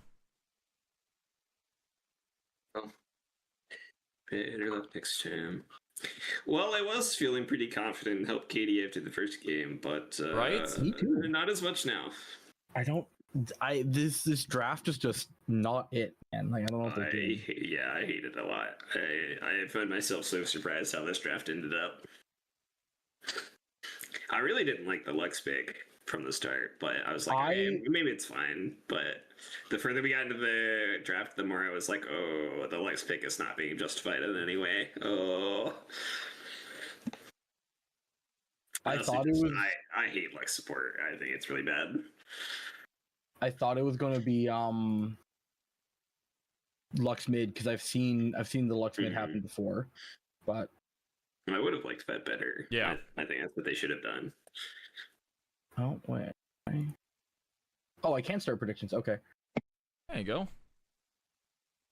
Better luck next time. Well, I was feeling pretty confident in Help Katie after the first game, but right? Me too. not as much now. I don't This draft is just not it, man. Like I don't know what they're doing. I hate it a lot. I found myself so surprised how this draft ended up. I really didn't like the Lux pick from the start, but I was like, okay, maybe it's fine. But the further we got into the draft, the more I was like, oh, the Lux pick is not being justified in any way. Oh. I thought it was. I hate Lux support. I think it's really bad. I thought it was going to be Lux mid because I've seen the Lux mid happen before, but I would have liked that better. Yeah, I think that's what they should have done. Oh wait. Oh, I can start predictions. Okay, there you go.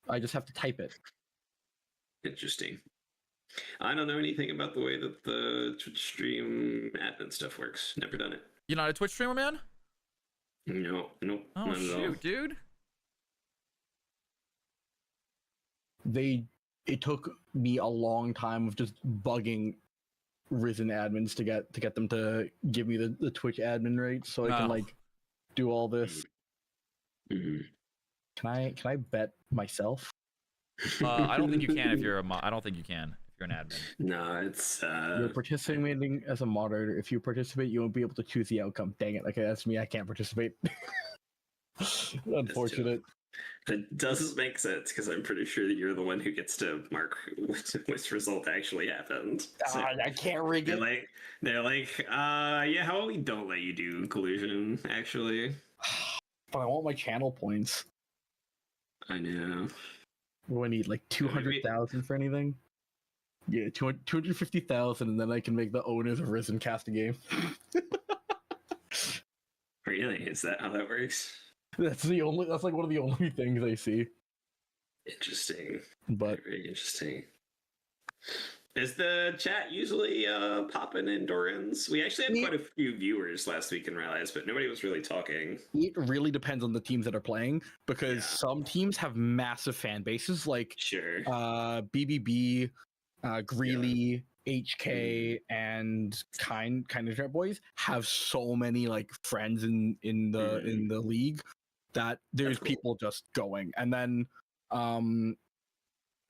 I just have to type it. Interesting. I don't know anything about the way that the Twitch stream admin stuff works. Never done it. You're not a Twitch streamer, man? No, nope. Oh not at all. shoot, dude. It took me a long time of just bugging Risen admins to get them to give me the Twitch admin rights so I can like do all this. Mm-hmm. Can I bet myself? I don't think you can if you're I don't think you can if you're an admin. No, it's You're participating as a moderator. If you participate, you won't be able to choose the outcome. Dang it. Okay, that's me. I can't participate. Unfortunate. It does make sense because I'm pretty sure that you're the one who gets to mark which result actually happened. So I can't rig it. they're like, yeah, how about we don't let you do collusion, actually? But I want my channel points. I know. What do I need? Like 200,000 for anything? Yeah, 250,000, and then I can make the owners of Risen cast a game. Really? Is that how that works? That's like one of the only things I see. Interesting. But very interesting. Is the chat usually popping in Dorans? We actually had quite a few viewers last week in Realize, but nobody was really talking. It really depends on the teams that are playing because some teams have massive fan bases, like BBB, Greeley, HK, and kind of Jet Boys have so many like friends in the league that there's people just going, and then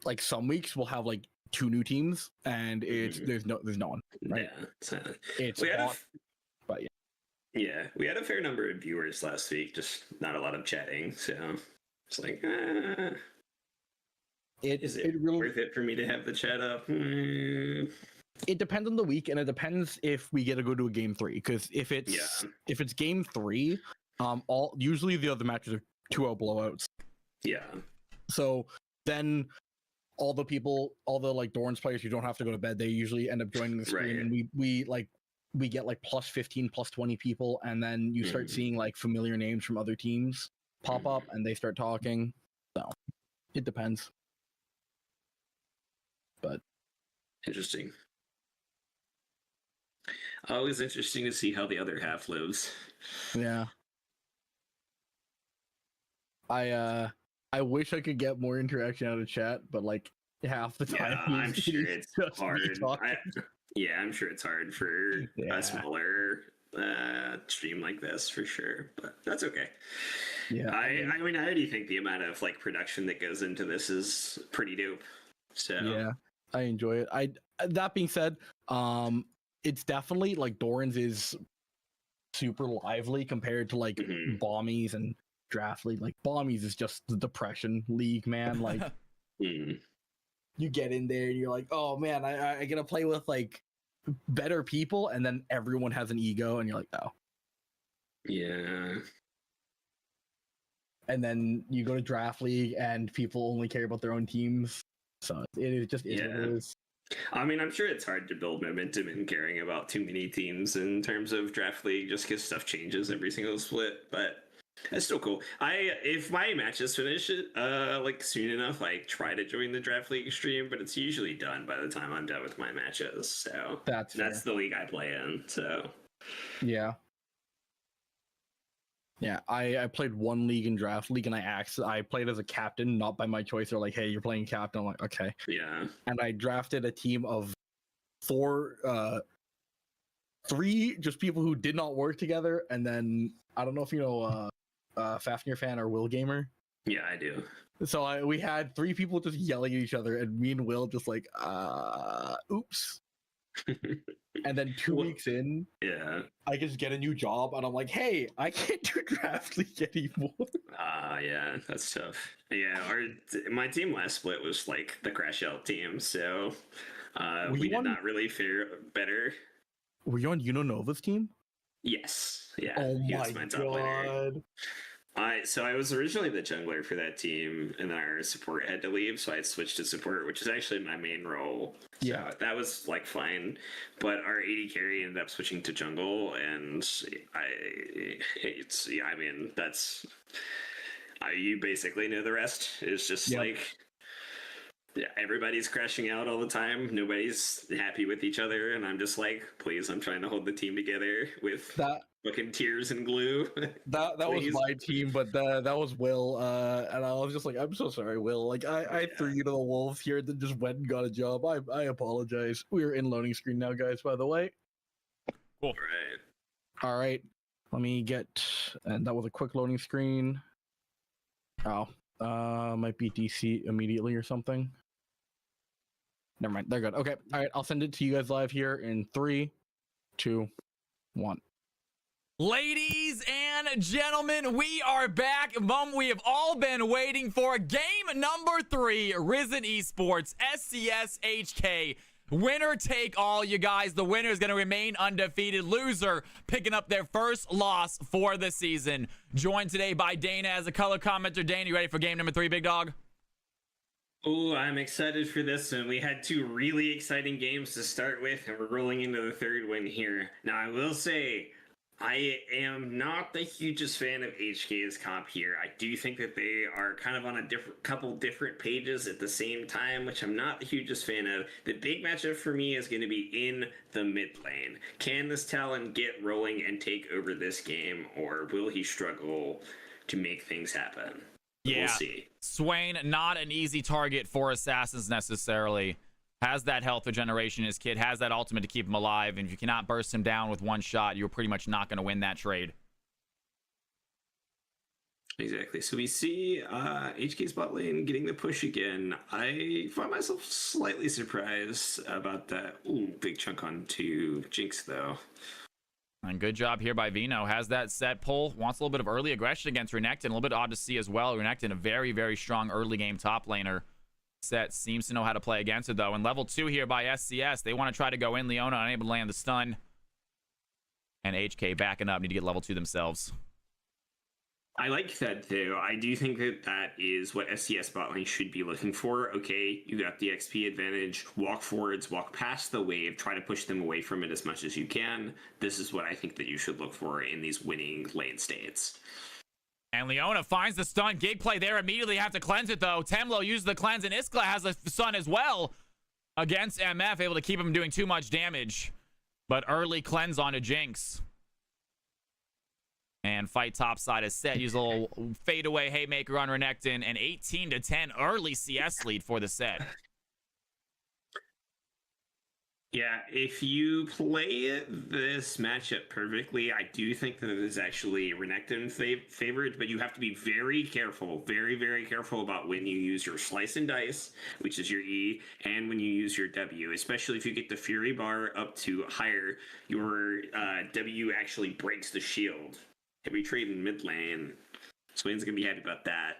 like some weeks we'll have like 2 new teams, and there's no one, right? Yeah, it's but yeah, we had a fair number of viewers last week, just not a lot of chatting. So it's like, is it really worth it for me to have the chat up? It depends on the week, and it depends if we get to go to a game 3. Because if it's game 3, usually the other matches are 2-0 blowouts. Yeah. So then all the like Dorans players who don't have to go to bed, they usually end up joining the stream, and we get like plus 15, plus 20 people, and then you start seeing like familiar names from other teams pop up, and they start talking. So it depends. But interesting. Always interesting to see how the other half lives. Yeah. I wish I could get more interaction out of chat, but like half the time, I'm sure it's hard. I'm sure it's hard for a smaller stream like this for sure, but that's okay. Yeah, I mean, I already think the amount of like production that goes into this is pretty dope. So yeah, I enjoy it. That being said, it's definitely like Dorans is super lively compared to like Bommies and Draft League. Like Bommies is just the depression league, man. Like you get in there and you're like, oh man, I get to play with like better people, and then everyone has an ego, and you're like, oh yeah. And then you go to Draft League, and people only care about their own teams. So it is just what it is. I mean, I'm sure it's hard to build momentum in caring about too many teams in terms of Draft League, just because stuff changes every single split. But it's still cool. If my matches finish like soon enough, I try to join the Draft League stream, but it's usually done by the time I'm done with my matches. So that's the league I play in. So yeah. Yeah, I played one league in Draft League, and I played as a captain, not by my choice. They're like, hey, you're playing captain. I'm like, okay. Yeah. And I drafted a team of 3 just people who did not work together, and then I don't know if you know Fafnir fan or Will Gamer? Yeah, I do. So we had 3 people just yelling at each other, and me and Will just like, oops. And then 2 Well, weeks in, Yeah. I just get a new job, and I'm like, hey, I can't do Draft League anymore. Yeah, that's tough. Yeah, my team last split was like the Crash Out team, so we did not really fare better. Were you on Nova's team? Yes. Yeah. Oh he my was my top laner. god. So I was originally the jungler for that team, and then our support had to leave, so I switched to support, which is actually my main role. So Yeah. that was like fine, but our AD carry ended up switching to jungle, and you basically know the rest. It's just like, yeah, everybody's crashing out all the time. Nobody's happy with each other, and I'm just like, please, I'm trying to hold the team together with That fucking tears and glue. that was Please. my team, but that was Will, and I was just like, I'm so sorry, Will. Like I threw you to the wolves here, then just went and got a job. I apologize. We are in loading screen now, guys. By the way. Cool. Right. All right. Let me get, and that was a quick loading screen. Oh, might be DC immediately or something. Never mind. They're good. Okay. All right. I'll send it to you guys live here in 3, 2, 1. Ladies and gentlemen, we are back. We have all been waiting for game number 3, Risen Esports, SCS HK. Winner take all, you guys. The winner is going to remain undefeated. Loser picking up their first loss for the season. Joined today by Dana as a color commenter. Dana, you ready for game number 3, big dog? Oh, I'm excited for this one. We had 2 really exciting games to start with, and we're rolling into the 3rd one here. Now, I will say, I am not the hugest fan of HK's comp here. I do think that they are kind of on a couple different pages at the same time, which I'm not the hugest fan of. The big matchup for me is going to be in the mid lane. Can this Talon get rolling and take over this game, or will he struggle to make things happen? Yeah. We'll see. Swain, not an easy target for assassins necessarily. Has that health regeneration, his kid has that ultimate to keep him alive, and if you cannot burst him down with one shot, you're pretty much not going to win that trade. Exactly. So we see HK's bot lane getting the push again. I find myself slightly surprised about that. Ooh, big chunk onto Jinx, though. And good job here by Vino. Has that set pull. Wants a little bit of early aggression against Renekton. A little bit odd to see as well. Renekton, a very, very strong early game top laner. Set seems to know how to play against it, though. And level 2 here by SCS. They want to try to go in. Leona unable to land the stun. And HK backing up. Need to get level 2 themselves. I like that, though. I do think that that is what SCS bot lane should be looking for. Okay, you got the XP advantage. Walk forwards, walk past the wave. Try to push them away from it as much as you can. This is what I think that you should look for in these winning lane states. And Leona finds the stun. Gig play there. Immediately have to cleanse it, though. Temlo uses the cleanse, and Iskla has the stun as well against MF, able to keep him doing too much damage. But early cleanse onto Jinx. And fight topside is set. Use a little fadeaway haymaker on Renekton. And 18-10 early CS lead for the set. Yeah, if you play this matchup perfectly, I do think that it is actually Renekton favored, but you have to be very careful, very, very careful about when you use your slice and dice, which is your E, and when you use your W, especially if you get the Fury bar up to higher, your W actually breaks the shield. Heavy trade in mid lane. Swain's going to be happy about that.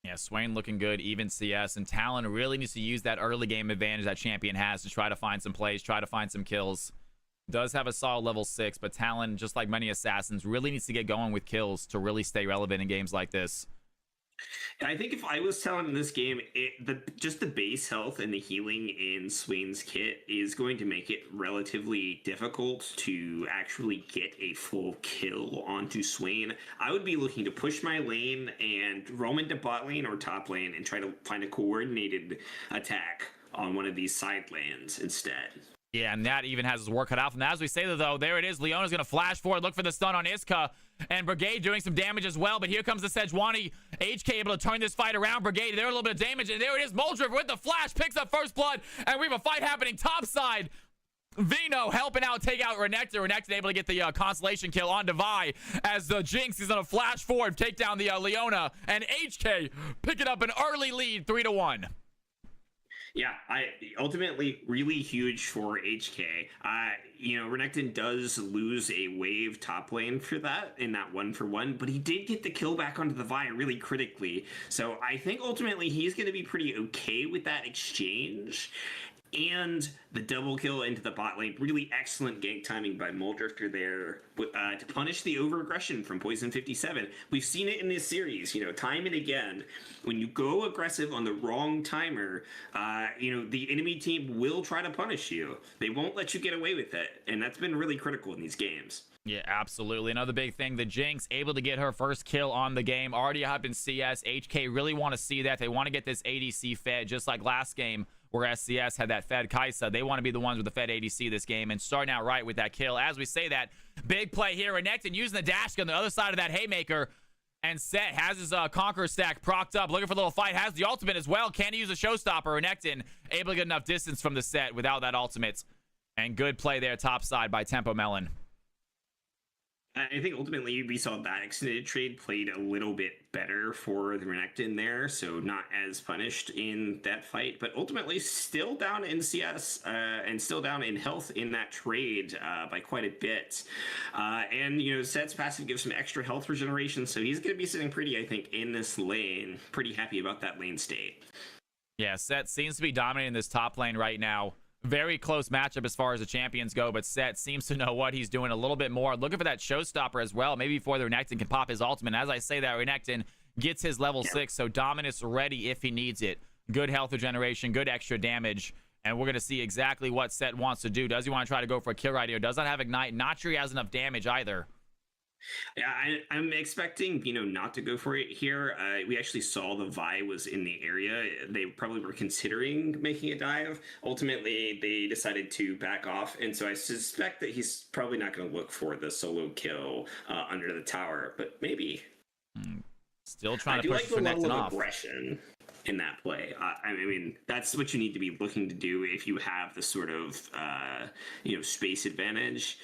Yeah, Swain looking good, even CS, and Talon really needs to use that early game advantage that champion has to try to find some plays, try to find some kills. Does have a solid level 6, but Talon, just like many assassins, really needs to get going with kills to really stay relevant in games like this. I think if I was Talon in this game, just the base health and the healing in Swain's kit is going to make it relatively difficult to actually get a full kill onto Swain. I would be looking to push my lane and roam into bot lane or top lane and try to find a coordinated attack on one of these side lanes instead. Yeah, and that even has his work cut out from that. As we say that, though, there it is. Leona's going to flash forward, look for the stun on Iska. And Brigade doing some damage as well. But here comes the Sejuani. HK able to turn this fight around. Brigade, there a little bit of damage. And there it is. Moldriv with the flash. Picks up first blood. And we have a fight happening topside. Vino helping out, take out Renekton. Renekton able to get the constellation kill on Devi as the Jinx is on a flash forward, take down the Leona, and HK picking up an early lead, 3-1. Yeah, I ultimately really huge for HK. Renekton does lose a wave top lane for that in that 1-for-1, but he did get the kill back onto the Vi really critically. So I think ultimately he's going to be pretty okay with that exchange. And the double kill into the bot lane. Really excellent gank timing by Muldrifter there to punish the over-aggression from Poison 57. We've seen it in this series, time and again. When you go aggressive on the wrong timer, the enemy team will try to punish you. They won't let you get away with it. And that's been really critical in these games. Yeah, absolutely. Another big thing, the Jinx able to get her first kill on the game. Already up in CS. HK really want to see that. They want to get this ADC fed, just like last game where SCS had that fed Kai'Sa. They want to be the ones with the fed ADC this game and starting out right with that kill. As we say that, big play here. Renekton using the dash on the other side of that Haymaker. And Set has his Conqueror stack procced up, looking for a little fight. Has the ultimate as well. Can he use a showstopper? Renekton able to get enough distance from the Set without that ultimate. And good play there, top side by Tempo Melon. I think ultimately we saw that extended trade played a little bit better for the Renekton there, so not as punished in that fight, but ultimately still down in CS and still down in health in that trade by quite a bit. Set's passive gives some extra health regeneration, so he's going to be sitting pretty, I think, in this lane. Pretty happy about that lane state. Yeah, Set seems to be dominating this top lane right now. Very close matchup as far as the champions go, but Set seems to know what he's doing a little bit more. Looking for that showstopper as well, maybe before the Renekton can pop his ultimate. As I say that, Renekton gets his level 6, so Dominus ready if he needs it. Good health regeneration, good extra damage, and we're going to see exactly what Set wants to do. Does he want to try to go for a kill right here? Does not have Ignite. Not sure he has enough damage either. Yeah, I'm expecting, not to go for it here. We actually saw the Vi was in the area. They probably were considering making a dive. Ultimately, they decided to back off, and so I suspect that he's probably not going to look for the solo kill under the tower, but maybe. Still trying to push the Renekton off. Aggression in that play. That's what you need to be looking to do if you have the sort of space advantage.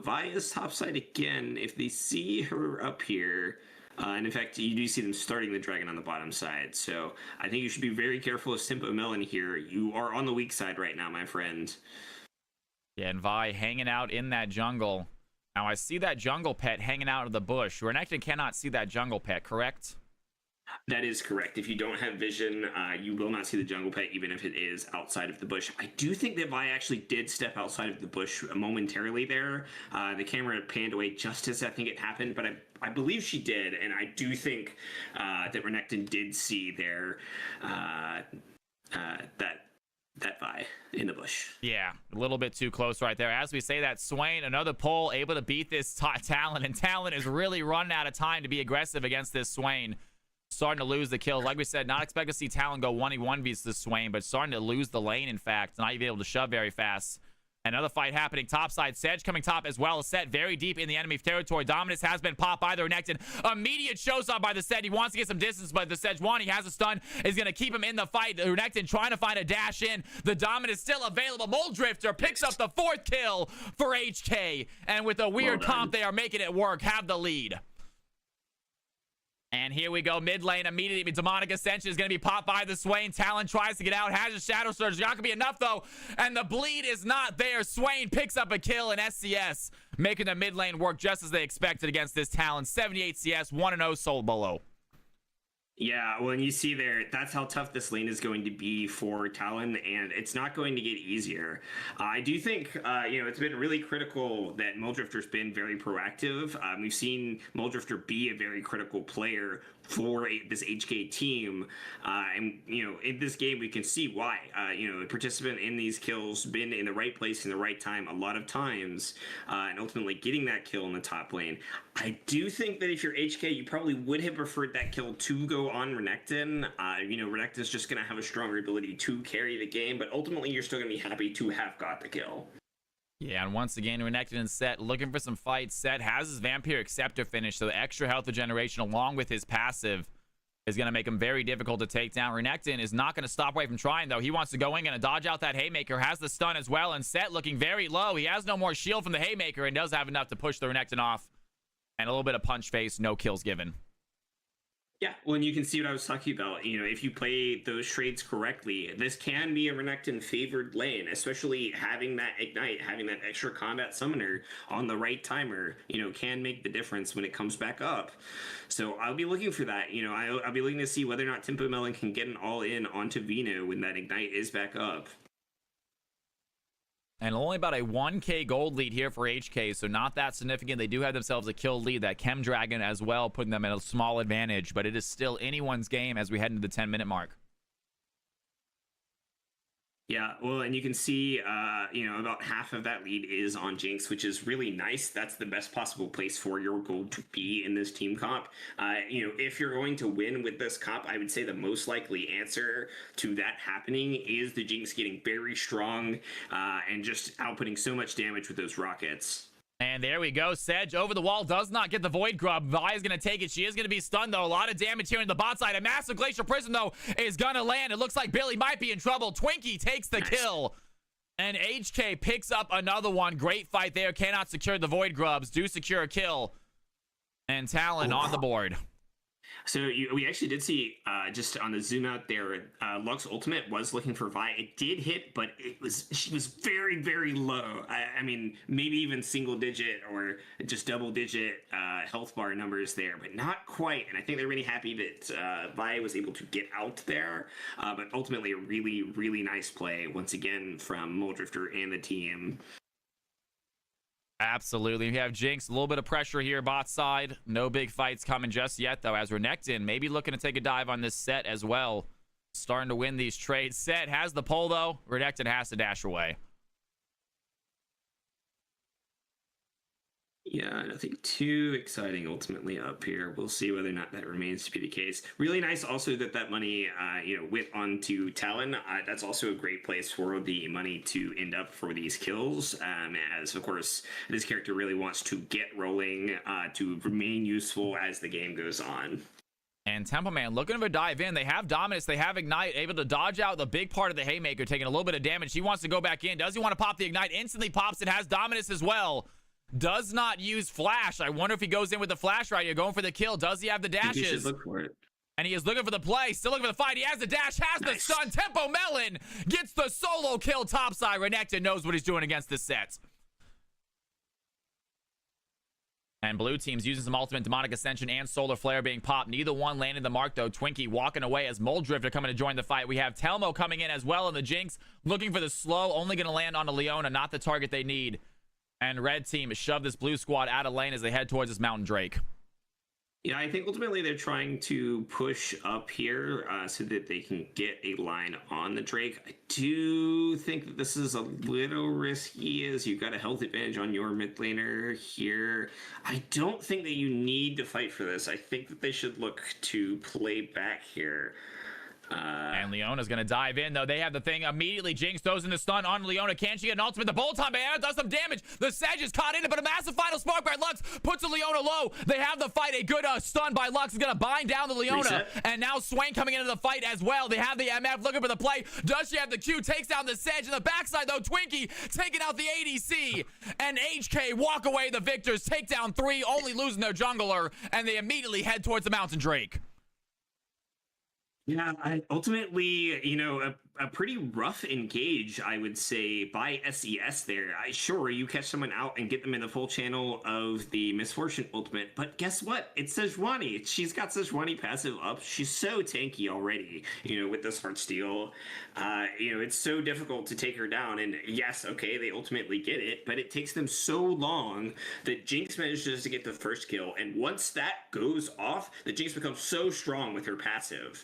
Vi is topside again. If they see her up here, and in fact, you do see them starting the dragon on the bottom side. So I think you should be very careful of Tempo Melon here. You are on the weak side right now, my friend. Yeah, and Vi hanging out in that jungle. Now I see that jungle pet hanging out of the bush. Renekton cannot see that jungle pet, correct? That is correct. If you don't have vision, you will not see the jungle pet, even if it is outside of the bush. I do think that Vi actually did step outside of the bush momentarily there. The camera panned away just as I think it happened, but I believe she did, and I do think that Renekton did see there that Vi in the bush. Yeah, a little bit too close right there. As we say that, Swain, another pull, able to beat this Talon, and Talon is really running out of time to be aggressive against this Swain. Starting to lose the kills. Like we said, not expect to see Talon go 1v1 this Swain, but starting to lose the lane, in fact. Not even able to shove very fast. Another fight happening topside. Sedge coming top as well. Set very deep in the enemy territory. Dominus has been popped by the Renekton. Immediate shows up by the Sedge. He wants to get some distance, but the Sedge he has a stun. Is going to keep him in the fight. The Renekton trying to find a dash in. The Dominus still available. Muldrifter picks up the 4th kill for HK. And with a weird comp, they are making it work. Have the lead. And here we go, mid lane immediately. Demonic Ascension is going to be popped by the Swain. Talon tries to get out, has a Shadow Surge. Not going to be enough, though. And the bleed is not there. Swain picks up a kill in SCS, making the mid lane work just as they expected against this Talon. 78 CS, 1-0 Soul Bolo. Yeah, when you see there, that's how tough this lane is going to be for Talon, and it's not going to get easier. I do think, it's been really critical that Muldrifter's been very proactive. We've seen Muldrifter be a very critical player for this HK team, and in this game we can see why. A participant in these kills, been in the right place in the right time a lot of times, and ultimately getting that kill in the top lane. I do think that if you're HK, you probably would have preferred that kill to go on Renekton. Renekton's just going to have a stronger ability to carry the game, but ultimately you're still going to be happy to have got the kill. Yeah, and once again, Renekton and Set looking for some fights. Set has his Vampire Acceptor finish, so extra health regeneration along with his passive. is going to make him very difficult to take down. Renekton is not going to stop away from trying, though. He wants to go in, going to dodge out that Haymaker, has the stun as well, and Set looking very low. He has no more shield from the Haymaker and does have enough to push the Renekton off. And a little bit of punch face, no kills given. Yeah, well, and you can see what I was talking about. You know, if you play those trades correctly, this can be a Renekton favored lane, especially having that Ignite, having that extra combat summoner on the right timer, you know, can make the difference when it comes back up. So I'll be looking for that. You know, I'll be looking to see whether or not Tempo Melon can get an all-in onto Vino when that Ignite is back up. And only about a 1k gold lead here for HK, so not that significant. They do have themselves a kill lead, that Chem Dragon as well, putting them at a small advantage, but it is still anyone's game as we head into the 10-minute mark. Yeah, well, and you can see, you know, about half of that lead is on Jinx, which is really nice. That's the best possible place for your gold to be in this team comp. You know, if you're going to win with this comp, I would say the most likely answer to that happening is the Jinx getting very strong and just outputting so much damage with those rockets. And there we go. Sedge over the wall, does not get the Void Grub. Vi is going to take it. She is going to be stunned, though. A lot of damage here in the bot side. A massive Glacial Prison, though, is going to land. It looks like Billy might be in trouble. Twinkie takes the kill. And HK picks up another one. Great fight there. Cannot secure the Void Grubs. Do secure a kill. And Talon on the board. So we actually did see, just on the zoom out there, Lux ultimate was looking for Vi. It did hit, but she was very, very low. I mean, maybe even single digit or just double digit health bar numbers there, but not quite. And I think they're really happy that Vi was able to get out there. But ultimately, a really, really nice play once again from Muldrifter and the team. Absolutely. We have Jinx, a little bit of pressure here, bot side. No big fights coming just yet, though, as Renekton maybe looking to take a dive on this Set as well. Starting to win these trades. Set has the pull, though. Renekton has to dash away. Yeah, nothing too exciting ultimately up here. We'll see whether or not that remains to be the case. Really nice also that money, you know, went onto Talon. That's also a great place for the money to end up for these kills, as, of course, this character really wants to get rolling to remain useful as the game goes on. And Temple Man looking to dive in. They have Dominus. They have Ignite. Able to dodge out the big part of the Haymaker, taking a little bit of damage. He wants to go back in. Does he want to pop the Ignite? Instantly pops it. Has Dominus as well. Does not use Flash. I wonder if he goes in with the Flash right here, going for the kill. Does he have the dashes? He should look for it. And he is looking for the play. Still looking for the fight. He has the dash. Has the stun. Tempo Melon gets the solo kill topside. Renekton knows what he's doing against this Set. And blue team's using some ultimate Demonic Ascension and Solar Flare being popped. Neither one landed the mark, though. Twinkie walking away as Muldrifter coming to join the fight. We have Telmo coming in as well in the Jinx. Looking for the slow. Only going to land on a Leona. Not the target they need. And red team shove this blue squad out of lane as they head towards this Mountain Drake. Yeah, I think ultimately they're trying to push up here so that they can get a line on the Drake. I do think that this is a little risky as you've got a health advantage on your mid laner here. I don't think that you need to fight for this. I think that they should look to play back here. And Leona's going to dive in, though. They have the thing immediately. Jinx throws in the stun on Leona. Can she get an ultimate? The bolt on Bayana does some damage. The Sedge is caught in it, but a massive final spark by Lux puts the Leona low. They have the fight. A good stun by Lux is going to bind down the Leona. Reset. And now Swain coming into the fight as well. They have the MF looking for the play. Does she have the Q? Takes down the Sedge. In the backside, though, Twinkie taking out the ADC. And HK walk away the victors. Take down 3, only losing their jungler. And they immediately head towards the Mountain Drake. Yeah, ultimately, you know, a pretty rough engage, I would say, by SES there. Sure, you catch someone out and get them in the full channel of the Misfortune ultimate, but guess what? It's Sejuani. She's got Sejuani passive up. She's so tanky already, you know, with this Heartsteel. You know, it's so difficult to take her down, and yes, okay, they ultimately get it, but it takes them so long that Jinx manages to get the first kill, and once that goes off, the Jinx becomes so strong with her passive.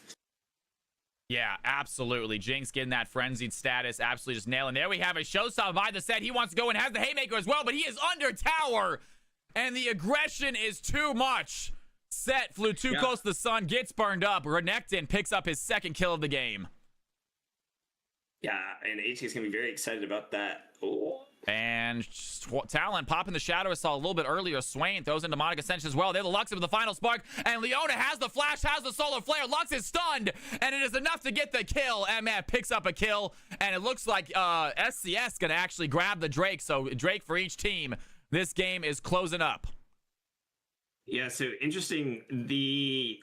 Yeah, absolutely. Jinx getting that frenzied status, absolutely just nailing. There we have a showstopper by the Set. He wants to go and has the Haymaker as well, but he is under tower, and the aggression is too much. Set flew too close to the sun, gets burned up. Renekton picks up his second kill of the game. Yeah, and HK is going to be very excited about that. Oh, And Talon popping the Shadow Assault a little bit earlier. Swain throws in Demonic Ascension as well. They're the Lux with the final spark. And Leona has the flash, has the Solar Flare. Lux is stunned. And it is enough to get the kill. MF picks up a kill. And it looks like SCS going to actually grab the Drake. So Drake for each team. This game is closing up. Yeah, so interesting. The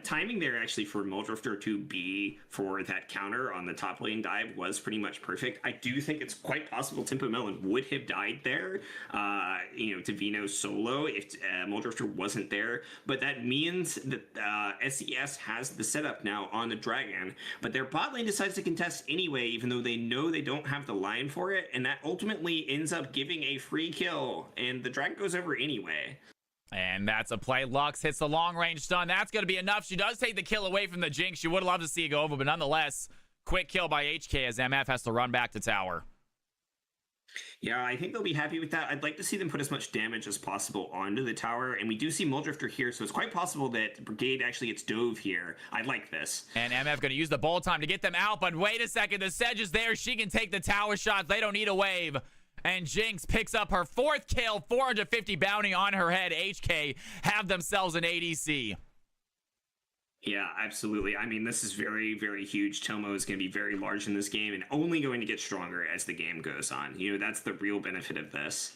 timing there actually for Muldrifter to be for that counter on the top lane dive was pretty much perfect. I do think it's quite possible Tempo Melon would have died there, to Vino solo if Muldrifter wasn't there. But that means that SES has the setup now on the Dragon, but their bot lane decides to contest anyway, even though they know they don't have the line for it, and that ultimately ends up giving a free kill, and the Dragon goes over anyway. And that's a play. Lux hits the long-range stun. That's going to be enough. She does take the kill away from the Jinx. She would love to see it go over, but nonetheless, quick kill by HK as MF has to run back to tower. Yeah, I think they'll be happy with that. I'd like to see them put as much damage as possible onto the tower, and we do see Muldrifter here, so it's quite possible that Brigade actually gets dove here. I like this. And MF going to use the bolt time to get them out, but wait a second. The Sedge is there. She can take the tower shots. They don't need a wave. And Jinx picks up her 4th kill, 450 bounty on her head. HK have themselves an ADC. Yeah, absolutely. I mean, this is very, very huge. Tomo is going to be very large in this game and only going to get stronger as the game goes on. That's the real benefit of this.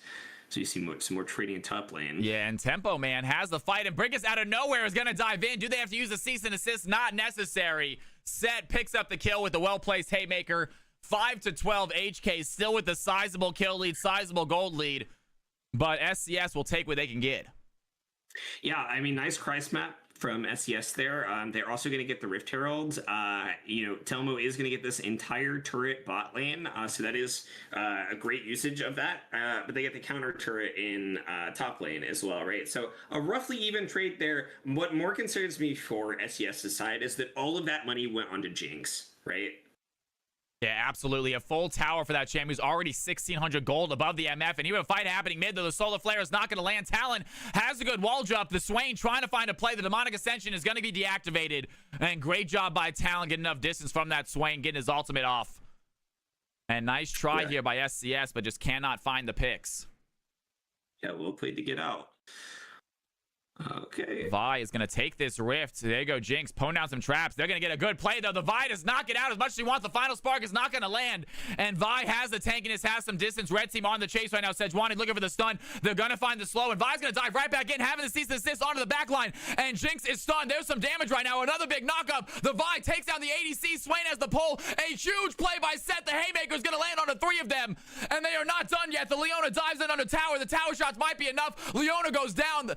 So you see some more trading in top lane. Yeah, and Tempo, man, has the fight. And Brickus out of nowhere is going to dive in. Do they have to use a cease and assist? Not necessary. Set picks up the kill with the well-placed Haymaker. 5-12, HK still with the sizable kill lead, sizable gold lead, but SCS will take what they can get. Yeah, I mean, nice Christ map from SCS there. They're also going to get the Rift Herald. Telmo is going to get this entire turret bot lane, so that is a great usage of that. But they get the counter turret in top lane as well, right? So a roughly even trade there. What more concerns me for SCS's side is that all of that money went onto Jinx, right? Yeah, absolutely. A full tower for that champ who's already 1,600 gold above the MF. And even a fight happening mid, though the Solar Flare is not going to land. Talon has a good wall jump. The Swain trying to find a play. The Demonic Ascension is going to be deactivated. And great job by Talon getting enough distance from that Swain, getting his ultimate off. And nice try here by SCS, but just cannot find the picks. Yeah, well played to get out. Okay. Vi is going to take this rift. There you go, Jinx. Pwn down some traps. They're going to get a good play, though. The Vi does not get out as much as she wants. The final spark is not going to land. And Vi has the tankiness, has some distance. Red team on the chase right now. Sejuani looking for the stun. They're going to find the slow. And Vi's going to dive right back in, having the cease and assist onto the back line. And Jinx is stunned. There's some damage right now. Another big knockup. The Vi takes down the ADC. Swain has the pull. A huge play by Seth. The Haymaker is going to land on the 3 of them. And they are not done yet. The Leona dives in under tower. The tower shots might be enough. Leona goes down.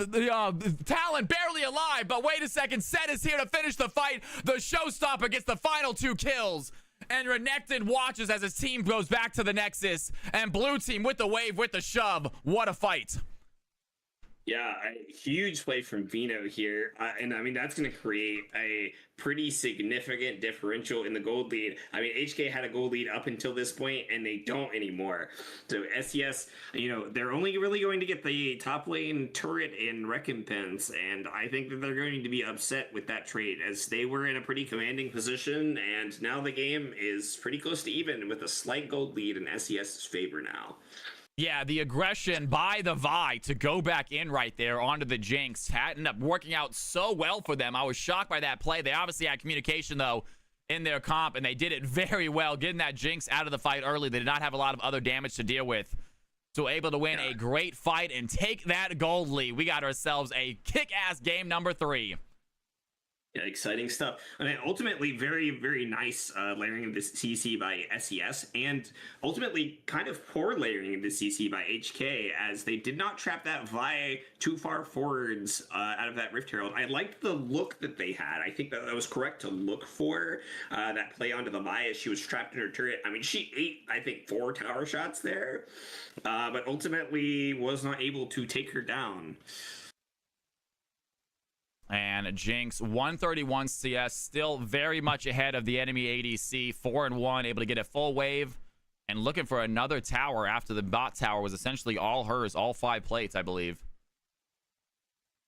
Talon barely alive, but wait a second. Set is here to finish the fight. The showstopper gets the final 2 kills. And Renekton watches as his team goes back to the Nexus. And blue team with the wave, with the shove. What a fight. Yeah, a huge play from Vino here. And I mean, that's going to create a pretty significant differential in the gold lead. I mean, HK had a gold lead up until this point, and they don't anymore. So SES, they're only really going to get the top lane turret in recompense, and I think that they're going to be upset with that trade, as they were in a pretty commanding position, and now the game is pretty close to even with a slight gold lead in SES's favor now. Yeah, the aggression by the Vi to go back in right there onto the Jinx ended up working out so well for them. I was shocked by that play. They obviously had communication, though, in their comp, and they did it very well, getting that Jinx out of the fight early. They did not have a lot of other damage to deal with. So able to win a great fight and take that gold lead. We got ourselves a kick-ass game number 3. Yeah, exciting stuff. I mean, ultimately, very, very nice layering of this CC by SES, and ultimately kind of poor layering of the CC by HK, as they did not trap that Vi too far forwards out of that Rift Herald. I liked the look that they had. I think that was correct to look for that play onto the Vi as she was trapped in her turret. I mean, she ate, I think, 4 tower shots there, but ultimately was not able to take her down. And Jinx, 131 CS, still very much ahead of the enemy ADC, 4-1, able to get a full wave, and looking for another tower after the bot tower was essentially all hers, all 5 plates, I believe.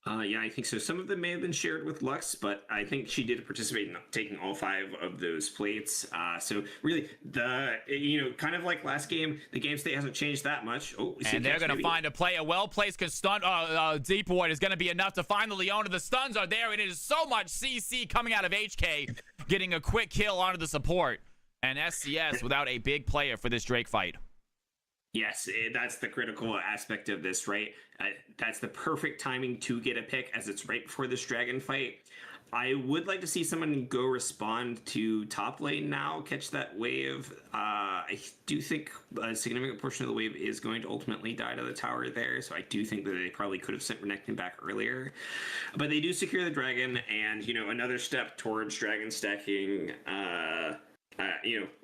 Yeah, I think so. Some of them may have been shared with Lux, but I think she did participate in taking all 5 of those plates. So really, kind of like last game, the game state hasn't changed that much. Oh, and they're going to find a play. A well-placed stun. Deep Ward is going to be enough to find the Leona. The stuns are there, and it is so much CC coming out of HK, getting a quick kill onto the support. And SCS without a big player for this Drake fight. Yes, that's the critical aspect of this, right? That's the perfect timing to get a pick, as it's right before this dragon fight. I would like to see someone go respond to top lane now, catch that wave. I do think a significant portion of the wave is going to ultimately die to the tower there, so I do think that they probably could have sent Renekton back earlier. But they do secure the dragon, and, another step towards dragon stacking.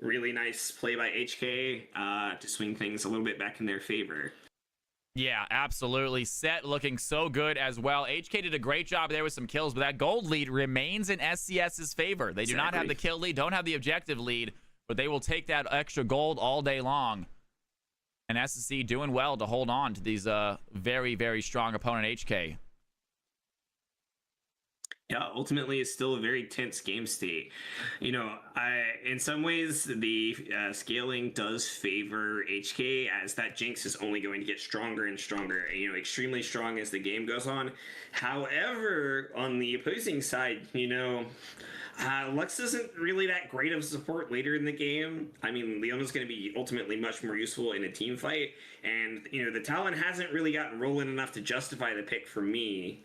Really nice play by HK to swing things a little bit back in their favor. Yeah, absolutely. Set looking so good as well. HK did a great job there with some kills, but that gold lead remains in SCS's favor. They do not have the kill lead, don't have the objective lead, but they will take that extra gold all day long. And SSC doing well to hold on to these very, very strong opponent HK. Yeah, ultimately, it's still a very tense game state. In some ways, the scaling does favor HK, as that Jinx is only going to get stronger and stronger, extremely strong as the game goes on. However, on the opposing side, Lux isn't really that great of support later in the game. I mean, Leona's going to be ultimately much more useful in a team fight, and, the talent hasn't really gotten rolling enough to justify the pick for me.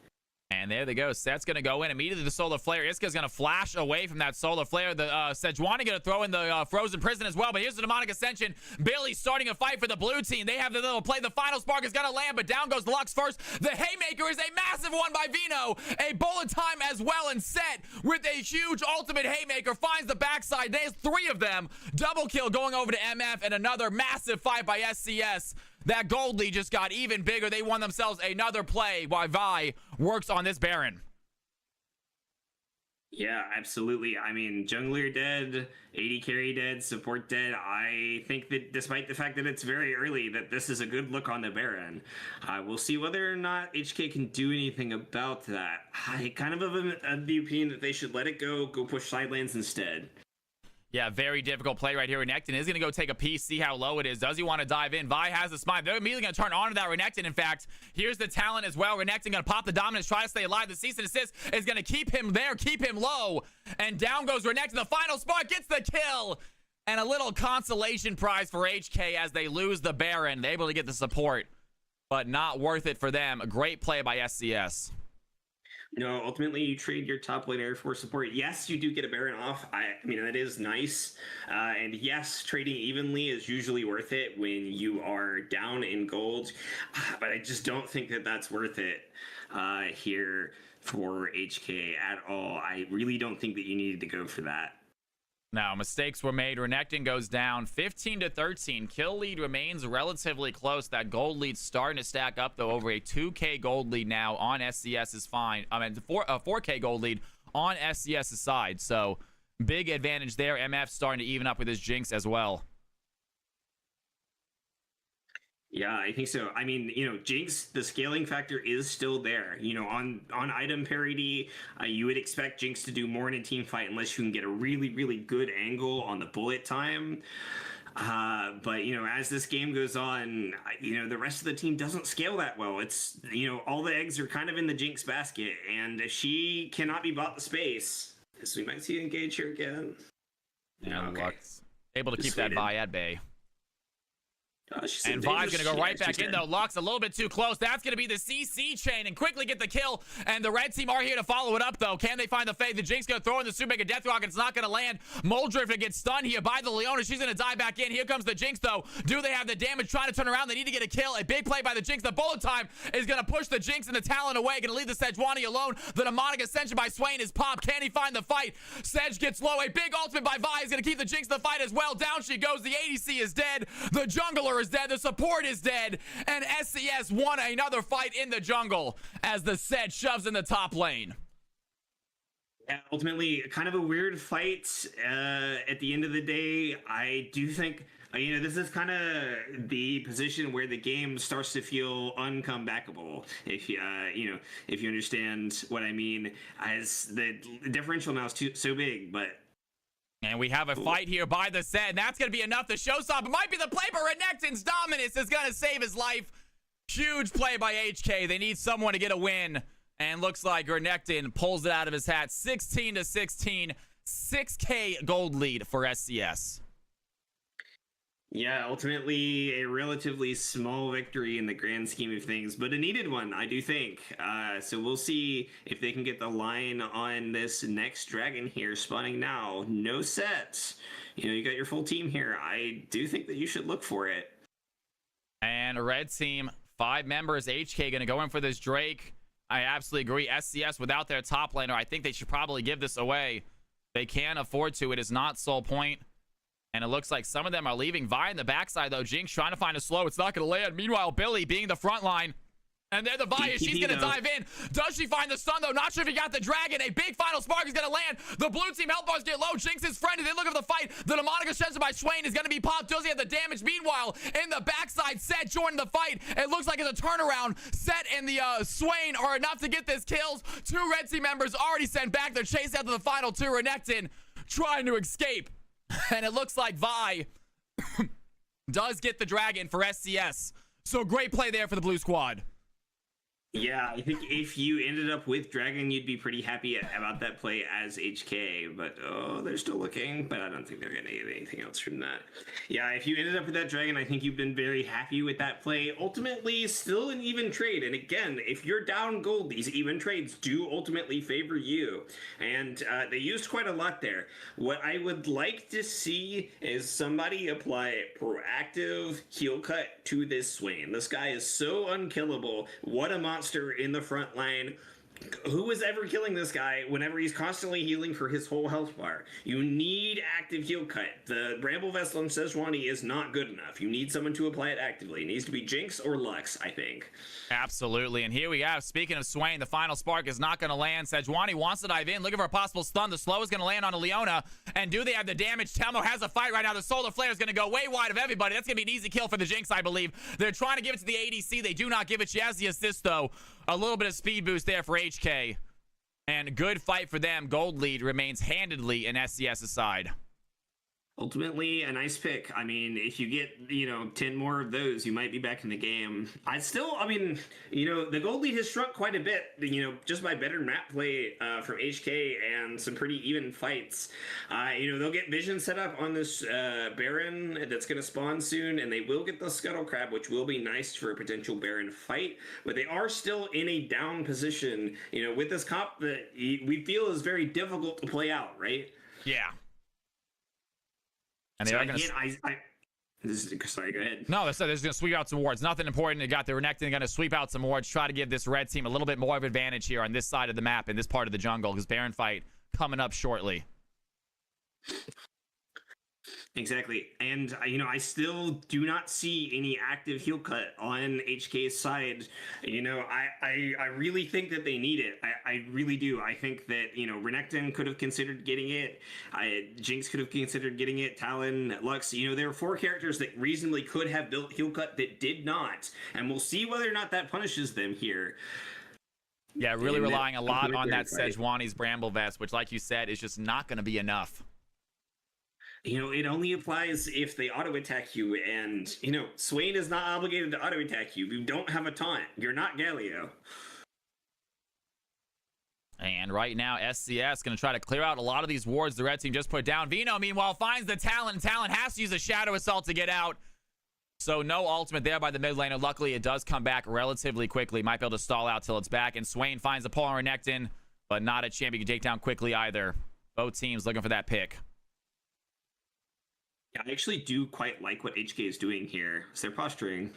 And there they go. Set's going to go in. Immediately the Solar Flare. Iska's going to flash away from that Solar Flare. The Sejuani going to throw in the Frozen Prison as well. But here's the Demonic Ascension. Billy starting a fight for the blue team. They have the little play. The final spark is going to land, but down goes Lux first. The Haymaker is a massive one by Vino. A bullet time as well, and Set with a huge ultimate Haymaker finds the backside. There's 3 of them. Double kill going over to MF, and another massive fight by SCS. That gold lead just got even bigger. They won themselves another play while Vi works on this Baron. Yeah, absolutely. I mean, jungler dead, AD carry dead, support dead. I think that despite the fact that it's very early, that this is a good look on the Baron. We'll see whether or not HK can do anything about that. I kind of have the opinion that they should let it go push side lanes instead. Yeah, very difficult play right here. Renekton is going to go take a piece, see how low it is. Does he want to dive in? Vi has the smite. They're immediately going to turn on to that Renekton. In fact, here's the talent as well. Renekton going to pop the dominance, try to stay alive. The cease and assist is going to keep him there, keep him low. And down goes Renekton. The final spark gets the kill. And a little consolation prize for HK as they lose the Baron. They're able to get the support, but not worth it for them. A great play by SCS. Ultimately, you trade your top laner for support. Yes, you do get a Baron off. I mean, that is nice. And yes, trading evenly is usually worth it when you are down in gold. But I just don't think that that's worth it here for HK at all. I really don't think that you needed to go for that. Now, mistakes were made. Renekton goes down 15-13. Kill lead remains relatively close. That gold lead starting to stack up, though, over a 2K gold lead now on SCS's fine. I mean, 4K gold lead on SCS's side. So, big advantage there. MF starting to even up with his Jinx as well. Yeah, I think so. I mean, Jinx, the scaling factor is still there. On item parity, you would expect Jinx to do more in a team fight unless you can get a really, really good angle on the bullet time. But, as this game goes on, the rest of the team doesn't scale that well. It's, all the eggs are kind of in the Jinx basket, and she cannot be bought the space. So we might see an engage here again. Yeah, okay. Lux able to keep that Vi at bay. And Vi's going to go right back in, though. Lux a little bit too close. That's going to be the CC chain and quickly get the kill. And the red team are here to follow it up, though. Can they find the fade? The Jinx going to throw in the Super Mega Death Rock. It's not going to land. Moldrift gets stunned here by the Leona. She's going to dive back in. Here comes the Jinx, though. Do they have the damage? Trying to turn around. They need to get a kill. A big play by the Jinx. The bullet time is going to push the Jinx and the Talon away. Going to leave the Sejuani alone. The Demonic Ascension by Swain is popped. Can he find the fight? Sedge gets low. A big ultimate by Vi is going to keep the Jinx in the fight as well. Down she goes. The ADC is dead. The jungler is dead. The support is dead, and SCS won another fight in the jungle as the Sedge shoves in the top lane. Yeah, ultimately, kind of a weird fight at the end of the day. I do think This is kind of the position where the game starts to feel uncomebackable. If if you understand what I mean, as the differential now is so big, but. And we have a fight here by the set, and that's going to be enough to show stop. It might be the play, but Renekton's dominance is going to save his life. Huge play by HK. They need someone to get a win, and looks like Renekton pulls it out of his hat. 16-16, 6K gold lead for SCS. Yeah, ultimately a relatively small victory in the grand scheme of things, but a needed one, I do think. So we'll see if they can get the line on this next dragon here, spawning now. No sets. You got your full team here. I do think that you should look for it. And red team, 5 members. HK going to go in for this Drake. I absolutely agree. SCS without their top laner, I think they should probably give this away. They can afford to. It is not Soul Point. And it looks like some of them are leaving. Vi in the backside, though. Jinx trying to find a slow. It's not going to land. Meanwhile, Billy being the front line. And there the Vi is. She's going to dive in. Does she find the stun, though? Not sure if he got the dragon. A big final spark is going to land. The blue team health bars get low. Jinx is friendly. They look at the fight. The demonic ascension by Swain is going to be popped. Does he have the damage? Meanwhile, in the backside, Set joining the fight. It looks like it's a turnaround. Set and the Swain are enough to get this kills. 2 red team members already sent back. They're chased after the final 2. Renekton trying to escape. And it looks like Vi does get the dragon for SCS. So great play there for the blue squad. Yeah, I think if you ended up with Dragon, you'd be pretty happy about that play as HK, but they're still looking, but I don't think they're going to get anything else from that. Yeah, if you ended up with that Dragon, I think you've been very happy with that play. Ultimately, still an even trade, and again, if you're down gold, these even trades do ultimately favor you, and they used quite a lot there. What I would like to see is somebody apply proactive heal cut to this Swain. This guy is so unkillable. What a monster in the front line. Who is ever killing this guy whenever he's constantly healing for his whole health bar? You need active heal cut. The Bramble Vessel on Sejuani is not good enough. You need someone to apply it actively. It needs to be Jinx or Lux, I think. Absolutely. And here we have, speaking of Swain, the final spark is not going to land. Sejuani wants to dive in, looking for a possible stun. The slow is going to land on a Leona. And do they have the damage? Telmo has a fight right now. The Solar Flare is going to go way wide of everybody. That's going to be an easy kill for the Jinx, I believe. They're trying to give it to the ADC. They do not give it. She has the assist, though. A little bit of speed boost there for HK. And good fight for them. Gold lead remains handedly in SCS's side. Ultimately, a nice pick. I mean, if you get, 10 more of those, you might be back in the game. The gold lead has shrunk quite a bit, just by better map play from HK and some pretty even fights. They'll get vision set up on this Baron that's going to spawn soon, and they will get the Scuttle Crab, which will be nice for a potential Baron fight, but they are still in a down position, with this comp that we feel is very difficult to play out, right? Yeah. And they so are going to... Sorry, go ahead. No, they're going to sweep out some wards. Nothing important. They got the Renekton going to sweep out some wards, try to give this red team a little bit more of advantage here on this side of the map, in this part of the jungle, because Baron fight coming up shortly. Exactly. And, I still do not see any active heal cut on HK's side. I really think that they need it. I really do. I think that, Renekton could have considered getting it. Jinx could have considered getting it. Talon, Lux, there are 4 characters that reasonably could have built heal cut that did not. And we'll see whether or not that punishes them here. Yeah, really relying a lot on that Sejuani's Bramble Vest, which, like you said, is just not going to be enough. It only applies if they auto-attack you, and, Swain is not obligated to auto-attack you. You don't have a taunt. You're not Galio. And right now, SCS going to try to clear out a lot of these wards the red team just put down. Vino, meanwhile, finds the Talon. Talon has to use a Shadow Assault to get out. So no ultimate there by the mid laner. Luckily, it does come back relatively quickly. Might be able to stall out till it's back. And Swain finds the pull on Renekton, but not a champion can take down quickly either. Both teams looking for that pick. Yeah, I actually do quite like what HK is doing here. So they're posturing.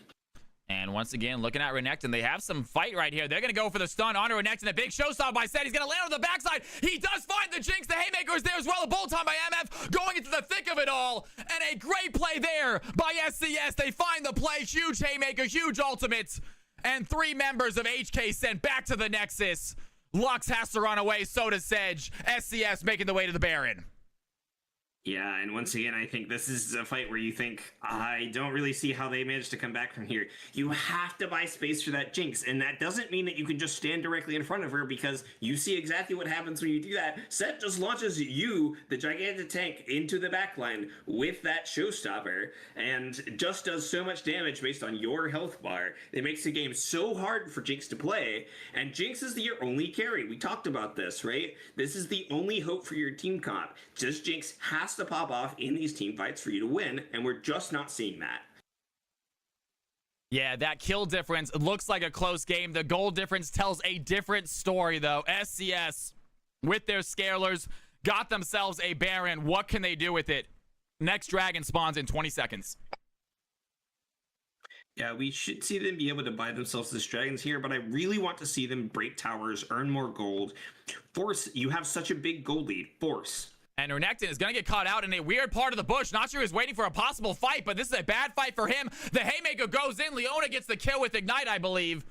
And once again, looking at Renekton, they have some fight right here. They're going to go for the stun onto Renekton. A big showstopper by Set. He's going to land on the backside. He does find the Jinx. The Haymaker is there as well. A bolt time by MF going into the thick of it all. And a great play there by SCS. They find the play. Huge Haymaker, huge ultimates. And 3 members of HK sent back to the Nexus. Lux has to run away. So does Sedge. SCS making the way to the Baron. Yeah, and once again, I think this is a fight where you think, I don't really see how they managed to come back from here. You have to buy space for that Jinx, and that doesn't mean that you can just stand directly in front of her, because you see exactly what happens when you do that. Set just launches you, the gigantic tank, into the backline with that showstopper, and just does so much damage based on your health bar. It makes the game so hard for Jinx to play, and Jinx is your only carry. We talked about this, right? This is the only hope for your team comp. Just Jinx has to pop off in these team fights for you to win, and we're just not seeing that. Yeah, that kill difference looks like a close game. The goal difference tells a different story, though. SCS, with their scalers, got themselves a Baron. What can they do with it? Next dragon spawns in 20 seconds. Yeah, we should see them be able to buy themselves this dragons here, but I really want to see them break towers, earn more gold. Force, you have such a big gold lead. Force. And Renekton is going to get caught out in a weird part of the bush. Not sure he's waiting for a possible fight, but this is a bad fight for him. The Haymaker goes in. Leona gets the kill with Ignite, I believe.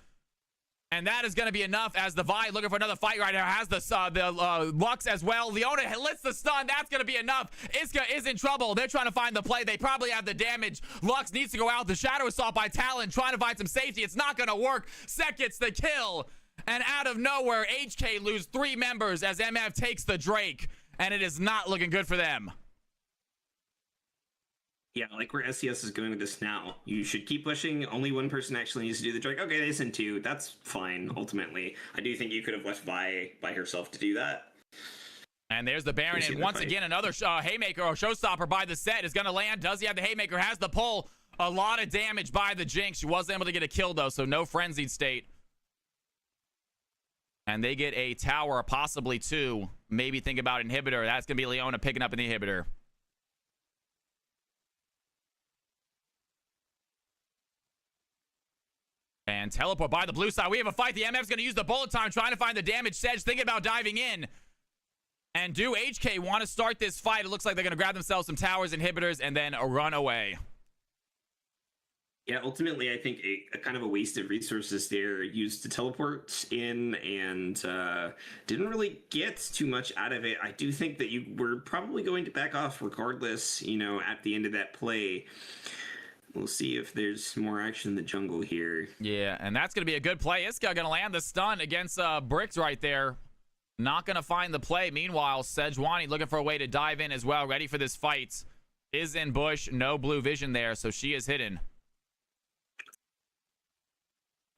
And that is going to be enough as the Vi looking for another fight right now. Has the Lux as well. Leona hits the stun. That's going to be enough. Iska is in trouble. They're trying to find the play. They probably have the damage. Lux needs to go out. The Shadow Assault by Talon trying to find some safety. It's not going to work. Sett gets the kill. And out of nowhere, HK lose 3 members as MF takes the Drake. And it is not looking good for them. Yeah, like where SCS is going with this now. You should keep pushing. Only one person actually needs to do the Drake. Okay, they send 2. That's fine, ultimately. I do think you could have left Vi by herself to do that. And there's the Baron. And once again, another Haymaker or Showstopper by the Sett is going to land. Does he have the Haymaker? Has the pull. A lot of damage by the Jinx. She wasn't able to get a kill, though, so no frenzied state. And they get a tower, possibly 2. Maybe think about inhibitor. That's going to be Leona picking up an inhibitor. And teleport by the blue side. We have a fight. The MF's going to use the bullet time trying to find the damage. Sedge thinking about diving in. And do HK want to start this fight? It looks like they're going to grab themselves some towers, inhibitors, and then run away. Yeah, ultimately, I think a kind of a waste of resources there, used to teleport in and didn't really get too much out of it. I do think that you were probably going to back off regardless, you know, at the end of that play. We'll see if there's more action in the jungle here. Yeah, and that's going to be a good play. Iska going to land the stun against Bricks right there. Not going to find the play. Meanwhile, Sejuani looking for a way to dive in as well, ready for this fight. Is in bush, no blue vision there, so she is hidden.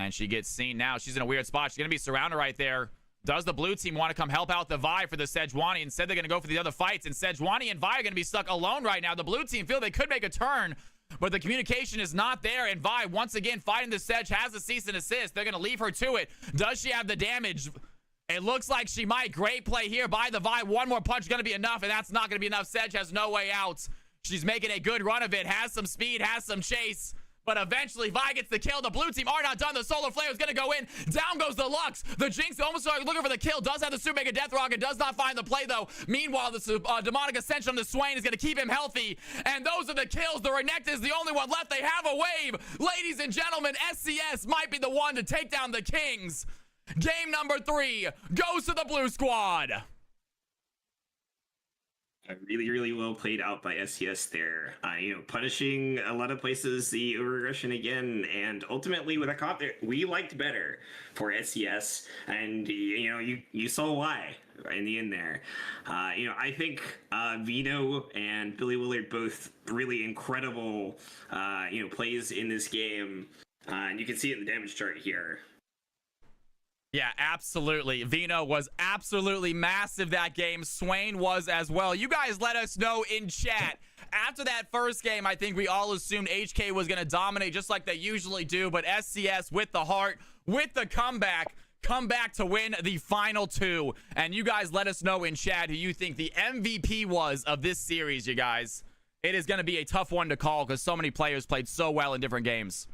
And she gets seen now. She's in a weird spot. She's going to be surrounded right there. Does the blue team want to come help out the Vi for the Sejuani? Instead, they're going to go for the other fights. And Sejuani and Vi are going to be stuck alone right now. The blue team feel they could make a turn, but the communication is not there. And Vi, once again, fighting the Sedge, has a cease and assist. They're going to leave her to it. Does she have the damage? It looks like she might. Great play here by the Vi. One more punch is going to be enough, and that's not going to be enough. Sedge has no way out. She's making a good run of it. Has some speed, has some chase. But eventually, Vi gets the kill. The blue team are not done. The Solar Flare is going to go in. Down goes the Lux. The Jinx almost looking for the kill. Does have the Super Mega Death Rocket. Does not find the play, though. Meanwhile, the Demonic Ascension on the Swain is going to keep him healthy. And those are the kills. The Renekton is the only one left. They have a wave. Ladies and gentlemen, SCS might be the one to take down the Kings. Game number 3 goes to the blue squad. Really, really well played out by SCS there. Punishing a lot of places the overregression again, and ultimately with a comp there, we liked better for SCS, and you saw why in the end there. I think Vino and Billy Willard both really incredible plays in this game, and you can see it in the damage chart here. Yeah, absolutely. Vino was absolutely massive that game. Swain was as well. You guys let us know in chat. After that first game, I think we all assumed HK was going to dominate just like they usually do. But SCS with the heart, with the comeback, come back to win the final 2. And you guys let us know in chat who you think the MVP was of this series, you guys. It is going to be a tough one to call because so many players played so well in different games.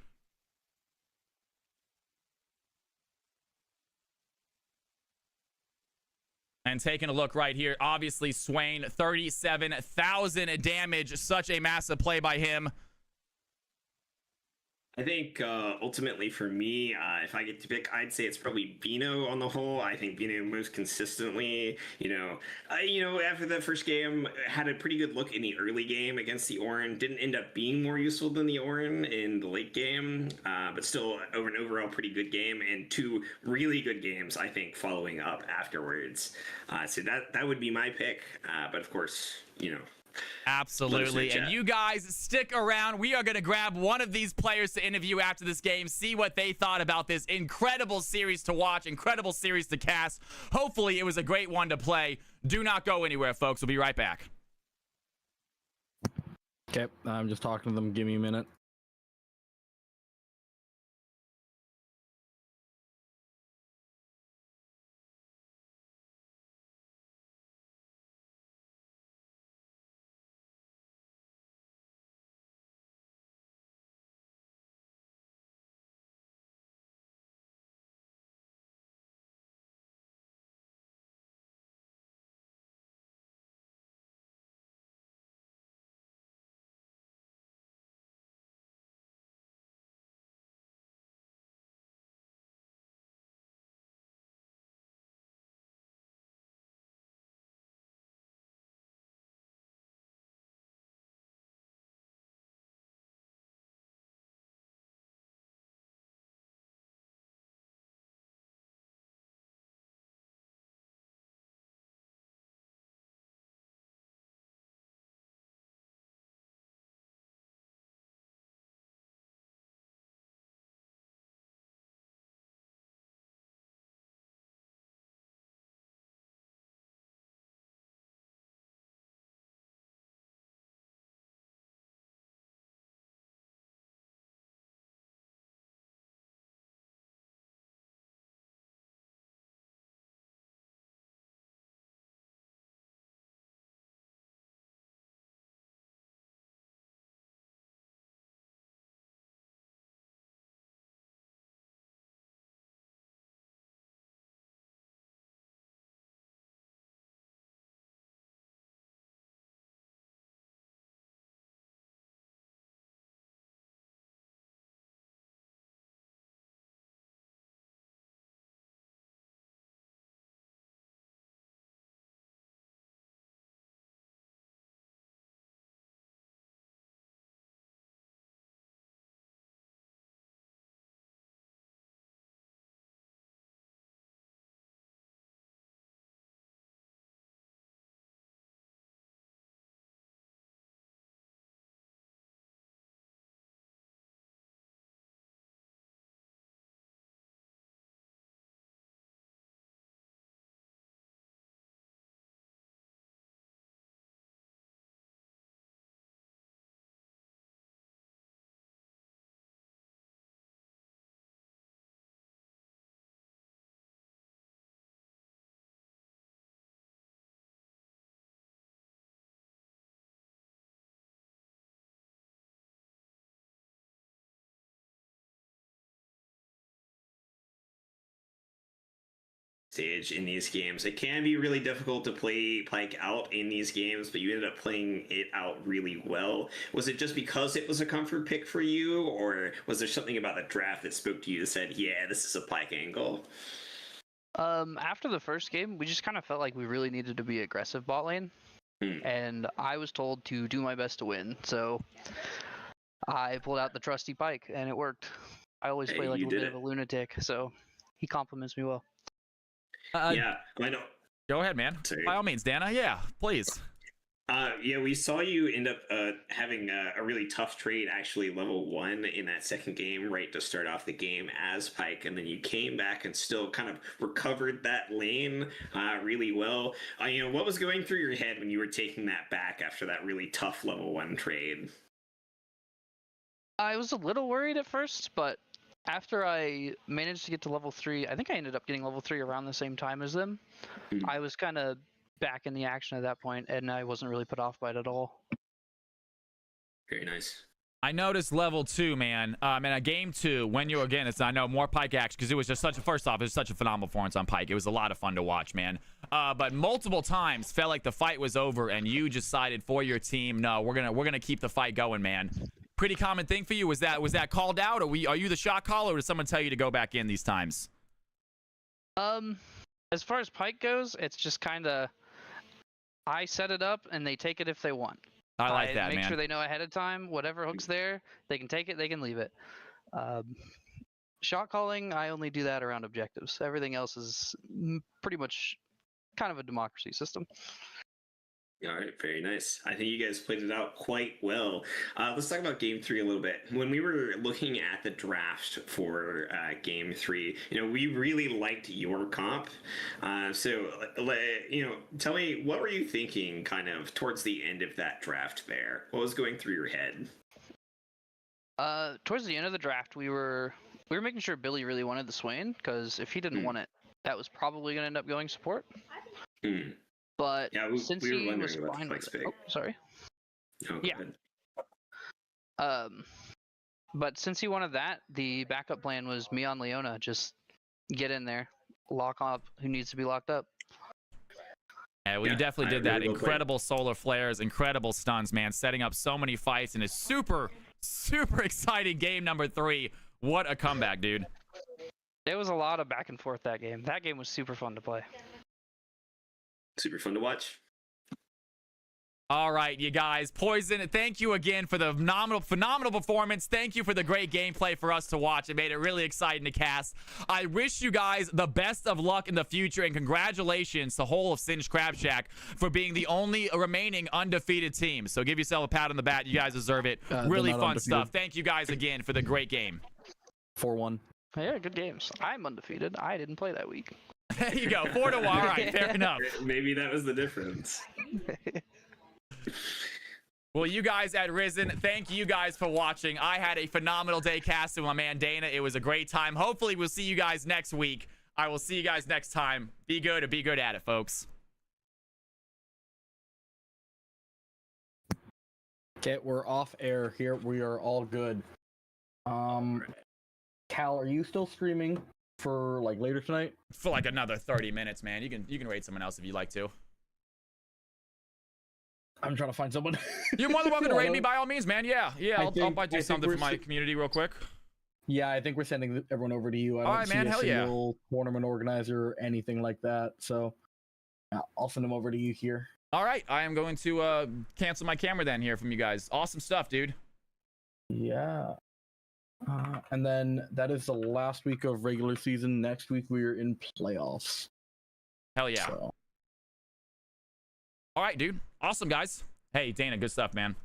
And taking a look right here, obviously Swain, 37,000 damage. Such a massive play by him. I think ultimately for me, if I get to pick, I'd say it's probably Bino on the whole. I think Bino most consistently. After that first game, had a pretty good look in the early game against the Orin. Didn't end up being more useful than the Orin in the late game, but still over an overall pretty good game and two really good games, I think, following up afterwards. So that would be my pick. But of course, Absolutely. And you guys stick around. We are going to grab one of these players to interview after this game, see what they thought about this incredible series to watch, incredible series to cast. Hopefully it was a great one to play. Do not go anywhere, folks. We'll be right back. Okay, I'm just talking to them. Give me a minute. Stage in these games. It can be really difficult to play Pike out in these games, but you ended up playing it out really well. Was it just because it was a comfort pick for you, or was there something about the draft that spoke to you that said, yeah, this is a Pike angle? After the first game, we just kind of felt like we really needed to be aggressive bot lane. And I was told to do my best to win, so I pulled out the trusty Pike, and it worked. I always play like a bit of a lunatic, so he compliments me well. Yeah, I know. Go ahead, man. Sorry. By all means, Dana. Yeah, please. Yeah, we saw you end up having a really tough trade, actually, level 1 in that second game, right to start off the game as Pike, and then you came back and still kind of recovered that lane really well. What was going through your head when you were taking that back after that really tough level 1 trade? I was a little worried at first, but after I managed to get to level 3, I think I ended up getting level 3 around the same time as them. I was kind of back in the action at that point, and I wasn't really put off by it at all. Very nice. I noticed level 2, man. In a game 2, when you again, I know more Pike action because it was just first off, it was such a phenomenal performance on Pike. It was a lot of fun to watch, man. But multiple times felt like the fight was over, and you decided for your team, no, we're gonna keep the fight going, man. pretty common thing for you? Was that called out, or are you the shot caller, or did someone tell you to go back in these times? As far as Pike goes, it's just kind of I set it up and they take it if they want. I like that, make man. sure they know ahead of time. Whatever hook's there, they can take it. They can leave it. Shot calling, I only do that around objectives. Everything else is pretty much kind of a democracy system. All right, very nice. I think you guys played it out quite well. Let's talk about Game 3 a little bit. When we were looking at the draft for Game 3, we really liked your comp. So, tell me, what were you thinking kind of towards the end of that draft there? What was going through your head? Towards the end of the draft, we were making sure Billy really wanted the Swain, because if he didn't want it, that was probably going to end up going support. But yeah, since we were he wondering was about fine the with flex it, pick. sorry. Oh, Yeah. But since he wanted that, the backup plan was me on Leona. Just get in there, lock up who needs to be locked up. Yeah, well, you definitely did I that. really will play. Incredible solar flares, incredible stuns, man. Setting up so many fights in a super, super exciting game number 3. What a comeback, dude. It was a lot of back and forth that game. That game was super fun to play. Super fun to watch. All right, you guys. Poison, thank you again for the phenomenal performance. Thank you for the great gameplay for us to watch. It made it really exciting to cast. I wish you guys the best of luck in the future, and congratulations to whole of Singed Crab Shack for being the only remaining undefeated team. So give yourself a pat on the back. You guys deserve it. Really fun stuff. Thank you guys again for the great game. 4-1. Yeah, good games. I'm undefeated. I didn't play that week. There you go. 4-1. All right, fair enough. Maybe that was the difference. Well, you guys at Risen, thank you guys for watching. I had a phenomenal day casting with my man Dana. It was a great time. Hopefully, we'll see you guys next week. I will see you guys next time. Be good and be good at it, folks. Okay, we're off air here. We are all good. Cal, are you still streaming for like later tonight? For like another 30 minutes, man. You can raid someone else if you'd like to. I'm trying to find someone. You're more than welcome to raid me by all means, man. Yeah. I'll do something for my community real quick. Yeah, I think we're sending everyone over to you. I don't All right, see man. a Hell yeah. single tournament organizer or anything like that. So I'll send them over to you here. All right. I am going to cancel my camera then here from you guys. Awesome stuff, dude. Yeah. And then that is the last week of regular season. Next week we are in playoffs. Hell yeah. So. All right, dude. Awesome, guys. Hey, Dana, good stuff, man.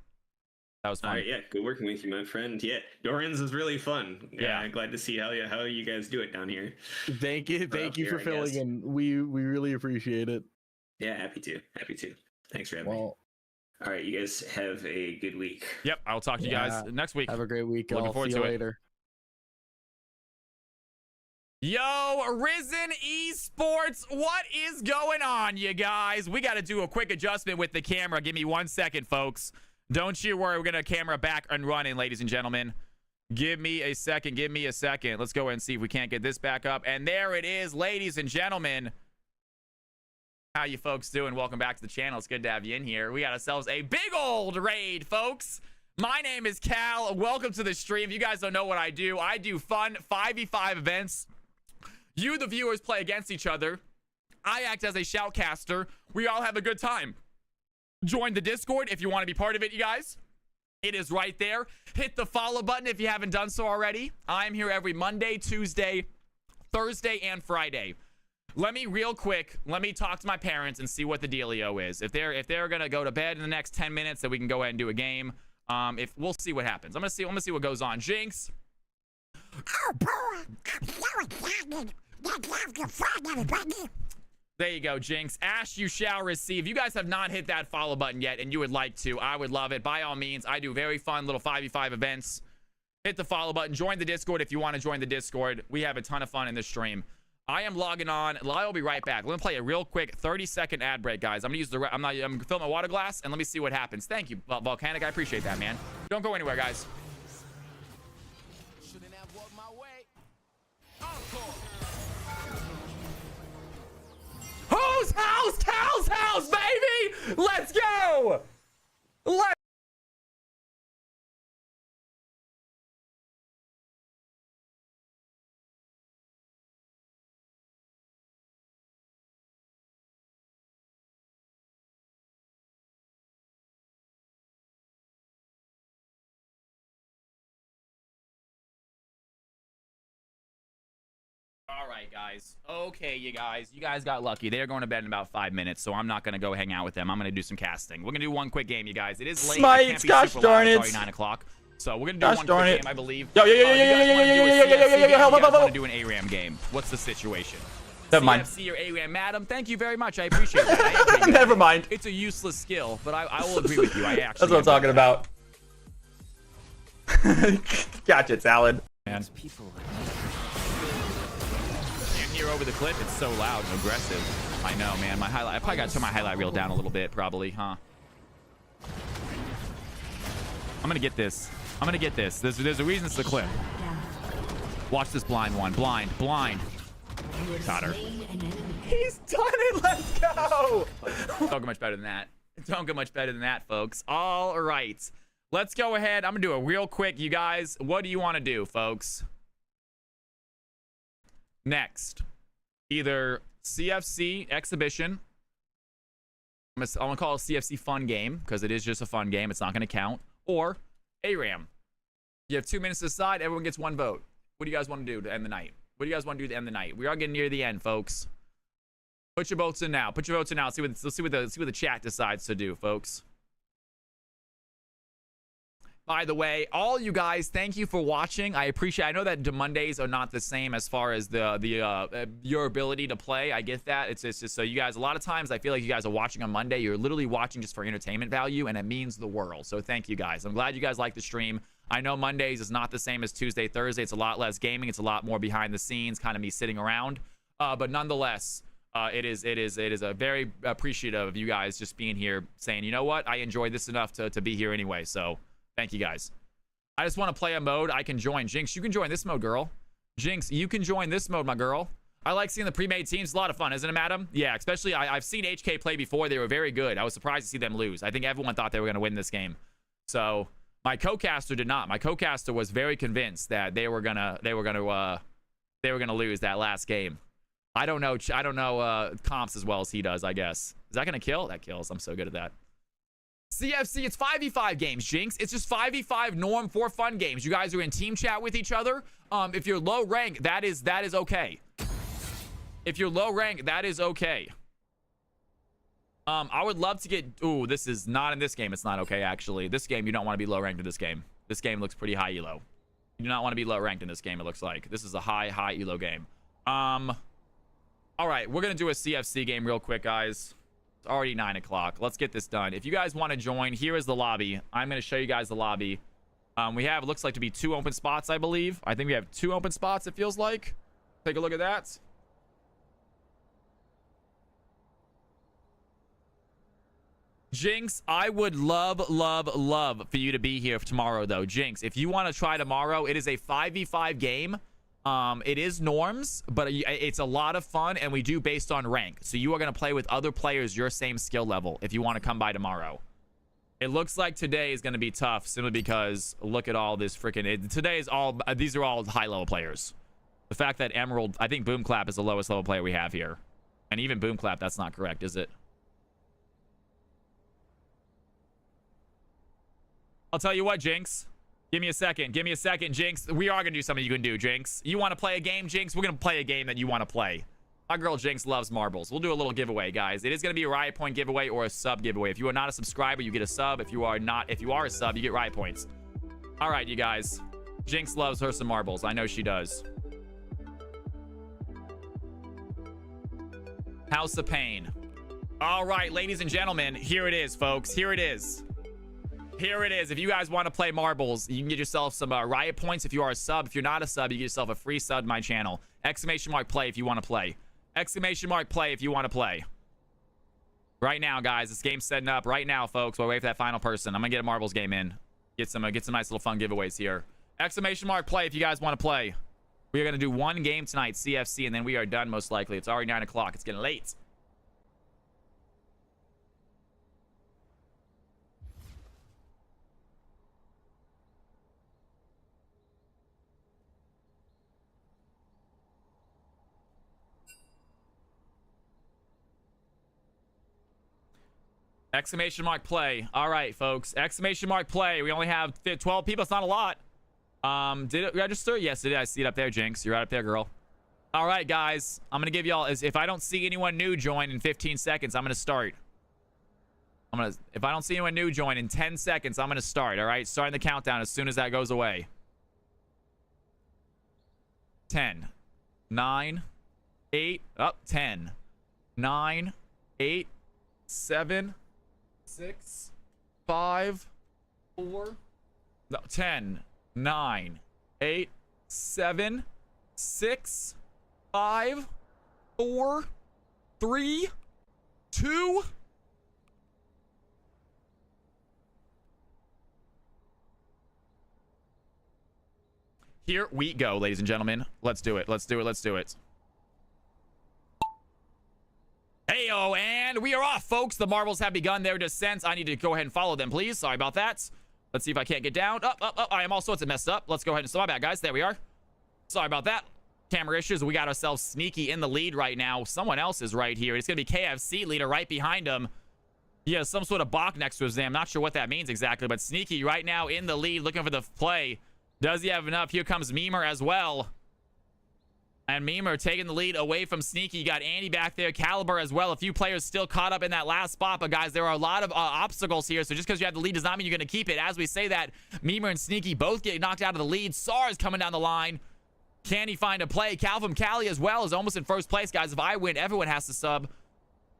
That was fun. All right, yeah, good working with you, my friend. Yeah, Doran's is really fun. Yeah. Glad to see how you guys do it down here. Thank you for I filling guess. in. We really appreciate it. Yeah, happy to. Thanks for having me. Well, All right, you guys have a good week. Yep, I'll talk to you guys next week. have a great week. Looking I'll forward see you to it. later. Yo, Risen Esports, what is going on, you guys? We got to do a quick adjustment with the camera. Give me 1 second, folks. Don't you worry. We're going to camera back and running, ladies and gentlemen. Give me a second. Let's go ahead and see if we can't get this back up. And there it is, ladies and gentlemen. How you folks doing? Welcome back to the channel. It's good to have you in here. We got ourselves a big old raid, folks. My name is Cal. Welcome to the stream. If you guys don't know what I do fun 5v5 events. You, the viewers, play against each other. I act as a shoutcaster. We all have a good time. Join the Discord if you want to be part of it, you guys. It is right there. Hit the follow button if you haven't done so already. I'm here every Monday, Tuesday, Thursday, and Friday. Let me talk to my parents and see what the dealio is. If they're gonna go to bed in the next 10 minutes, then we can go ahead and do a game. If we'll see what happens. I'm gonna see what goes on. Jinx. Oh boy, I'm so excited. There you go, Jinx. Ash, you shall receive. If you guys have not hit that follow button yet and you would like to, I would love it. By all means, I do very fun little 5v5 events. Hit the follow button. Join the Discord if you want to join the Discord. We have a ton of fun in this stream. I am logging on. I'll be right back. Let me play a real quick 30-second ad break, guys. I'm gonna fill my water glass and let me see what happens. Thank you, Volcanic. I appreciate that, man. Don't go anywhere, guys. Whose house? Cal's house, baby! Let's go! Let's All right, guys. Okay, you guys got lucky. They're going to bed in about 5 minutes, so I'm not going to go hang out with them. I'm going to do some casting. We're going to do one quick game, you guys. It is late. Smites, gosh darn it. It's already 9 o'clock. So we're going to do one quick game, I believe. Yo, I want to do an ARAM game. What's the situation? Never mind. CFC or ARAM, madam. Thank you very much. I appreciate that. Never mind. It's a useless skill, but I will agree with you. I actually. That's what I'm talking about. Gotcha, salad. Man. Can't hear over the clip. It's so loud and aggressive. I know, man. My highlight. I probably got to turn my highlight reel down a little bit, probably, huh? I'm gonna get this. I'm gonna get this. There's a reason it's the clip. Watch this blind one. Blind. Got her. He's done it. Let's go. Don't get much better than that. Don't get much better than that, folks. All right. Let's go ahead. I'm going to do it real quick, you guys. What do you want to do, folks? Next. Either CFC exhibition. I'm going to call it a CFC fun game because it is just a fun game. It's not going to count. Or ARAM. You have 2 minutes to decide. Everyone gets one vote. What do you guys want to do to end the night? What do you guys want to do to end the night? We are getting near the end, folks. Put your votes in now. Put your votes in now. Let's see what the chat decides to do, folks. By the way, all you guys, thank you for watching. I appreciate. I know that Mondays are not the same as far as your ability to play. I get that. It's just so you guys. A lot of times, I feel like you guys are watching on Monday. You're literally watching just for entertainment value, and it means the world. So thank you guys. I'm glad you guys like the stream. I know Mondays is not the same as Tuesday, Thursday. It's a lot less gaming. It's a lot more behind the scenes, kind of me sitting around. But nonetheless, it is a very appreciative of you guys just being here, saying, you know what, I enjoyed this enough to be here anyway. So. Thank you, guys. I just want to play a mode I can join. Jinx, you can join this mode, girl. Jinx, you can join this mode, my girl. I like seeing the pre-made teams. A lot of fun, isn't it, madam? Yeah, especially I've seen HK play before. They were very good. I was surprised to see them lose. I think everyone thought they were going to win this game. So my co-caster did not. My co-caster was very convinced that they were gonna lose that last game. I don't know comps as well as he does, I guess. Is that going to kill? That kills. I'm so good at that. CFC, it's 5v5 games, Jinx. It's just 5v5 norm for fun games. You guys are in team chat with each other. If you're low rank, that is okay. If you're low rank, that is okay. I would love to get... Ooh, this is not in this game. It's not okay, actually. This game, you don't want to be low ranked in this game. This game looks pretty high elo. You do not want to be low ranked in this game, it looks like. This is a high elo game. All right, we're going to do a CFC game real quick, guys. Already 9 o'clock. Let's get this done. If you guys want to join, here is the lobby. I'm going to show you guys the lobby. We have, it looks like to be 2 open spots, I believe. I think we have 2 open spots, it feels like. Take a look at that. Jinx, I would love for you to be here tomorrow, though. Jinx, if you want to try tomorrow, it is a 5v5 game. It is norms, but it's a lot of fun, and we do based on rank. So you are going to play with other players your same skill level if you want to come by tomorrow. It looks like today is going to be tough simply because look at all this freaking... Today is all... these are all high-level players. The fact that Emerald... I think Boomclap is the lowest level player we have here. And even Boomclap, that's not correct, is it? I'll tell you what, Jinx. Give me a second. Give me a second, Jinx. We are going to do something you can do, Jinx. You want to play a game, Jinx? We're going to play a game that you want to play. My girl Jinx loves marbles. We'll do a little giveaway, guys. It is going to be a Riot Point giveaway or a sub giveaway. If you are not a subscriber, you get a sub. If you are a sub, you get Riot Points. All right, you guys. Jinx loves her some marbles. I know she does. House of Pain. All right, ladies and gentlemen, here it is, folks. Here it is. Here it is. If you guys want to play marbles, you can get yourself some Riot Points if you are a sub. If you're not a sub, you get yourself a free sub to my channel. Exclamation mark play if you want to play. Exclamation mark play if you want to play. Right now, guys. This game's setting up right now, folks. We'll wait for that final person. I'm going to get a marbles game in. Get some nice little fun giveaways here. Exclamation mark play if you guys want to play. We are going to do one game tonight, CFC, and then we are done most likely. It's already 9 o'clock. It's getting late. Exclamation mark play. All right, folks. Exclamation mark play. We only have 12 people. It's not a lot. Did it register? Yes, it did. I see it up there, Jinx. You're right up there, girl. All right, guys. I'm going to give y'all, if I don't see anyone new join in 15 seconds, I'm going to start. If I don't see anyone new join in 10 seconds, I'm going to start. All right, starting the countdown as soon as that goes away. 10, 9, 8, up, 10, 9, 8, 7, 6, 5, 4, no, 10, 9, 8, 7, 6, 5, 4, 3, 2. Here we go, ladies and gentlemen. Let's do it. Let's do it. Let's do it. Heyo, and we are off, folks. The marbles have begun their descent. I need to go ahead and follow them, please. Sorry about that. Let's see if I can't get down. Up. I am all sorts of messed up. Let's go ahead and... So my bad, guys. There we are. Sorry about that. Camera issues. We got ourselves Sneaky in the lead right now. Someone else is right here. It's going to be KFC leader right behind him. He has some sort of Bach next to his name. I'm not sure what that means exactly, but Sneaky right now in the lead looking for the play. Does he have enough? Here comes Memer as well. And Memer taking the lead away from Sneaky. You got Andy back there. Caliber as well. A few players still caught up in that last spot. But, guys, there are a lot of obstacles here. So just because you have the lead does not mean you're going to keep it. As we say that, Memer and Sneaky both get knocked out of the lead. SARS coming down the line. Can he find a play? Calvin Cali as well is almost in first place, guys. If I win, everyone has to sub.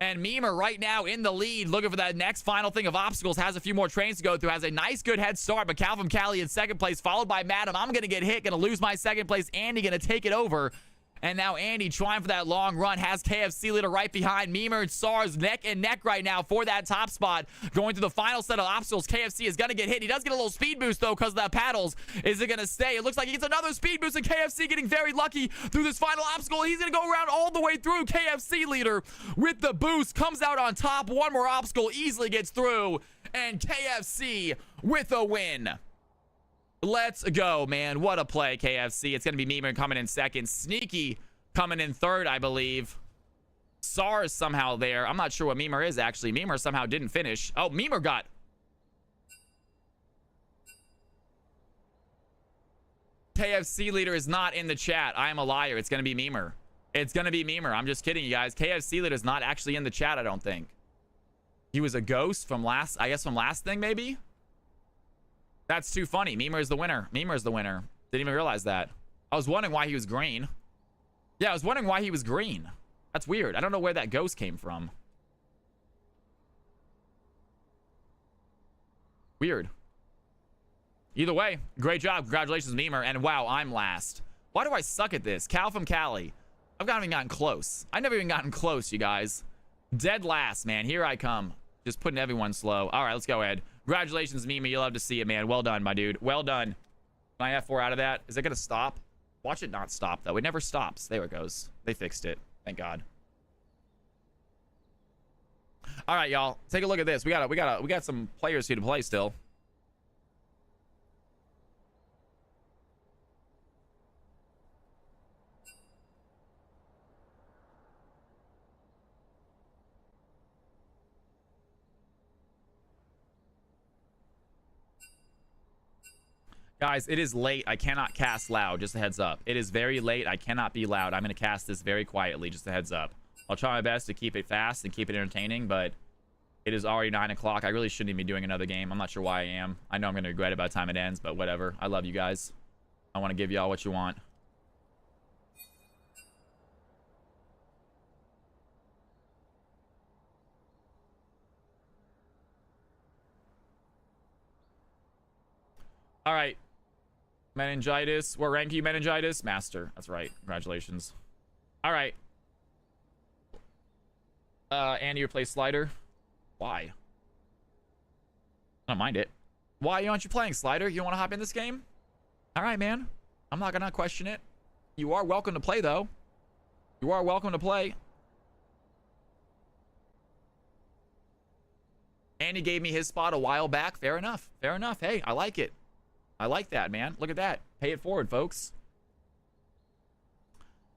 And Memer right now in the lead, looking for that next final thing of obstacles. Has a few more trains to go through. Has a nice, good head start. But Calvin Cali in second place, followed by Madam. I'm going to get hit. Going to lose my second place. Andy going to take it over. And now Andy trying for that long run. Has KFC leader right behind. Memer and SARS neck and neck right now for that top spot. Going through the final set of obstacles. KFC is going to get hit. He does get a little speed boost, though, because of that paddles. Is it going to stay? It looks like he gets another speed boost, and KFC getting very lucky through this final obstacle. He's going to go around all the way through. KFC leader with the boost comes out on top. One more obstacle easily gets through. And KFC with a win. Let's go, man. What a play, KFC. It's going to be Memer coming in second. Sneaky coming in third, I believe. SARS somehow there. I'm not sure what Memer is, actually. Memer somehow didn't finish. Oh, Memer got... KFC leader is not in the chat. I am a liar. It's going to be Memer. It's going to be Memer. I'm just kidding, you guys. KFC leader is not actually in the chat, I don't think. He was a ghost from last... I guess from last thing, maybe? That's too funny. Memer is the winner. Memer is the winner. Didn't even realize that. I was wondering why he was green. Yeah, I was wondering why he was green. That's weird. I don't know where that ghost came from. Weird. Either way, great job. Congratulations, Memer. And wow, I'm last. Why do I suck at this? Cal from Cali. I've not even gotten close. I've never even gotten close, you guys. Dead last, man. Here I come. Just putting everyone slow. All right, let's go ahead. Congratulations, Memer. You'll love to see it, man. Well done, my dude. Well done. Can I have 4 out of that? Is it going to stop? Watch it not stop, though. It never stops. There it goes. They fixed it. Thank God. All right, y'all. Take a look at this. We got some players here to play still. Guys, it is late. I cannot cast loud. Just a heads up. It is very late. I cannot be loud. I'm going to cast this very quietly. Just a heads up. I'll try my best to keep it fast and keep it entertaining, but it is already 9 o'clock. I really shouldn't even be doing another game. I'm not sure why I am. I know I'm going to regret it by the time it ends, but whatever. I love you guys. I want to give y'all what you want. All right. Meningitis. What rank are you, Meningitis? Master. That's right. Congratulations. All right. Andy, you play Slider? Why? I don't mind it. Why aren't you playing Slider? You don't want to hop in this game? All right, man. I'm not going to question it. You are welcome to play, though. You are welcome to play. Andy gave me his spot a while back. Fair enough. Fair enough. Hey, I like it. I like that, man. Look at that. Pay it forward, folks.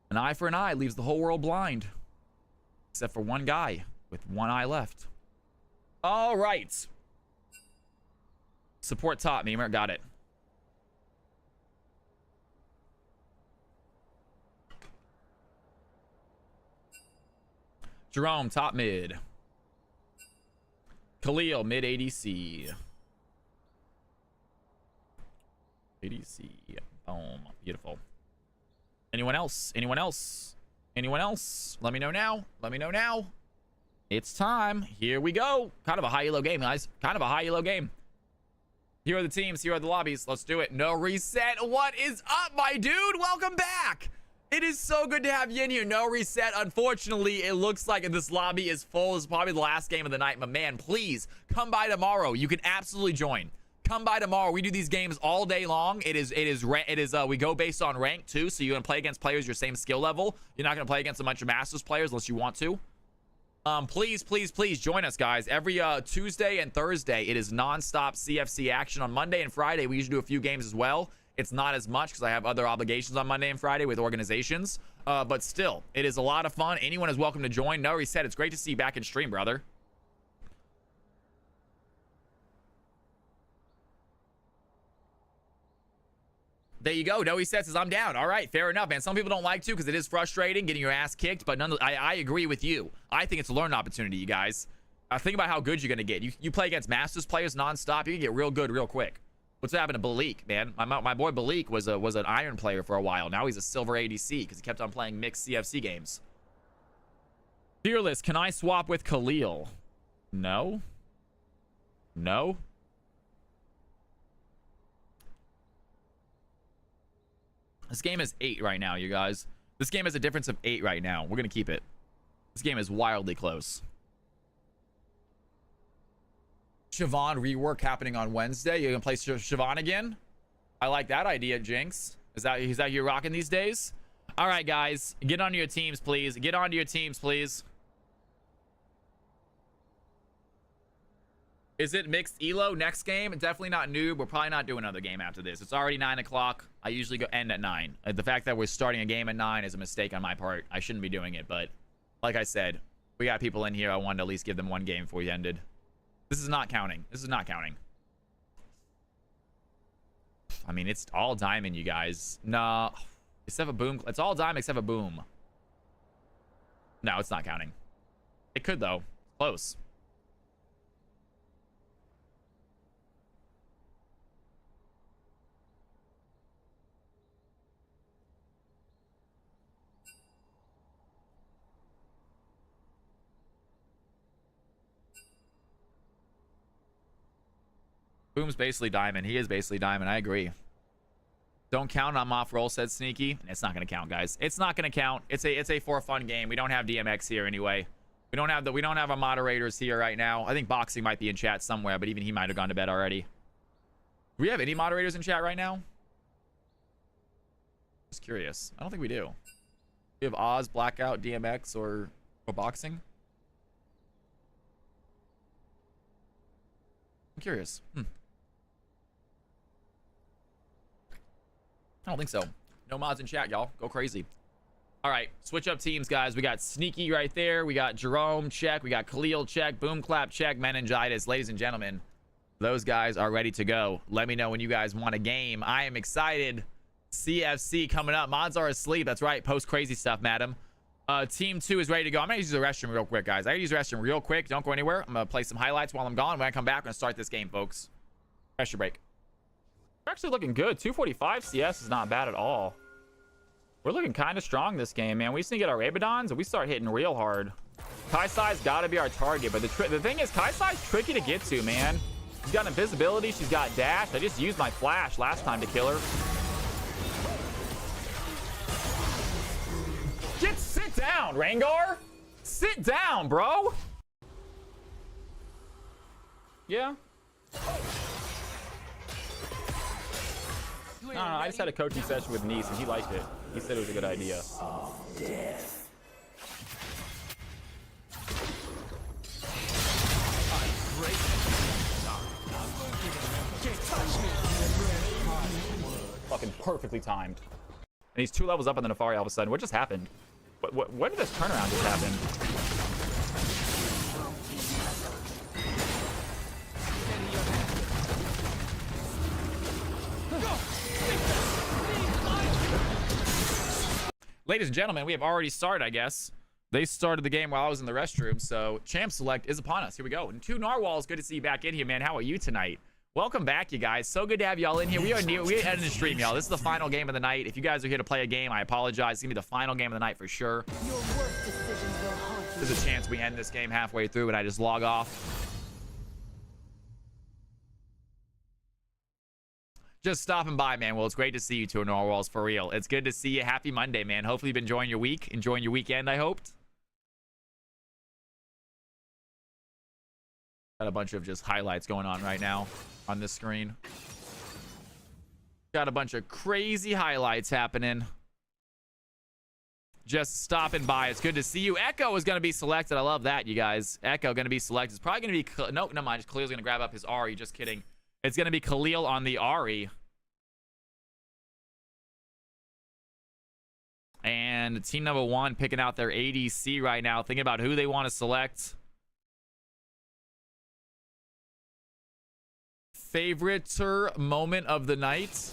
An eye for an eye leaves the whole world blind. Except for one guy with one eye left. All right. Support top, Memer. Got it. Jerome, top mid. Khalil, mid ADC. ADC. Boom. Beautiful. Anyone else? Anyone else? Anyone else? Let me know now. Let me know now. It's time. Here we go. Kind of a high elo game, guys. Kind of a high elo game. Here are the teams. Here are the lobbies. Let's do it. No reset. What is up, my dude? Welcome back. It is so good to have you in here. No reset. Unfortunately, it looks like this lobby is full. This is probably the last game of the night. But man, please come by tomorrow. You can absolutely join. Come by tomorrow. We do these games all day long. We go based on rank too. So you're gonna play against players your same skill level. You're not gonna play against a bunch of Masters players unless you want to. Please join us, guys. Every Tuesday and Thursday, it is non-stop CFC action. On Monday and Friday, we usually do a few games as well. It's not as much because I have other obligations on Monday and Friday with organizations. But still, it is a lot of fun. Anyone is welcome to join. No reset. It's great to see you back in stream, brother. There you go. No reset says I'm down. All right, fair enough, man. Some people don't like to because it is frustrating getting your ass kicked, but I agree with you. I think it's a learning opportunity, you guys. Think about how good you're gonna get. You play against Masters players nonstop, you can get real good real quick. What's happened to Balik, man? My boy Balik was an Iron player for a while. Now he's a Silver ADC because he kept on playing mixed CFC games. Fearless, can I swap with Khalil? No. No. This game is 8 right now, you guys. This game has a difference of 8 right now. We're going to keep it. This game is wildly close. Siobhan rework happening on Wednesday. You're going to play Siobhan again? I like that idea, Jinx. Is that you rocking these days? All right, guys. Get onto your teams, please. Get onto your teams, please. Is it mixed elo next game? Definitely not noob. We're probably not doing another game after this. It's already 9 o'clock. I usually end at 9. The fact that we're starting a game at 9 is a mistake on my part. I shouldn't be doing it, but like I said, we got people in here. I wanted to at least give them one game before we ended. This is not counting. This is not counting. I mean, it's all diamond, you guys. Nah, except for boom. It's all diamond except for boom. No, it's not counting. It could though. Close. Boom's basically diamond. He is basically diamond. I agree. Don't count. I'm off roll, said Sneaky. It's not going to count, guys. It's not going to count. It's a for fun game. We don't have DMX here anyway. We don't have our moderators here right now. I think Boxing might be in chat somewhere, but even he might have gone to bed already. Do we have any moderators in chat right now? Just curious. I don't think we do. We have Oz, Blackout, DMX, or Boxing. I'm curious. I don't think so. No mods in chat, y'all. Go crazy. All right, switch up teams, guys. We got Sneaky right there. We got Jerome, check. We got Khalil, check. Boom Clap, check. Meningitis. Ladies and gentlemen, those guys are ready to go. Let me know when you guys want a game. I am excited. CFC coming up. Mods are asleep. That's right. Post crazy stuff, madam. Team 2 is ready to go. I'm going to use the restroom real quick, guys. I use the restroom real quick. Don't go anywhere. I'm going to play some highlights while I'm gone. When I come back, I'm going to start this game, folks. Pressure break. We're actually looking good. 245 CS is not bad at all. We're looking kind of strong this game, man. We just need to get our Rabadons and we start hitting real hard. Kaisai's got to be our target, but the thing is, Kaisai's tricky to get to, man. She's got invisibility. She's got dash. I just used my flash last time to kill her. Sit down, Rangar. Sit down, bro. Yeah. No, I just had a coaching session with Nice and he liked it. He said it was a good idea. Fucking perfectly timed. And he's 2 levels up on the Nefari all of a sudden. What just happened? When did this turnaround just happen? Ladies and gentlemen, we have already started, I guess. They started the game while I was in the restroom, so Champ Select is upon us. Here we go. And 2 Narwhals, good to see you back in here, man. How are you tonight? Welcome back, you guys. So good to have y'all in here. We're ending the stream, y'all. This is the final game of the night. If you guys are here to play a game, I apologize. It's going to be the final game of the night for sure. Your worst decisions will haunt you. There's a chance we end this game halfway through and I just log off. Just stopping by, man. Well, it's great to see you two Narwhals, for real. It's good to see you. Happy Monday, man. Hopefully you've been enjoying your week, enjoying your weekend, I hoped. Got a bunch of just highlights going on right now on this screen. Got a bunch of crazy highlights happening. Just stopping by. It's good to see you. Echo is going to be selected. I love that, you guys. Echo going to be selected. It's probably going to be... No, never mind. Khalil's going to grab up his Ari. Just kidding. It's going to be Khalil on the Ari. And team number 1 picking out their ADC right now. Thinking about who they want to select. Favorite moment of the night.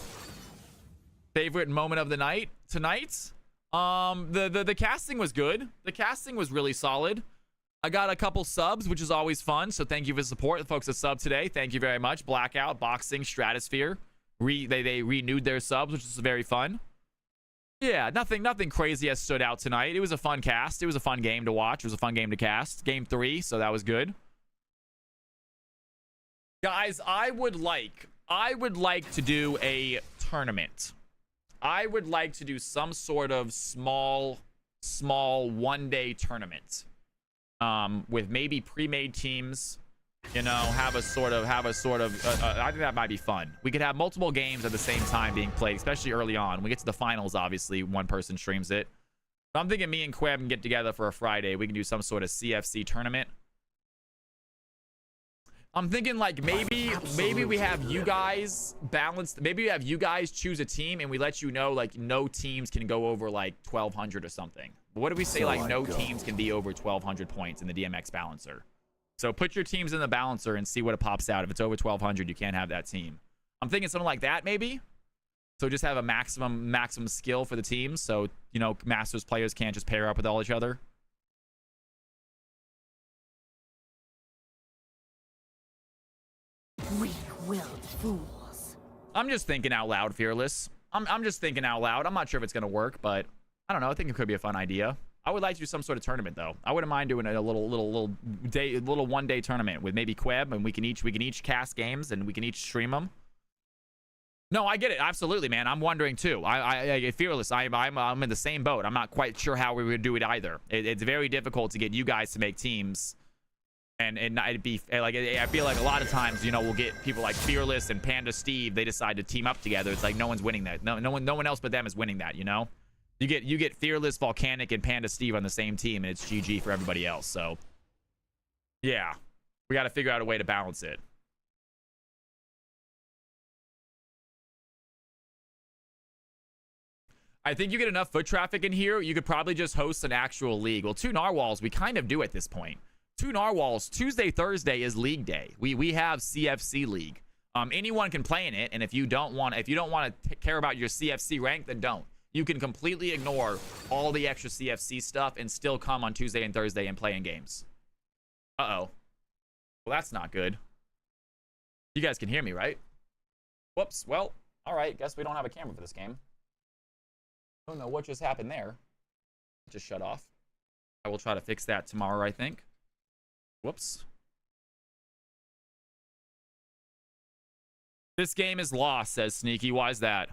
Favorite moment of the night tonight. The casting was good. The casting was really solid. I got a couple subs, which is always fun. So thank you for the support. The folks that sub today, thank you very much. Blackout, Boxing, Stratosphere. They renewed their subs, which is very fun. Yeah, nothing crazy has stood out tonight. It was a fun cast. It was a fun game to watch. It was a fun game to cast. Game 3, so that was good. Guys, I would like to do a tournament. I would like to do some sort of small one-day tournament. With maybe pre-made teams, you know, have a sort of I think that might be fun. We could have multiple games at the same time being played, especially early on. When we get to the finals, obviously one person streams it. So I'm thinking me and Queb can get together for a Friday. We can do some sort of CFC tournament. I'm thinking like maybe we have you guys balanced. Maybe we have you guys choose a team and we let you know like no teams can go over like 1200 or something. But what do we say like no teams can be over 1200 points in the DMX balancer? So put your teams in the balancer and see what it pops out. If it's over 1200, you can't have that team. I'm thinking something like that maybe. So just have a maximum skill for the teams. So, you know, Masters players can't just pair up with all each other. Weak-willed fools. I'm just thinking out loud, Fearless. I'm just thinking out loud. I'm not sure if it's gonna work, but I don't know. I think it could be a fun idea. I would like to do some sort of tournament though. I wouldn't mind doing a little one-day tournament with maybe Queb, and we can each cast games and we can each stream them. No, I get it. Absolutely, man. I'm wondering too. I Fearless. I'm in the same boat. I'm not quite sure how we would do it either. It's very difficult to get you guys to make teams. And it'd be like, I feel like a lot of times, you know, we'll get people like Fearless and Panda Steve. They decide to team up together. It's like no one's winning that. No one else but them is winning that. You know, you get Fearless, Volcanic, and Panda Steve on the same team, and it's GG for everybody else. So, yeah, we got to figure out a way to balance it. I think you get enough foot traffic in here, you could probably just host an actual league. Well, 2 Narwhals, we kind of do at this point. 2 Narwhals, Tuesday, Thursday is league day. We have CFC league. Anyone can play in it, and if you don't want to care about your CFC rank, then don't. You can completely ignore all the extra CFC stuff and still come on Tuesday and Thursday and play in games. Uh-oh. Well, that's not good. You guys can hear me, right? Whoops. Well, all right. Guess we don't have a camera for this game. I don't know what just happened there. It just shut off. I will try to fix that tomorrow, I think. Whoops. This game is lost, says Sneaky. Why is that?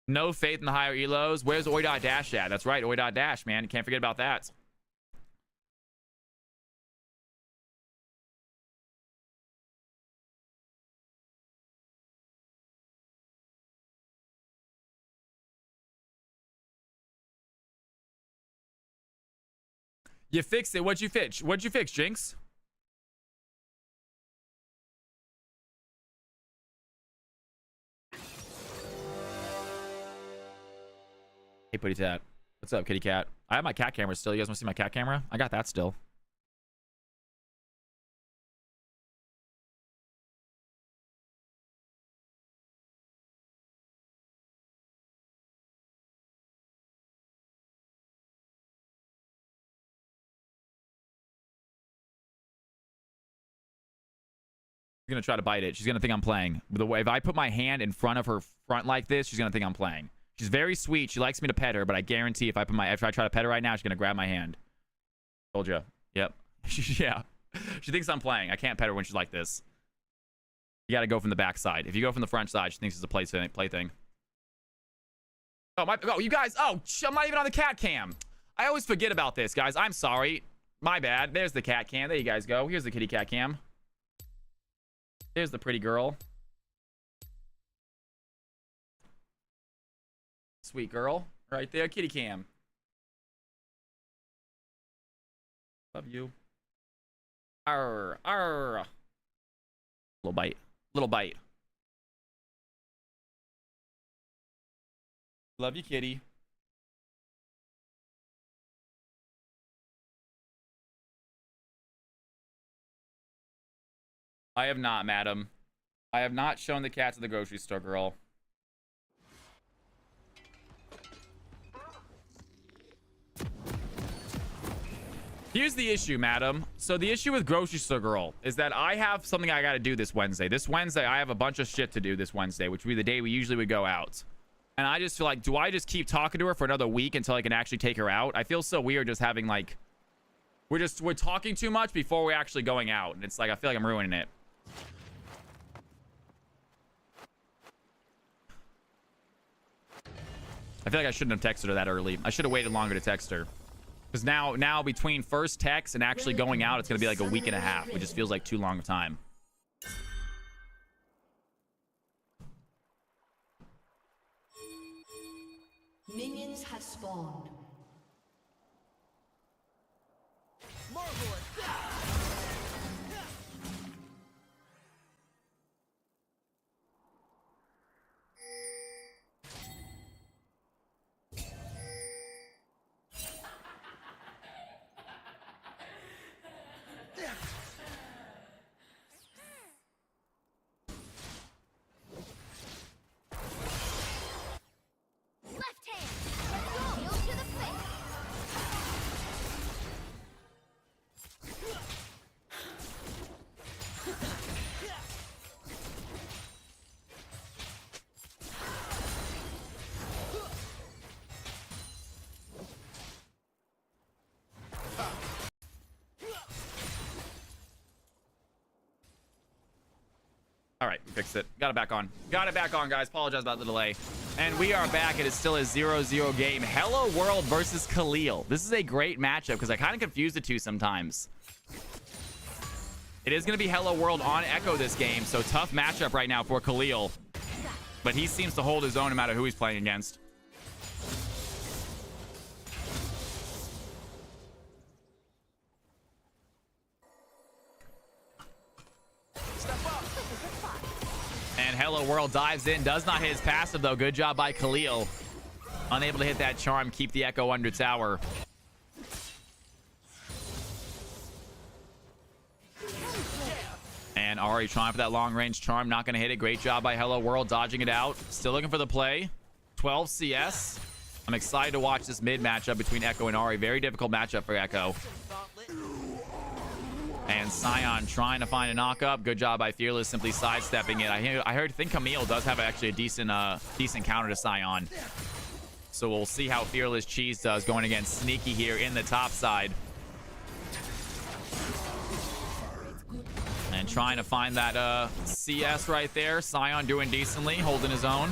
No faith in the higher elos. Where's Oi.Dash at? That's right, Oi.Dash, man. You can't forget about that. You fixed it. What'd you fix? What'd you fix, Jinx? Hey, Putty Tat. What's up, kitty cat? I have my cat camera still. You guys want to see my cat camera? I got that still. gonna try to bite it. She's gonna think I'm playing. The way if I put my hand in front of her front like this, she's gonna think I'm playing. She's very sweet. She likes me to pet her, but I guarantee if I try to pet her right now, she's gonna grab my hand. Told you. Yep. Yeah. She thinks I'm playing. I can't pet her when she's like this. You gotta go from the back side. If you go from the front side, she thinks it's a plaything. Oh, you guys. Oh, I'm not even on the cat cam. I always forget about this, guys. I'm sorry. My bad. There's the cat cam. There you guys go. Here's the kitty cat cam. There's the pretty girl. Sweet girl. Right there. Kitty cam. Love you. Arr. Arr. Little bite. Little bite. Love you, kitty. I have not, madam. I have not shown the cat to the grocery store, girl. Here's the issue, madam. So the issue with grocery store girl is that I have something I got to do this Wednesday. This Wednesday, I have a bunch of shit to do this Wednesday, which would be the day we usually would go out. And I just feel like, do I just keep talking to her for another week until I can actually take her out? I feel so weird just having like, we're talking too much before we're actually going out. And it's like, I feel like I'm ruining it. I feel like I shouldn't have texted her that early. I should have waited longer to text her. Because now between first text and actually going out, it's going to be like a week and a half, which just feels like too long of time. Minions have spawned. All right, fixed it. Got it back on. Got it back on, guys. Apologize about the delay. And we are back. It is still a 0-0 game. Hello World versus Khalil. This is a great matchup because I kind of confuse the two sometimes. It is going to be Hello World on Echo this game, so tough matchup right now for Khalil. But he seems to hold his own no matter who he's playing against. And Hello World dives in, does not hit his passive though. Good job by Khalil. Unable to hit that charm, keep the Echo under tower. And Ari trying for that long range charm, not going to hit it. Great job by Hello World, dodging it out. Still looking for the play. 12 CS. I'm excited to watch this mid matchup between Echo and Ari. Very difficult matchup for Echo. And Sion trying to find a knock-up. Good job by Fearless, simply sidestepping it. I think Camille does have actually a decent counter to Sion. So we'll see how Fearless Cheese does going against Sneaky here in the top side. And trying to find that CS right there. Sion doing decently, holding his own.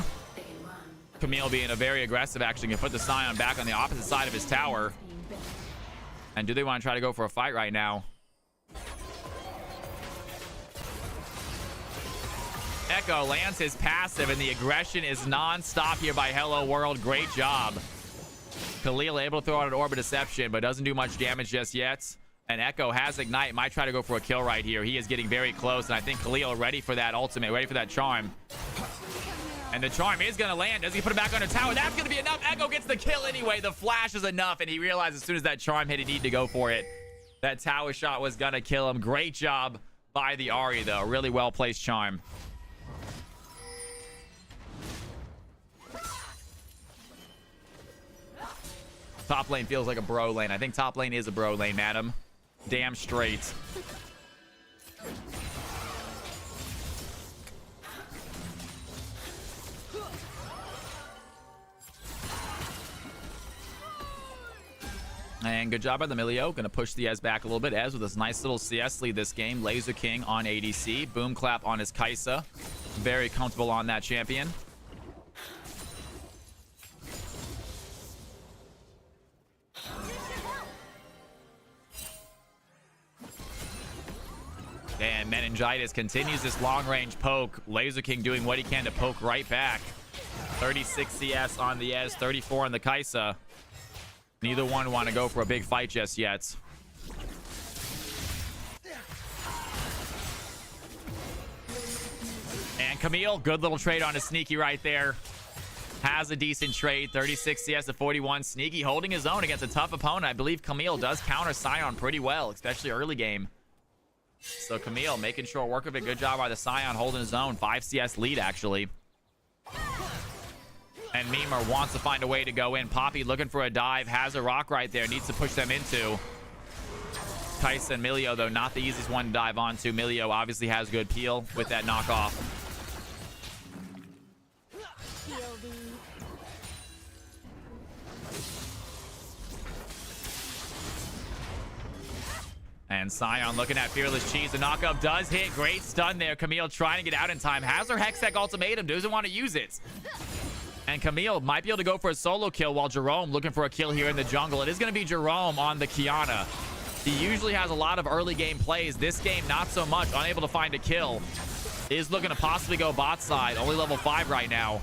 Camille being a very aggressive, actually can put the Sion back on the opposite side of his tower. And do they want to try to go for a fight right now? Echo lands his passive, and the aggression is non-stop here by Hello World. Great job. Khalil able to throw out an Orb of Deception, but doesn't do much damage just yet. And Echo has Ignite, might try to go for a kill right here. He is getting very close, and I think Khalil ready for that ultimate, ready for that charm. And the charm is going to land. Does he put it back on the tower? That's going to be enough. Echo gets the kill anyway. The flash is enough, and he realized as soon as that charm hit, he needed to go for it. That tower shot was going to kill him. Great job by the Ari, though. Really well-placed charm. Top lane feels like a bro lane. I think top lane is a bro lane, madam. Damn straight. And good job by the Milio. Gonna push the Ez back a little bit. Ez with this nice little CS lead this game. Laser King on ADC. Boom Clap on his Kaisa. Very comfortable on that champion. And Meningitis continues this long-range poke. Laser King doing what he can to poke right back. 36 CS on the Ez, 34 on the Kaisa. Neither one want to go for a big fight just yet. And Camille, good little trade on his Sneaky right there. Has a decent trade, 36 CS to 41. Sneaky holding his own against a tough opponent. I believe Camille does counter Scion pretty well, especially early game. So Camille making sure work of it. Good job by the Scion holding his own. 5 CS lead, actually. And Memer wants to find a way to go in. Poppy looking for a dive. Has a rock right there. Needs to push them into. Kaisa and Milio, though, not the easiest one to dive onto. Milio obviously has good peel with that knockoff. And Scion looking at Fearless Cheese. The knockup does hit. Great stun there. Camille trying to get out in time. Has her Hextech ultimatum. Doesn't want to use it. And Camille might be able to go for a solo kill while Jerome looking for a kill here in the jungle. It is going to be Jerome on the Kiana. He usually has a lot of early game plays. This game, not so much. Unable to find a kill. Is looking to possibly go bot side. Only level 5 right now.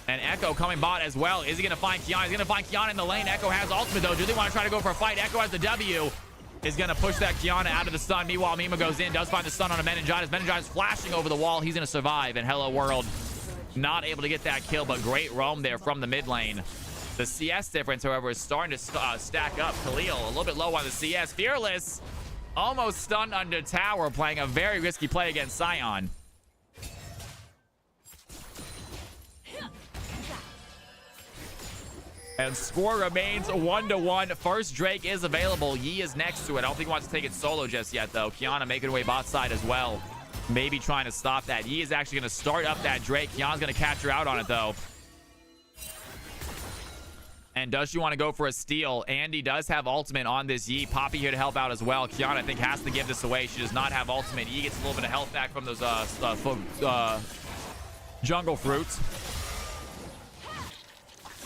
And Echo coming bot as well. Is he going to find Kiana? He's going to find Kiana in the lane. Echo has ultimate, though. Do they want to try to go for a fight? Echo has the W. Is going to push that Kiana out of the stun. Meanwhile, Mima goes in. Does find the stun on a Meningitis. Meningitis flashing over the wall. He's going to survive. And Hello World not able to get that kill, but great roam there from the mid lane. The CS difference, however, is starting to stack up. Khalil a little bit low on the CS. Fearless almost stunned under tower, playing a very risky play against Scion. And score remains 1-1. First Drake is available. Yi is next to it. I don't think he wants to take it solo just yet, though. Kiana making her way bot side as well. Maybe trying to stop that. Yi is actually going to start up that Drake. Kiana's going to catch her out on it, though. And does she want to go for a steal? Andy does have ultimate on this Yi. Poppy here to help out as well. Kiana, I think, has to give this away. She does not have ultimate. Yi gets a little bit of health back from those jungle fruits.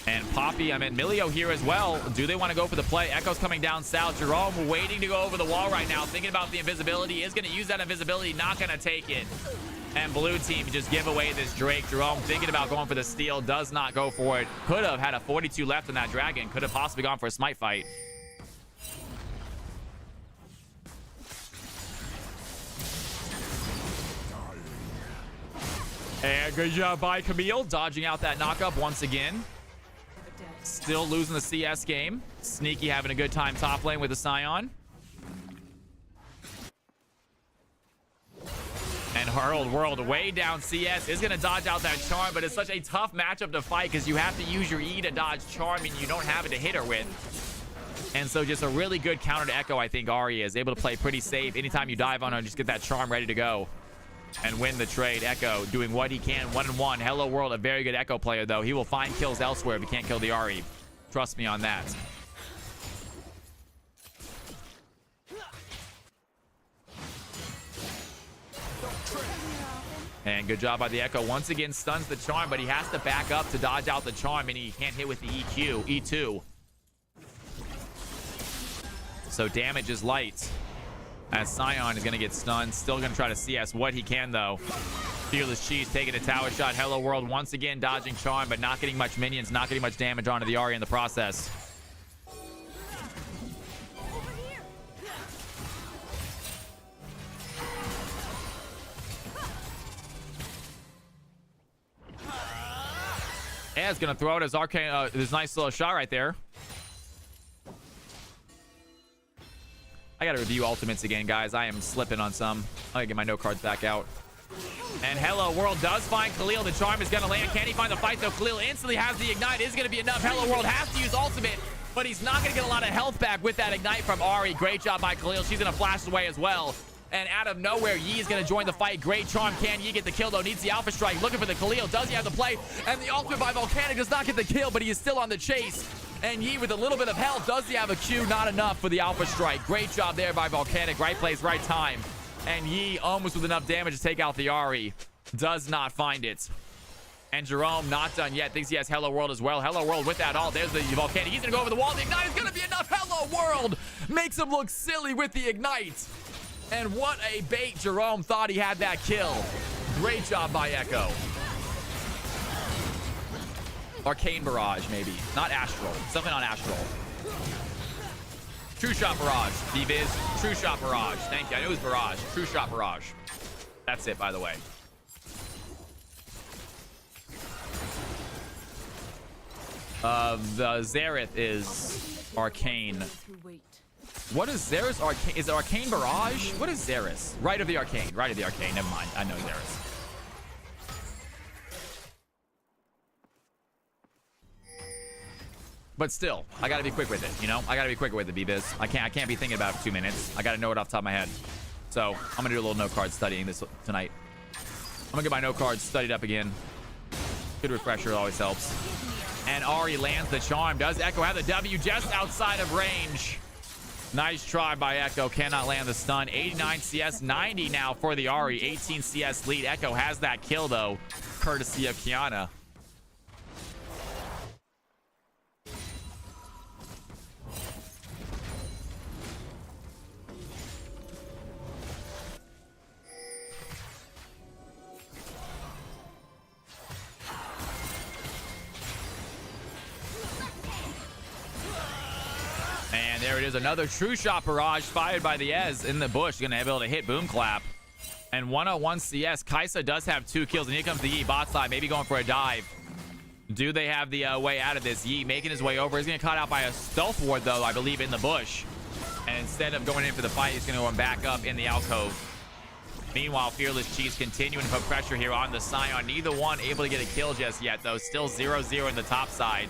And Poppy, Milio here as well. Do they want to go for the play? Echo's coming down south. Jerome waiting to go over the wall right now. Thinking about the invisibility. Is going to use that invisibility. Not going to take it. And blue team just give away this Drake. Jerome thinking about going for the steal. Does not go for it. Could have had a 42 left in that dragon. Could have possibly gone for a smite fight. And good job by Camille. Dodging out that knockup once again. Still losing the CS game. Sneaky having a good time top lane with the Scion. And Harold World way down CS is going to dodge out that charm, but it's such a tough matchup to fight because you have to use your E to dodge charm and you don't have it to hit her with. And so just a really good counter to Echo, I think Ari is able to play pretty safe. Anytime you dive on her, just get that charm ready to go and win the trade. Echo doing what he can, 1-1. Hello World, a very good Echo player, though. He will find kills elsewhere if he can't kill the Ari. Trust me on that. And good job by the Echo. Once again, stuns the charm, but he has to back up to dodge out the charm, and he can't hit with the E2. So damage is light. As Scion is going to get stunned. Still going to try to CS what he can, though. Fearless Cheese taking a tower shot. Hello World once again dodging charm, but not getting much minions, not getting much damage onto the Ari in the process. Yeah, it's going to throw out his arcane, this nice little shot right there. I gotta review ultimates again, guys. I am slipping on some. I gotta get my no cards back out. And Hello World does find Khalil. The charm is gonna land. Can he find the fight, though? Khalil instantly has the ignite. Is gonna be enough. Hello World has to use ultimate, but he's not gonna get a lot of health back with that ignite from Ari. Great job by Khalil. She's gonna flash away as well. And out of nowhere, Yi is going to join the fight. Great charm. Can Yi get the kill, though? Needs the Alpha Strike. Looking for the Khalil. Does he have the play? And the ultimate by Volcanic does not get the kill, but he is still on the chase. And Yi with a little bit of health. Does he have a Q? Not enough for the Alpha Strike. Great job there by Volcanic. Right place, right time. And Yi almost with enough damage to take out the Ahri. Does not find it. And Jerome not done yet. Thinks he has Hello World as well. Hello World with that all. There's the Volcanic. He's going to go over the wall. The Ignite is going to be enough. Hello World makes him look silly with the Ignite. And what a bait. Jerome thought he had that kill. Great job by Echo. Arcane Barrage, maybe. Not Astral. Something on Astral. True Shot Barrage. D-Biz. True Shot Barrage. Thank you. I knew it was Barrage. True Shot Barrage. That's it, by the way. The Xerath is Arcane. What is Xerath's Arcane? Is it Arcane Barrage? What is Xerath's? Right of the Arcane. Right of the Arcane. Never mind. I know Xerath's. But still, I gotta be quick with it, you know? I gotta be quick with it, B-Biz. I can't be thinking about it for 2 minutes. I gotta know it off the top of my head. So, I'm gonna do a little no card studying this tonight. I'm gonna get my no cards studied up again. Good refresher always helps. And Ahri lands the charm. Does Echo have the W just outside of range? Nice try by Echo. Cannot land the stun. 89 CS, 90 now for the Ahri. 18 CS lead. Echo has that kill, though, courtesy of Kiana. And there it is, another True Shot Barrage fired by the Ez in the bush. Gonna be able to hit Boom Clap. And 101 CS. Kaisa does have 2 kills, and here comes the Yi bot side, maybe going for a dive. Do they have the way out of this? Yi making his way over. He's gonna cut out by a stealth ward, though, I believe, in the bush. And instead of going in for the fight, he's gonna go back up in the alcove. Meanwhile, Fearless Cheese continuing to put pressure here on the Scion. Neither one able to get a kill just yet, though. Still 0-0 in the top side.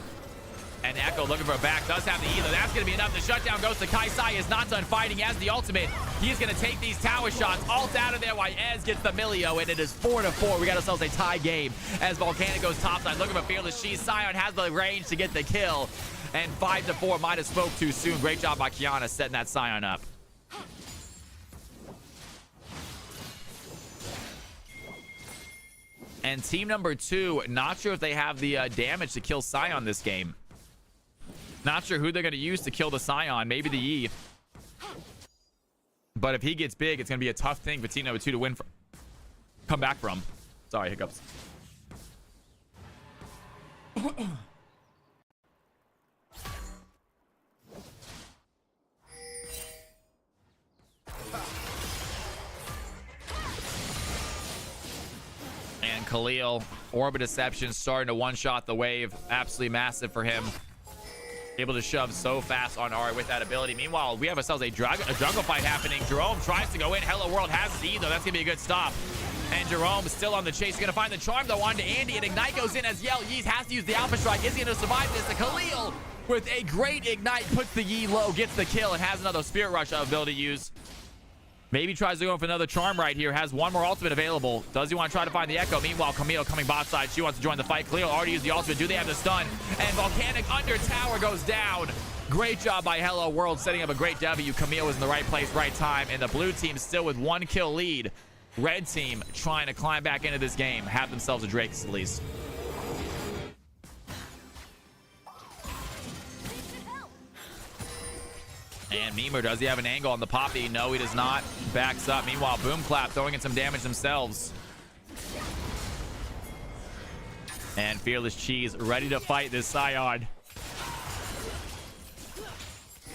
And Echo looking for a back. Does have the E, though. That's going to be enough. The shutdown goes to Kaisai. Is not done fighting as the ultimate. He's going to take these tower shots. Ult out of there while Ez gets the Milio. And it is 4-4. We got ourselves a tie game as Volcanic goes topside. Looking for Fearless Cheese. Scion has the range to get the kill. And 5-4. Might have spoke too soon. Great job by Kiana setting that Scion up. And team number 2, not sure if they have the damage to kill Scion this game. Not sure who they're going to use to kill the Scion. Maybe the Yi. But if he gets big, it's going to be a tough thing for team number 2 to win. Come back from. Sorry, hiccups. And Khalil, Orbit Deception starting to one-shot the wave. Absolutely massive for him. Able to shove so fast on Ahri with that ability. Meanwhile, we have ourselves a jungle fight happening. Jerome tries to go in. Hello World has Z, though. That's going to be a good stop. And Jerome is still on the chase. He's going to find the charm, though, onto Andy. And Ignite goes in as Yell. Yeez has to use the Alpha Strike. Is he going to survive this? The Khalil with a great Ignite puts the Yi low, gets the kill, and has another Spirit Rush ability to use. Maybe tries to go for another charm right here. Has one more ultimate available. Does he want to try to find the Echo? Meanwhile, Camille coming bot side. She wants to join the fight. Cleo already used the ultimate. Do they have the stun? And Volcanic under tower goes down. Great job by Hello World setting up a great W. Camille was in the right place, right time. And the blue team still with 1 kill lead. Red team trying to climb back into this game. Have themselves a Drake's at least. And Mimer, does he have an angle on the Poppy? No, he does not. Backs up. Meanwhile, Boom Clap throwing in some damage themselves. And Fearless Cheese ready to fight this Scion.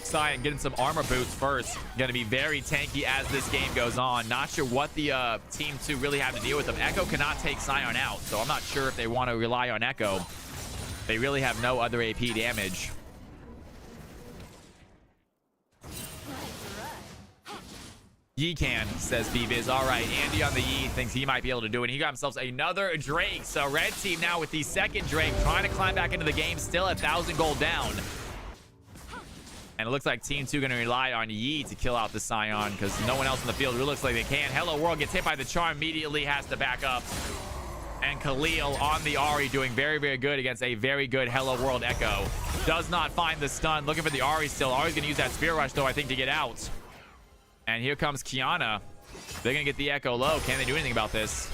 Scion getting some armor boots first. Going to be very tanky as this game goes on. Not sure what the team 2 really have to deal with them. Echo cannot take Scion out, so I'm not sure if they want to rely on Echo. They really have no other AP damage. Yi can, says B-Biz. All right, Andy on the Yi thinks he might be able to do it. He got himself another Drake. So red team now with the second Drake trying to climb back into the game. Still 1,000 gold down. And it looks like Team 2 going to rely on Yi to kill out the Scion because no one else in the field really looks like they can. Hello World gets hit by the charm, immediately has to back up. And Khalil on the Ahri doing very, very good against a very good Hello World Echo. Does not find the stun. Looking for the Ahri still. Ahri's going to use that Spear Rush, though, I think, to get out. And here comes Kiana. They're going to get the Echo low. Can they do anything about this?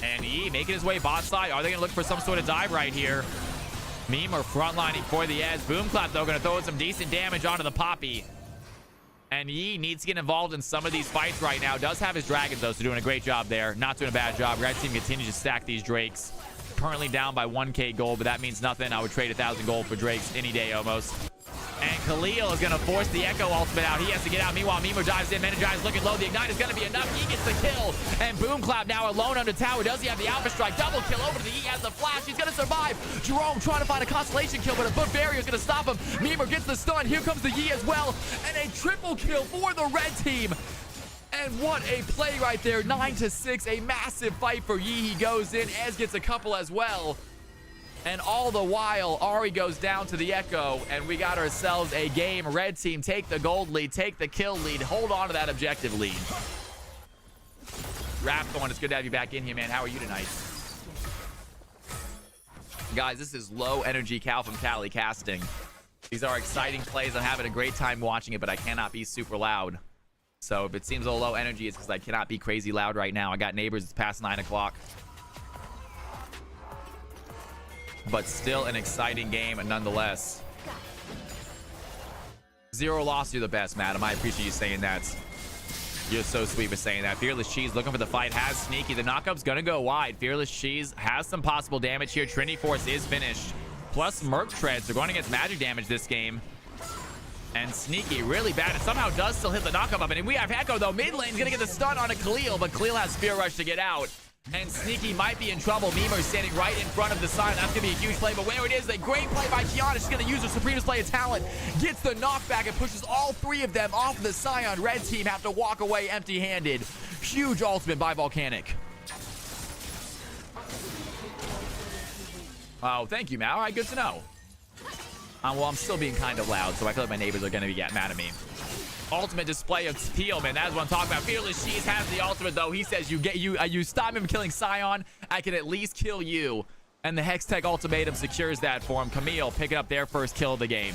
And Yi making his way bot side. Are they going to look for some sort of dive right here? Meme or frontlining for the Ez. Boomclap, though, going to throw some decent damage onto the Poppy. And Yi needs to get involved in some of these fights right now. Does have his dragons, though, so doing a great job there. Not doing a bad job. Red team continues to stack these Drakes. Currently down by 1k gold, but that means nothing. I would trade 1,000 gold for Drakes any day almost. And Khalil is going to force the Echo ultimate out. He has to get out. Meanwhile, Mimo dives in. Energize looking low. The Ignite is going to be enough. He gets the kill. And Boomclap now alone under tower. Does he have the Alpha Strike? Double kill over to the E. Has the flash. He's going to survive. Jerome trying to find a Constellation kill, but a foot barrier is going to stop him. Mimo gets the stun. Here comes the Yi as well. And a triple kill for the red team. And what a play right there. 9-6. A massive fight for Yi. He goes in. Ez gets a couple as well. And all the while, Ahri goes down to the Echo, and we got ourselves a game. Red team take the gold lead, take the kill lead, hold on to that objective lead. Rapthorn, it's good to have you back in here, man. How are you tonight? Guys, this is low energy Cal from Cali casting. These are exciting plays. I'm having a great time watching it, but I cannot be super loud. So if it seems a little low energy, it's because I cannot be crazy loud right now. I got neighbors. It's past 9 o'clock. But still an exciting game nonetheless. 0 loss, you're the best, madam. I appreciate you saying that. You're so sweet for saying that. Fearless Cheese looking for the fight, has Sneaky. The knockup's gonna go wide. Fearless Cheese has some possible damage here. Trinity Force is finished. Plus Merc Treads are going to get magic damage this game. And Sneaky really bad. It somehow does still hit the knockup up. And we have Echo though. Mid lane's gonna get the stun on a Khalil, but Khalil has Spear Rush to get out. And Sneaky might be in trouble. Mimo standing right in front of the sign. That's going to be a huge play. But where it is, a great play by Kiana. She's going to use her Supreme Display of Talent. Gets the knockback and pushes all 3 of them off the Scion. Red team have to walk away empty-handed. Huge ultimate by Volcanic. Oh, thank you, Mal. All right, good to know. Well, I'm still being kind of loud, so I feel like my neighbors are going to get mad at me. Ultimate display of steel, man. That's what I'm talking about. Fearless Cheese has the ultimate, though. He says you stop him killing Scion, I can at least kill you. And the Hextech ultimatum secures that for him. Camille picking up their first kill of the game.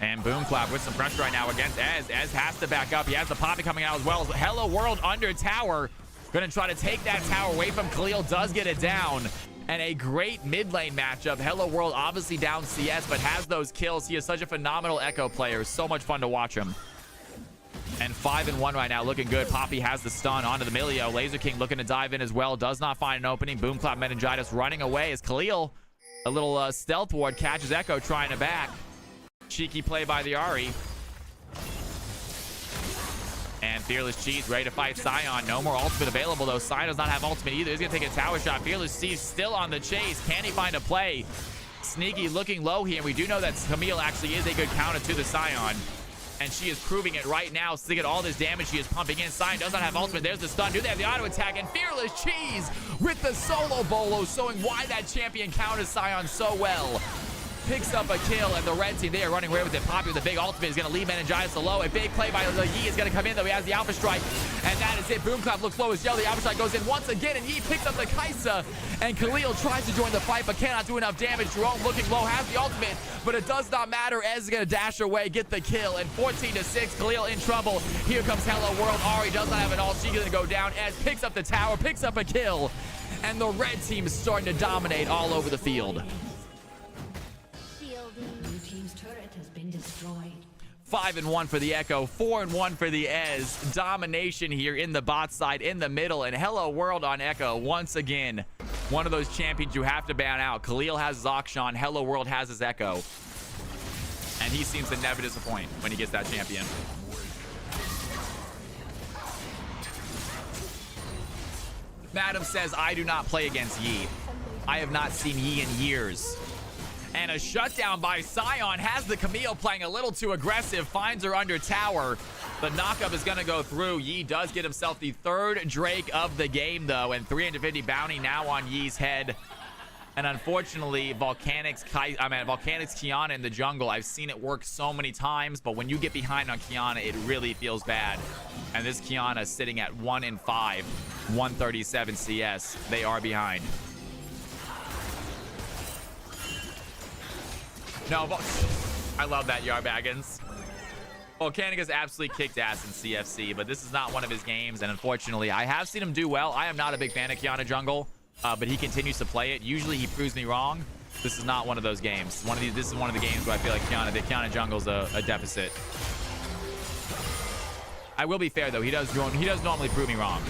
And Boomclap with some pressure right now against Ez. Ez has to back up. He has the Poppy coming out as well. Hello World under tower. Gonna try to take that tower away from Khalil. Does get it down. And a great mid lane matchup. Hello World obviously down CS, but has those kills. He is such a phenomenal Echo player. So much fun to watch him. And 5-1 right now, looking good. Poppy has the stun onto the Milio. Laser King looking to dive in as well. Does not find an opening. Boomclap Meningitis running away as Khalil, a little stealth ward, catches Echo trying to back. Cheeky play by the Ahri. And Fearless Cheese ready to fight Scion. No more ultimate available, though. Scion does not have ultimate either. He's going to take a tower shot. Fearless Cheese still on the chase. Can he find a play? Sneaky looking low here. And we do know that Camille actually is a good counter to the Scion. And she is proving it right now. Seeing all this damage she is pumping in. Scion does not have ultimate. There's the stun. Do they have the auto attack? And Fearless Cheese with the solo bolo, showing why that champion counters Scion so well. Picks up a kill, and the red team, they are running away with it. Poppy with a big ultimate is going to leave Meningitis low. A big play by the Yi is going to come in, though. He has the Alpha Strike, and that is it. Boomclap looks low as yellow. The Alpha Strike goes in once again, and Yi picks up the Kaisa, and Khalil tries to join the fight, but cannot do enough damage. Jerome looking low, has the ultimate, but it does not matter. Ez is going to dash away, get the kill, and 14-6. Khalil in trouble. Here comes Hello World. Ari does not have an ult. She's going to go down. Ez picks up the tower, picks up a kill, and the red team is starting to dominate all over the field. 5-1 for the Echo, 4-1 for the Ez. Domination here in the bot side, in the middle, and Hello World on Echo once again. One of those champions you have to ban out. Khalil has Zakshan, Hello World has his Echo. And he seems to never disappoint when he gets that champion. Madam says, I do not play against Yi. I have not seen Yi in years. And a shutdown by Sion has the Camille playing a little too aggressive. Finds her under tower. The knockup is going to go through. Yi does get himself the third Drake of the game, though. And 350 bounty now on Yi's head. And unfortunately, Volcanic's Kiana in the jungle. I've seen it work so many times. But when you get behind on Kiana, it really feels bad. And this Kiana is sitting at 1-5. 137 CS. They are behind. No, I love that, Yarbaggins. Volcanic has absolutely kicked ass in CFC, but this is not one of his games, and unfortunately, I have seen him do well. I am not a big fan of Kiana jungle, but he continues to play it. Usually, he proves me wrong. This is not one of those games. This is one of the games where I feel like Kiana jungle's a deficit. I will be fair, though. He does normally prove me wrong.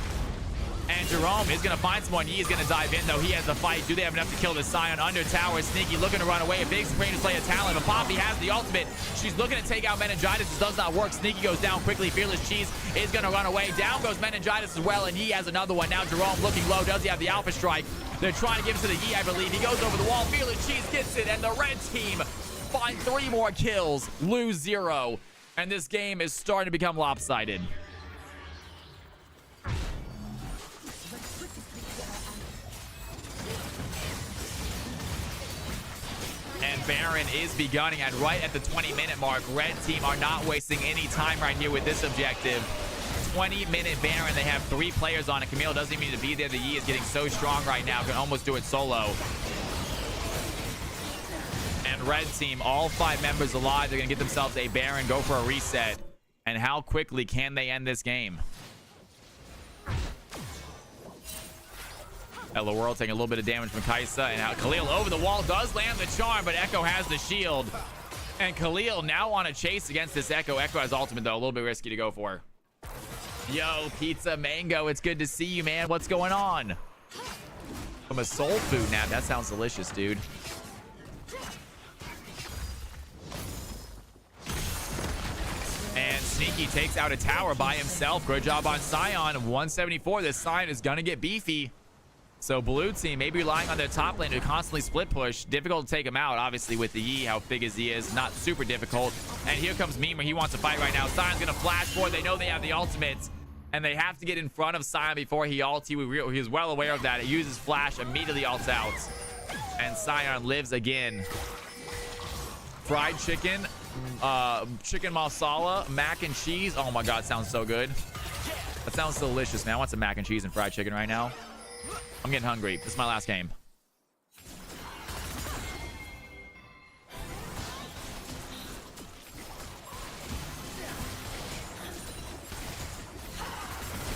And Jerome is going to find someone. Yi is going to dive in, though. He has the fight. Do they have enough to kill the Sion? Under tower. Sneaky looking to run away. A big screen to play a talent. But Poppy has the ultimate. She's looking to take out Meningitis. This does not work. Sneaky goes down quickly. Fearless Cheese is going to run away. Down goes Meningitis as well. And Yi has another one. Now Jerome looking low. Does he have the Alpha Strike? They're trying to give it to the Yi, I believe. He goes over the wall. Fearless Cheese gets it. And the red team find 3 more kills. Lose 0. And this game is starting to become lopsided. And Baron is begunning at right at the 20-minute mark. Red team are not wasting any time right here with this objective. 20-minute Baron. They have 3 players on it. Camille doesn't even need to be there. The Yi is getting so strong right now. Can almost do it solo. And red team, all 5 members alive. They're going to get themselves a Baron, go for a reset. And how quickly can they end this game? Hello World taking a little bit of damage from Kaisa, and now Khalil over the wall does land the charm, but Echo has the shield. And Khalil now on a chase against this Echo. Echo has ultimate, though. A little bit risky to go for. Yo, Pizza Mango, it's good to see you, man. What's going on? From a soul food nap. That sounds delicious, dude. And Sneaky takes out a tower by himself. Good job on Sion. 174. This Sion is going to get beefy. So blue team maybe relying on their top lane to constantly split push. Difficult to take him out, obviously, with the Yi, how big as he is. Not super difficult. And here comes Meme, where he wants to fight right now. Sion's going to flash forward. They know they have the ultimates. And they have to get in front of Sion before he ults. He was well aware of that. It uses flash, immediately ults out. And Sion lives again. Fried chicken, chicken masala, mac and cheese. Oh my God, sounds so good. That sounds delicious, man. I want some mac and cheese and fried chicken right now. I'm getting hungry. This is my last game.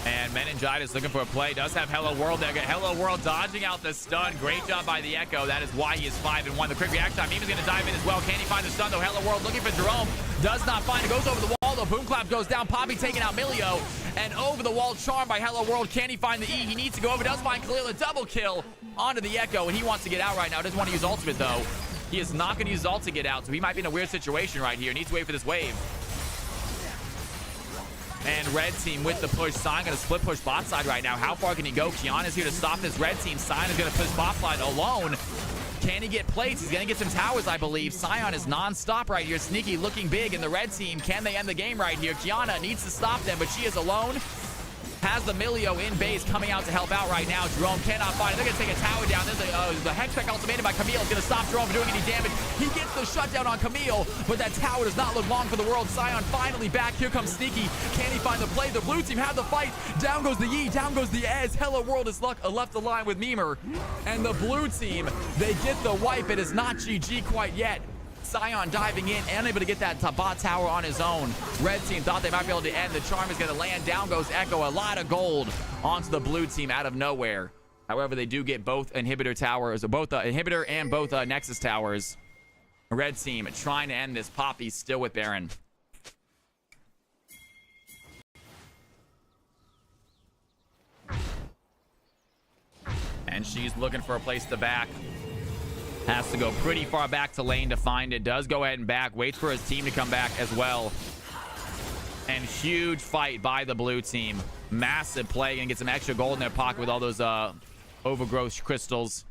And Meningitis looking for a play. Does have Hello World there. Hello World dodging out the stun. Great job by the Echo. That is why he is 5-1. The quick reaction time. Meme is going to dive in as well. Can he find the stun, though? Hello World looking for Jerome. Does not find it. Goes over the wall, though. Boom Clap goes down. Poppy taking out Milio. And over the wall, charm by Hello World. Can he find the E? He needs to go over. Does find Khalil. A double kill onto the Echo. And he wants to get out right now. Doesn't want to use ultimate, though. He is not going to use ult to get out. So he might be in a weird situation right here. Needs to wait for this wave. And red team with the push. Sion going to split push bot side right now. How far can he go? Kiana's here to stop this red team. Sion is going to push bot side alone. Can he get plates? He's going to get some towers, I believe. Sion is non-stop right here. Sneaky looking big in the red team. Can they end the game right here? Kiana needs to stop them, but she is alone. Has the Milio in base coming out to help out right now. Jerome cannot find it. They're going to take a tower down. There's the Hextech ultimated by Camille. Is going to stop Jerome from doing any damage. He gets the shutdown on Camille, but that tower does not look long for the world. Sion finally back. Here comes Sneaky. Can he find the play? The blue team had the fight. Down goes the Yi. Down goes the Ez. Hello World is left the line with Memer. And the blue team, they get the wipe. It is not GG quite yet. Sion diving in, unable to get that bot tower on his own. Red team thought they might be able to end. The charm is going to land. Down goes Echo. A lot of gold onto the blue team out of nowhere. However, they do get both inhibitor towers, both inhibitor and both Nexus towers. Red team trying to end this. Poppy still with Baron. And she's looking for a place to back. Has to go pretty far back to lane to find it. Does go ahead and back. Waits for his team to come back as well. And huge fight by the blue team. Massive play and get some extra gold in their pocket with all those overgrowth crystals.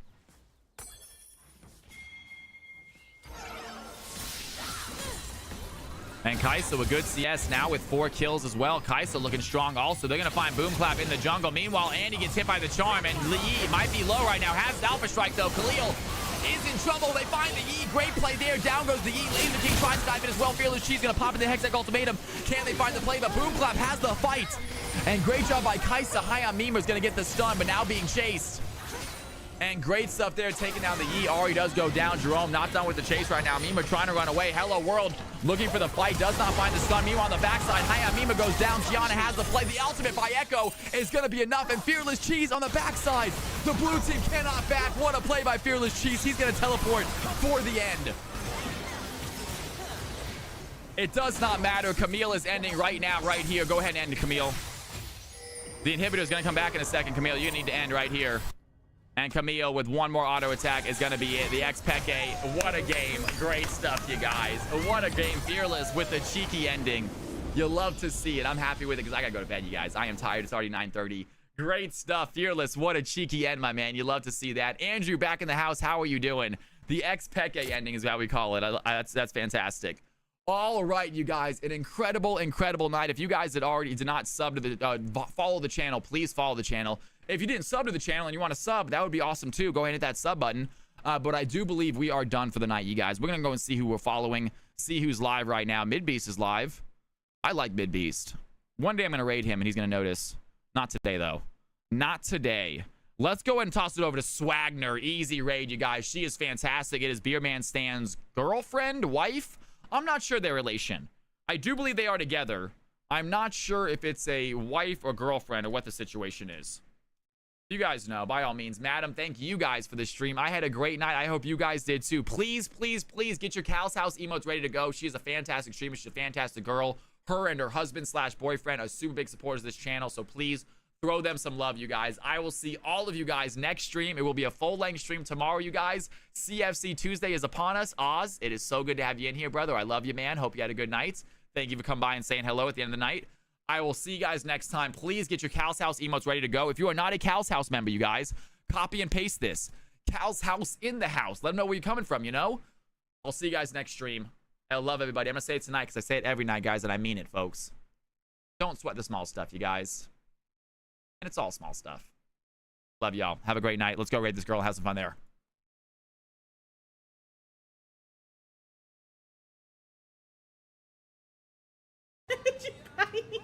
And Kaisa with good CS now with 4 kills as well. Kaisa looking strong also. They're going to find Boom Clap in the jungle. Meanwhile, Andy gets hit by the charm, and Yi might be low right now. Has the Alpha Strike, though. Khalil is in trouble. They find the Yi. Great play there. Down goes the Yi. Laser King tries to dive in as well. Fearless Cheese going to pop in the Hextech Ultimatum. Can they find the play? But Boom Clap has the fight. And great job by Kaisa. High on Mima is going to get the stun, but now being chased. And great stuff there, taking down the Yi. Ari does go down. Jerome not done with the chase right now. Mima trying to run away. Hello World looking for the fight. Does not find the stun. Mima on the backside. Hiya Mima goes down. Gianna has the play. The ultimate by Echo is going to be enough. And Fearless Cheese on the backside. The blue team cannot back. What a play by Fearless Cheese. He's going to teleport for the end. It does not matter. Camille is ending right now, right here. Go ahead and end Camille. The inhibitor is going to come back in a second. Camille, you need to end right here. And Camille with one more auto attack is going to be it. The X-Peke. What a game. Great stuff, you guys. What a game. Fearless with the cheeky ending. You love to see it. I'm happy with it because I got to go to bed, you guys. I am tired. It's already 9:30. Great stuff. Fearless. What a cheeky end, my man. You love to see that. Andrew, back in the house. How are you doing? The X-Peke ending is how we call it. That's fantastic. All right, you guys. An incredible, incredible night. If you guys did not sub to the follow the channel, please follow the channel. If you didn't sub to the channel and you want to sub, that would be awesome too. Go ahead and hit that sub button. But I do believe we are done for the night, you guys. We're going to go and see who we're following, see who's live right now. Midbeast is live. I like Midbeast. One day I'm going to raid him and he's going to notice. Not today, though. Not today. Let's go ahead and toss it over to Swagner. Easy raid, you guys. She is fantastic. It is Beerman Stan's girlfriend, wife. I'm not sure their relation. I do believe they are together. I'm not sure if it's a wife or girlfriend or what the situation is. You guys know, by all means. Madam, thank you guys for the stream. I had a great night. I hope you guys did too. Please, please, please get your Cal's House emotes ready to go. She is a fantastic streamer. She's a fantastic girl. Her and her husband/boyfriend are super big supporters of this channel. So please throw them some love, you guys. I will see all of you guys next stream. It will be a full-length stream tomorrow, you guys. CFC Tuesday is upon us. Oz, it is so good to have you in here, brother. I love you, man. Hope you had a good night. Thank you for coming by and saying hello at the end of the night. I will see you guys next time. Please get your Cal's House emotes ready to go. If you are not a Cal's House member, you guys, copy and paste this. Cal's House in the house. Let them know where you're coming from, you know? I'll see you guys next stream. I love everybody. I'm going to say it tonight because I say it every night, guys, and I mean it, folks. Don't sweat the small stuff, you guys. And it's all small stuff. Love y'all. Have a great night. Let's go raid this girl. Have some fun there. Did you buy me?